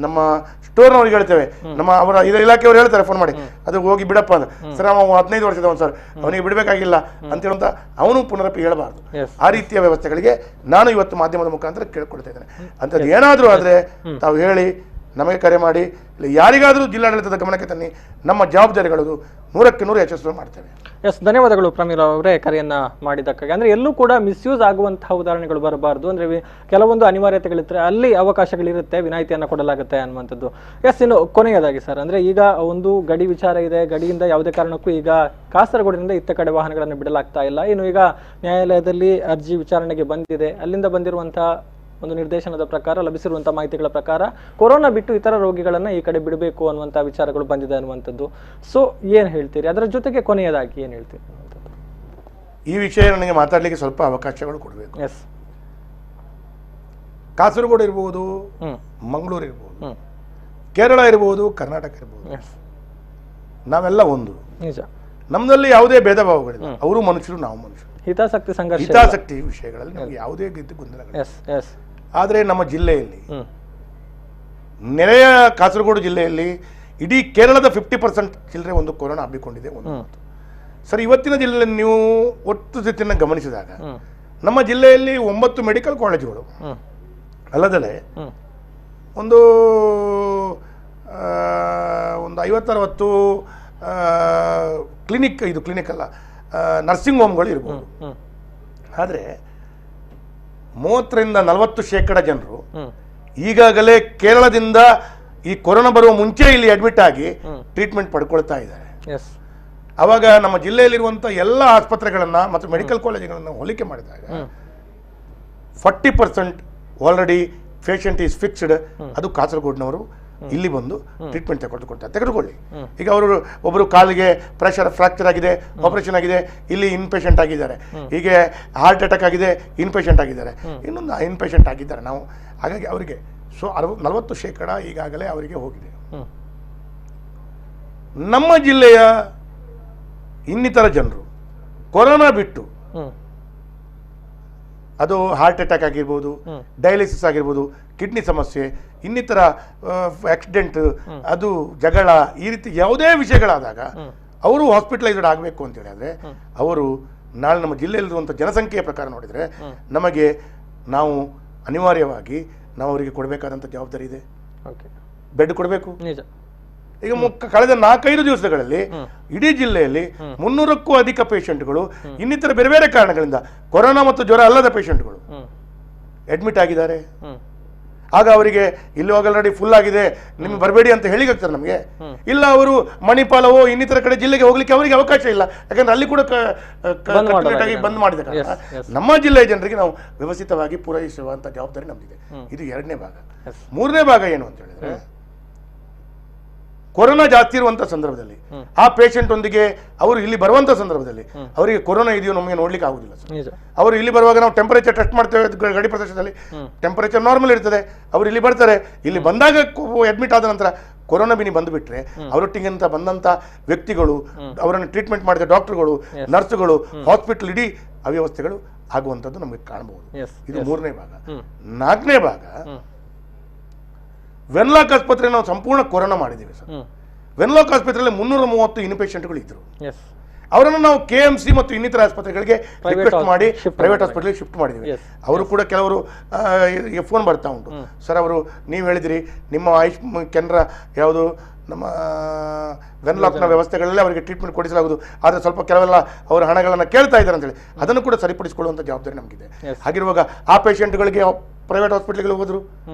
ನಮ್ಮ ಸ್ಟೋರ್ನವ್ರಿಗೆ ಹೇಳ್ತೇವೆ, ನಮ್ಮ ಅವರ ಇಲಾಖೆಯವರು ಹೇಳ್ತಾರೆ ಫೋನ್ ಮಾಡಿ, ಅದು ಹೋಗಿ ಬಿಡಪ್ಪ ಅಂತ. ಸರ್ ಅವ 15 ವರ್ಷದವನು ಸರ್, ಅವನಿಗೆ ಬಿಡಬೇಕಾಗಿಲ್ಲ ಅಂತ ಹೇಳುವಂತ ಅವನು ಪುನರಪಿ ಹೇಳಬಾರ್ದು. ಆ ರೀತಿಯ ವ್ಯವಸ್ಥೆಗಳಿಗೆ ನಾನು ಇವತ್ತು ಮಾಧ್ಯಮದ ಮುಖಾಂತರ ಕೇಳ್ಕೊಳ್ತಾ ಇದ್ದೇನೆ. ಅಂಥದ್ದು ಏನಾದರೂ ಆದರೆ ತಾವು ಹೇಳಿ ನಮಗೆ ಕರೆ ಮಾಡಿ, ಇಲ್ಲ ಯಾರಿಗಾದರೂ ಜಿಲ್ಲಾಡಳಿತದ ಗಮನಕ್ಕೆ ತನ್ನಿ, ನಮ್ಮ ಜವಾಬ್ದಾರಿಗಳು 100ಕ್ಕೆ 100 ಯಶಸ್ವಿ ಮಾಡ್ತೇವೆ. ಎಸ್, ಧನ್ಯವಾದಗಳು ಪ್ರಮೀಳಾ ಅವರೇ ಕರೆಯನ್ನ ಮಾಡಿದ್ದಕ್ಕಾಗಿ. ಅಂದ್ರೆ ಎಲ್ಲೂ ಕೂಡ ಮಿಸ್ಯೂಸ್ ಆಗುವಂತಹ ಉದಾಹರಣೆಗಳು ಬರಬಾರ್ದು. ಅಂದ್ರೆ ಕೆಲವೊಂದು ಅನಿವಾರ್ಯತೆಗಳಿದ್ರೆ ಅಲ್ಲಿ ಅವಕಾಶಗಳಿರುತ್ತೆ, ವಿನಾಯಿತಿಯನ್ನು ಕೊಡಲಾಗುತ್ತೆ ಅನ್ನುವಂಥದ್ದು. ಎಸ್, ಇನ್ನು ಕೊನೆಯದಾಗಿ ಸರ್, ಅಂದ್ರೆ ಈಗ ಒಂದು ಗಡಿ ವಿಚಾರ ಇದೆ, ಗಡಿಯಿಂದ ಯಾವುದೇ ಕಾರಣಕ್ಕೂ ಈಗ ಕಾಸರಗೋಡಿನಿಂದ ಇತ್ತ ಕಡೆ ವಾಹನಗಳನ್ನು ಬಿಡಲಾಗ್ತಾ ಇಲ್ಲ. ಇನ್ನು ಈಗ ನ್ಯಾಯಾಲಯದಲ್ಲಿ ಅರ್ಜಿ ವಿಚಾರಣೆಗೆ ಬಂದಿದೆ, ಅಲ್ಲಿಂದ ಬಂದಿರುವಂತಹ ಒಂದು ನಿರ್ದೇಶನದ ಪ್ರಕಾರ, ಲಭಿಸಿರುವಂತಹ ಮಾಹಿತಿಗಳ ಪ್ರಕಾರ ಕೊರೋನಾ ಬಿಟ್ಟು ಇತರ ರೋಗಿಗಳನ್ನ ಈ ಕಡೆ ಬಿಡಬೇಕು ಅನ್ನುವಂಥ ವಿಚಾರಗಳು ಬಂದಿದೆ ಅನ್ನುವಂಥದ್ದು. ಸೊ ಏನ್ ಹೇಳ್ತೀರಿ? ಅದರ ಜೊತೆಗೆ ಕೊನೆಯದಾಗಿ ಏನ್ ಹೇಳ್ತೀರಿ? ಈ ವಿಷಯ ನನಗೆ ಮಾತಾಡ್ಲಿಕ್ಕೆ ಸ್ವಲ್ಪ ಅವಕಾಶಗಳು ಕೊಡಬೇಕು. ಎಸ್, ಕಾಸರಗೋಡು ಇರ್ಬೋದು, ಮಂಗಳೂರು ಇರ್ಬೋದು, ಕೇರಳ ಇರ್ಬೋದು, ಕರ್ನಾಟಕ ಇರ್ಬೋದು, ನಾವೆಲ್ಲ ಒಂದು. ನಿಜ, ನಮ್ಮಲ್ಲಿ ಯಾವುದೇ ಭೇದ ಭಾವಗಳಿಲ್ಲ. ಅವರು ಮನುಷ್ಯರು, ನಾವು ಮನುಷ್ಯರು. ಹಿತಾಸಕ್ತಿ ಸಂಘರ್ಷ, ಹಿತಾಸಕ್ತಿ ವಿಷಯಗಳಲ್ಲಿ ನಮಗೆ ಯಾವುದೇ ರೀತಿ ಗೊಂದಲಗಳಿಲ್ಲ. ಆದರೆ ನಮ್ಮ ಜಿಲ್ಲೆಯಲ್ಲಿ, ನೆರೆಯ ಕಾಸರಗೋಡು ಜಿಲ್ಲೆಯಲ್ಲಿ ಇಡೀ ಕೇರಳದ 50% ಚಿಲ್ಲರೆ ಒಂದು ಕೊರೋನಾ ಹಬ್ಬಿಕೊಂಡಿದೆ. ಒಂದು ಸರ್, ಇವತ್ತಿನ ಜಿಲ್ಲೆಯಲ್ಲಿ ನೀವು ಒಟ್ಟು ಸ್ಥಿತಿಯನ್ನು ಗಮನಿಸಿದಾಗ ನಮ್ಮ ಜಿಲ್ಲೆಯಲ್ಲಿ 9 ಮೆಡಿಕಲ್ ಕಾಲೇಜುಗಳು ಅಲ್ಲದಲ್ಲೇ ಒಂದು 50-60 ಕ್ಲಿನಿಕ್, ಇದು ಕ್ಲಿನಿಕ್ ಅಲ್ಲ, ನರ್ಸಿಂಗ್ ಹೋಮ್ಗಳು ಇರ್ಬೋದು. ಆದರೆ 30-40% ಜನರು ಈಗಾಗಲೇ ಕೇರಳದಿಂದ ಈ ಕೊರೋನಾ ಬರುವ ಮುಂಚೆ ಇಲ್ಲಿ ಅಡ್ಮಿಟ್ ಆಗಿ ಟ್ರೀಟ್ಮೆಂಟ್ ಪಡ್ಕೊಳ್ತಾ ಇದ್ದಾರೆ. ಅವಾಗ ನಮ್ಮ ಜಿಲ್ಲೆಯಲ್ಲಿರುವಂಥ ಎಲ್ಲ ಆಸ್ಪತ್ರೆಗಳನ್ನು ಮತ್ತು ಮೆಡಿಕಲ್ ಕಾಲೇಜುಗಳನ್ನು ಹೋಲಿಕೆ ಮಾಡಿದಾಗ 40% ಆಲ್ರೆಡಿ ಪೇಷಂಟ್ ಈಸ್ ಫಿಕ್ಸ್ಡ್. ಅದು ಕಾಸರಗೋಡಿನವರು ಇಲ್ಲಿ ಬಂದು ಟ್ರೀಟ್ಮೆಂಟ್ ತೆಗೆದುಕೊಳ್ಳಿ. ಈಗ ಅವರು ಒಬ್ಬರು ಕಾಲಿಗೆ ಫ್ರಾಕ್ಚರ್ ಆಗಿದೆ, ಆಪರೇಷನ್ ಆಗಿದೆ, ಇಲ್ಲಿ ಇನ್ಪೇಷಂಟ್ ಆಗಿದ್ದಾರೆ. ಹೀಗೆ ಹಾರ್ಟ್ ಅಟ್ಯಾಕ್ ಆಗಿದೆ, ಇನ್ಪೇಷಂಟ್ ಆಗಿದ್ದಾರೆ, ಇನ್ನೊಂದು ಇನ್ಪೇಷಂಟ್ ಆಗಿದ್ದಾರೆ. ನಾವು ಹಾಗಾಗಿ ಅವರಿಗೆ 40% ಈಗಾಗಲೇ ಅವರಿಗೆ ಹೋಗಿದೆ. ನಮ್ಮ ಜಿಲ್ಲೆಯ ಇನ್ನಿತರ ಜನರು ಕೊರೋನಾ ಬಿಟ್ಟು, ಅದು ಹಾರ್ಟ್ ಅಟ್ಯಾಕ್ ಆಗಿರ್ಬೋದು, ಡಯಾಲಿಸಿಸ್ ಆಗಿರ್ಬೋದು, ಕಿಡ್ನಿ ಸಮಸ್ಯೆ, ಇನ್ನಿತರ ಆಕ್ಸಿಡೆಂಟ್, ಅದು ಜಗಳ, ಈ ರೀತಿ ಯಾವುದೇ ವಿಷಯಗಳಾದಾಗ ಅವರು ಹಾಸ್ಪಿಟಲೈಸ್ಡ್ ಆಗಬೇಕು ಅಂತ ಹೇಳಿದ್ರೆ ಅವರು ನಾಳೆ ನಮ್ಮ ಜಿಲ್ಲೆಯಲ್ಲಿರುವಂಥ ಜನಸಂಖ್ಯೆಯ ಪ್ರಕಾರ ನೋಡಿದರೆ ನಮಗೆ ನಾವು ಅನಿವಾರ್ಯವಾಗಿ ನಾವು ಅವರಿಗೆ ಕೊಡಬೇಕಾದಂಥ ಜವಾಬ್ದಾರಿ ಇದೆ. ಬೆಡ್ ಕೊಡಬೇಕು. ಈಗ ಕಳೆದ 4-5 ದಿವಸಗಳಲ್ಲಿ ಇಡೀ ಜಿಲ್ಲೆಯಲ್ಲಿ 300ಕ್ಕೂ ಅಧಿಕ ಪೇಷಂಟ್ಗಳು ಇನ್ನಿತರ ಬೇರೆ ಬೇರೆ ಕಾರಣಗಳಿಂದ ಕೊರೋನಾ ಮತ್ತು ಜ್ವರ ಅಲ್ಲದ ಪೇಷಂಟ್ಗಳು ಅಡ್ಮಿಟ್ ಆಗಿದ್ದಾರೆ. ಆಗ ಅವರಿಗೆ ಇಲ್ಲಿ ಆಲ್ರೆಡಿ ಫುಲ್ ಆಗಿದೆ, ನಿಮ್ಗೆ ಬರಬೇಡಿ ಅಂತ ಹೇಳಿಗಾಗ್ತಾರೆ ನಮಗೆ. ಇಲ್ಲ, ಅವರು ಮಣಿಪಾಲವೋ ಇನ್ನಿತರ ಕಡೆ ಜಿಲ್ಲೆಗೆ ಹೋಗ್ಲಿಕ್ಕೆ ಅವರಿಗೆ ಅವಕಾಶ ಇಲ್ಲ, ಯಾಕಂದ್ರೆ ಅಲ್ಲಿ ಕೂಡ ಬಂದ್ ಮಾಡಿದ ಕಾರಣ ನಮ್ಮ ಜಿಲ್ಲೆಯ ಜನರಿಗೆ ನಾವು ವ್ಯವಸ್ಥಿತವಾಗಿ ಪೂರೈಸುವಂತ ಜವಾಬ್ದಾರಿ ನಮ್ದಿದೆ. ಇದು 2ನೇ ಭಾಗ. 3ನೇ ಭಾಗ ಏನು ಅಂತ ಹೇಳಿದ್ರೆ, ಕೊರೋನಾ ಜಾಸ್ತಿ ಇರುವಂತ ಸಂದರ್ಭದಲ್ಲಿ ಆ ಪೇಷಂಟ್ ಒಂದಿಗೆ ಅವರು ಇಲ್ಲಿ ಬರುವಂತ ಸಂದರ್ಭದಲ್ಲಿ ಅವರಿಗೆ ಕೊರೋನಾ ಇದೆಯೋ ನಮಗೆ ನೋಡ್ಲಿಕ್ಕೆ ಆಗುದಿಲ್ಲ. ಅವರು ಇಲ್ಲಿ ಬರುವಾಗ ನಾವು ಟೆಂಪರೇಚರ್ ಟೆಸ್ಟ್ ಮಾಡ್ತೇವೆ, ಗಡಿ ಪ್ರದೇಶದಲ್ಲಿ ಟೆಂಪರೇಚರ್ ನಾರ್ಮಲ್ ಇರ್ತದೆ. ಅವರು ಇಲ್ಲಿ ಬರ್ತಾರೆ, ಇಲ್ಲಿ ಬಂದಾಗ ಅಡ್ಮಿಟ್ ಆದ ನಂತರ ಕೊರೋನಾ ಬಿನಿ ಬಂದುಬಿಟ್ರೆ ಅವರೊಟ್ಟಿಗೆ ಬಂದಂತ ವ್ಯಕ್ತಿಗಳು, ಅವರನ್ನು ಟ್ರೀಟ್ಮೆಂಟ್ ಮಾಡಿದ ಡಾಕ್ಟರ್ಗಳು, ನರ್ಸ್ಗಳು, ಹಾಸ್ಪಿಟಲ್ ಇಡೀ ಅವ್ಯವಸ್ಥೆಗಳು ಆಗುವಂಥದ್ದು ನಮಗೆ ಕಾಣಬಹುದು. ಇದು 3ನೇ ಭಾಗ. 4ನೇ ಭಾಗ, ವೆನ್ಲಾಕ್ ಆಸ್ಪತ್ರೆ ನಾವು ಸಂಪೂರ್ಣ ಕೊರೋನಾ ಮಾಡಿದ್ದೀವಿ ಸರ್. ವೆನ್ಲಾಕ್ ಆಸ್ಪತ್ರೆಯಲ್ಲಿ 330 ಇನ್ಪೇಷಂಟ್ಗಳು ಇದ್ರು. ಅವರನ್ನು ನಾವು KMC ಮತ್ತು ಇನ್ನಿತರ ಆಸ್ಪತ್ರೆಗಳಿಗೆ ರಿಕ್ವೆಸ್ಟ್ ಮಾಡಿ ಪ್ರೈವೇಟ್ ಹಾಸ್ಪಿಟಲ್ಗೆ ಶಿಫ್ಟ್ ಮಾಡಿದ್ದೀವಿ. ಅವರು ಕೂಡ ಕೆಲವರು ಫೋನ್ ಬರ್ತಾ ಉಂಟು, ಸರ್ ಅವರು ನೀವು ಹೇಳಿದಿರಿ ನಿಮ್ಮ ಕೆನರಾ ಯಾವುದು ನಮ್ಮ ವೆನ್ಲಾಕ್ನ ವ್ಯವಸ್ಥೆಗಳಲ್ಲಿ ಅವರಿಗೆ ಟ್ರೀಟ್ಮೆಂಟ್ ಕೊಡಿಸಲಾಗುವುದು. ಆದರೆ ಸ್ವಲ್ಪ ಕೆಲವೆಲ್ಲ ಅವರ ಹಣಗಳನ್ನು ಕೇಳ್ತಾ ಇದ್ದಾರೆ ಅಂತೇಳಿ ಅದನ್ನು ಕೂಡ ಸರಿಪಡಿಸಿಕೊಳ್ಳುವಂಥ ಜವಾಬ್ದಾರಿ ನಮಗಿದೆ. ಹಾಗಿರುವಾಗ ಆ ಪೇಷಂಟ್ಗಳಿಗೆ ಪ್ರೈವೇಟ್ ಹಾಸ್ಪಿಟ್ಲ್ಗಳಿಗೆ ಹೋದ್ರು.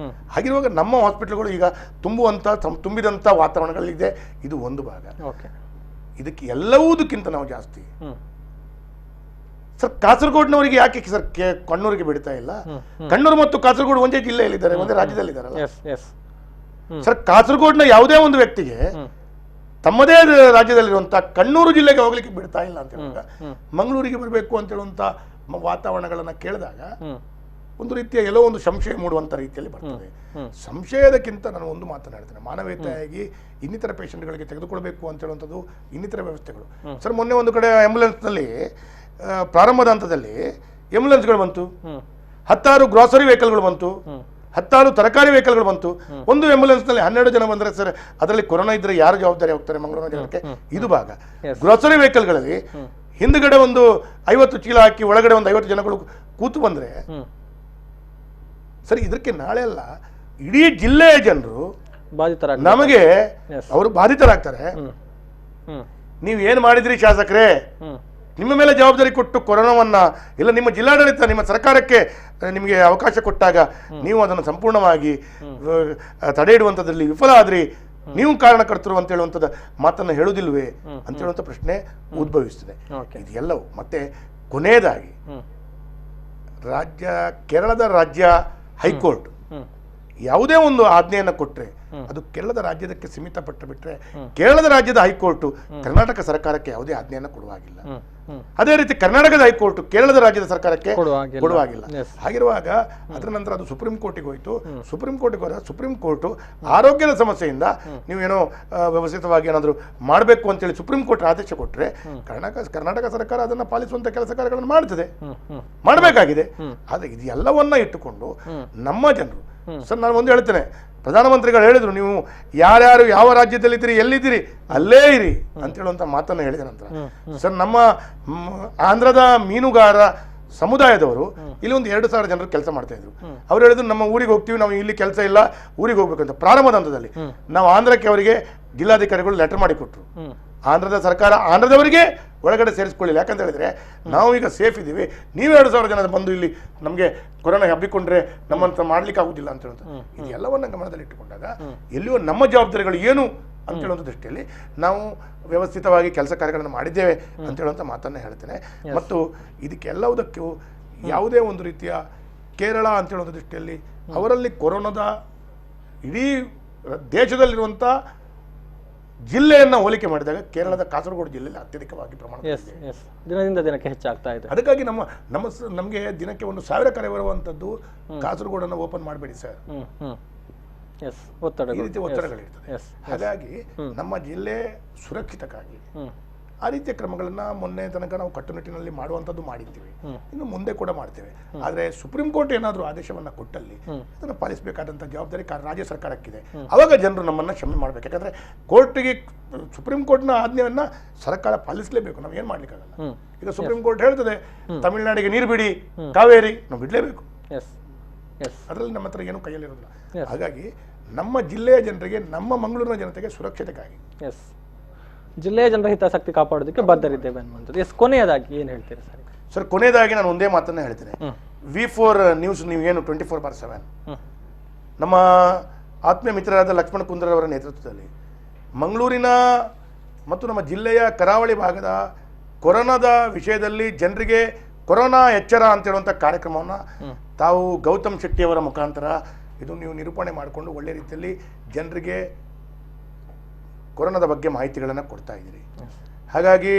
ಹಾಗಿರುವಾಗ ನಮ್ಮ ಹಾಸ್ಪಿಟ್ಲ್ಗಳು ಈಗ ತುಂಬಿದಂಥ ವಾತಾವರಣಗಳಿದೆ. ಇದು ಒಂದು ಭಾಗ. ಇದಕ್ಕೆ ಎಲ್ಲವುದಕ್ಕಿಂತ ನಾವು ಜಾಸ್ತಿ ಸರ್ ಕಾಸರಗೋಡ್ನವರಿಗೆ ಯಾಕೆ ಸರ್ ಕಣ್ಣೂರಿಗೆ ಬಿಡ್ತಾ ಇಲ್ಲ? ಕಣ್ಣೂರು ಮತ್ತು ಕಾಸರಗೋಡು ಒಂದೇ ಜಿಲ್ಲೆಯಲ್ಲಿದ್ದಾರೆ, ಒಂದೇ ರಾಜ್ಯದಲ್ಲಿದ್ದಾರಲ್ಲ ಸರ್. ಕಾಸರಗೋಡ್ನ ಯಾವುದೇ ಒಂದು ವ್ಯಕ್ತಿಗೆ ತಮ್ಮದೇ ರಾಜ್ಯದಲ್ಲಿರುವಂತ ಕಣ್ಣೂರು ಜಿಲ್ಲೆಗೆ ಹೋಗ್ಲಿಕ್ಕೆ ಬಿಡ್ತಾ ಇಲ್ಲ ಅಂತ ಹೇಳುವಾಗ ಮಂಗಳೂರಿಗೆ ಬರಬೇಕು ಅಂತ ಹೇಳುವಂತ ವಾತಾವರಣಗಳನ್ನ ಕೇಳಿದಾಗ ಒಂದು ರೀತಿಯ ಎಲ್ಲೋ ಒಂದು ಸಂಶಯ ಮೂಡುವಂತ ರೀತಿಯಲ್ಲಿ ಬರ್ತದೆ. ಸಂಶಯದಕ್ಕಿಂತ ನಾನು ಒಂದು ಮಾತನಾಡ್ತೇನೆ, ಮಾನವೀಯತೆಯಾಗಿ ಇನ್ನಿತರ ಪೇಷಂಟ್ಗಳಿಗೆ ತೆಗೆದುಕೊಳ್ಬೇಕು ಅಂತ ಹೇಳುವಂಥದ್ದು ಇನ್ನಿತರ ವ್ಯವಸ್ಥೆಗಳು. ಸರ್ ಮೊನ್ನೆ ಒಂದು ಕಡೆ ಆಂಬ್ಯುಲೆನ್ಸ್ನಲ್ಲಿ ಪ್ರಾರಂಭದ ಹಂತದಲ್ಲಿ ಆಂಬ್ಯುಲೆನ್ಸ್ಗಳು ಬಂತು, 10 ಗ್ರಾಸರಿ ವೆಹಿಕಲ್ಗಳು ಬಂತು, 10 ತರಕಾರಿ ವೆಹಿಕಲ್ಗಳು ಬಂತು. ಒಂದು ಆಂಬ್ಯುಲೆನ್ಸ್ನಲ್ಲಿ 12 ಜನ ಬಂದರೆ ಸರ್ ಅದರಲ್ಲಿ ಕೊರೋನಾ ಇದ್ರೆ ಯಾರು ಜವಾಬ್ದಾರಿ ಹೋಗ್ತಾರೆ ಮಂಗಳೂರು ಜನಕ್ಕೆ? ಇದು ಭಾಗ. ಗ್ರಾಸರಿ ವೆಹಿಕಲ್ಗಳಲ್ಲಿ ಹಿಂದ್ಗಡೆ ಒಂದು 50 ಚೀಲ ಹಾಕಿ ಒಳಗಡೆ ಒಂದು 50 ಜನಗಳು ಕೂತು ಬಂದ್ರೆ ಸರಿ, ಇದಕ್ಕೆ ನಾಳೆ ಅಲ್ಲ ಇಡೀ ಜಿಲ್ಲೆಯ ಜನರು ನಮಗೆ ಅವರು ಬಾಧಿತರಾಗ್ತಾರೆ. ನೀವು ಏನ್ ಮಾಡಿದ್ರಿ ಶಾಸಕರೇ? ನಿಮ್ಮ ಮೇಲೆ ಜವಾಬ್ದಾರಿ ಕೊಟ್ಟು ಕೊರೋನಾವನ್ನ ಇಲ್ಲ ನಿಮ್ಮ ಜಿಲ್ಲಾಡಳಿತ ನಿಮ್ಮ ಸರ್ಕಾರಕ್ಕೆ ನಿಮಗೆ ಅವಕಾಶ ಕೊಟ್ಟಾಗ ನೀವು ಅದನ್ನು ಸಂಪೂರ್ಣವಾಗಿ ತಡೆ ಹಿಡುವಂಥದ್ರಲ್ಲಿ ವಿಫಲ ಆದ್ರಿ, ನೀವು ಕಾರಣಕರ್ತರು ಅಂತ ಹೇಳುವಂಥದ್ದು ಮಾತನ್ನು ಹೇಳುವುದಿಲ್ವೇ ಅಂತ ಹೇಳುವಂಥ ಪ್ರಶ್ನೆ ಉದ್ಭವಿಸ್ತದೆ. ಇದೆಲ್ಲವೂ ಮತ್ತೆ ಕೊನೆಯದಾಗಿ ಕೇರಳದ ರಾಜ್ಯ ಹೈಕೋರ್ಟ್ ಯಾವುದೇ ಒಂದು ಆಜ್ಞೆಯನ್ನು ಕೊಟ್ಟರೆ ಅದು ಕೇರಳದ ರಾಜ್ಯದಕ್ಕೆ ಸೀಮಿತ ಪಟ್ಟು ಬಿಟ್ರೆ ಕೇರಳದ ರಾಜ್ಯದ ಹೈಕೋರ್ಟ್ ಕರ್ನಾಟಕ ಸರ್ಕಾರಕ್ಕೆ ಯಾವುದೇ ಆಜ್ಞೆಯನ್ನು ಕೊಡುವಾಗಿಲ್ಲ. ಅದೇ ರೀತಿ ಕರ್ನಾಟಕದ ಹೈಕೋರ್ಟ್ ಕೇರಳದ ರಾಜ್ಯದ ಸರ್ಕಾರಕ್ಕೆ ಕೊಡುವಾಗಿಲ್ಲ. ಹಾಗಿರುವಾಗ ಅದರ ನಂತರ ಅದು ಸುಪ್ರೀಂ ಕೋರ್ಟಿಗೆ ಹೋಯಿತು. ಸುಪ್ರೀಂ ಕೋರ್ಟಿಗೆ ಹೋದ ಸುಪ್ರೀಂ ಕೋರ್ಟ್ ಆರೋಗ್ಯದ ಸಮಸ್ಯೆಯಿಂದ ನೀವೇನೋ ವ್ಯವಸ್ಥಿತವಾಗಿ ಏನಾದರೂ ಮಾಡಬೇಕು ಅಂತೇಳಿ ಸುಪ್ರೀಂ ಕೋರ್ಟ್ ಆದೇಶ ಕೊಟ್ಟರೆ ಕರ್ನಾಟಕ ಸರ್ಕಾರ ಅದನ್ನು ಪಾಲಿಸುವಂತ ಕೆಲಸ ಕಾರ್ಯಗಳನ್ನು ಮಾಡ್ತದೆ, ಮಾಡಬೇಕಾಗಿದೆ. ಆದರೆ ಇದೆಲ್ಲವನ್ನ ಇಟ್ಟುಕೊಂಡು ನಮ್ಮ ಜನರು ಸರ್, ನಾನು ಒಂದು ಹೇಳ್ತೇನೆ, ಪ್ರಧಾನಮಂತ್ರಿಗಳು ಹೇಳಿದ್ರು ನೀವು ಯಾರ್ಯಾರು ಯಾವ ರಾಜ್ಯದಲ್ಲಿದ್ದೀರಿ ಎಲ್ಲಿದ್ದೀರಿ ಅಲ್ಲೇ ಇರಿ ಅಂತ ಹೇಳುವಂತ ಮಾತನ್ನು ಹೇಳಿದ ನಂತರ ಸರ್ ನಮ್ಮ ಆಂಧ್ರದ ಮೀನುಗಾರ ಸಮುದಾಯದವರು ಇಲ್ಲಿ ಒಂದು 2,000 ಜನರು ಕೆಲಸ ಮಾಡ್ತಾ ಇದ್ರು. ಅವ್ರು ಹೇಳಿದ್ರು ನಮ್ಮ ಊರಿಗೆ ಹೋಗ್ತೀವಿ, ನಾವು ಇಲ್ಲಿ ಕೆಲಸ ಇಲ್ಲ, ಊರಿಗೆ ಹೋಗ್ಬೇಕು ಅಂತ. ಪ್ರಾರಂಭದ ಹಂತದಲ್ಲಿ ನಾವು ಆಂಧ್ರಕ್ಕೆ ಅವರಿಗೆ ಜಿಲ್ಲಾಧಿಕಾರಿಗಳು ಲೆಟರ್ ಮಾಡಿ ಕೊಟ್ಟರು. ಆಂಧ್ರದ ಸರ್ಕಾರ ಆಂಧ್ರದವರಿಗೆ ಒಳಗಡೆ ಸೇರಿಸ್ಕೊಳ್ಳಿಲ್ಲ. ಯಾಕಂತ ಹೇಳಿದ್ರೆ ನಾವು ಈಗ ಸೇಫ್ ಇದ್ದೀವಿ, ನೀವು 2,000 ಜನ ಬಂದು ಇಲ್ಲಿ ನಮಗೆ ಕೊರೋನಾ ಹಬ್ಬಿಕೊಂಡ್ರೆ ನಮ್ಮಂತ ಮಾಡ್ಲಿಕ್ಕೆ ಆಗುದಿಲ್ಲ ಅಂತ ಹೇಳುವಂಥ ಇದೆಲ್ಲವನ್ನ ಗಮನದಲ್ಲಿ ಇಟ್ಟುಕೊಂಡಾಗ ಎಲ್ಲಿಯೋ ನಮ್ಮ ಜವಾಬ್ದಾರಿಗಳು ಏನು ಅಂತ ಹೇಳುವಂಥ ದೃಷ್ಟಿಯಲ್ಲಿ ನಾವು ವ್ಯವಸ್ಥಿತವಾಗಿ ಕೆಲಸ ಕಾರ್ಯಗಳನ್ನು ಮಾಡಿದ್ದೇವೆ ಅಂತ ಹೇಳುವಂಥ ಮಾತನ್ನ ಹೇಳ್ತೇನೆ. ಮತ್ತು ಇದಕ್ಕೆಲ್ಲವುದಕ್ಕೂ ಯಾವುದೇ ಒಂದು ರೀತಿಯ ಕೇರಳ ಅಂತ ಹೇಳುವಂಥ ದೃಷ್ಟಿಯಲ್ಲಿ ಅವರಲ್ಲಿ ಕೊರೋನಾದ ಇಡೀ ದೇಶದಲ್ಲಿರುವಂಥ ಜಿಲ್ಲೆಯನ್ನು ಹೋಲಿಕೆ ಮಾಡಿದಾಗ ಕೇರಳದ ಕಾಸರಗೋಡು ಜಿಲ್ಲೆಯಲ್ಲಿ ಅತ್ಯಧಿಕವಾಗಿ ಪ್ರಮಾಣ ದಿನದಿಂದ ದಿನಕ್ಕೆ ಹೆಚ್ಚಾಗ್ತಾ ಇದೆ. ಅದಕ್ಕಾಗಿ ನಮಗೆ ದಿನಕ್ಕೆ 1,000 ಕರೆ ಬರುವಂತದ್ದು ಕಾಸರಗೋಡನ್ನು ಓಪನ್ ಮಾಡಬೇಡಿ ಸರ್, ಈ ರೀತಿ ಒತ್ತಡಗಳಿರ್ತದೆ. ಹಾಗಾಗಿ ನಮ್ಮ ಜಿಲ್ಲೆ ಸುರಕ್ಷಿತಕ್ಕಾಗಿ ಆ ರೀತಿಯ ಕ್ರಮಗಳನ್ನ ಮೊನ್ನೆ ತನಕ ನಾವು ಕಟ್ಟುನಿಟ್ಟಿನಲ್ಲಿ ಮಾಡುವಂಥದ್ದು ಮಾಡಿದ್ದೀವಿ, ಇನ್ನು ಮುಂದೆ ಕೂಡ ಮಾಡ್ತೇವೆ. ಆದರೆ ಸುಪ್ರೀಂ ಕೋರ್ಟ್ ಏನಾದರೂ ಆದೇಶವನ್ನ ಕೊಟ್ಟಲ್ಲಿ ಅದನ್ನು ಪಾಲಿಸಬೇಕಾದಂಥ ಜವಾಬ್ದಾರಿ ರಾಜ್ಯ ಸರ್ಕಾರಕ್ಕಿದೆ. ಅವಾಗ ಜನರು ನಮ್ಮನ್ನ ಕ್ಷಮೆ ಮಾಡ್ಬೇಕು. ಯಾಕಂದ್ರೆ ಕೋರ್ಟ್ಗೆ ಸುಪ್ರೀಂ ಕೋರ್ಟ್ನ ಆಜ್ಞೆಯನ್ನ ಸರ್ಕಾರ ಪಾಲಿಸಲೇಬೇಕು, ನಾವು ಏನ್ ಮಾಡ್ಲಿಕ್ಕಾಗಲ್ಲ. ಈಗ ಸುಪ್ರೀಂ ಕೋರ್ಟ್ ಹೇಳ್ತದೆ ತಮಿಳುನಾಡಿಗೆ ನೀರು ಬಿಡಿ, ಕಾವೇರಿ ನಾವು ಬಿಡ್ಲೇಬೇಕು, ಅದರಲ್ಲಿ ನಮ್ಮ ಹತ್ರ ಏನು ಕೈಯಲ್ಲಿರೋದಿಲ್ಲ. ಹಾಗಾಗಿ ನಮ್ಮ ಜಿಲ್ಲೆಯ ಜನರಿಗೆ, ನಮ್ಮ ಮಂಗಳೂರಿನ ಜನತೆಗೆ ಸುರಕ್ಷತೆಗಾಗಿ ಜಿಲ್ಲೆಯ ಜನರ ಹಿತಾಸಕ್ತಿ ಕಾಪಾಡೋದಕ್ಕೆ ಬದ್ಧರಿದ್ದೇವೆ ಅನ್ನುವಂಥದ್ದು. ಕೊನೆಯದಾಗಿ ಏನು ಹೇಳ್ತೀರಿ ಸರ್? ಸರ್ ಕೊನೆಯದಾಗಿ ನಾನು ಒಂದೇ ಮಾತನ್ನ ಹೇಳ್ತೇನೆ. V4 ನ್ಯೂಸ್ ನೀವೇನು 24/7 ನಮ್ಮ ಆತ್ಮೀಯ ಮಿತ್ರರಾದ ಲಕ್ಷ್ಮಣ ಕುಂದ್ರವರ ನೇತೃತ್ವದಲ್ಲಿ ಮಂಗಳೂರಿನ ಮತ್ತು ನಮ್ಮ ಜಿಲ್ಲೆಯ ಕರಾವಳಿ ಭಾಗದ ಕೊರೋನಾದ ವಿಷಯದಲ್ಲಿ ಜನರಿಗೆ ಕೊರೋನಾ ಎಚ್ಚರ ಅಂತ ಹೇಳುವಂಥ ಕಾರ್ಯಕ್ರಮವನ್ನು ತಾವು ಗೌತಮ್ ಶೆಟ್ಟಿಯವರ ಮುಖಾಂತರ ಇದು ನೀವು ನಿರೂಪಣೆ ಮಾಡಿಕೊಂಡು ಒಳ್ಳೆ ರೀತಿಯಲ್ಲಿ ಜನರಿಗೆ ಕೊರೋನಾದ ಬಗ್ಗೆ ಮಾಹಿತಿಗಳನ್ನು ಕೊಡ್ತಾ ಇದ್ದೀರಿ. ಹಾಗಾಗಿ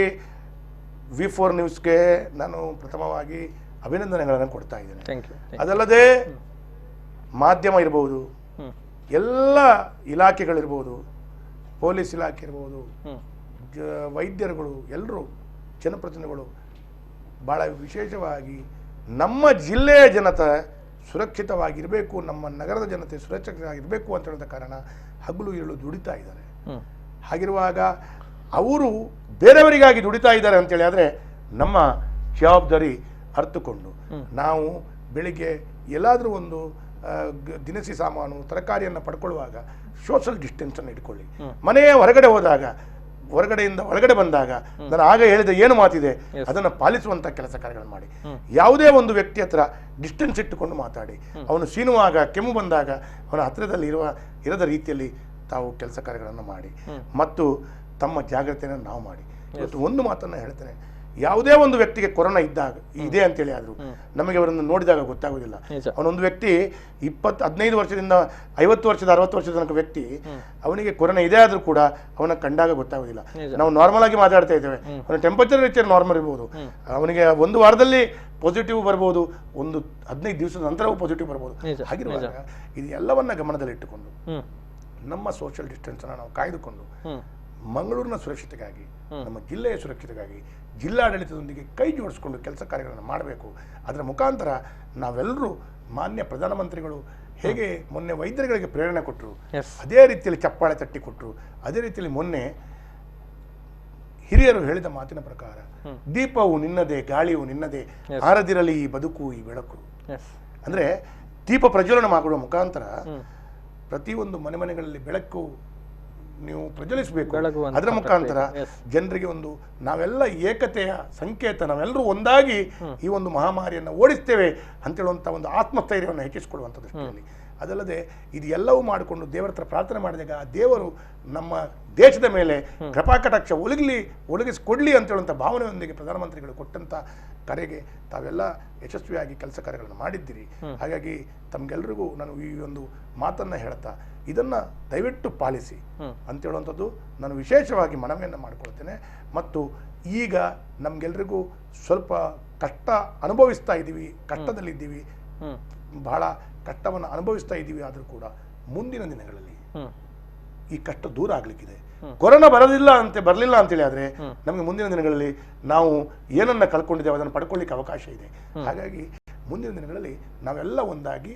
V4 ನ್ಯೂಸ್ಗೆ ನಾನು ಪ್ರಥಮವಾಗಿ ಅಭಿನಂದನೆಗಳನ್ನು ಕೊಡ್ತಾ ಇದ್ದೇನೆ. ಅದಲ್ಲದೆ ಮಾಧ್ಯಮ ಇರ್ಬೋದು, ಎಲ್ಲ ಇಲಾಖೆಗಳಿರ್ಬೋದು, ಪೊಲೀಸ್ ಇಲಾಖೆ ಇರ್ಬೋದು, ವೈದ್ಯರುಗಳು, ಎಲ್ಲರೂ ಜನಪ್ರತಿನಿಧಿಗಳು ಭಾಳ ವಿಶೇಷವಾಗಿ ನಮ್ಮ ಜಿಲ್ಲೆಯ ಜನತೆ ಸುರಕ್ಷಿತವಾಗಿರಬೇಕು, ನಮ್ಮ ನಗರದ ಜನತೆ ಸುರಕ್ಷಿತವಾಗಿರಬೇಕು ಅಂತ ಹೇಳಿದ ಕಾರಣ ಹಗಲು ಇರಲು ದುಡಿತಾ ಇದ್ದಾರೆ. ಹಾಗಿರುವಾಗ ಅವರು ಬೇರೆಯವರಿಗಾಗಿ ದುಡಿತಾ ಇದ್ದಾರೆ ಅಂತೇಳಿ ಆದರೆ ನಮ್ಮ ಜವಾಬ್ದಾರಿ ಅರ್ಥಕೊಂಡು ನಾವು ಬೆಳಿಗ್ಗೆ ಎಲ್ಲಾದರೂ ಒಂದು ದಿನಸಿ ಸಾಮಾನು ತರಕಾರಿಯನ್ನು ಪಡ್ಕೊಳ್ಳುವಾಗ ಸೋಷಿಯಲ್ ಡಿಸ್ಟೆನ್ಸನ್ನು ಇಟ್ಕೊಳ್ಳಿ. ಮನೆಯ ಹೊರಗಡೆ ಹೋದಾಗ, ಹೊರಗಡೆಯಿಂದ ಒಳಗಡೆ ಬಂದಾಗ ನಾನು ಆಗ ಹೇಳಿದ ಏನು ಮಾತಿದೆ ಅದನ್ನು ಪಾಲಿಸುವಂಥ ಕೆಲಸ ಕಾರ್ಯಗಳನ್ನು ಮಾಡಿ. ಯಾವುದೇ ಒಂದು ವ್ಯಕ್ತಿ ಹತ್ರ ಡಿಸ್ಟೆನ್ಸ್ ಇಟ್ಟುಕೊಂಡು ಮಾತಾಡಿ. ಅವನು ಸೀನುವಾಗ, ಕೆಮ್ಮು ಬಂದಾಗ ಅವನ ಹತ್ತಿರದಲ್ಲಿ ಇರದ ರೀತಿಯಲ್ಲಿ ತಾವು ಕೆಲಸ ಕಾರ್ಯಗಳನ್ನು ಮಾಡಿ ಮತ್ತು ತಮ್ಮ ಜಾಗ್ರತೆಯನ್ನು ನಾವು ಮಾಡಿ. ಇವತ್ತು ಒಂದು ಮಾತನ್ನು ಹೇಳ್ತೇನೆ, ಯಾವುದೇ ಒಂದು ವ್ಯಕ್ತಿಗೆ ಕೊರೋನಾ ಇದೆ ಅಂತೇಳಿ ಆದರೂ ನಮಗೆ ಅವರನ್ನು ನೋಡಿದಾಗ ಗೊತ್ತಾಗೋದಿಲ್ಲ. ಅವನೊಂದು ವ್ಯಕ್ತಿ 15 ವರ್ಷದಿಂದ 50 ವರ್ಷದ 60 ವರ್ಷದ ತನಕ ವ್ಯಕ್ತಿ, ಅವನಿಗೆ ಕೊರೋನಾ ಇದೆ ಆದರೂ ಕೂಡ ಅವನ ಕಂಡಾಗ ಗೊತ್ತಾಗೋದಿಲ್ಲ. ನಾವು ನಾರ್ಮಲ್ ಆಗಿ ಮಾತಾಡ್ತಾ ಇದ್ದೇವೆ, ಅವನ ಟೆಂಪರೇಚರ್ ಹೆಚ್ಚು ನಾರ್ಮಲ್ ಇರ್ಬೋದು, ಅವನಿಗೆ ಒಂದು ವಾರದಲ್ಲಿ ಪಾಸಿಟಿವ್ ಬರ್ಬೋದು, ಒಂದು 15 ದಿವಸದ ನಂತರವೂ ಪಾಸಿಟಿವ್ ಬರ್ಬೋದು. ಹಾಗಿರುವಾಗ ಇದು ಎಲ್ಲವನ್ನ ಗಮನದಲ್ಲಿಟ್ಟುಕೊಂಡು ನಮ್ಮ ಸೋಷಿಯಲ್ ಡಿಸ್ಟೆನ್ಸನ್ನು ನಾವು ಕಾಯ್ದುಕೊಂಡು ಮಂಗಳೂರಿನ ಸುರಕ್ಷತೆಗಾಗಿ, ನಮ್ಮ ಜಿಲ್ಲೆಯ ಸುರಕ್ಷತೆಗಾಗಿ ಜಿಲ್ಲಾಡಳಿತದೊಂದಿಗೆ ಕೈ ಜೋಡಿಸ್ಕೊಂಡು ಕೆಲಸ ಕಾರ್ಯಗಳನ್ನು ಮಾಡಬೇಕು. ಅದರ ಮುಖಾಂತರ ನಾವೆಲ್ಲರೂ ಮಾನ್ಯ ಪ್ರಧಾನಮಂತ್ರಿಗಳು ಹೇಗೆ ಮೊನ್ನೆ ವೈದ್ಯರುಗಳಿಗೆ ಪ್ರೇರಣೆ ಕೊಟ್ಟರು, ಅದೇ ರೀತಿಯಲ್ಲಿ ಚಪ್ಪಾಳೆ ತಟ್ಟಿ ಕೊಟ್ಟರು. ಅದೇ ರೀತಿಯಲ್ಲಿ ಮೊನ್ನೆ ಹಿರಿಯರು ಹೇಳಿದ ಮಾತಿನ ಪ್ರಕಾರ ದೀಪವು ನಿನ್ನದೇ, ಗಾಳಿಯು ನಿನ್ನದೇ, ಆರದಿರಲಿ ಈ ಬದುಕು ಈ ಬೆಳಕು. ಅಂದರೆ ದೀಪ ಪ್ರಜ್ವಲನ ಮಾಡುವ ಮುಖಾಂತರ ಪ್ರತಿಯೊಂದು ಮನೆಗಳಲ್ಲಿ ಬೆಳಕು ನೀವು ಪ್ರಜ್ವಲಿಸಬೇಕು. ಅದರ ಮುಖಾಂತರ ಜನರಿಗೆ ಒಂದು ನಾವೆಲ್ಲ ಏಕತೆಯ ಸಂಕೇತ, ನಾವೆಲ್ಲರೂ ಒಂದಾಗಿ ಈ ಒಂದು ಮಹಾಮಾರಿಯನ್ನು ಓಡಿಸ್ತೇವೆ ಅಂತೇಳುವಂಥ ಒಂದು ಆತ್ಮಸ್ಥೈರ್ಯವನ್ನು ಹೆಚ್ಚಿಸಿಕೊಳ್ಳುವಂಥ ದೃಷ್ಟಿಯಲ್ಲಿ. ಅದಲ್ಲದೆ ಇದು ಎಲ್ಲವೂ ಮಾಡಿಕೊಂಡು ದೇವರ ಹತ್ರ ಪ್ರಾರ್ಥನೆ ಮಾಡಿದಾಗ ಆ ದೇವರು ನಮ್ಮ ದೇಶದ ಮೇಲೆ ಕೃಪಾಕಟಾಕ್ಷ ಒಳಗಿಸಿಕೊಡ್ಲಿ ಅಂತೇಳುವಂಥ ಭಾವನೆಯೊಂದಿಗೆ ಪ್ರಧಾನಮಂತ್ರಿಗಳು ಕೊಟ್ಟಂಥ ಕರೆಗೆ ತಾವೆಲ್ಲ ಯಶಸ್ವಿಯಾಗಿ ಕೆಲಸ ಕಾರ್ಯಗಳನ್ನು ಮಾಡಿದ್ದೀರಿ. ಹಾಗಾಗಿ ತಮಗೆಲ್ಲರಿಗೂ ನಾನು ಈ ಒಂದು ಮಾತನ್ನು ಹೇಳ್ತಾ ಇದನ್ನು ದಯವಿಟ್ಟು ಪಾಲಿಸಿ ಅಂತೇಳುವಂಥದ್ದು ನಾನು ವಿಶೇಷವಾಗಿ ಮನವಿಯನ್ನು ಮಾಡಿಕೊಳ್ತೇನೆ. ಮತ್ತು ಈಗ ನಮಗೆಲ್ರಿಗೂ ಸ್ವಲ್ಪ ಕಷ್ಟ ಅನುಭವಿಸ್ತಾ ಇದ್ದೀವಿ, ಕಷ್ಟದಲ್ಲಿದ್ದೀವಿ, ಬಹಳ ಕಷ್ಟವನ್ನು ಅನುಭವಿಸ್ತಾ ಇದ್ದೀವಿ. ಆದರೂ ಕೂಡ ಮುಂದಿನ ದಿನಗಳಲ್ಲಿ ಈ ಕಷ್ಟ ದೂರ ಆಗಲಿಕ್ಕಿದೆ. ಕೊರೋನಾ ಬರಲಿಲ್ಲ ಅಂತೇಳಿ ಆದರೆ ನಮಗೆ ಮುಂದಿನ ದಿನಗಳಲ್ಲಿ ನಾವು ಏನನ್ನ ಕಳ್ಕೊಂಡಿದ್ದೇವೆ ಅದನ್ನು ಪಡ್ಕೊಳ್ಳಿಕ್ಕೆ ಅವಕಾಶ ಇದೆ. ಹಾಗಾಗಿ ಮುಂದಿನ ದಿನಗಳಲ್ಲಿ ನಾವೆಲ್ಲ ಒಂದಾಗಿ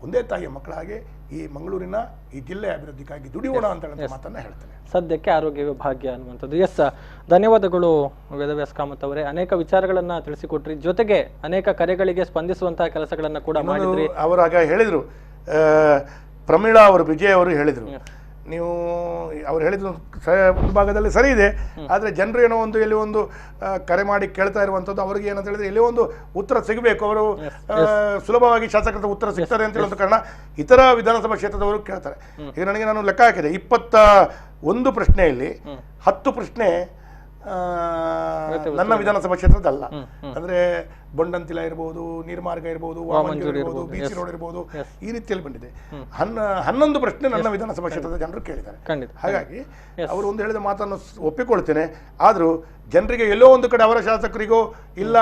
ಒಂದೇ ತಾಯಿಯ ಮಕ್ಕಳಾಗಿ ಈ ಮಂಗಳೂರಿನ ಈ ಜಿಲ್ಲೆಯ ಅಭಿವೃದ್ಧಿಗಾಗಿ ದುಡಿಯೋಣ ಅಂತ ಮಾತನ್ನ ಹೇಳ್ತೇನೆ. ಸದ್ಯಕ್ಕೆ ಆರೋಗ್ಯವೇ ಭಾಗ್ಯ ಅನ್ನುವಂಥದ್ದು. ಎಸ್, ಧನ್ಯವಾದಗಳು ವೇದವ್ಯಾಸ ಕಾಮತ್ ಅವರೇ. ಅನೇಕ ವಿಚಾರಗಳನ್ನ ತಿಳಿಸಿಕೊಟ್ರಿ, ಜೊತೆಗೆ ಅನೇಕ ಕರೆಗಳಿಗೆ ಸ್ಪಂದಿಸುವಂತಹ ಕೆಲಸಗಳನ್ನ ಕೂಡ ಮಾಡಿದ್ರಿ. ಅವರಾಗ ಹೇಳಿದ್ರು, ಪ್ರಮೀಳಾ ಅವರು, ವಿಜಯ್ ಅವರು ಹೇಳಿದ್ರು, ನೀವು ಅವ್ರು ಹೇಳಿದ್ರು ಒಂದು ಭಾಗದಲ್ಲಿ ಸರಿ ಇದೆ, ಆದರೆ ಜನರು ಏನೋ ಒಂದು ಎಲ್ಲಿ ಒಂದು ಕರೆ ಮಾಡಿ ಕೇಳ್ತಾ ಇರುವಂಥದ್ದು ಅವ್ರಿಗೆ ಏನಂತ ಹೇಳಿದ್ರೆ ಎಲ್ಲಿ ಒಂದು ಉತ್ತರ ಸಿಗಬೇಕು. ಅವರು ಸುಲಭವಾಗಿ ಶಾಸಕರ ಉತ್ತರ ಸಿಗ್ತಾರೆ ಅಂತ ಹೇಳೋದು ಕಾರಣ ಇತರ ವಿಧಾನಸಭಾ ಕ್ಷೇತ್ರದವರು ಕೇಳ್ತಾರೆ. ಈಗ ನನಗೆ ನಾನು ಲೆಕ್ಕ ಹಾಕಿದೆ, 21 ಪ್ರಶ್ನೆಯಲ್ಲಿ 10 ಪ್ರಶ್ನೆ ನನ್ನ ವಿಧಾನಸಭಾ ಕ್ಷೇತ್ರದಲ್ಲ. ಅಂದ್ರೆ ಬೊಂಡಂತಿಲ ಇರ್ಬೋದು, ನೀರ್ಮಾರ್ಗ ಇರ್ಬೋದು, ವಾಮಂಜೂರು ಇರ್ಬೋದು, ಬಿಸಿ ರೋಡ್ ಇರ್ಬೋದು, ಈ ರೀತಿಯಲ್ಲಿ ಬಂದಿದೆ. 11 ಪ್ರಶ್ನೆ ನನ್ನ ವಿಧಾನಸಭಾ ಕ್ಷೇತ್ರದ ಜನರು ಕೇಳಿದ್ದಾರೆ. ಹಾಗಾಗಿ ಅವರು ಒಂದು ಹೇಳಿದ ಮಾತನ್ನು ಒಪ್ಪಿಕೊಳ್ತೇನೆ. ಆದರೂ ಜನರಿಗೆ ಎಲ್ಲೋ ಒಂದು ಕಡೆ ಅವರ ಶಾಸಕರಿಗೋ ಇಲ್ಲ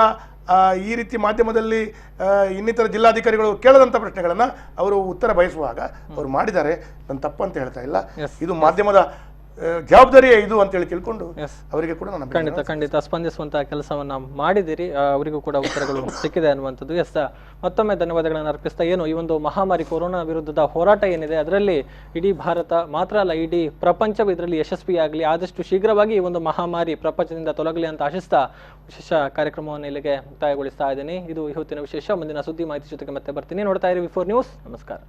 ಈ ರೀತಿ ಮಾಧ್ಯಮದಲ್ಲಿ ಇನ್ನಿತರ ಜಿಲ್ಲಾಧಿಕಾರಿಗಳು ಕೇಳದಂಥ ಪ್ರಶ್ನೆಗಳನ್ನು ಅವರು ಉತ್ತರ ಬಯಸುವಾಗ ಅವರು ಮಾಡಿದ್ದಾರೆ. ನಾನು ತಪ್ಪಂತ ಹೇಳ್ತಾ ಇಲ್ಲ, ಇದು ಮಾಧ್ಯಮದ ಜವಾಬ್ದಾರಿಯೇ ಇದು ಅಂತೇಳಿ ತಿಳ್ಕೊಂಡು ಅವರಿಗೆ ಕೂಡ ನಾನು ಖಂಡಿತ ಸ್ಪಂದಿಸುವಂತಹ ಕೆಲಸವನ್ನ ಮಾಡಿದಿರಿ, ಅವರಿಗೂ ಕೂಡ ಉತ್ತರಗಳು ಸಿಕ್ಕಿದೆ ಅನ್ನುವಂಥದ್ದು. ಎಸ್, ಮತ್ತೊಮ್ಮೆ ಧನ್ಯವಾದಗಳನ್ನು ಅರ್ಪಿಸ್ತಾ ಏನು ಈ ಒಂದು ಮಹಾಮಾರಿ ಕೊರೋನಾ ವಿರುದ್ಧದ ಹೋರಾಟ ಏನಿದೆ ಅದರಲ್ಲಿ ಇಡೀ ಭಾರತ ಮಾತ್ರ ಅಲ್ಲ, ಇಡೀ ಪ್ರಪಂಚವು ಇದರಲ್ಲಿ ಯಶಸ್ವಿಯಾಗಲಿ, ಆದಷ್ಟು ಶೀಘ್ರವಾಗಿ ಈ ಒಂದು ಮಹಾಮಾರಿ ಪ್ರಪಂಚದಿಂದ ತೊಲಗಲಿ ಅಂತ ಆಶಿಸ್ತಾ ವಿಶೇಷ ಕಾರ್ಯಕ್ರಮವನ್ನು ಇಲ್ಲಿಗೆ ಮುಕ್ತಾಯಗೊಳಿಸ್ತಾ ಇದ್ದೀನಿ. ಇದು ಇವತ್ತಿನ ವಿಶೇಷ. ಮುಂದಿನ ಸುದ್ದಿ ಮಾಹಿತಿ ಜೊತೆಗೆ ಮತ್ತೆ ಬರ್ತೀನಿ. ನೋಡ್ತಾ ಇರಿ V4 ನ್ಯೂಸ್. ನಮಸ್ಕಾರ.